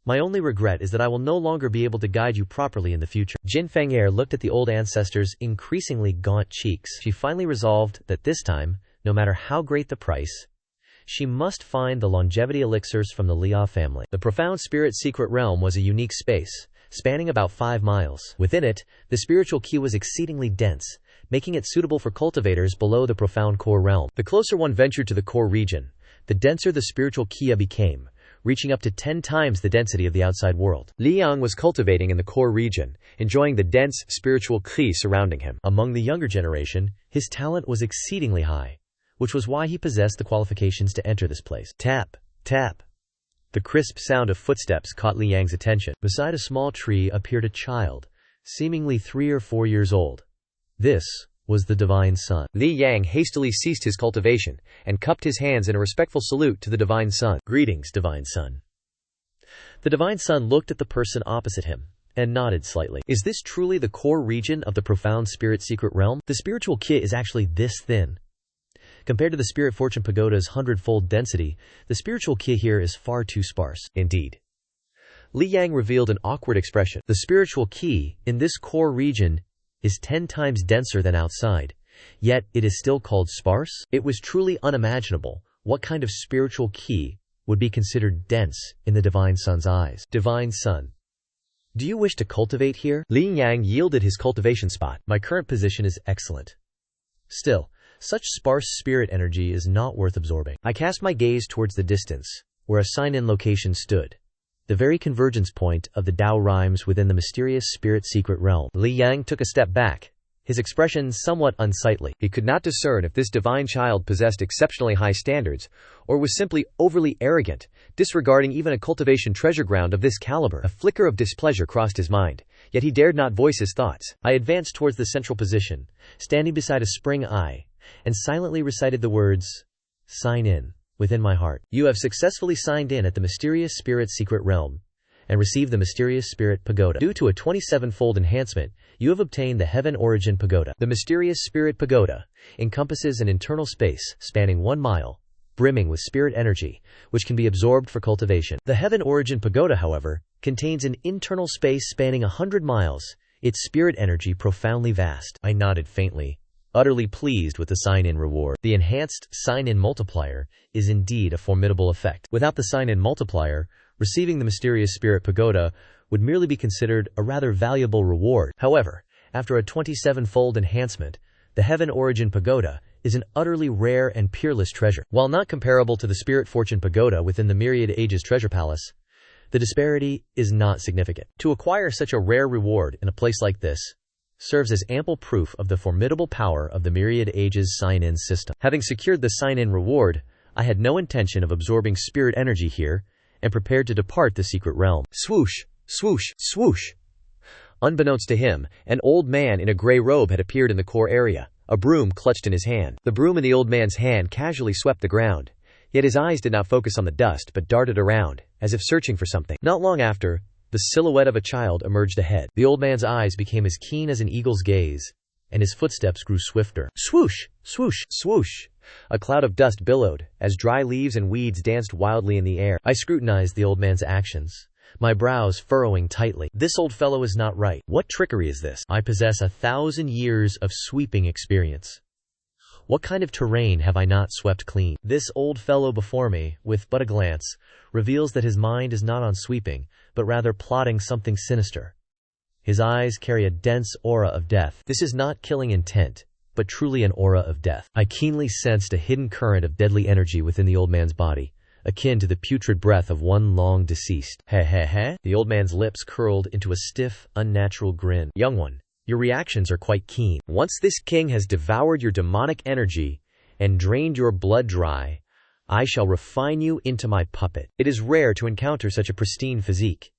My only regret is that I will no longer be able to guide you properly in the future. Jin Feng'er looked at the old ancestor's increasingly gaunt cheeks. She finally resolved that this time, no matter how great the price, she must find the longevity elixirs from the Liao family. The profound spirit secret realm was a unique space, spanning about 5 miles. Within it, the spiritual key was exceedingly dense, making it suitable for cultivators below the profound core realm. The closer one ventured to the core region, the denser the spiritual kia became, reaching up to 10 times the density of the outside world. Li Yang was cultivating in the core region, enjoying the dense spiritual ki surrounding him. Among the younger generation, his talent was exceedingly high, which was why he possessed the qualifications to enter this place. Tap. The crisp sound of footsteps caught Li Yang's attention. Beside a small tree appeared a child, seemingly 3 or 4 years old. This was the divine sun. Li Yang hastily ceased his cultivation and cupped his hands in a respectful salute to the divine sun. Greetings, divine sun. The divine sun looked at the person opposite him and nodded slightly. Is this truly the core region of the profound spirit secret realm? The spiritual kit is actually this thin. Compared to the spirit fortune pagoda's 100-fold density, the spiritual ki here is far too sparse. Indeed. Li Yang revealed an awkward expression. The spiritual ki, in this core region, is 10 times denser than outside, yet it is still called sparse? It was truly unimaginable what kind of spiritual ki would be considered dense in the divine sun's eyes. Divine sun, do you wish to cultivate here? Li Yang yielded his cultivation spot. My current position is excellent. Still, such sparse spirit energy is not worth absorbing. I cast my gaze towards the distance, where a sign-in location stood, the very convergence point of the Tao rhymes within the mysterious spirit secret realm. Li Yang took a step back, his expression somewhat unsightly. He could not discern if this divine child possessed exceptionally high standards, or was simply overly arrogant, disregarding even a cultivation treasure ground of this caliber. A flicker of displeasure crossed his mind, yet he dared not voice his thoughts. I advanced towards the central position, standing beside a spring eye, and silently recited the words, "Sign in," within my heart. You have successfully signed in at the mysterious spirit secret realm, and received the mysterious spirit pagoda. Due to a 27-fold enhancement, you have obtained the heaven origin pagoda. The mysterious spirit pagoda encompasses an internal space spanning 1 mile, brimming with spirit energy, which can be absorbed for cultivation. The heaven origin pagoda, however, contains an internal space spanning 100 miles, its spirit energy profoundly vast. I nodded faintly, utterly pleased with the sign-in reward. The enhanced sign-in multiplier is indeed a formidable effect. Without the sign-in multiplier, receiving the mysterious spirit pagoda would merely be considered a rather valuable reward. However, after a 27-fold enhancement, the heaven origin pagoda is an utterly rare and peerless treasure. While not comparable to the spirit fortune pagoda within the Myriad Ages treasure palace, The disparity is not significant. To acquire such a rare reward in a place like this serves as ample proof of the formidable power of the Myriad Ages sign-in system. Having secured the sign-in reward, I had no intention of absorbing spirit energy here and prepared to depart the secret realm. Swoosh, swoosh, swoosh. Unbeknownst to him, an old man in a gray robe had appeared in the core area, a broom clutched in his hand. The broom in the old man's hand casually swept the ground, yet his eyes did not focus on the dust but darted around, as if searching for something. Not long after, the silhouette of a child emerged ahead. The old man's eyes became as keen as an eagle's gaze, and his footsteps grew swifter. Swoosh, swoosh, swoosh. A cloud of dust billowed, as dry leaves and weeds danced wildly in the air. I scrutinized the old man's actions, my brows furrowing tightly. This old fellow is not right. What trickery is this? I possess 1,000 years of sweeping experience. What kind of terrain have I not swept clean? This old fellow before me, with but a glance, reveals that his mind is not on sweeping, but rather plotting something sinister. His eyes carry a dense aura of death. This is not killing intent, but truly an aura of death. I keenly sensed a hidden current of deadly energy within the old man's body, akin to the putrid breath of one long deceased. Heh heh heh. The old man's lips curled into a stiff, unnatural grin. Young one, your reactions are quite keen. Once this king has devoured your demonic energy and drained your blood dry, I shall refine you into my puppet. It is rare to encounter such a pristine physique.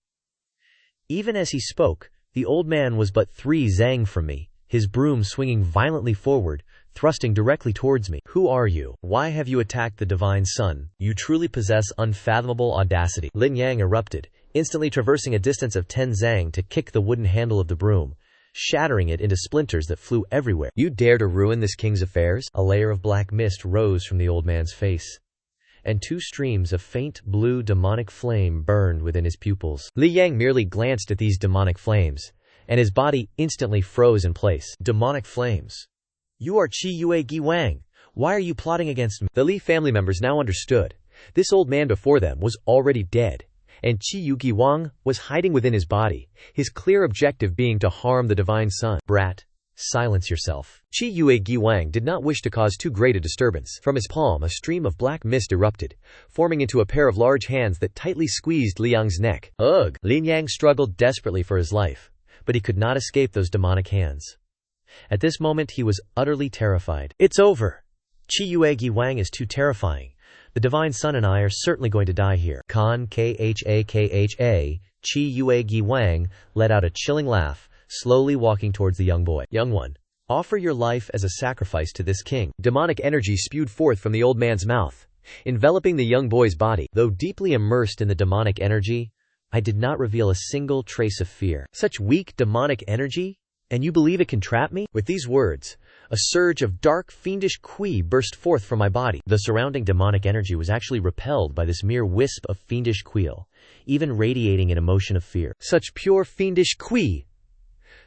Even as he spoke, the old man was but 3 zang from me, his broom swinging violently forward, thrusting directly towards me. Who are you? Why have you attacked the divine sun? You truly possess unfathomable audacity. Lin Yang erupted, instantly traversing a distance of 10 zang to kick the wooden handle of the broom, shattering it into splinters that flew everywhere. You dare to ruin this king's affairs? A layer of black mist rose from the old man's face, and 2 streams of faint blue demonic flame burned within his pupils. Li Yang merely glanced at these demonic flames, and his body instantly froze in place. Demonic flames. You are Qi Yue Gi Wang. Why are you plotting against me? The Li family members now understood. This old man before them was already dead, and Qi Yu Gi Wang was hiding within his body, his clear objective being to harm the divine sun. Brat, silence yourself. Qi Yue Gi Wang did not wish to cause too great a disturbance. From his palm a stream of black mist erupted, forming into a pair of large hands that tightly squeezed Li Yang's neck. Ugh! Lin Yang struggled desperately for his life, but he could not escape those demonic hands. At this moment he was utterly terrified. It's over. Qi Yue Gi Wang is too terrifying. The divine sun and I are certainly going to die here. Kha. Qi Yue Gi Wang let out a chilling laugh, slowly walking towards the young boy. Young one, offer your life as a sacrifice to this king. Demonic energy spewed forth from the old man's mouth, enveloping the young boy's body. Though deeply immersed in the demonic energy, I did not reveal a single trace of fear. Such weak demonic energy? And you believe it can trap me? With these words, a surge of dark, fiendish qi burst forth from my body. The surrounding demonic energy was actually repelled by this mere wisp of fiendish qi, even radiating an emotion of fear. Such pure fiendish qi!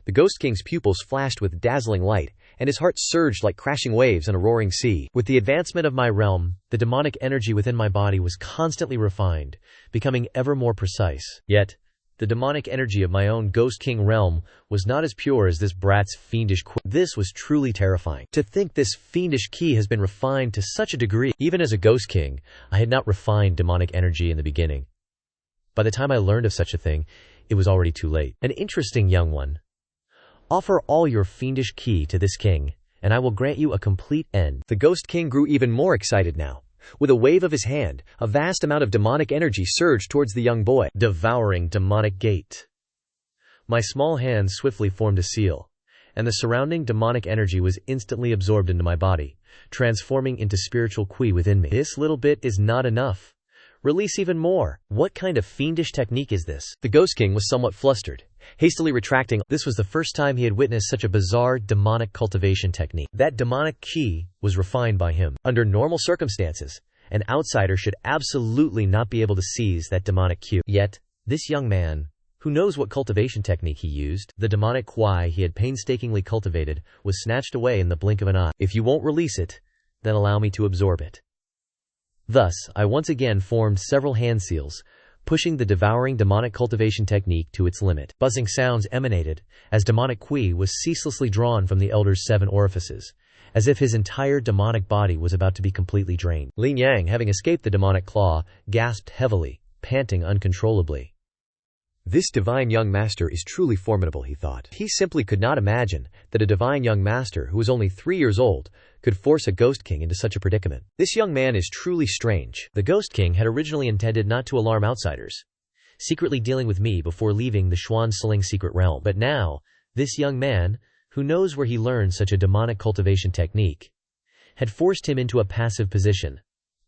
The Ghost King's pupils flashed with dazzling light, and his heart surged like crashing waves in a roaring sea. With the advancement of my realm, the demonic energy within my body was constantly refined, becoming ever more precise. Yet, the demonic energy of my own Ghost King realm was not as pure as this brat's fiendish qi. This was truly terrifying. To think this fiendish qi has been refined to such a degree. Even as a Ghost King, I had not refined demonic energy in the beginning. By the time I learned of such a thing, it was already too late. An interesting young one. Offer all your fiendish qi to this king, and I will grant you a complete end. The Ghost King grew even more excited now. With a wave of his hand, a vast amount of demonic energy surged towards the young boy. Devouring demonic gate. My small hand swiftly formed a seal, and the surrounding demonic energy was instantly absorbed into my body, transforming into spiritual qi within me. This little bit is not enough. Release even more. What kind of fiendish technique is this? The Ghost King was somewhat flustered, hastily retracting. This was the first time he had witnessed such a bizarre demonic cultivation technique. That demonic qi was refined by him. Under normal circumstances, an outsider should absolutely not be able to seize that demonic qi. Yet, this young man, who knows what cultivation technique he used, the demonic qi he had painstakingly cultivated, was snatched away in the blink of an eye. If you won't release it, then allow me to absorb it. Thus, I once again formed several hand seals, pushing the devouring demonic cultivation technique to its limit. Buzzing sounds emanated, as demonic qi was ceaselessly drawn from the elder's 7 orifices, as if his entire demonic body was about to be completely drained. Lin Yang, having escaped the demonic claw, gasped heavily, panting uncontrollably. This divine young master is truly formidable, he thought. He simply could not imagine that a divine young master who was only 3 years old could force a ghost king into such a predicament. This young man is truly strange. The ghost king had originally intended not to alarm outsiders, secretly dealing with me before leaving the Xuan secret realm. But now, this young man, who knows where he learned such a demonic cultivation technique, had forced him into a passive position,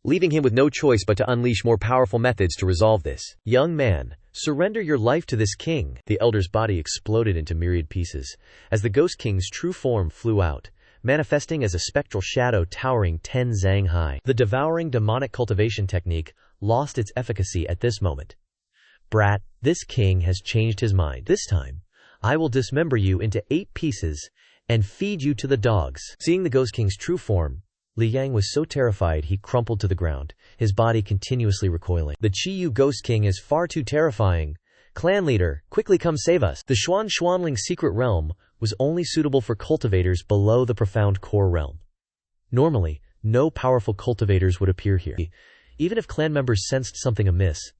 leaving him with no choice but to unleash more powerful methods to resolve this. Young man, surrender your life to this king. The elder's body exploded into myriad pieces as the ghost king's true form flew out, manifesting as a spectral shadow towering 10 zang high. The devouring demonic cultivation technique lost its efficacy at this moment. Brat, this king has changed his mind. This time, I will dismember you into 8 pieces and feed you to the dogs. Seeing the ghost king's true form, Li Yang was so terrified he crumpled to the ground, his body continuously recoiling. The Qiyu ghost king is far too terrifying. Clan leader, quickly come save us. The Xuanling secret realm was only suitable for cultivators below the profound core realm. Normally, no powerful cultivators would appear here. Even if clan members sensed something amiss,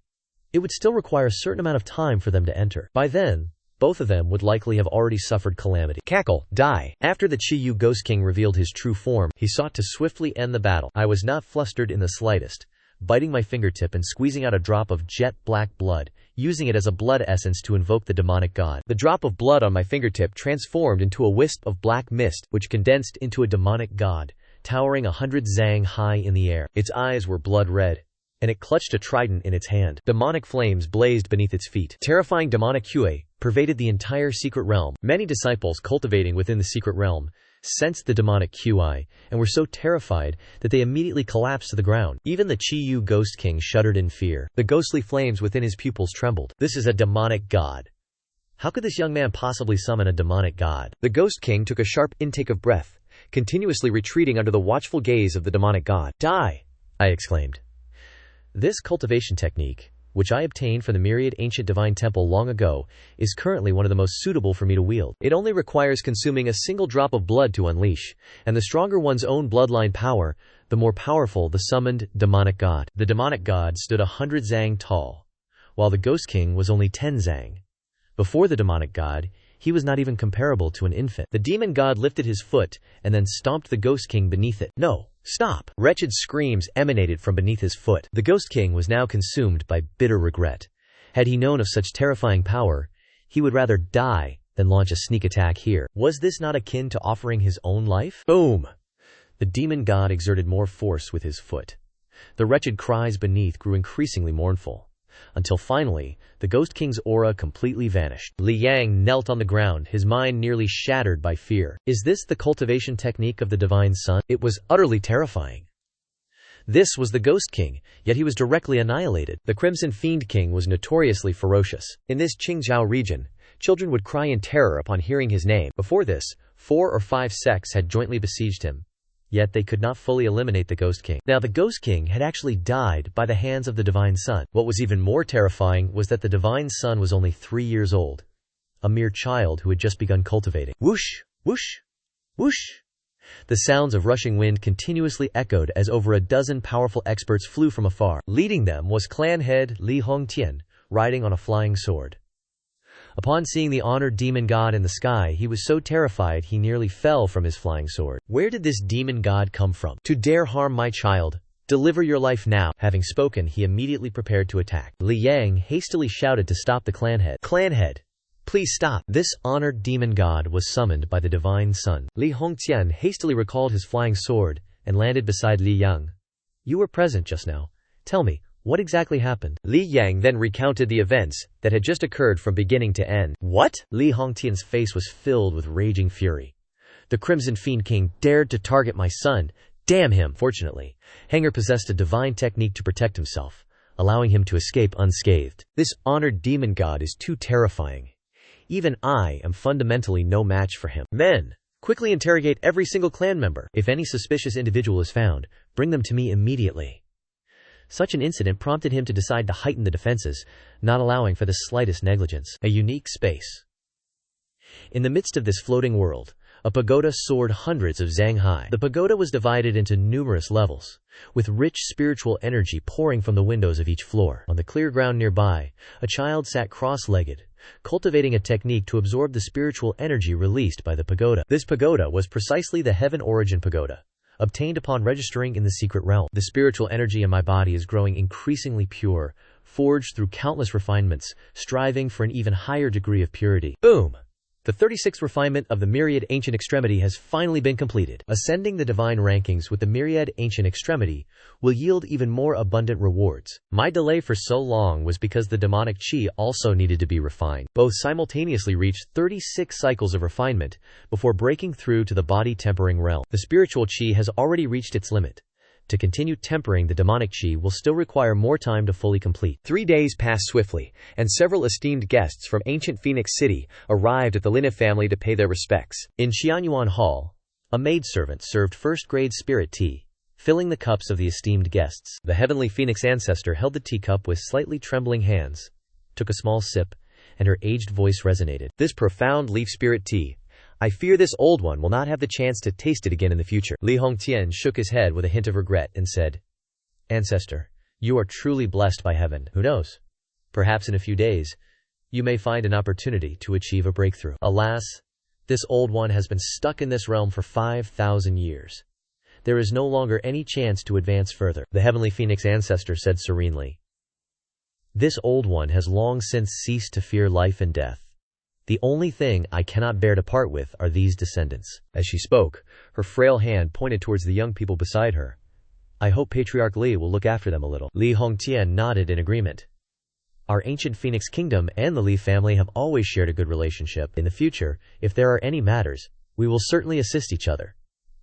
it would still require a certain amount of time for them to enter. By then, both of them would likely have already suffered calamity. Cackle, die. After the Qiyu ghost king revealed his true form, he sought to swiftly end the battle. I was not flustered in the slightest, biting my fingertip and squeezing out a drop of jet black blood, using it as a blood essence to invoke the demonic god. The drop of blood on my fingertip transformed into a wisp of black mist, which condensed into a demonic god, towering 100 zang high in the air. Its eyes were blood red, and it clutched a trident in its hand. Demonic flames blazed beneath its feet. Terrifying demonic hue pervaded the entire secret realm. Many disciples cultivating within the secret realm sensed the demonic hue and were so terrified that they immediately collapsed to the ground. Even the Qiyu ghost king shuddered in fear. The ghostly flames within his pupils trembled. This is a demonic god. How could this young man possibly summon a demonic god? The ghost king took a sharp intake of breath, continuously retreating under the watchful gaze of the demonic god. Die! I exclaimed. This cultivation technique, which I obtained from the myriad ancient divine temple long ago, is currently one of the most suitable for me to wield. It only requires consuming a single drop of blood to unleash, and the stronger one's own bloodline power, the more powerful the summoned demonic god. The demonic god stood 100 zang tall, while the ghost king was only 10 zang. Before the demonic god, he was not even comparable to an infant. The demon god lifted his foot and then stomped the ghost king beneath it. No! Stop! Wretched screams emanated from beneath his foot. The ghost king was now consumed by bitter regret. Had he known of such terrifying power, he would rather die than launch a sneak attack here. Was this not akin to offering his own life? Boom! The demon god exerted more force with his foot. The wretched cries beneath grew increasingly mournful, until finally, the ghost king's aura completely vanished. Li Yang knelt on the ground, his mind nearly shattered by fear. Is this the cultivation technique of the divine sun? It was utterly terrifying. This was the ghost king, yet he was directly annihilated. The crimson fiend king was notoriously ferocious. In this Qingzhou region, children would cry in terror upon hearing his name. Before this, 4 or 5 sects had jointly besieged him, yet they could not fully eliminate the ghost king. Now the ghost king had actually died by the hands of the divine sun. What was even more terrifying was that the divine sun was only 3 years old, a mere child who had just begun cultivating. Whoosh! Whoosh! Whoosh! The sounds of rushing wind continuously echoed as over a dozen powerful experts flew from afar. Leading them was clan head Li Hongtian, riding on a flying sword. Upon seeing the honored demon god in the sky, he was so terrified he nearly fell from his flying sword. Where did this demon god come from? To dare harm my child, deliver your life now. Having spoken, he immediately prepared to attack. Li Yang hastily shouted to stop the clan head. Clan head, please stop. This honored demon god was summoned by the divine sun. Li Hongtian hastily recalled his flying sword and landed beside Li Yang. You were present just now. Tell me, what exactly happened? Li Yang then recounted the events that had just occurred from beginning to end. What? Li Hongtian's face was filled with raging fury. The Crimson Fiend King dared to target my son. Damn him! Fortunately, Hanger possessed a divine technique to protect himself, allowing him to escape unscathed. This honored demon god is too terrifying. Even I am fundamentally no match for him. Men, quickly interrogate every single clan member. If any suspicious individual is found, bring them to me immediately. Such an incident prompted him to decide to heighten the defenses, not allowing for the slightest negligence. A unique space. In the midst of this floating world, A pagoda soared hundreds of zang high. The pagoda was divided into numerous levels, with rich spiritual energy pouring from the windows of each floor. On the clear ground nearby, a child sat cross-legged, cultivating a technique to absorb the spiritual energy released by the pagoda. This pagoda was precisely the Heaven Origin Pagoda, obtained upon registering in the secret realm. The spiritual energy in my body is growing increasingly pure, forged through countless refinements, striving for an even higher degree of purity. Boom! The 36th refinement of the Myriad Ancient Extremity has finally been completed. Ascending the divine rankings with the Myriad Ancient Extremity will yield even more abundant rewards. My delay for so long was because the demonic chi also needed to be refined. Both simultaneously reached 36 cycles of refinement before breaking through to the body-tempering realm. The spiritual chi has already reached its limit. To continue tempering the demonic chi will still require more time to fully complete. 3 days passed swiftly, and several esteemed guests from ancient Phoenix City arrived at the Lin family to pay their respects. In Xianyuan Hall, a maidservant served first-grade spirit tea, filling the cups of the esteemed guests. The heavenly Phoenix ancestor held the teacup with slightly trembling hands, took a small sip, and her aged voice resonated. This profound leaf spirit tea, I fear this old one will not have the chance to taste it again in the future. Li Hongtian shook his head with a hint of regret and said, Ancestor, you are truly blessed by heaven. Who knows? Perhaps in a few days, you may find an opportunity to achieve a breakthrough. Alas, this old one has been stuck in this realm for 5,000 years. There is no longer any chance to advance further. The heavenly Phoenix ancestor said serenely. This old one has long since ceased to fear life and death. The only thing I cannot bear to part with are these descendants. As she spoke, her frail hand pointed towards the young people beside her. I hope Patriarch Li will look after them a little. Li Hongtian nodded in agreement. Our ancient Phoenix Kingdom and the Li family have always shared a good relationship. In the future, if there are any matters, we will certainly assist each other.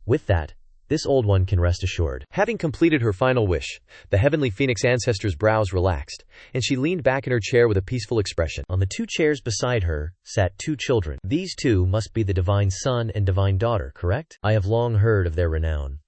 With that, this old one can rest assured. Having completed her final wish, the heavenly Phoenix ancestor's brows relaxed, and she leaned back in her chair with a peaceful expression. On the 2 chairs beside her sat 2 children. These 2 must be the divine son and divine daughter, correct? I have long heard of their renown.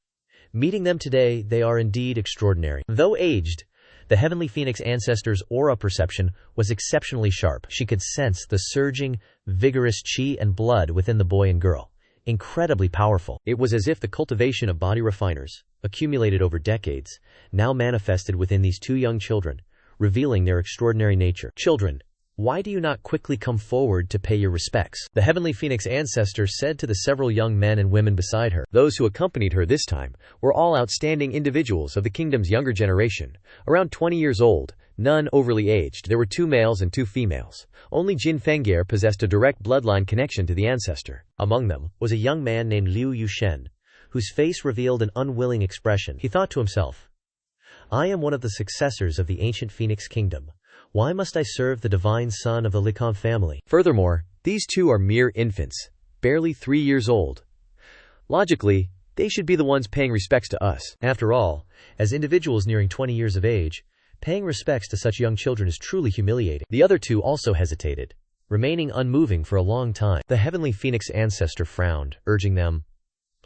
Meeting them today, they are indeed extraordinary. Though aged, the heavenly Phoenix ancestor's aura perception was exceptionally sharp. She could sense the surging, vigorous chi and blood within the boy and girl. Incredibly powerful. It was as if the cultivation of body refiners, accumulated over decades, now manifested within these 2 young children, revealing their extraordinary nature. Children, why do you not quickly come forward to pay your respects? The heavenly Phoenix ancestor said to the several young men and women beside her. Those who accompanied her this time were all outstanding individuals of the kingdom's younger generation, around 20 years old, none overly aged. There were 2 males and 2 females. Only Jin Fengge possessed a direct bloodline connection to the ancestor. Among them was a young man named Liu Yushen, whose face revealed an unwilling expression. He thought to himself, I am one of the successors of the ancient Phoenix Kingdom. Why must I serve the divine son of the Licon family? Furthermore, these 2 are mere infants, barely 3 years old. Logically, they should be the ones paying respects to us. After all, as individuals nearing 20 years of age, paying respects to such young children is truly humiliating. The other 2 also hesitated, remaining unmoving for a long time. The heavenly Phoenix ancestor frowned, urging them,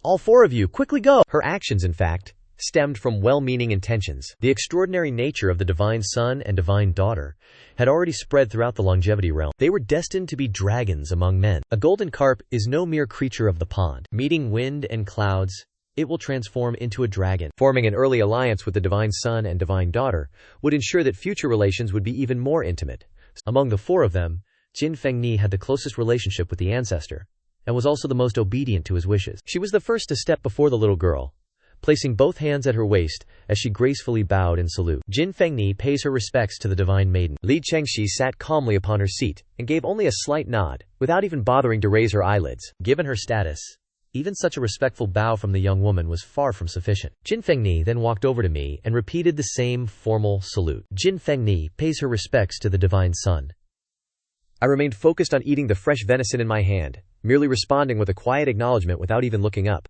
All 4 of you, quickly go! Her actions, in fact, stemmed from well-meaning intentions. The extraordinary nature of the divine son and divine daughter had already spread throughout the longevity realm. They were destined to be dragons among men. A golden carp is no mere creature of the pond. Meeting wind and clouds, it will transform into a dragon. Forming an early alliance with the divine son and divine daughter would ensure that future relations would be even more intimate. Among the 4 of them, Jin Fengni had the closest relationship with the ancestor, and was also the most obedient to his wishes. She was the first to step before the little girl, placing both hands at her waist as she gracefully bowed in salute. Jin Fengni pays her respects to the divine maiden. Li Chengxi sat calmly upon her seat and gave only a slight nod, without even bothering to raise her eyelids. Given her status, even such a respectful bow from the young woman was far from sufficient. Jin Fengni then walked over to me and repeated the same formal salute. Jin Fengni pays her respects to the divine son. I remained focused on eating the fresh venison in my hand, merely responding with a quiet acknowledgement without even looking up.